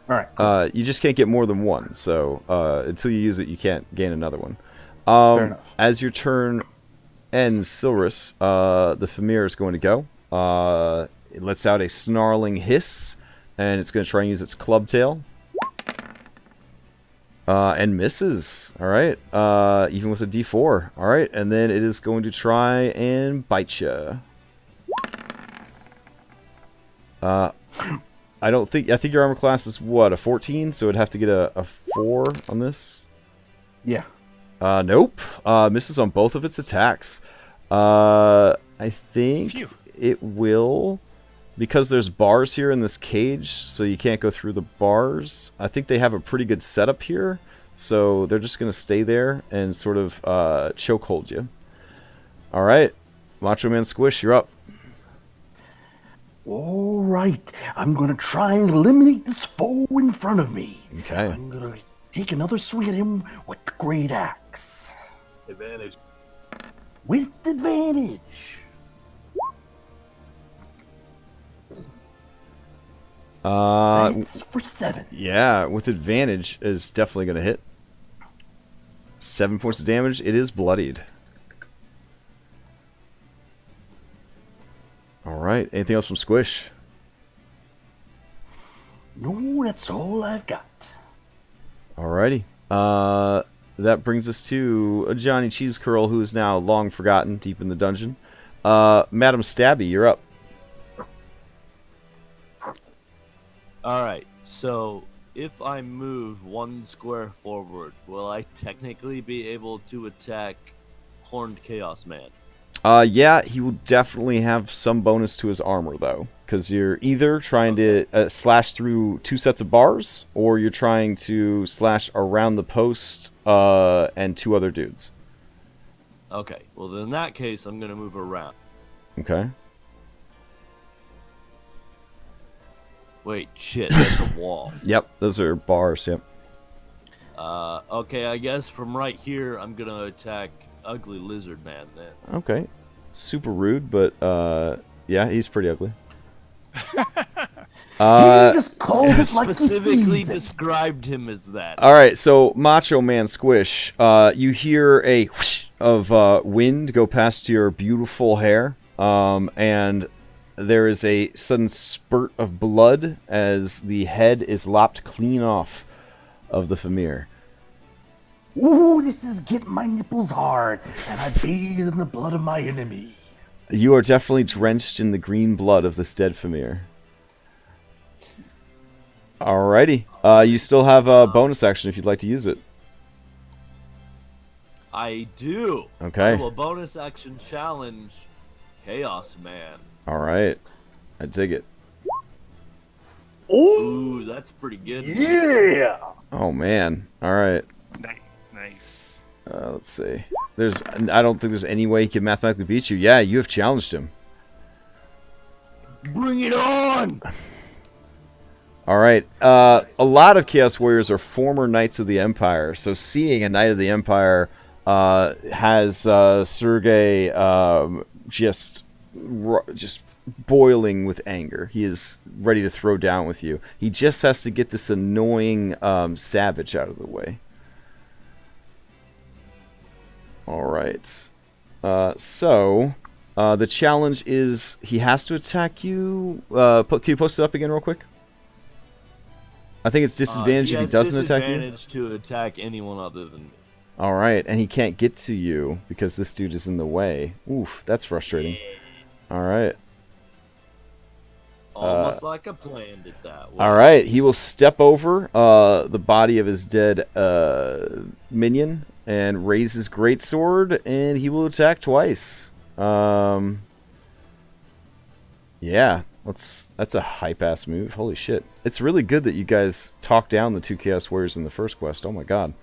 All right. Cool. You just can't get more than one, so until you use it, you can't gain another one. Fair enough. As your turn ends, Silrus, the Famir is going to go. It lets out a snarling hiss, and it's going to try and use its club tail. And misses. All right. Even with a D4. All right. And then it is going to try and bite you. I think your armor class is what, a 14? So it'd have to get a 4 on this. Yeah. Nope. Misses on both of its attacks. I think Phew. it will, because there's bars here in this cage, so you can't go through the bars. I think they have a pretty good setup here, so they're just going to stay there and sort of chokehold you. All right. Macho Man Squish, you're up. All right, I'm gonna try and eliminate this foe in front of me. Okay. I'm gonna take another swing at him with the great axe. Advantage. With advantage. That's for 7. Yeah, with advantage is definitely going to hit. 7 points of damage. It is bloodied. All right. Anything else from Squish? No, that's all I've got. Alrighty. That brings us to a Johnny Cheese Curl, who is now long forgotten deep in the dungeon. Madam Stabby, you're up. All right. So if I move 1 square forward, will I technically be able to attack Horned Chaos Man? Yeah, he will definitely have some bonus to his armor, though, because you're either trying to slash through 2 sets of bars, or you're trying to slash around the post and 2 other dudes. Okay. Well, then in that case, I'm gonna move around. Okay. Wait, shit, that's a wall. Yep, those are bars, yep. Okay, I guess from right here, I'm gonna attack Ugly Lizard Man then. Okay. Super rude, but yeah, he's pretty ugly. He just calls You it like he specifically sees it. described him as that. All right, so Macho Man Squish, you hear a whoosh of wind go past your beautiful hair, and there is a sudden spurt of blood as the head is lopped clean off of the Famir. Ooh, this is getting my nipples hard, and I bathe in the blood of my enemy. You are definitely drenched in the green blood of this dead Famir. Alrighty. You still have a bonus action if you'd like to use it. I do. Okay. I will bonus action challenge Chaos Man. Alright. I dig it. Ooh, that's pretty good. Yeah. Oh, man. Alright. Nice. Let's see. I don't think there's any way he can mathematically beat you. Yeah, you have challenged him. Bring it on! Alright. A lot of Chaos Warriors are former Knights of the Empire, so seeing a Knight of the Empire has Sergei just boiling with anger. He is ready to throw down with you. He just has to get this annoying savage out of the way. Alright. So, the challenge is he has to attack you. Can you post it up again real quick? I think it's disadvantage if he doesn't attack you. Disadvantage to attack anyone other than me. Alright, and he can't get to you because this dude is in the way. Oof, that's frustrating. Alright. Almost like I planned it that way. Alright, he will step over the body of his dead minion and raise his greatsword, and he will attack twice. Yeah, that's a hype-ass move. Holy shit. It's really good that you guys talked down the two Chaos Warriors in the first quest. Oh my god.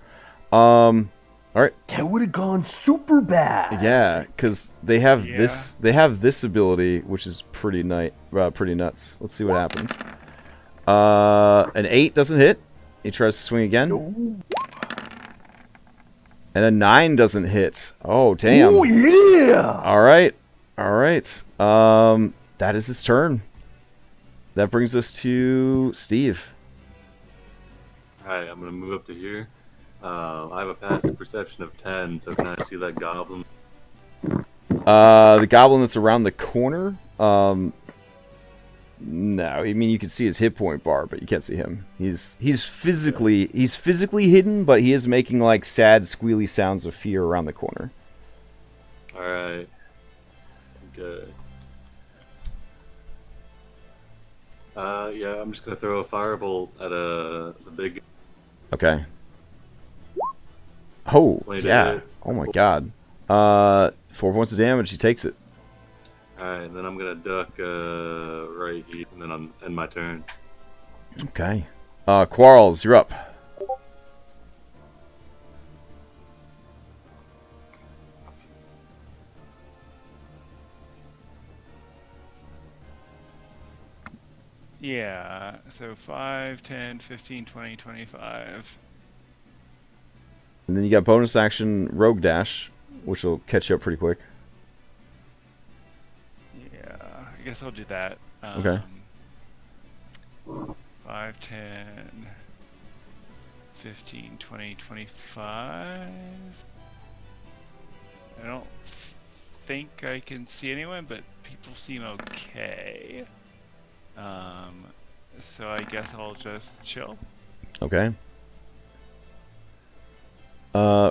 Alright. That would have gone super bad. Yeah, because they have this ability, which is pretty nuts. Let's see what happens. An 8 doesn't hit. He tries to swing again. No. And a 9 doesn't hit. Oh, damn. Oh, yeah. Alright. Alright. That is his turn. That brings us to Steve. Alright, I'm gonna move up to here. I have a passive perception of 10, so can I see that goblin? The goblin that's around the corner? No, I mean you can see his hit point bar, but you can't see him. He's physically hidden, but he is making like sad squealy sounds of fear around the corner. Alright. Good. Yeah, I'm just gonna throw a firebolt at the big. Okay. Oh, Wait, yeah. Oh my god. 4 points of damage, he takes it. Alright, and then I'm gonna duck right here, and then I'm end my turn. Okay. Quarles, you're up. Yeah, so 5, 10, 15, 20, 25. And then you got bonus action Rogue Dash, which will catch you up pretty quick. Yeah, I guess I'll do that. Okay. 5, 10, 15, 20, 25. I don't think I can see anyone, but people seem okay. So I guess I'll just chill. Okay.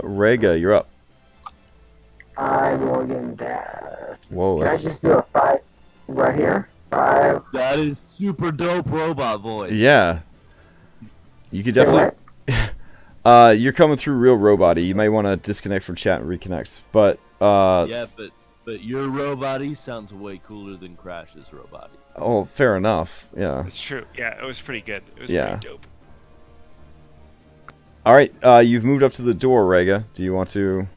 Rega, you're up. I'm Morgan Dash. Whoa, Can I that's... just do a 5 right here? 5. That is super dope robot voice. Yeah. You could definitely... you're coming through real robot-y. You might want to disconnect from chat and reconnect. But, Yeah, but your robot-y sounds way cooler than Crash's robot-y. Oh, fair enough. Yeah. It's true. Yeah, it was pretty good. It was Yeah. pretty dope. Alright, you've moved up to the door, Rega. Do you want to...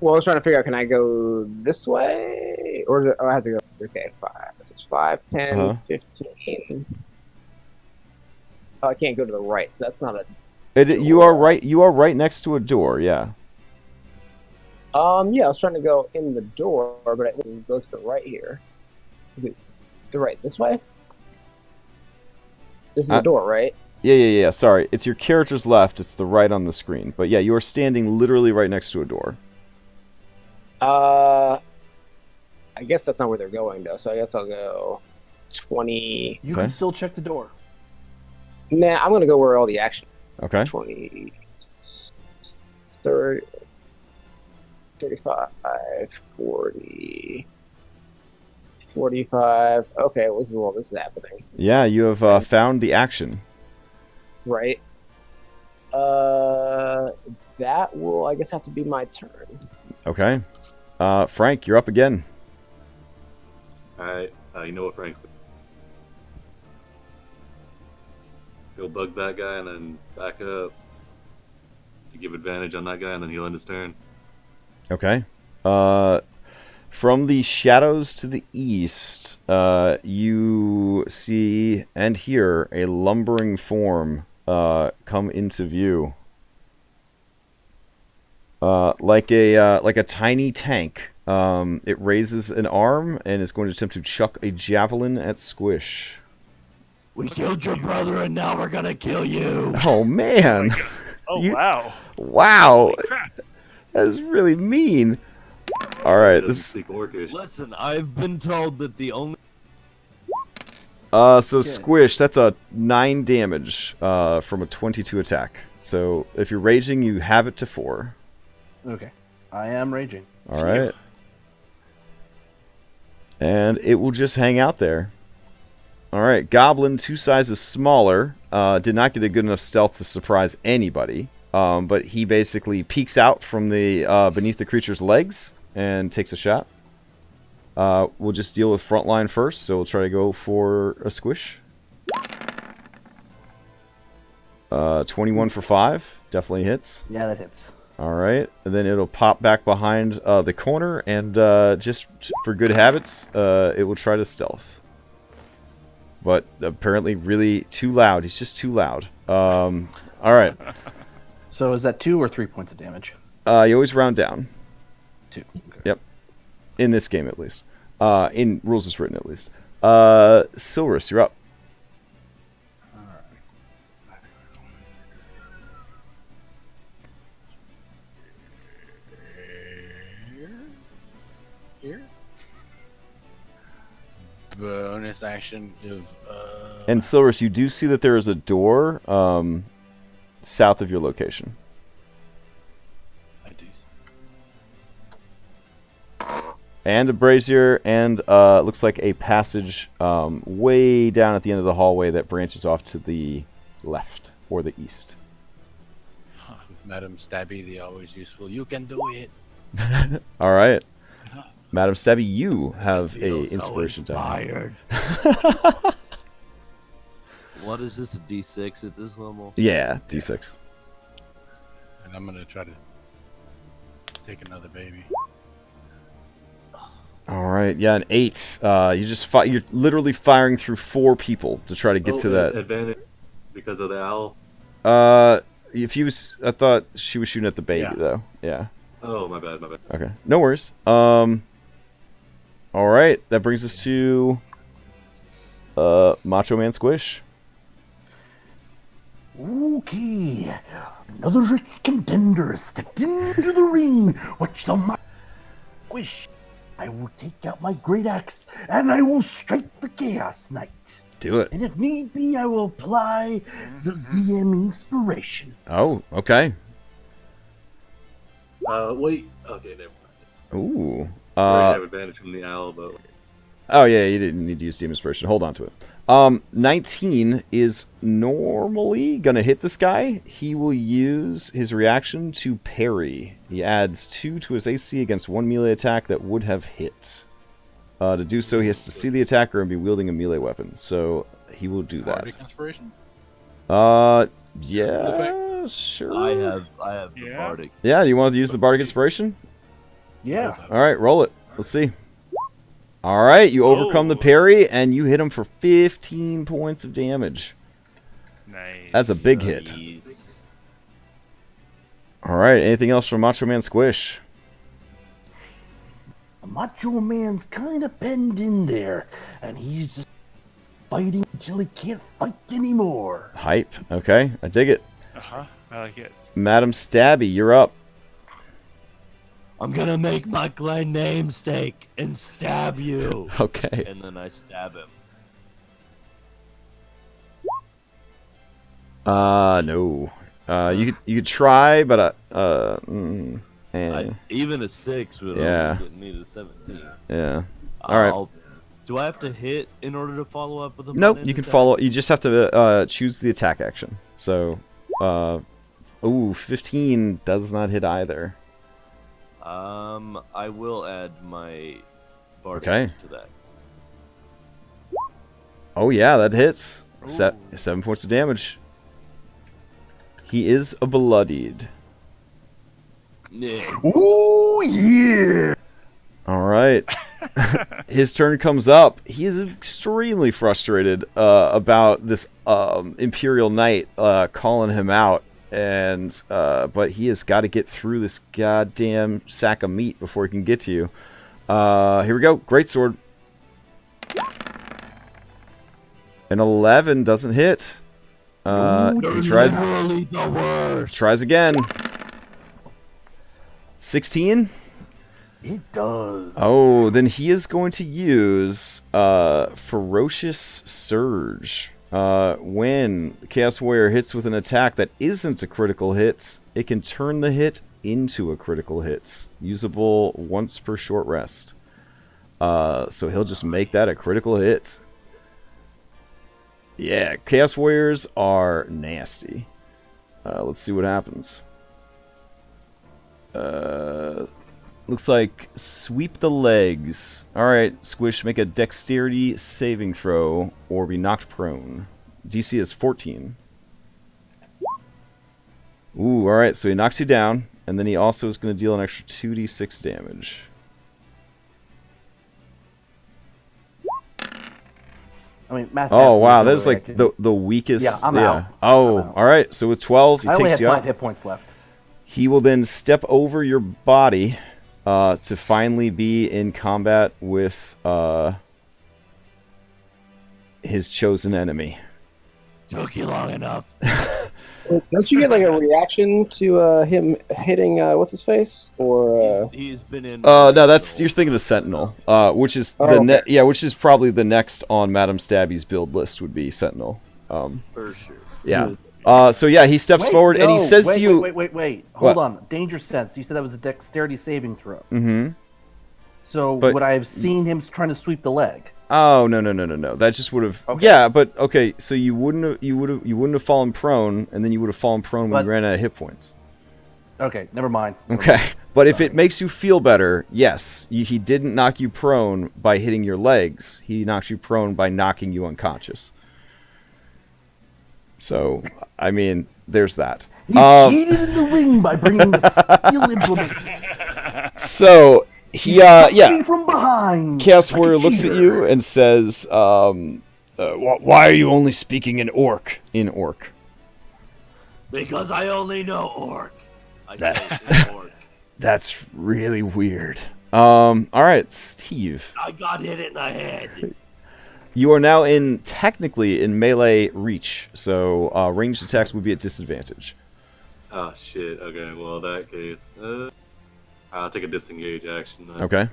Well, I was trying to figure out, can I go this way? Or is it, I have to go... Okay, 5. This is 5, 10, 15. Oh, I can't go to the right, so that's not a... You are right next to a door, yeah. Yeah, I was trying to go in the door, but I didn't go to the right here. Is it the right this way? This is the door, right? Yeah. Sorry. It's your character's left. It's the right on the screen. But yeah, you are standing literally right next to a door. I guess that's not where they're going, though, so I guess I'll go 20... You can still check the door. Nah, I'm going to go where all the action... Okay. 20... 30, 35, 40, 45. Okay, this is what this is happening. Yeah, you have found the action. Right. That will, I guess, have to be my turn. Okay. Frank, you're up again. Alright, you know what Frank's go bug that guy and then back up to give advantage on that guy, and then he'll end his turn. Okay. From the shadows to the east, you see and hear a lumbering form come into view. Like a tiny tank. It raises an arm and is going to attempt to chuck a javelin at Squish. We killed your brother and now we're gonna kill you. Oh man! Oh wow! Wow! Holy crap. That is really mean. All right, Doesn't this. speak Orcish. Listen, I've been told that the only So Squish, that's a 9 damage from a 22 attack. So if you're raging, you have it to 4. Okay. I am raging. All right. And it will just hang out there. All right, Goblin, 2 sizes smaller, did not get a good enough stealth to surprise anybody. But he basically peeks out from the beneath the creature's legs and takes a shot. We'll just deal with frontline first, so we'll try to go for a Squish. 21 for 5, definitely hits. Yeah, that hits. All right, and then it'll pop back behind the corner, and just for good habits, it will try to stealth. But apparently really too loud. He's just too loud. All right. So is that 2 or 3 points of damage? You always round down. 2. Okay. Yep. In this game, at least. In rules as written, at least. Silverus, you're up. Here. Bonus action is. And Silverus, you do see that there is a door south of your location. I do. And a brazier, and looks like a passage way down at the end of the hallway that branches off to the left or the east. Madam Stabby, the always useful. You can do it. All right. Madam Stabby, you have a feel so inspiration die. inspired. What is this, a D6 at this level? Yeah, D6. And I'm gonna try to take another baby. All right, yeah, an 8. You just you're literally firing through 4 people to try to get to that. Advantage because of the owl. If you was, I thought she was shooting at the baby though. Yeah. Oh, my bad, my bad. Okay, no worries. All right, that brings us to Macho Man Squish. Okay, another ex-contender stepped into the ring, which the wish. I will take out my great axe and I will strike the Chaos Knight. Do it. And if need be, I will apply the DM inspiration. Oh, okay. Wait. Okay, never mind. Ooh. I have advantage from the owl, but Oh yeah, you didn't need to use Demon Inspiration. Hold on to it. 19 is normally gonna hit this guy. He will use his reaction to parry. He adds 2 to his AC against 1 melee attack that would have hit. To do so, he has to see the attacker and be wielding a melee weapon. So he will do that. Bardic inspiration. Yeah, sure. I have the bardic. Yeah, do you want to use the Bardic Inspiration? Yeah. All right, roll it. Let's see. All right, you overcome the parry, and you hit him for 15 points of damage. Nice. That's a big hit. Nice. All right, anything else from Macho Man Squish? The Macho Man's kind of penned in there, and he's just fighting until he can't fight anymore. Hype. Okay, I dig it. I like it. Madam Stabby, you're up. I'm gonna make my Glen namesake and stab you. Okay. And then I stab him. No. You could try, but Even a 6 would Yeah. only get me to 17. Yeah. All right. Do I have to hit in order to follow up with a Nope, button you can attack? follow. You just have to choose the attack action. So, 15 does not hit either. I will add my barbed Okay. to that. Oh yeah, that hits. Ooh. 7 points of damage. He is a bloodied. Yeah. Ooh, yeah! All right. His turn comes up. He is extremely frustrated about this Imperial Knight calling him out, and but he has got to get through this goddamn sack of meat before he can get to you. Here we go. Great sword. An 11 doesn't hit. He tries. Literally the worst. Tries again. 16. It does. Oh, then he is going to use Ferocious Surge. When Chaos Warrior hits with an attack that isn't a critical hit, it can turn the hit into a critical hit. Usable once per short rest. So he'll just make that a critical hit. Yeah, Chaos Warriors are nasty. Let's see what happens. Looks like sweep the legs. Alright, Squish, make a dexterity saving throw or be knocked prone. DC is 14. Ooh, alright, so he knocks you down, and then he also is going to deal an extra 2d6 damage. I mean, math. Oh, wow, that is like the weakest. Yeah, I'm out. Oh, I'm out. alright, so with 12, he I only takes have you 5 out. hit points left. He will then step over your body to finally be in combat with his chosen enemy. Took you long enough. Don't you get like a reaction to him hitting what's his face? Or He's been in. No, that's you're thinking of Sentinel, which is which is probably the next on Madam Stabby's build list would be Sentinel. For sure. Yeah. So yeah, he steps forward and he says to you, Wait. What? Hold on. Danger sense. You said that was a dexterity saving throw. Mm-hmm. So But- would I have seen him trying to sweep the leg? Oh no. That just would have Yeah, but okay, so you wouldn't have fallen prone, and then you would have fallen prone when you ran out of hit points. Okay, never mind. Okay. But if it makes you feel better, yes, he didn't knock you prone by hitting your legs. He knocked you prone by knocking you unconscious. So, I mean, there's that. He cheated in the ring by bringing the skill implement. So he From behind. Chaos like a Warrior looks at cheater. you and says, "Why are you only speaking in orc?" Because I only know orc. I That- say orc. That's really weird. All right, Steve. I got hit in the head. You are now technically in melee reach, so ranged attacks would be at disadvantage. Oh shit. Okay. Well, in that case, I'll take a disengage action. Then. Okay.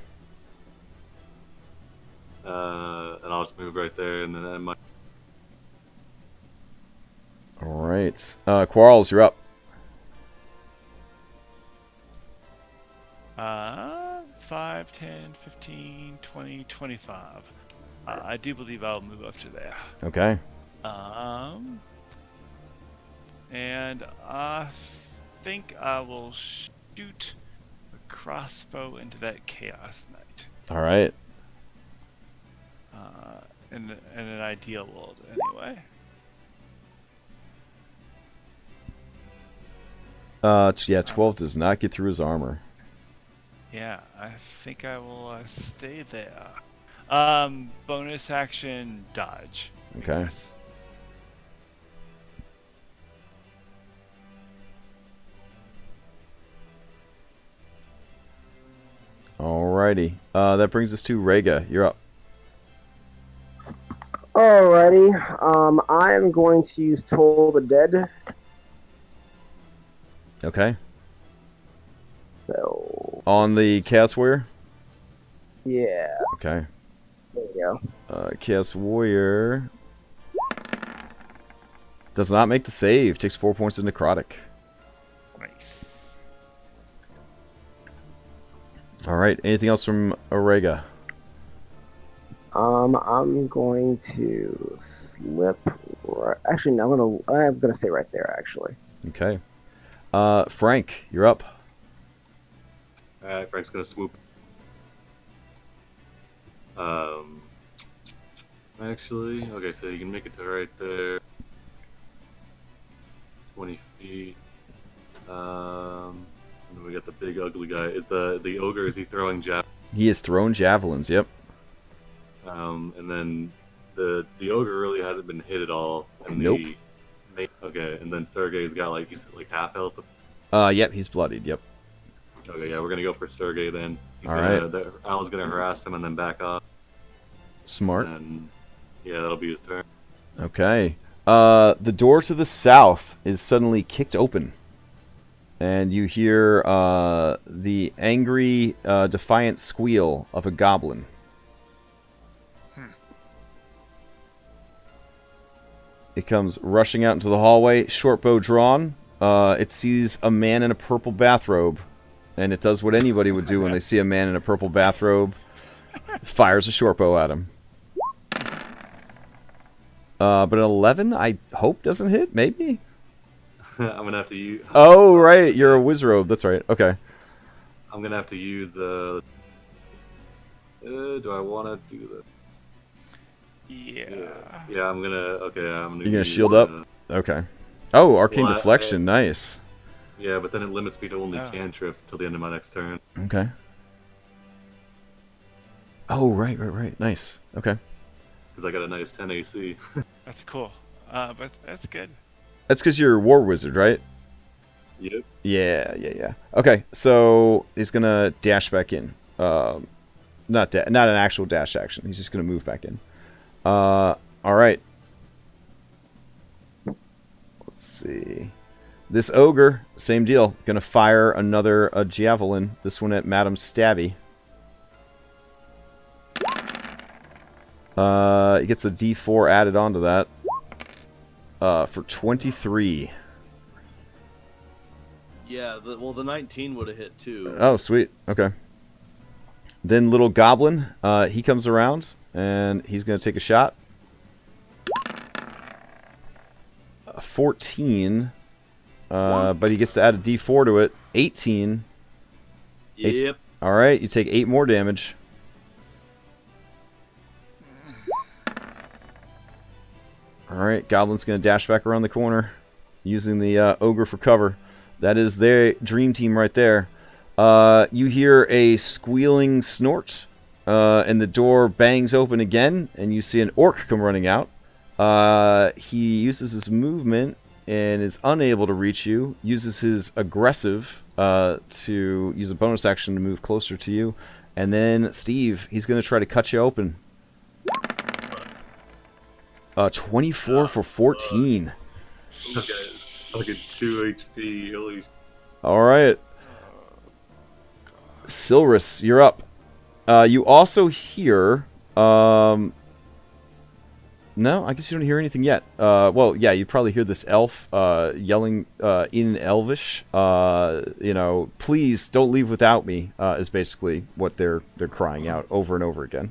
And I'll just move right there, and then I might. All right. Quarles, you're up. 5, 10, 15, 20, 25. I do believe I'll move up to there. Okay. And I think I will shoot a crossbow into that Chaos Knight. All right. In an ideal world, anyway. Yeah, 12 does not get through his armor. Yeah, I think I will stay there. Bonus action dodge. I Okay. guess. Alrighty. That brings us to Rhaegar. You're up. alrighty. I am going to use Toll the Dead. Okay. So On the Chaos Warrior? yeah, Okay. there you go. Chaos Warrior does not make the save. Takes 4 points of necrotic. Nice. All right. Anything else from Orega? I'm going to slip. Actually, no, I'm gonna stay right there. Actually. Okay. Frank, you're up. Alright, Frank's gonna swoop. Actually, okay, so you can make it to right there. 20 feet. And then we got the big ugly guy. Is the ogre, is he throwing jab? He has thrown javelins, yep. And then the ogre really hasn't been hit at all. And Nope. Okay, and then Sergey's got like, you said, like half health. Yep, he's bloodied, yep. Okay, yeah, we're gonna go for Sergey then. Alright. The owl's gonna harass him and then back off. Smart. And yeah, that'll be his turn. Okay. The door to the south is suddenly kicked open. And you hear the angry, defiant squeal of a goblin. It comes rushing out into the hallway, short bow drawn. It sees a man in a purple bathrobe. And it does what anybody would do when they see a man in a purple bathrobe. Fires a short bow at him. But an 11, I hope, doesn't hit. Maybe? I'm gonna have to use. Oh, right. You're a wizrobe. That's right. Okay. I'm gonna have to use. Do I want to do that? Yeah. I'm gonna. Okay, I'm gonna. You're gonna shield up. Okay. Oh, arcane deflection. Nice. Yeah, but then it limits me to only cantrips until the end of my next turn. Okay. Oh, right. Nice. Okay. Because I got a nice 10 AC. That's cool. But that's good. That's because you're a war wizard, right? Yep. Yeah. Okay, so he's gonna dash back in. Not an actual dash action. He's just gonna move back in. All right. Let's see. This ogre, same deal. Gonna fire another javelin. This one at Madam Stabby. He gets a D4 added onto that. For 23. Yeah, the 19 would have hit too. Oh, sweet. Okay. Then little goblin, he comes around and he's gonna take a shot. 14. But he gets to add a D4 to it. 18. Yep. All right, you take 8 more damage. All right, Goblin's going to dash back around the corner using the ogre for cover. That is their dream team right there. You hear a squealing snort, and the door bangs open again, and you see an orc come running out. He uses his movement and is unable to reach you. Uses his aggressive to use a bonus action to move closer to you. And then Steve, he's going to try to cut you open. 24 for 14. Okay, fucking 2 HP. Holy. All right. Silrus, you're up. You also hear... No, I guess you don't hear anything yet. Well, yeah, you probably hear this elf yelling in Elvish. Please don't leave without me, is basically what they're crying out over and over again.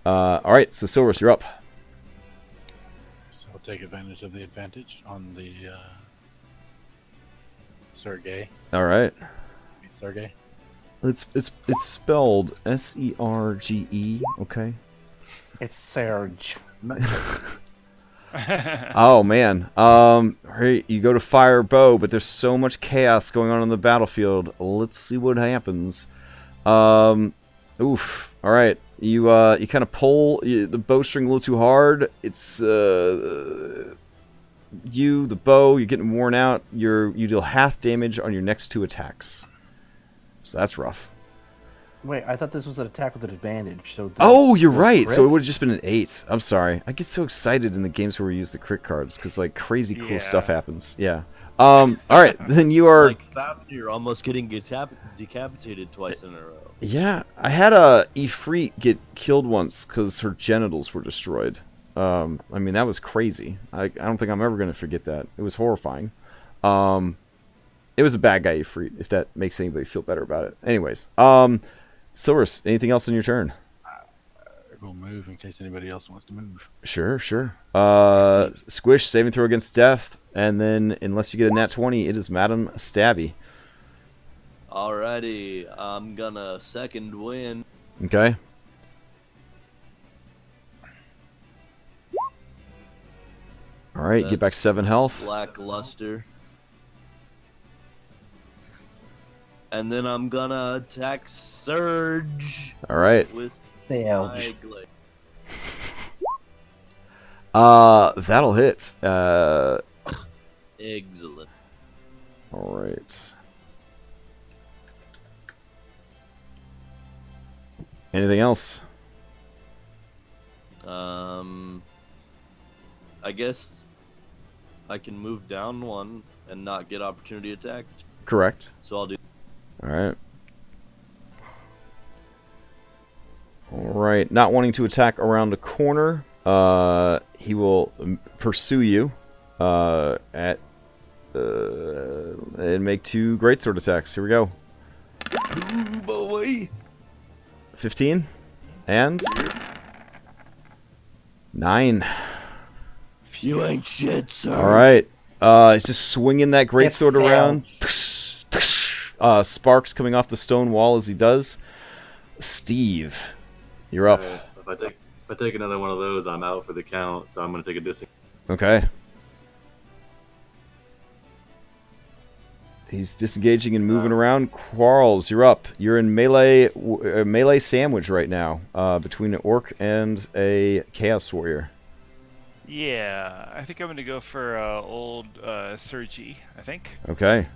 All right, so Silrus, you're up. So I'll take advantage of the advantage on the Sergey. All right. Sergey. It's spelled Serge. Okay. It's Serge. Oh man. Hey, you go to fire bow, but there's so much chaos going on the battlefield. Let's see what happens. Oof. All right. You kind of pull the bowstring a little too hard. It's the bow. You're getting worn out. You deal half damage on your next 2 attacks. So that's rough. Wait, I thought this was an attack with an advantage. So oh, you're right. So it would have just been an 8. I'm sorry. I get so excited in the games where we use the crit cards because like crazy cool stuff happens. Yeah. All right. Then you are like you're almost getting decapitated twice in a row. Yeah, I had a Ifrit get killed once because her genitals were destroyed. I mean, that was crazy. I don't think I'm ever going to forget that. It was horrifying. It was a bad guy you freed, if that makes anybody feel better about it. Anyways, Silvers, anything else on your turn? We'll move in case anybody else wants to move. Sure. Squish, saving throw against death, and then unless you get a nat 20, it is Madam Stabby. Alrighty, I'm gonna second win. Okay. All right, get back 7 health. Lackluster. And then I'm gonna attack Surge. All right. With Damn. my glaive. That'll hit. Excellent. All right. Anything else? I guess I can move down 1 and not get opportunity attack. Correct. So I'll do. All right. All right. Not wanting to attack around a corner, he will pursue you and make 2 greatsword attacks. Here we go. Ooh, boy. 15 and 9. You ain't shit, sir. All right. He's just swinging that greatsword around. Sparks coming off the stone wall as he does. Steve, you're up. If I take another one of those, I'm out for the count. So I'm going to take a disengage. Okay. He's disengaging and moving around. Quarles, you're up. You're in melee sandwich right now, between an orc and a chaos warrior. Yeah, I think I'm gonna go for old Sergi. I think. Okay.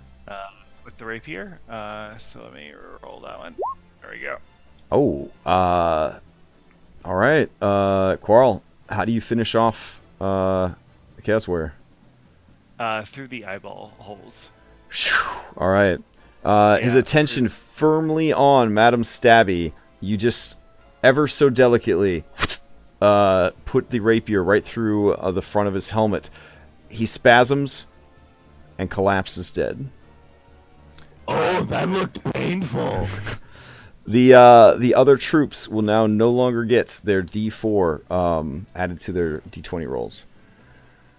With the rapier. So let me roll that one. There we go. Oh. All right. Quarl, how do you finish off the chaos warrior? Through the eyeball holes. All right. His attention firmly on Madam Stabby. You just ever so delicately put the rapier right through the front of his helmet. He spasms and collapses dead. Oh, that looked painful. The other troops will now no longer get their D4 added to their D20 rolls.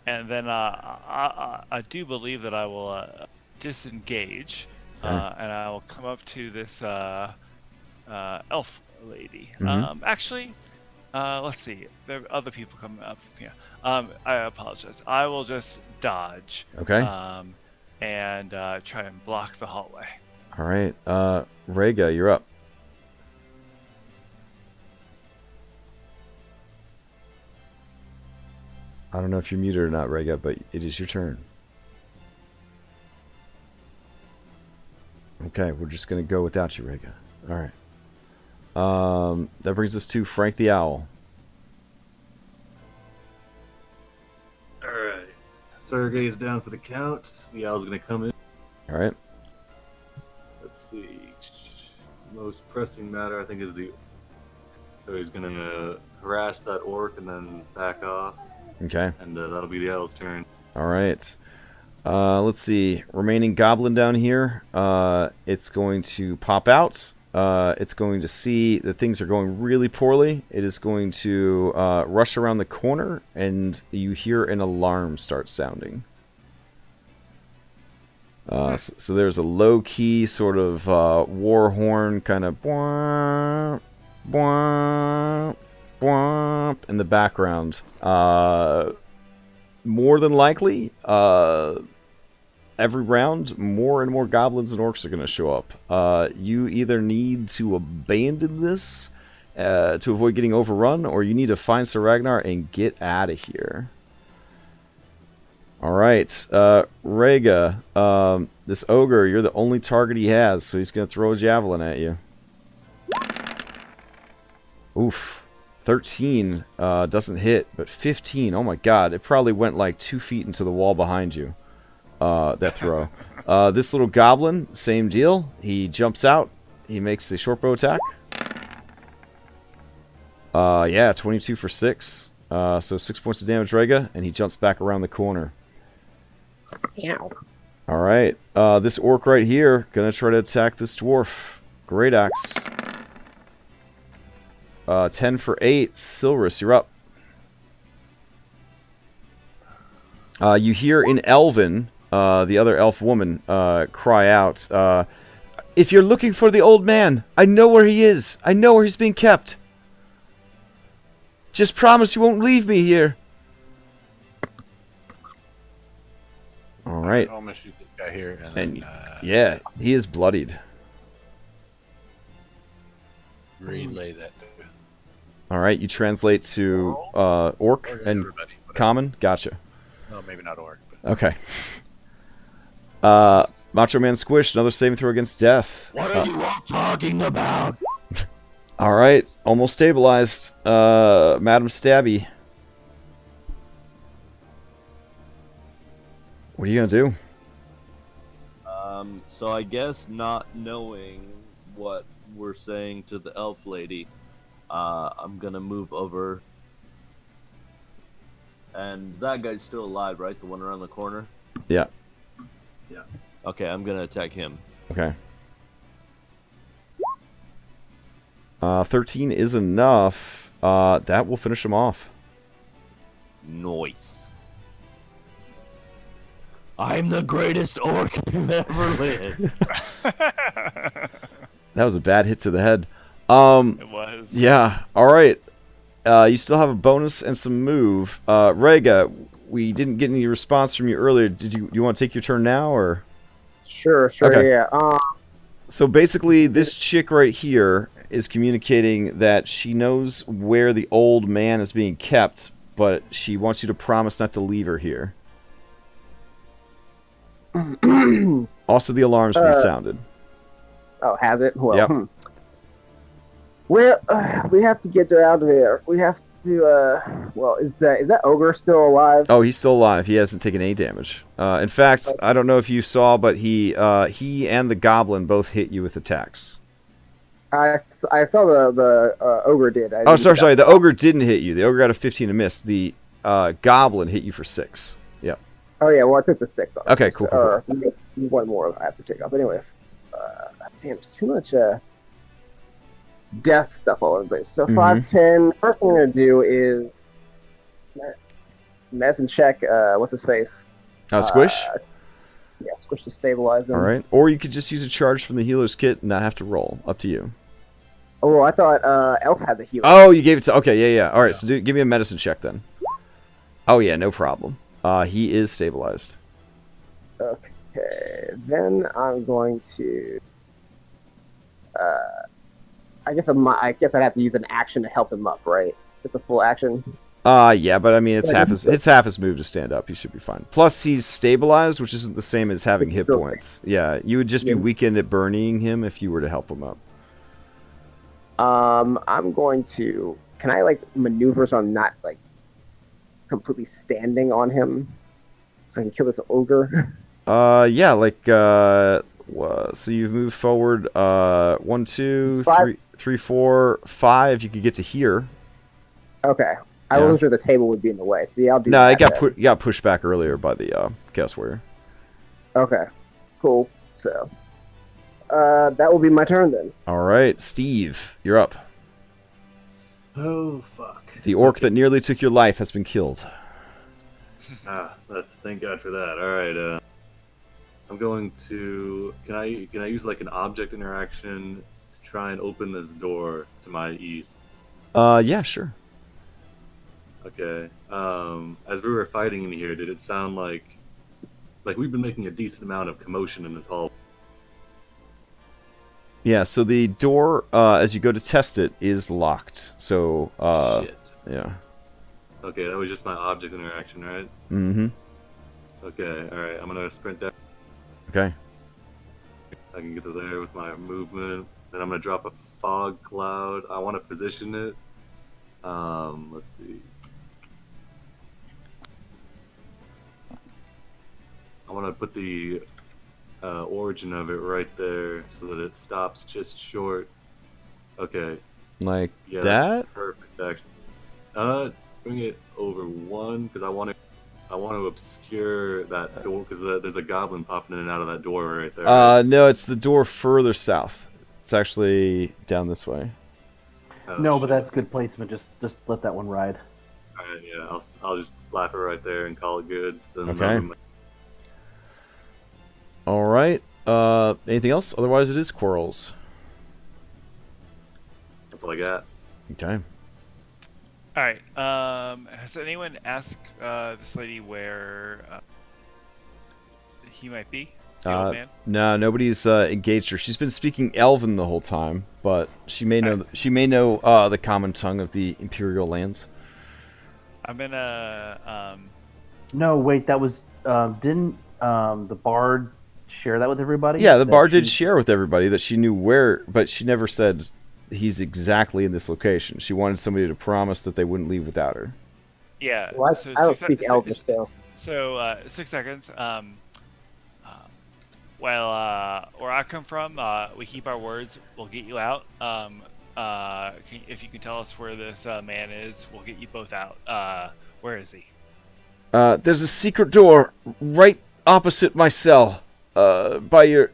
And then I do believe that I will disengage, and I will come up to this elf lady. Actually, let's see. There are other people coming up. Yeah. I apologize. I will just dodge. Okay. And try and block the hallway. All right. Rhaegar, you're up. I don't know if you're muted or not, Rhaegar, but it is your turn. Okay, we're just going to go without you, Rhaegar. All right. That brings us to Frank the Owl. Alright. Sergey is down for the count. The owl's going to come in. All right. Let's see. Most pressing matter, I think, is the... So he's going to harass that orc and then back off. Okay. And that'll be the owl's turn. All right. Let's see. Remaining goblin down here. It's going to pop out. It's going to see that things are going really poorly. It is going to rush around the corner, and you hear an alarm start sounding. So there's a low-key sort of war horn kind of bwomp, bwomp, bwomp in the background. More than likely, every round, more and more goblins and orcs are going to show up. You either need to abandon this to avoid getting overrun, or you need to find Sir Ragnar and get out of here. All right, Rhaegar, this ogre, you're the only target he has, so he's going to throw a javelin at you. Oof. 13 doesn't hit, but 15, oh my god, it probably went like 2 feet into the wall behind you, that throw. This little goblin, same deal. He jumps out, he makes a short bow attack. Yeah, 22 for 6. So 6 points of damage, Rhaegar, and he jumps back around the corner. Ow. All right. This orc right here gonna try to attack this dwarf. Great axe. 10 for 8. Silrus, you're up. You hear in Elven, the other elf woman, cry out, if you're looking for the old man, I know where he is. I know where he's being kept. Just promise you won't leave me here. All right. I'm gonna shoot this guy here, and And then, yeah, he is bloodied. relay that to All right, you translate to orc and everybody. Whatever. common. Gotcha. Well, maybe not orc, but Okay. Macho Man Squish, another saving throw against death. What are you all talking about? All right, almost stabilized. Madam Stabby. What are you gonna do? So I guess not knowing what we're saying to the elf lady, I'm gonna move over. And that guy's still alive, right? The one around the corner? Yeah. Yeah. Okay, I'm gonna attack him. Okay. 13 is enough. That will finish him off. Nice. I'm the greatest orc who ever lived. That was a bad hit to the head. It was. Yeah. All right. You still have a bonus and some move. Rega, we didn't get any response from you earlier. Did you want to take your turn now, or? Sure, Okay. yeah. So basically, this chick right here is communicating that she knows where the old man is being kept, but she wants you to promise not to leave her here. Also, the alarm's been sounded. Oh, has it? Well, Yep. Well, we have to get her out of there. We have to. Well, is that ogre still alive? Oh, he's still alive. He hasn't taken any damage. In fact, I don't know if you saw, but he and the goblin both hit you with attacks. I saw the ogre did. Oh, sorry. The ogre didn't hit you. The ogre got a 15 to miss. The goblin hit you for 6. Yep. Oh yeah, well I took the 6 off. Okay, cool. One more I have to take off. Anyway, damn, it's too much death stuff all over the place. So 5, 10. First thing I'm gonna do is medicine check. What's his face? Squish. Yeah, Squish to stabilize him. All right. Or you could just use a charge from the healer's kit and not have to roll. Up to you. Oh, I thought Elf had the healer. Oh, you gave it to. Okay, yeah. All right. So give me a medicine check then. Oh yeah, no problem. He is stabilized. Okay, then I'm going to. I guess I'd have to use an action to help him up, right? It's a full action. Yeah, but I mean, it's half his move to stand up. He should be fine. Plus, he's stabilized, which isn't the same as having hit points. Yeah, you would just be weakened at burning him if you were to help him up. I'm going to. Can I maneuver so I'm not completely standing on him, so I can kill this ogre? Yeah, so you've moved forward 1, 2, 3, 4, 5. You could get to here. Okay. I wasn't sure the table would be in the way, so yeah, I'll do no, that. it got pushed back earlier by the Chaos Warrior. Okay, cool. So, that will be my turn then. All right, Steve, you're up. Oh, fuck. The orc that nearly took your life has been killed. Thank God for that. All right, I'm going to. Can I use an object interaction to try and open this door to my east? Yeah, sure. Okay. As we were fighting in here, did it sound like we've been making a decent amount of commotion in this hall? Yeah. So the door, as you go to test it, is locked. So, Shit. Yeah. Okay, that was just my object interaction, right? Mm-hmm. Okay. All right. I'm gonna sprint down. Okay. I can get to there with my movement. Then I'm gonna drop a fog cloud. I want to position it. Let's see. I want to put the origin of it right there so that it stops just short. Okay. Like Yeah, that? that's perfect, actually. Bring it over 1 because I want to. I want to obscure that door because there's a goblin popping in and out of that door right there. Right? No, it's the door further south. It's actually down this way. Oh, No, but shit. that's good placement. Just let that one ride. All right, yeah, I'll just slap it right there and call it good. Then Okay. All right. Anything else? Otherwise, it is quarrels. That's all I got. Okay. All right. Has anyone asked this lady where he might be? The old man? No, nobody's engaged her. She's been speaking Elven the whole time, but she may know the common tongue of the Imperial lands. I'm gonna. No, wait, that was didn't the bard share that with everybody? Yeah, the That bard did she- share with everybody that she knew where, but she never said he's exactly in this location. She wanted somebody to promise that they wouldn't leave without her. Yeah. Well, so I don't 6 speak Elvish, so. So 6 seconds. Where I come from, we keep our words. We'll get you out. If you can tell us where this man is, we'll get you both out. Where is he? There's a secret door right opposite my cell, by your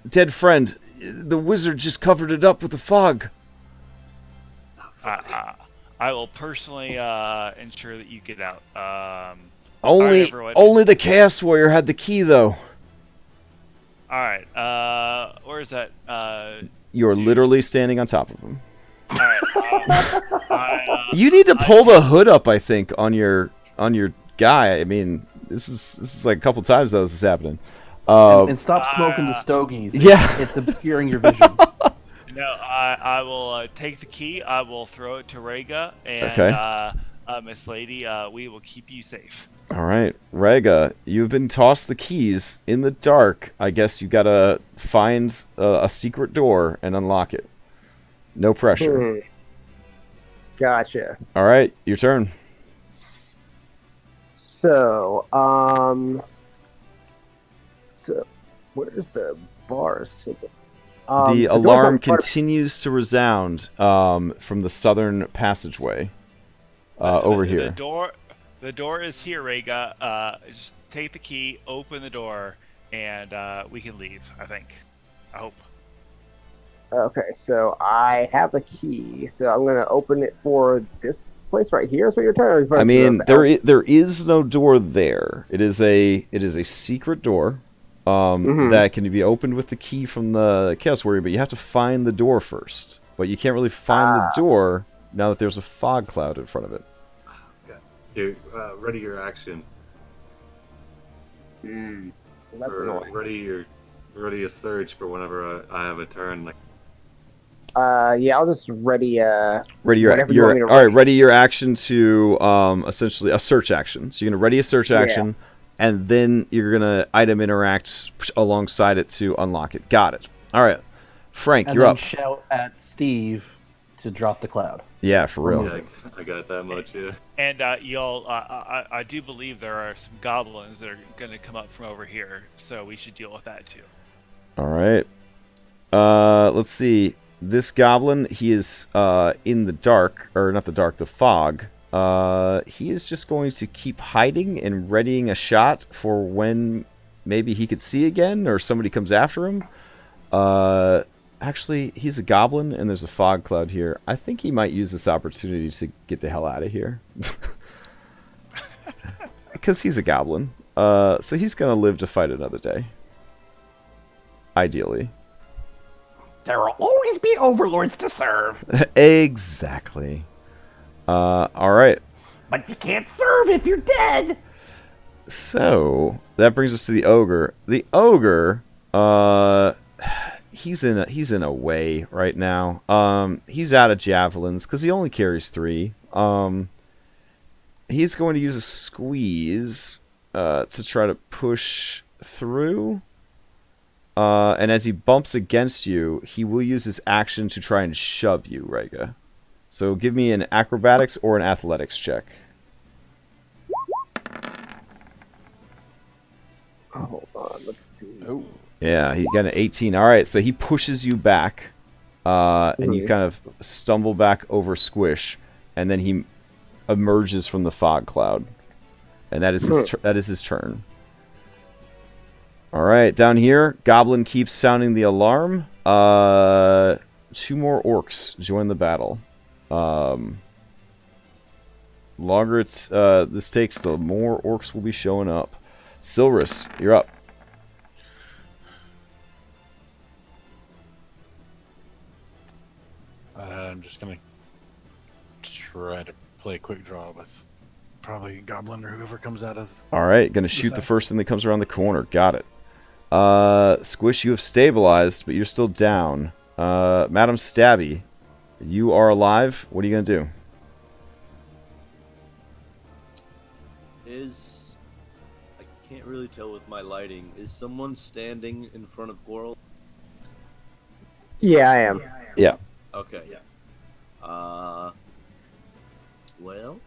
dead friend. The wizard just covered it up with the fog. I will personally ensure that you get out. Only, right, everyone. only the Chaos Warrior had the key, though. All right. Where is that? You're literally standing on top of him. All right. You need to pull the hood up, I think, on your guy. I mean, this is like a couple times that this is happening. and stop smoking the stogies. Yeah. It's obscuring your vision. No, I will take the key. I will throw it to Rega, and Okay. Miss Lady, we will keep you safe. All right, Rega, you've been tossed the keys in the dark. I guess you gotta find a secret door and unlock it. No pressure. Gotcha. All right, your turn. So, so where's the bar sitting? The door's alarm on part of- continues to resound from the southern passageway over here. The door is here, Rega. Just take the key, open the door, and we can leave. I think. I hope. Okay, so I have the key, so I'm gonna open it for this place right here. Is what you're telling me? I mean, there is no door there. It is a secret door that can be opened with the key from the Chaos Warrior, but you have to find the door first. But you can't really find the door now that there's a fog cloud in front of it. Okay. Here, ready your action. That's Or annoying. ready a search for whenever I have a turn. Like, Yeah, I'll just ready. Ready whatever you want me to all right. ready. Ready your action to essentially a search action. So you're gonna ready a search action, and then you're gonna item interact alongside it to unlock it. Got it. All right, Frank, And you're then up. shout at Steve to drop the cloud. Yeah, for real. yeah, I got that much. Yeah. And y'all, I do believe there are some goblins that are going to come up from over here, so we should deal with that too. All right. Let's see. This goblin, he is in the dark, or not the dark, the fog. He is just going to keep hiding and readying a shot for when maybe he could see again, or somebody comes after him. Actually, he's a goblin, and there's a fog cloud here. I think he might use this opportunity to get the hell out of here. Because he's a goblin. So he's going to live to fight another day. Ideally. There will always be overlords to serve, Exactly. All right. but you can't serve if you're dead. So that brings us to the ogre. The ogre, he's in a way right now. He's out of javelins because he only carries 3. He's going to use a squeeze to try to push through. And as he bumps against you, he will use his action to try and shove you, Rega. So give me an acrobatics or an athletics check. Hold on, let's see. Oh. Yeah, he got an 18. All right, so he pushes you back, and you kind of stumble back over Squish, and then he emerges from the fog cloud. and that is his turn. All right, down here, Goblin keeps sounding the alarm. 2 more orcs join the battle. Longer this takes, the more orcs will be showing up. Silrus, you're up. I'm just gonna try to play a quick draw with probably Goblin or whoever comes out of. All right, gonna shoot the first thing that comes around the corner. Got it. Squish, you have stabilized, but you're still down. Madam Stabby, you are alive. What are you gonna do? I can't really tell with my lighting. Is someone standing in front of Coral? Yeah, I am. Yeah. Okay. Well.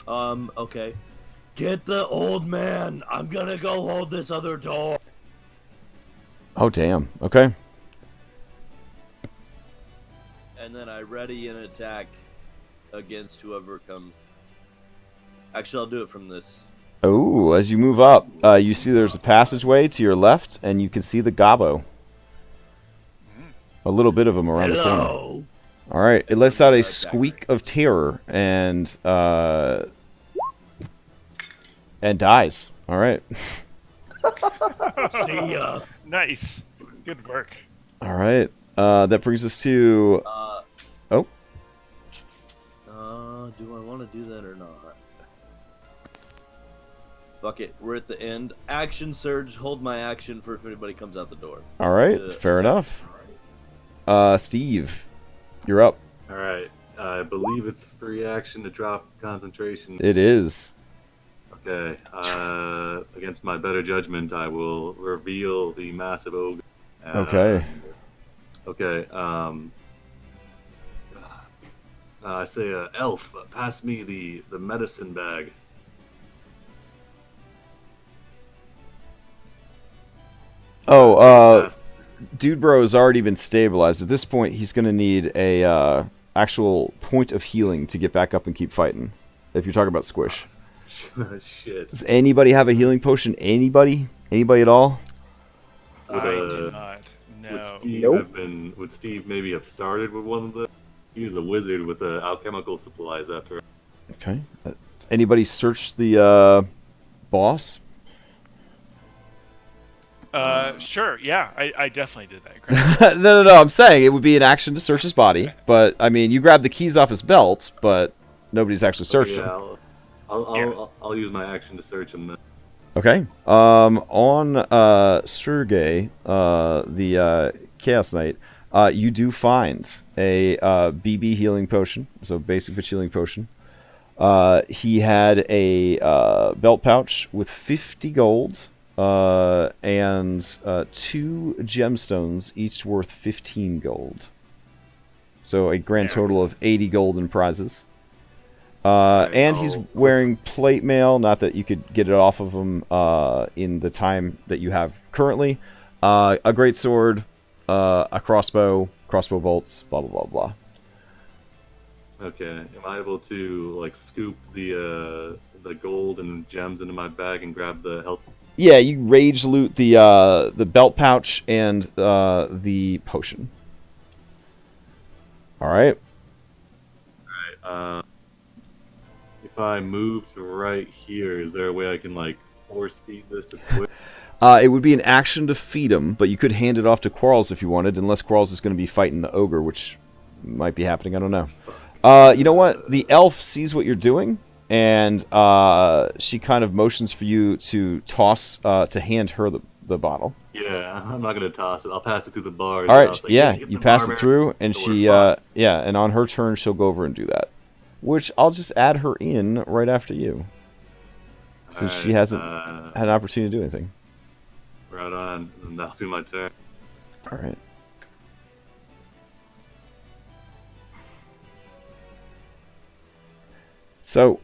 Okay. Get the old man. I'm gonna go hold this other door. Oh, damn. Okay. And then I ready an attack against whoever comes. Actually, I'll do it from this. Oh, as you move up, you see there's a passageway to your left, and you can see the gobbo. A little bit of them around the corner. All right, it lets out a squeak of terror and dies. All right. See ya. Nice. Good work. All right. That brings us to. Do I want to do that or not? Fuck it. We're at the end. Action surge. Hold my action for if anybody comes out the door. All right. Fair enough. Steve, you're up. All right. I believe it's free action to drop concentration. It is. Okay. Against my better judgment, I will reveal the massive ogre. Okay. Okay. I say, elf, pass me the medicine bag. Oh, Dude Bro has already been stabilized. At this point, he's going to need a actual point of healing to get back up and keep fighting. If you're talking about Squish. Shit. Does anybody have a healing potion? Anybody? Anybody at all? I do not. No. Would Steve maybe have started with one of the? He was a wizard with the alchemical supplies after. Okay. Does anybody search the boss? Sure. Yeah, I definitely did that. No. I'm saying it would be an action to search his body, but I mean, you grabbed the keys off his belt, but nobody's actually searched him. I'll use my action to search him then. Okay. On Sergey, the Chaos Knight, you do find a BB healing potion, so basic pitch healing potion. He had a belt pouch with 50 gold and 2 gemstones, each worth 15 gold. So a grand total of 80 gold in prizes. And he's wearing plate mail, not that you could get it off of him in the time that you have currently. A great sword, a crossbow bolts, blah, blah, blah, blah. Okay. Am I able to, scoop the gold and gems into my bag and grab the health? Yeah, you rage loot the belt pouch and the potion. All right. If I move to right here, is there a way I can force feed this to Squish? It would be an action to feed him, but you could hand it off to Quarles if you wanted, unless Quarles is going to be fighting the ogre, which might be happening. I don't know. You know what? The elf sees what you're doing, and she kind of motions for you to toss, to hand her the bottle. Yeah, I'm not going to toss it. I'll pass it through the bars. All right, yeah, you pass it through, and so and on her turn, she'll go over and do that. Which I'll just add her in right after you, since she hasn't had an opportunity to do anything. Right on, and that'll be my turn. All right. So,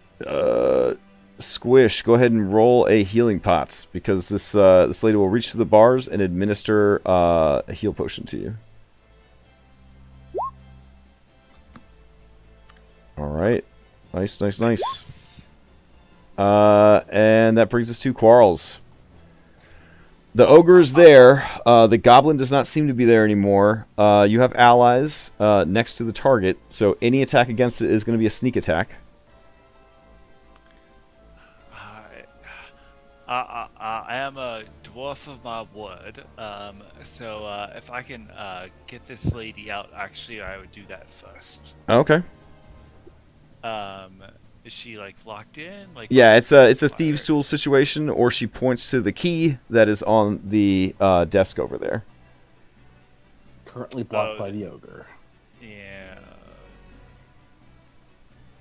Squish, go ahead and roll a healing pot, because this lady will reach to the bars and administer a heal potion to you. All right. Nice. And that brings us to quarrels. The ogre's there. The goblin does not seem to be there anymore. You have allies next to the target, so any attack against it is going to be a sneak attack. I am a dwarf of my word, so if I can get this lady out, actually, I would do that first. Okay. Is she like locked in? Like Yeah, it's a thieves' tool situation, or she points to the key that is on the desk over there. Currently blocked by the ogre. Yeah.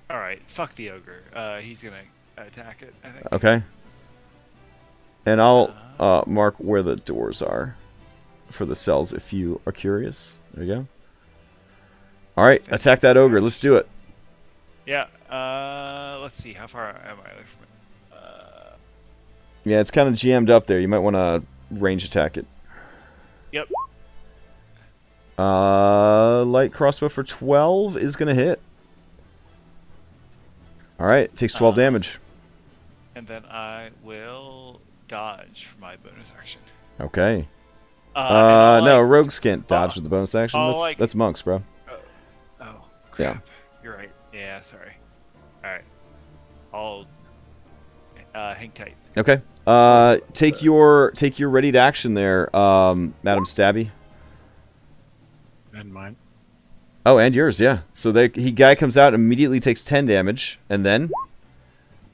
All right, fuck the ogre. He's gonna attack it, I think. Okay. And I'll mark where the doors are for the cells if you are curious. There you go. All right, attack that ogre. Let's do it. Yeah. Let's see. How far am I away from it? Yeah, it's kind of jammed up there. You might want to range attack it. Yep. Light crossbow for 12 is going to hit. All right, it takes 12 damage. And then I will dodge for my bonus action. Okay. And no, rogues can't dodge with the bonus action. I'll, That's monks, bro. Oh, crap. Yeah. You're right. Yeah, sorry. All right. I'll hang tight. Okay. Take your ready to action there, Madam Stabby. And mine. Oh, and yours, yeah. So guy comes out, immediately takes 10 damage, and then,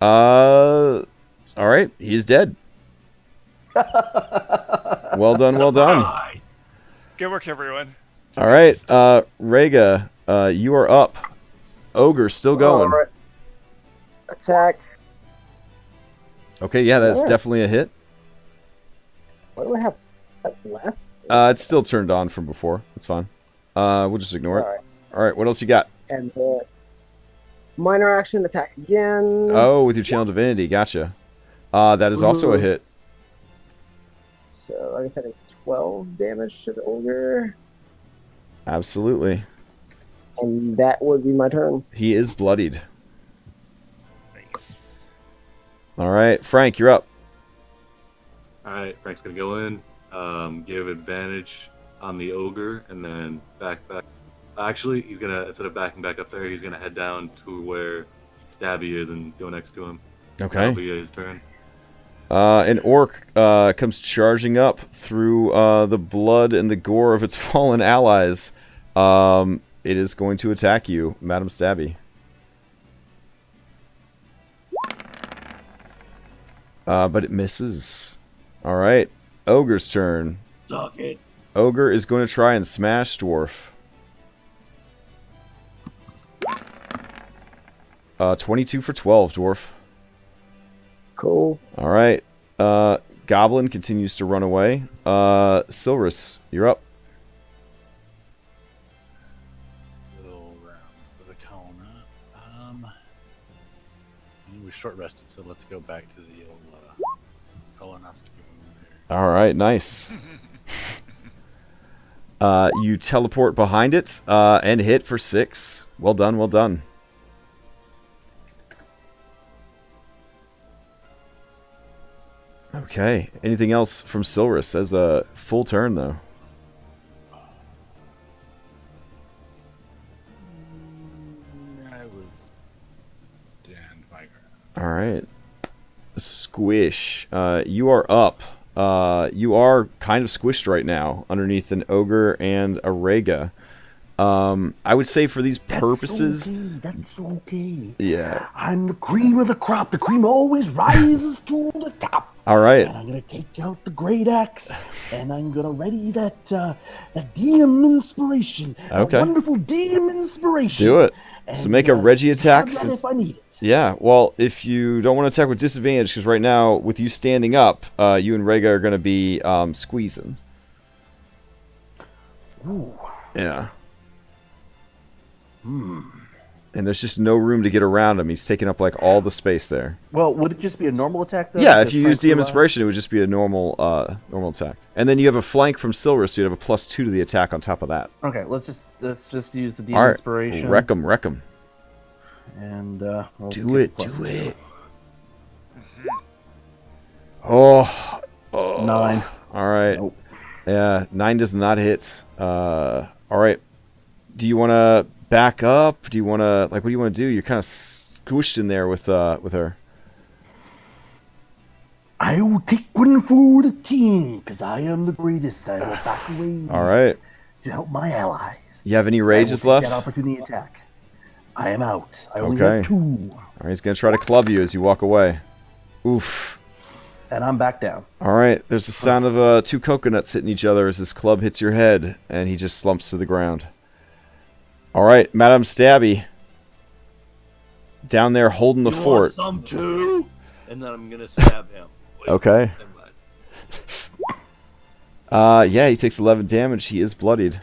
all right, he's dead. Well done. Good work, everyone. All right, Rhaegar, you are up. Ogre still going. All right. Attack. Okay, yeah, that's definitely a hit. What do I have less? It's still turned on from before. It's fine. We'll just ignore it. All right, what else you got? And minor action attack again. Oh, with your channel divinity, gotcha. That is also a hit. So, like I said, it's 12 damage to the ogre. Absolutely. And that would be my turn. He is bloodied. Nice. All right, Frank, you're up. All right, Frank's gonna go in, give advantage on the ogre, and then back. Actually, he's gonna, instead of backing back up there, he's gonna head down to where Stabby is and go next to him. Okay. That'll be his turn. An orc comes charging up through the blood and the gore of its fallen allies. It is going to attack you, Madam Stabby. But it misses. All right, Ogre's turn. Suck it. Ogre is going to try and smash Dwarf. 22 for 12, Dwarf. Cool. All right. Goblin continues to run away. Silrus, you're up. Go around with the corner. We short rested, so let's go back to the old colonoscopy move here. All right, nice. You teleport behind it and hit for 6. Well done, well done. Okay. Anything else from Silrus as a full turn, though? I was stand my ground. All right. Squish. You are up. You are kind of squished right now underneath an ogre and a Rhaegar. I would say for these purposes... That's okay. Yeah. I'm the cream of the crop. The cream always rises to the top. All right. And I'm going to take out the great axe, and I'm going to ready that DM inspiration. Okay. That wonderful DM inspiration. Do it. And, So make a Reggie attack. grab that if I need it. Yeah, well, if you don't want to attack with disadvantage, because right now, with you standing up, you and Rhaegar are going to be squeezing. Ooh. Yeah. And there's just no room to get around him. He's taking up, like, all the space there. Well, would it just be a normal attack, though? Yeah, if Because you use Frank DM Inspiration, it would just be a normal attack. And then you have a flank from Silver, so you'd have a +2 to the attack on top of that. Okay, let's just use the DM All right, inspiration. wreck him. and we'll Do get it, plus do 2. it. Oh, oh. 9. All right. Nope. Yeah, 9 does not hit. All right. Do you want to back up? Do you want to, like, what do you want to do? You're kind of squished in there with her. I will take one for the team, because I am the greatest. I will back away All right. to help my allies. You have any I will rages take left? that opportunity attack. I am out. I only Okay. have 2. All right, he's going to try to club you as you walk away. Oof. And I'm back down. All right, there's the sound of 2 coconuts hitting each other as this club hits your head, and he just slumps to the ground. All right, Madame Stabby. Down there holding the You fort. want some too? And then I'm gonna stab him. Wait, Okay. never mind. Yeah, he takes 11 damage. He is bloodied.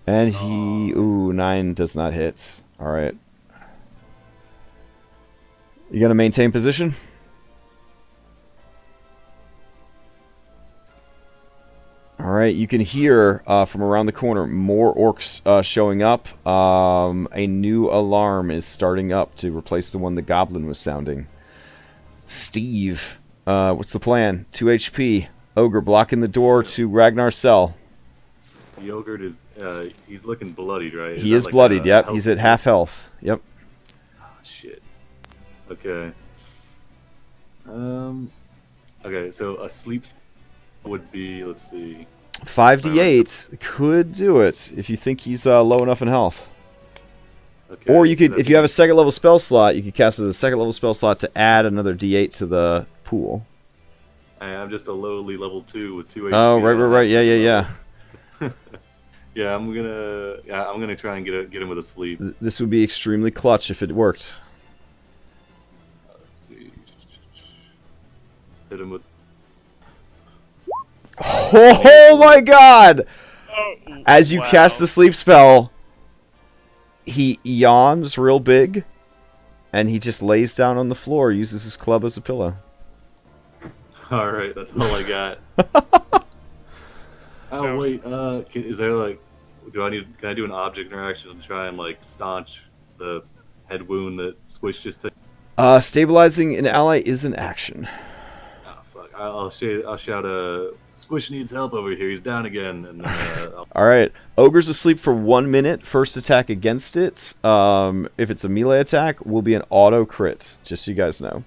And he... Ooh, 9 does not hit. All right. You gonna maintain position? All right, you can hear from around the corner more orcs showing up. A new alarm is starting up to replace the one the goblin was sounding. Steve, what's the plan? 2 HP. Ogre blocking the door to Ragnar's cell. The ogre is, he's looking bloodied, right? He that is like bloodied, a yep. health He's at pool? half health. Yep. Ah, shit. Okay. Okay, so a sleep would be, let's see. 5d8 could do it if you think he's low enough in health. Okay, Or you could, so if you have a second level spell slot, you could cast it as a second level spell slot to add another d8 to the pool. I'm just a lowly level 2 with 2 HP. Oh, right. Yeah. Yeah, I'm gonna try and get him with a sleep. This would be extremely clutch if it worked. Let's see. Hit him with. Oh my god! Oh, As you cast the sleep spell, he yawns real big, and he just lays down on the floor, uses his club as a pillow. All right, that's all I got. Oh wait, is there like, can I do an object interaction to try and like staunch the head wound that Squish just took? Stabilizing an ally is an action. Oh fuck! I'll shout. Squish needs help over here. He's down again. And All right, ogre's asleep for 1 minute. First attack against it, if it's a melee attack, will be an auto crit. Just so you guys know.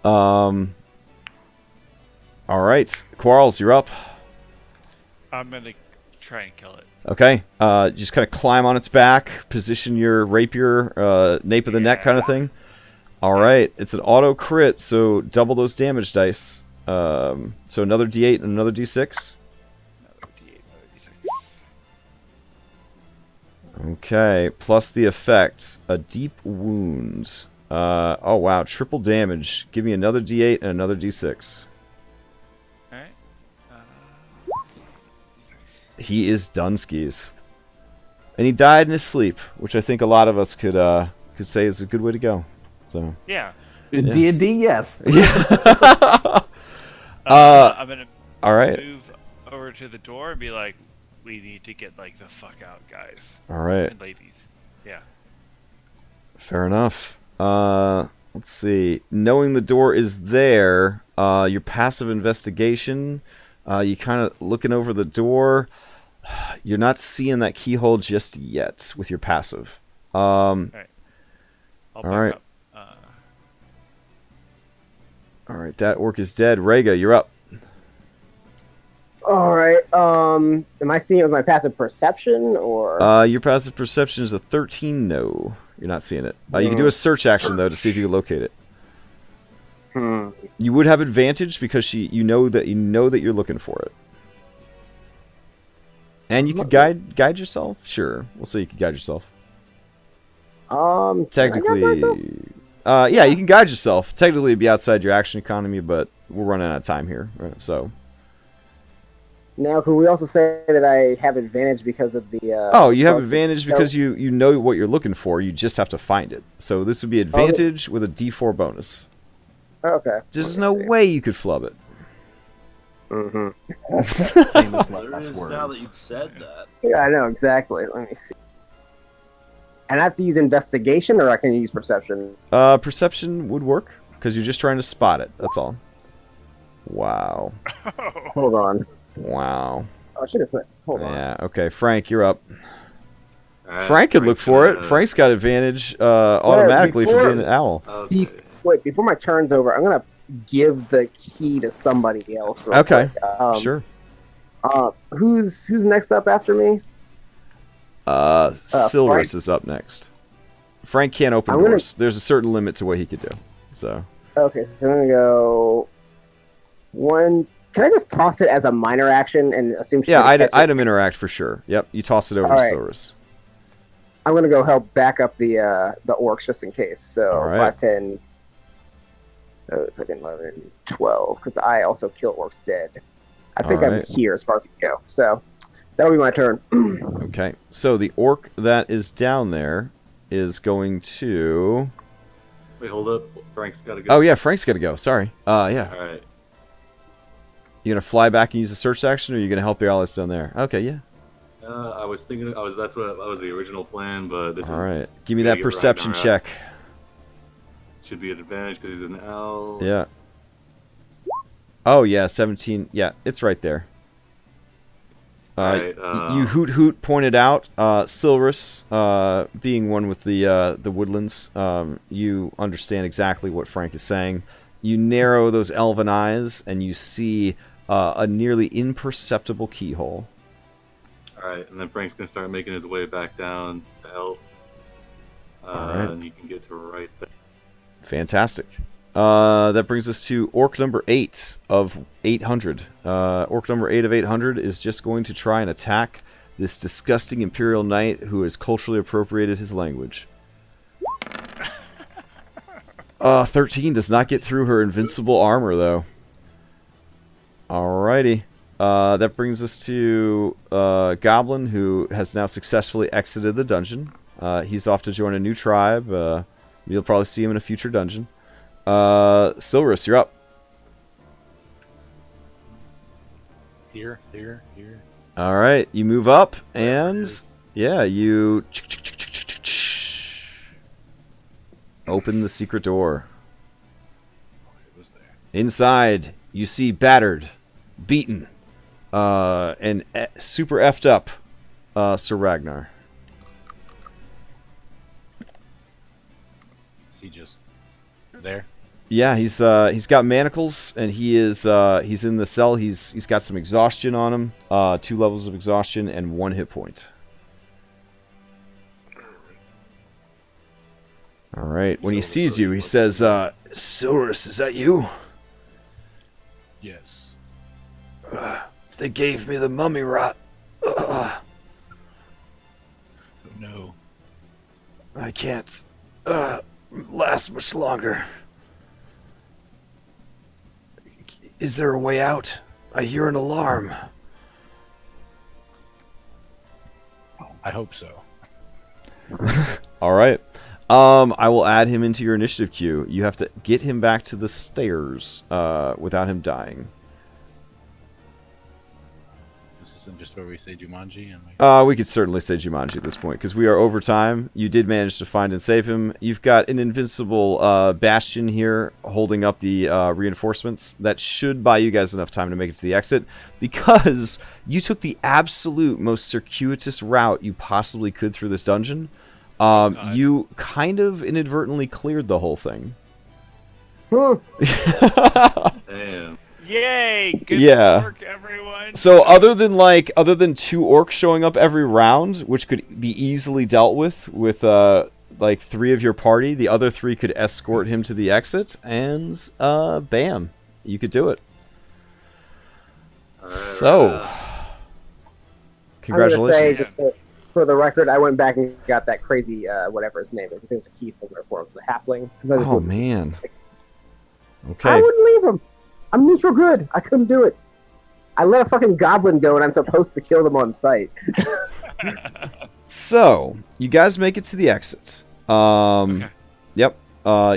All right, Quarles, you're up. I'm gonna try and kill it. Okay, just kind of climb on its back, position your rapier, nape of the neck kind of thing. All right, it's an auto crit, so double those damage dice. So another d8 and another d6. Another D8, another D6. Okay, plus the effects, a deep wound. Oh wow, triple damage. Give me another d8 and another d6. Alright. He is done skis. And he died in his sleep, which I think a lot of us could say is a good way to go. So Yeah. In D&D, yes. I'm gonna all right. move over to the door and be like, we need to get like the fuck out, guys All right. and ladies. Yeah. Fair enough. Let's see. Knowing the door is there, your passive investigation, you kind of looking over the door. You're not seeing that keyhole just yet with your passive. I'll back right. up. All right, that orc is dead. Rhaegar, you're up. All right. Am I seeing it with my passive perception or? Your passive perception is a 13. No, you're not seeing it. You can do a search action though to see if you can locate it. You would have advantage because you know that you're looking for it. And you could guide yourself. Sure, we'll say you could guide yourself. Technically, yeah, you can guide yourself. Technically, it'd be outside your action economy, but we're running out of time here, right? So. Now, could we also say that I have advantage because of the? You have advantage because you know what you're looking for. You just have to find it. So this would be advantage with a D4 bonus. Okay. There's no way you could flub it. There it is now that you've said that. Yeah, I know exactly. Let me see. And I have to use investigation, or I can use perception. Perception would work because you're just trying to spot it. That's all. Wow. Hold on. Wow. Oh, I should have put. Hold on. Yeah. Okay, Frank, you're up. Alright, Frank could look Frank's for gonna- it. Frank's got advantage automatically for before- being an owl. Okay. Wait, before my turn's over, I'm gonna give the key to somebody else. Real Okay. quick. Sure. Who's next up after me? Silrus Frank? is up next. Frank can't open I'm gonna- doors. There's a certain limit to what he could do. So. Okay, so I'm gonna go one. Can I just toss it as a minor action and assume? Yeah, catch it? item interact for sure. Yep, you toss it over to Alright. Silrus. I'm gonna go help back up the orcs just in case. So Alright. 5, 10, 11, 12, because I also kill orcs dead. I think I'm Alright. here as far as we go. So that'll be my turn. Okay, so the orc that is down there is going to. Wait, hold up. Frank's got to go. Oh yeah, Frank's got to go. Sorry. Yeah. All right. You gonna fly back and use a search action, or are you gonna help your allies down there? Okay, yeah. I was thinking. That's what that was the original plan, but this All is right. Give me gotta that get perception Ragnar out. check. should be an advantage because he's an owl. Yeah. Oh yeah, 17. Yeah, it's right there. Alright, You hoot pointed out Silrus, being one with the woodlands. You understand exactly what Frank is saying. You narrow those elven eyes, and you see a nearly imperceptible keyhole. All right, and then Frank's gonna start making his way back down to help. Alright. And you can get to right there. Fantastic. That brings us to orc number 8 of 800. Orc number 8 of 800 is just going to try and attack this disgusting Imperial Knight who has culturally appropriated his language. 13 does not get through her invincible armor, though. Alrighty. That brings us to Goblin, who has now successfully exited the dungeon. He's off to join a new tribe. You'll probably see him in a future dungeon. Silrus, you're up. Here. All right, you move up, and yeah, you open the secret door. It was there. Inside, you see battered, beaten, and super effed up Sir Ragnar. Is he just there? Yeah, he's got manacles, and he's in the cell. He's got some exhaustion on him, 2 levels of exhaustion and 1 hit point. All right. When he sees you, he says, "Silrus, is that you? Yes. They gave me the mummy rot. Oh no. I can't last much longer. Is there a way out? I hear an alarm. I hope so. All right. I will add him into your initiative queue. You have to get him back to the stairs without him dying. This isn't just where we say Jumanji and We could certainly say Jumanji at this point, because we are over time. You did manage to find and save him. You've got an invincible Bastion here holding up the reinforcements. That should buy you guys enough time to make it to the exit, because you took the absolute most circuitous route you possibly could through this dungeon. You kind of inadvertently cleared the whole thing. Damn. Yay! Good Yeah. work, everyone. So other than 2 orcs showing up every round, which could be easily dealt with 3 of your party, the other 3 could escort him to the exit, and bam, you could do it. All right, So, right, congratulations. I'm gonna say, for the record, I went back and got that crazy whatever his name is. I think it was a key similar for him, the halfling. 'Cause I just Oh wouldn't- man. I Okay. wouldn't leave him. I'm neutral good. I couldn't do it. I let a fucking goblin go, and I'm supposed to kill them on sight. So, you guys make it to the exit. Okay. Yep.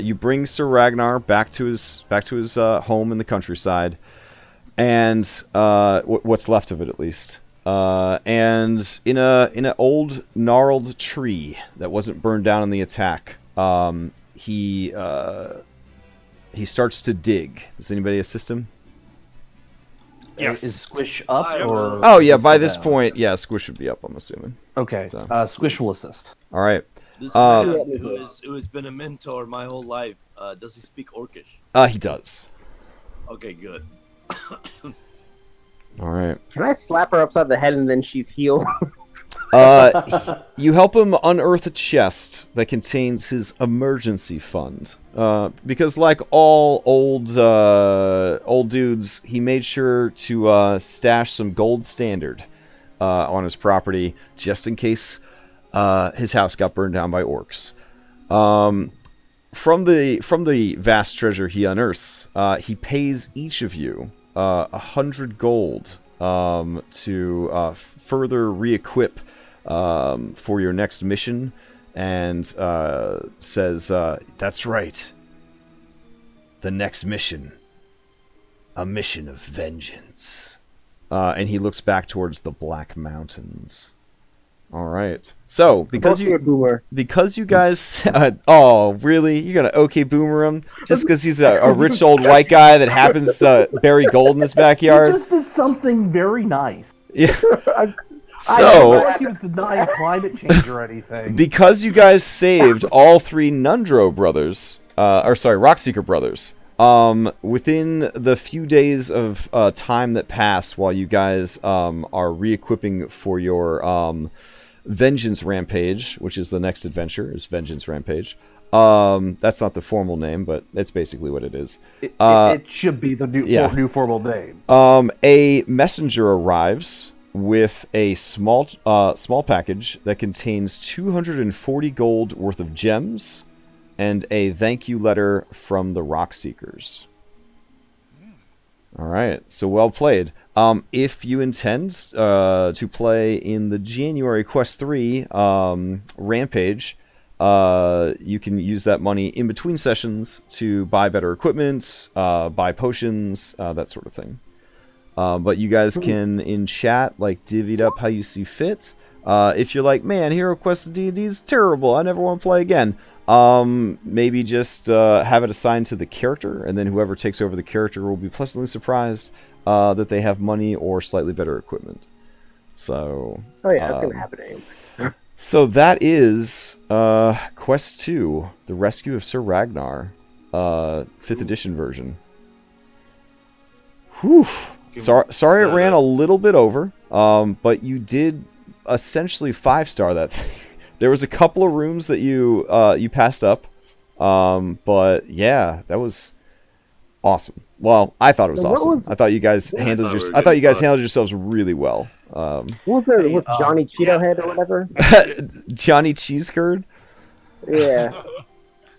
You bring Sir Ragnar back to his home in the countryside, and what's left of it, at least. And in an old gnarled tree that wasn't burned down in the attack, he starts to dig. Does anybody assist him? Yes. Is Squish up or? Oh yeah, is he by still this down? point, yeah, Squish would be up. I'm assuming. Okay. So. Squish will assist. All right. This man who has been a mentor my whole life, does he speak Orcish? He does. Okay, good. All right. Can I slap her upside the head and then she's healed? You help him unearth a chest that contains his emergency fund. Because like all old dudes, he made sure to stash some gold standard on his property just in case his house got burned down by orcs. From the vast treasure he unearths, he pays each of you 100 gold to further re-equip for your next mission, and says, "That's right. The next mission, a mission of vengeance." And he looks back towards the Black Mountains. All right. So because you guys, oh really? You're gonna okay boomer him just because he's a rich old white guy that happens to bury gold in his backyard? He just did something very nice. Yeah. I So don't like he was denying climate change or anything. because you guys saved all three Nundro brothers, Rockseeker brothers, within the few days of time that pass while you guys are re-equipping for your Vengeance Rampage, which is the next adventure, is Vengeance Rampage. That's not the formal name, but it's basically what it is. It should be the new formal name. A messenger arrives with a small package that contains 240 gold worth of gems and a thank you letter from the Rockseekers. All right, so well played. If you intend to play in the January Quest 3 Rampage, you can use that money in between sessions to buy better equipment, buy potions, that sort of thing. But you guys can, in chat, divvy it up how you see fit. If you're like, man, HeroQuest D&D is terrible, I never want to play again. Maybe just have it assigned to the character, and then whoever takes over the character will be pleasantly surprised that they have money or slightly better equipment. So, oh yeah, that's gonna happen anyway. So that is Quest 2, The Rescue of Sir Ragnar, 5th edition version. Whew. Sorry it ran a little bit over, but you did essentially 5-star that thing. There was a couple of rooms that you passed up, but yeah, that was awesome. Well, I thought it was awesome. I thought you guys handled yourselves really well. What was there with Johnny Cheeto Head or whatever? Johnny Cheese Curd? Yeah.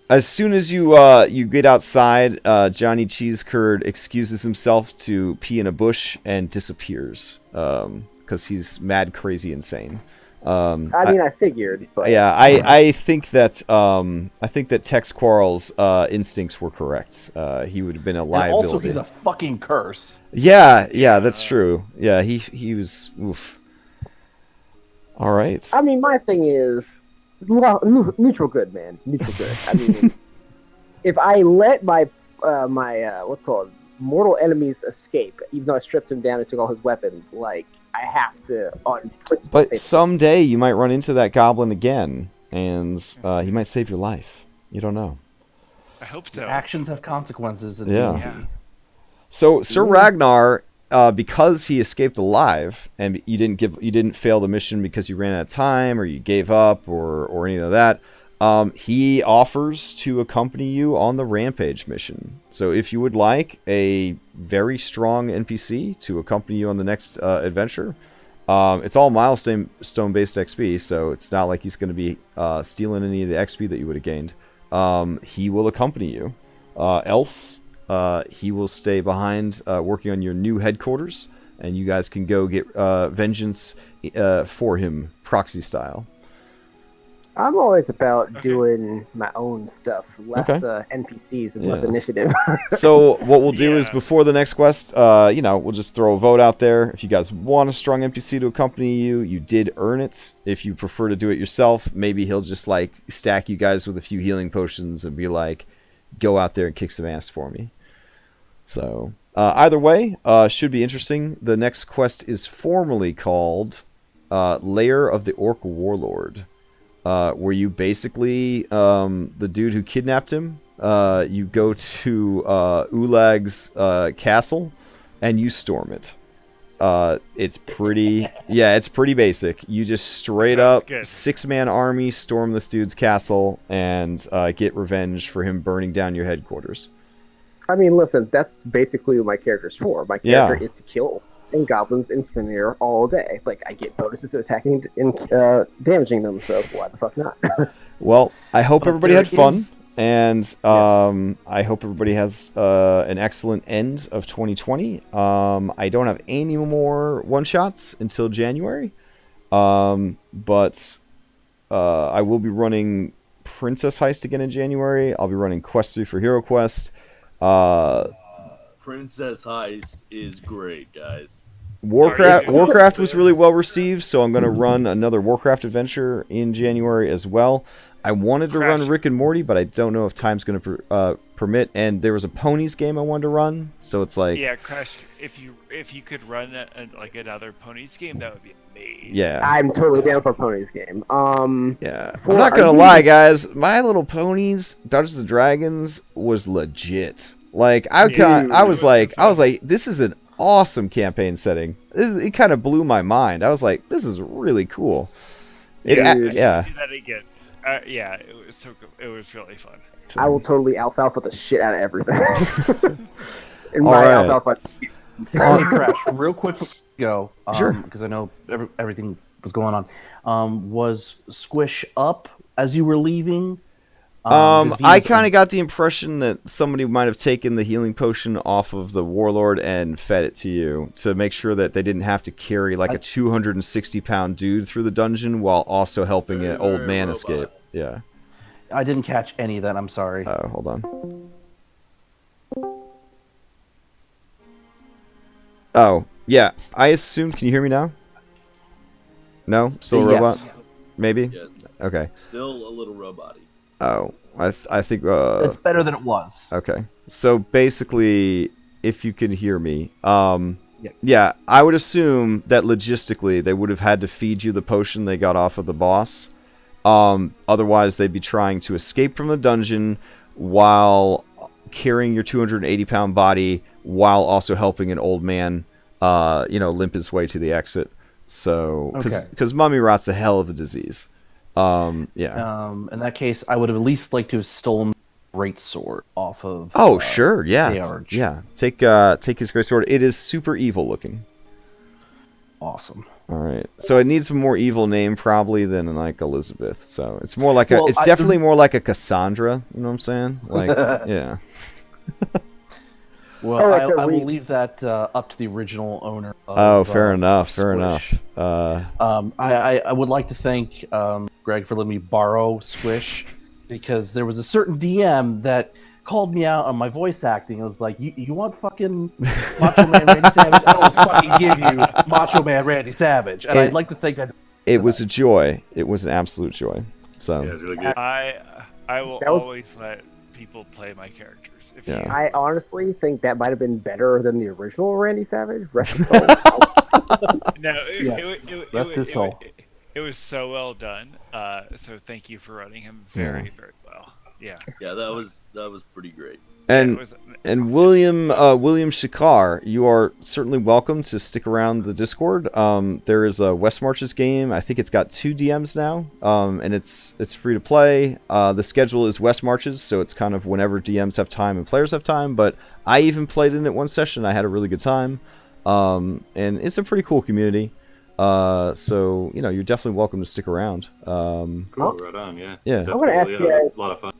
As soon as you get outside, Johnny Cheese Curd excuses himself to pee in a bush and disappears because he's mad, crazy, insane. I figured. But... Yeah, I think that Tex Quarles' instincts were correct. He would have been a liability. And also, he's a fucking curse. Yeah, that's true. Yeah, he was. Oof. All right. I mean, my thing is neutral good, man. Neutral good. I mean, if I let my what's called mortal enemies escape, even though I stripped him down and took all his weapons, I have to on principle. But someday you might run into that goblin again, and he might save your life. You don't know. I hope so. Actions have consequences. Yeah. So Sir Ragnar, because he escaped alive, and you didn't fail the mission because you ran out of time or you gave up or any of that. He offers to accompany you on the Rampage mission. So if you would like a very strong NPC to accompany you on the next adventure, it's all milestone-based XP, so it's not like he's going to be stealing any of the XP that you would have gained. He will accompany you. Else, he will stay behind working on your new headquarters, and you guys can go get vengeance for him, proxy style. I'm always about Okay. doing my own stuff, less Okay. NPCs and Yeah. less initiative. So what we'll do is Yeah. before the next quest, we'll just throw a vote out there. If you guys want a strong NPC to accompany you, you did earn it. If you prefer to do it yourself, maybe he'll just like stack you guys with a few healing potions and be like, go out there and kick some ass for me. So either way, should be interesting. The next quest is formally called Lair of the Orc Warlord. Where you basically, the dude who kidnapped him, you go to Ulag's castle, and you storm it. It's pretty, it's pretty basic. You just straight Sounds up good. 6-man army storm this dude's castle and get revenge for him burning down your headquarters. I mean, listen, that's basically what my character's for. My character is to kill and goblins in Fenrir all day. Like, I get bonuses to attacking and damaging them, so why the fuck not? Well, I hope But everybody there had fun, is- and I hope everybody has an excellent end of 2020. I don't have any more one-shots until January, but I will be running Princess Heist again in January. I'll be running Quest 3 for HeroQuest. Princess Heist is great, guys. Warcraft was really well received, so I'm going to run another Warcraft adventure in January as well. I wanted to run Rick and Morty, but I don't know if time's going to permit. And there was a ponies game I wanted to run, so it's like Yeah, Crash. If you could run like another ponies game, that would be amazing. yeah. I'm totally down for Ponies game. Yeah, for- I'm not are gonna you- lie, guys. My Little Ponies, Dungeons and Dragons was legit. Like I was like, this is an awesome campaign setting. It kind of blew my mind. I was like, this is really cool. Dude. Do that again. Yeah, it was so good. It was really fun. I will totally alfalfa the shit out of everything. In All my right. alfalfa. Hey, Crash, real quick before we go, Sure. because I know everything was going on. Was Squish up as you were leaving? I kind of got the impression that somebody might have taken the healing potion off of the warlord and fed it to you to make sure that they didn't have to carry like a 260-pound dude through the dungeon while also helping an old man escape. Yeah. I didn't catch any of that. I'm sorry. Oh, hold on. Oh, yeah. I assumed. Can you hear me now? No? Still a robot? Yes. Maybe? Yeah, Okay. still a little robot-y. Oh, I think. It's better than it was. Okay. So basically, if you can hear me, Yeah. yeah, I would assume that logistically they would have had to feed you the potion they got off of the boss. Otherwise, they'd be trying to escape from the dungeon while carrying your 280-pound body, while also helping an old man, limp his way to the exit. So, because mummy rot's a hell of a disease. Yeah. In that case, I would have at least liked to have stolen the great sword off of. Oh, sure, yeah, George. yeah. Take his great sword. It is super evil looking. Awesome. All right, so it needs a more evil name probably than like Elizabeth. So it's more like Well, it's definitely more like a Cassandra. You know what I'm saying? Like, yeah. Well, All right, so I we- will leave that up to the original owner. Oh, Of, fair enough. Fair Squish. enough. I would like to thank Greg for letting me borrow Squish, because there was a certain DM that called me out on my voice acting. It was like, you want fucking Macho Man Randy Savage? I will fucking give you Macho Man Randy Savage. And I'd like to thank that. It was a joy. It was an absolute joy. So Yeah, it's really good. I will That was- always let people play my characters. If Yeah. I honestly think that might have been better than the original Randy Savage. Rest his soul. No, Yes, rest his soul. It was so well done. So thank you for running him very, very well. Yeah. Yeah, that was pretty great. and It was, And William Shikar, you are certainly welcome to stick around the Discord. There is a West Marches game. I think it's got 2 DMs now, and it's free to play. The schedule is West Marches, so it's kind of whenever DMs have time and players have time. But I even played in it one session. I had a really good time, and it's a pretty cool community. So you're definitely welcome to stick around. Oh, right on, yeah. Yeah. I'm gonna ask Definitely, you it was guys- a lot of fun.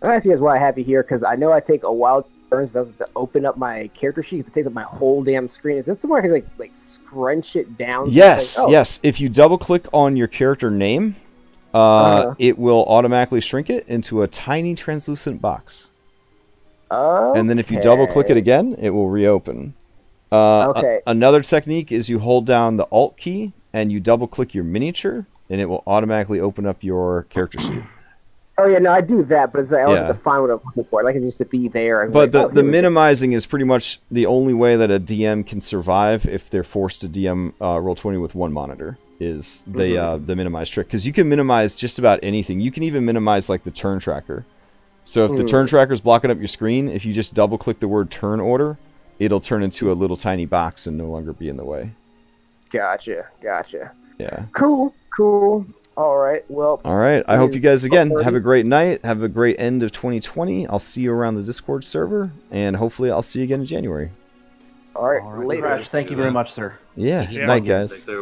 I'm gonna ask you guys why I have you here, because I know I take a wild turns to open up my character sheet. 'Cause it takes up my whole damn screen. Is there somewhere I can like scrunch it down? Yes, Like, oh, yes. If you double click on your character name, it will automatically shrink it into a tiny translucent box. Okay. And then if you double click it again, it will reopen. Okay. Another technique is you hold down the Alt key and you double click your miniature, and it will automatically open up your character sheet. Oh yeah, no, I do that, but it's like, I Yeah. don't define what I'm looking for. Like it just to be there. And But like, the minimizing is pretty much the only way that a DM can survive if they're forced to DM Roll20 with one monitor. Is the minimize trick, because you can minimize just about anything. You can even minimize like the turn tracker. So if the turn tracker is blocking up your screen, if you just double click the word turn order, it'll turn into a little tiny box and no longer be in the way. Gotcha. Yeah. Cool. All right. Well. All right. I hope you guys again have a great night. Have a great end of 2020. I'll see you around the Discord server, and hopefully I'll see you again in January. All right. Later. Crash, thank you very much, sir. Yeah. Yeah. Night, guys. Thanks, everyone.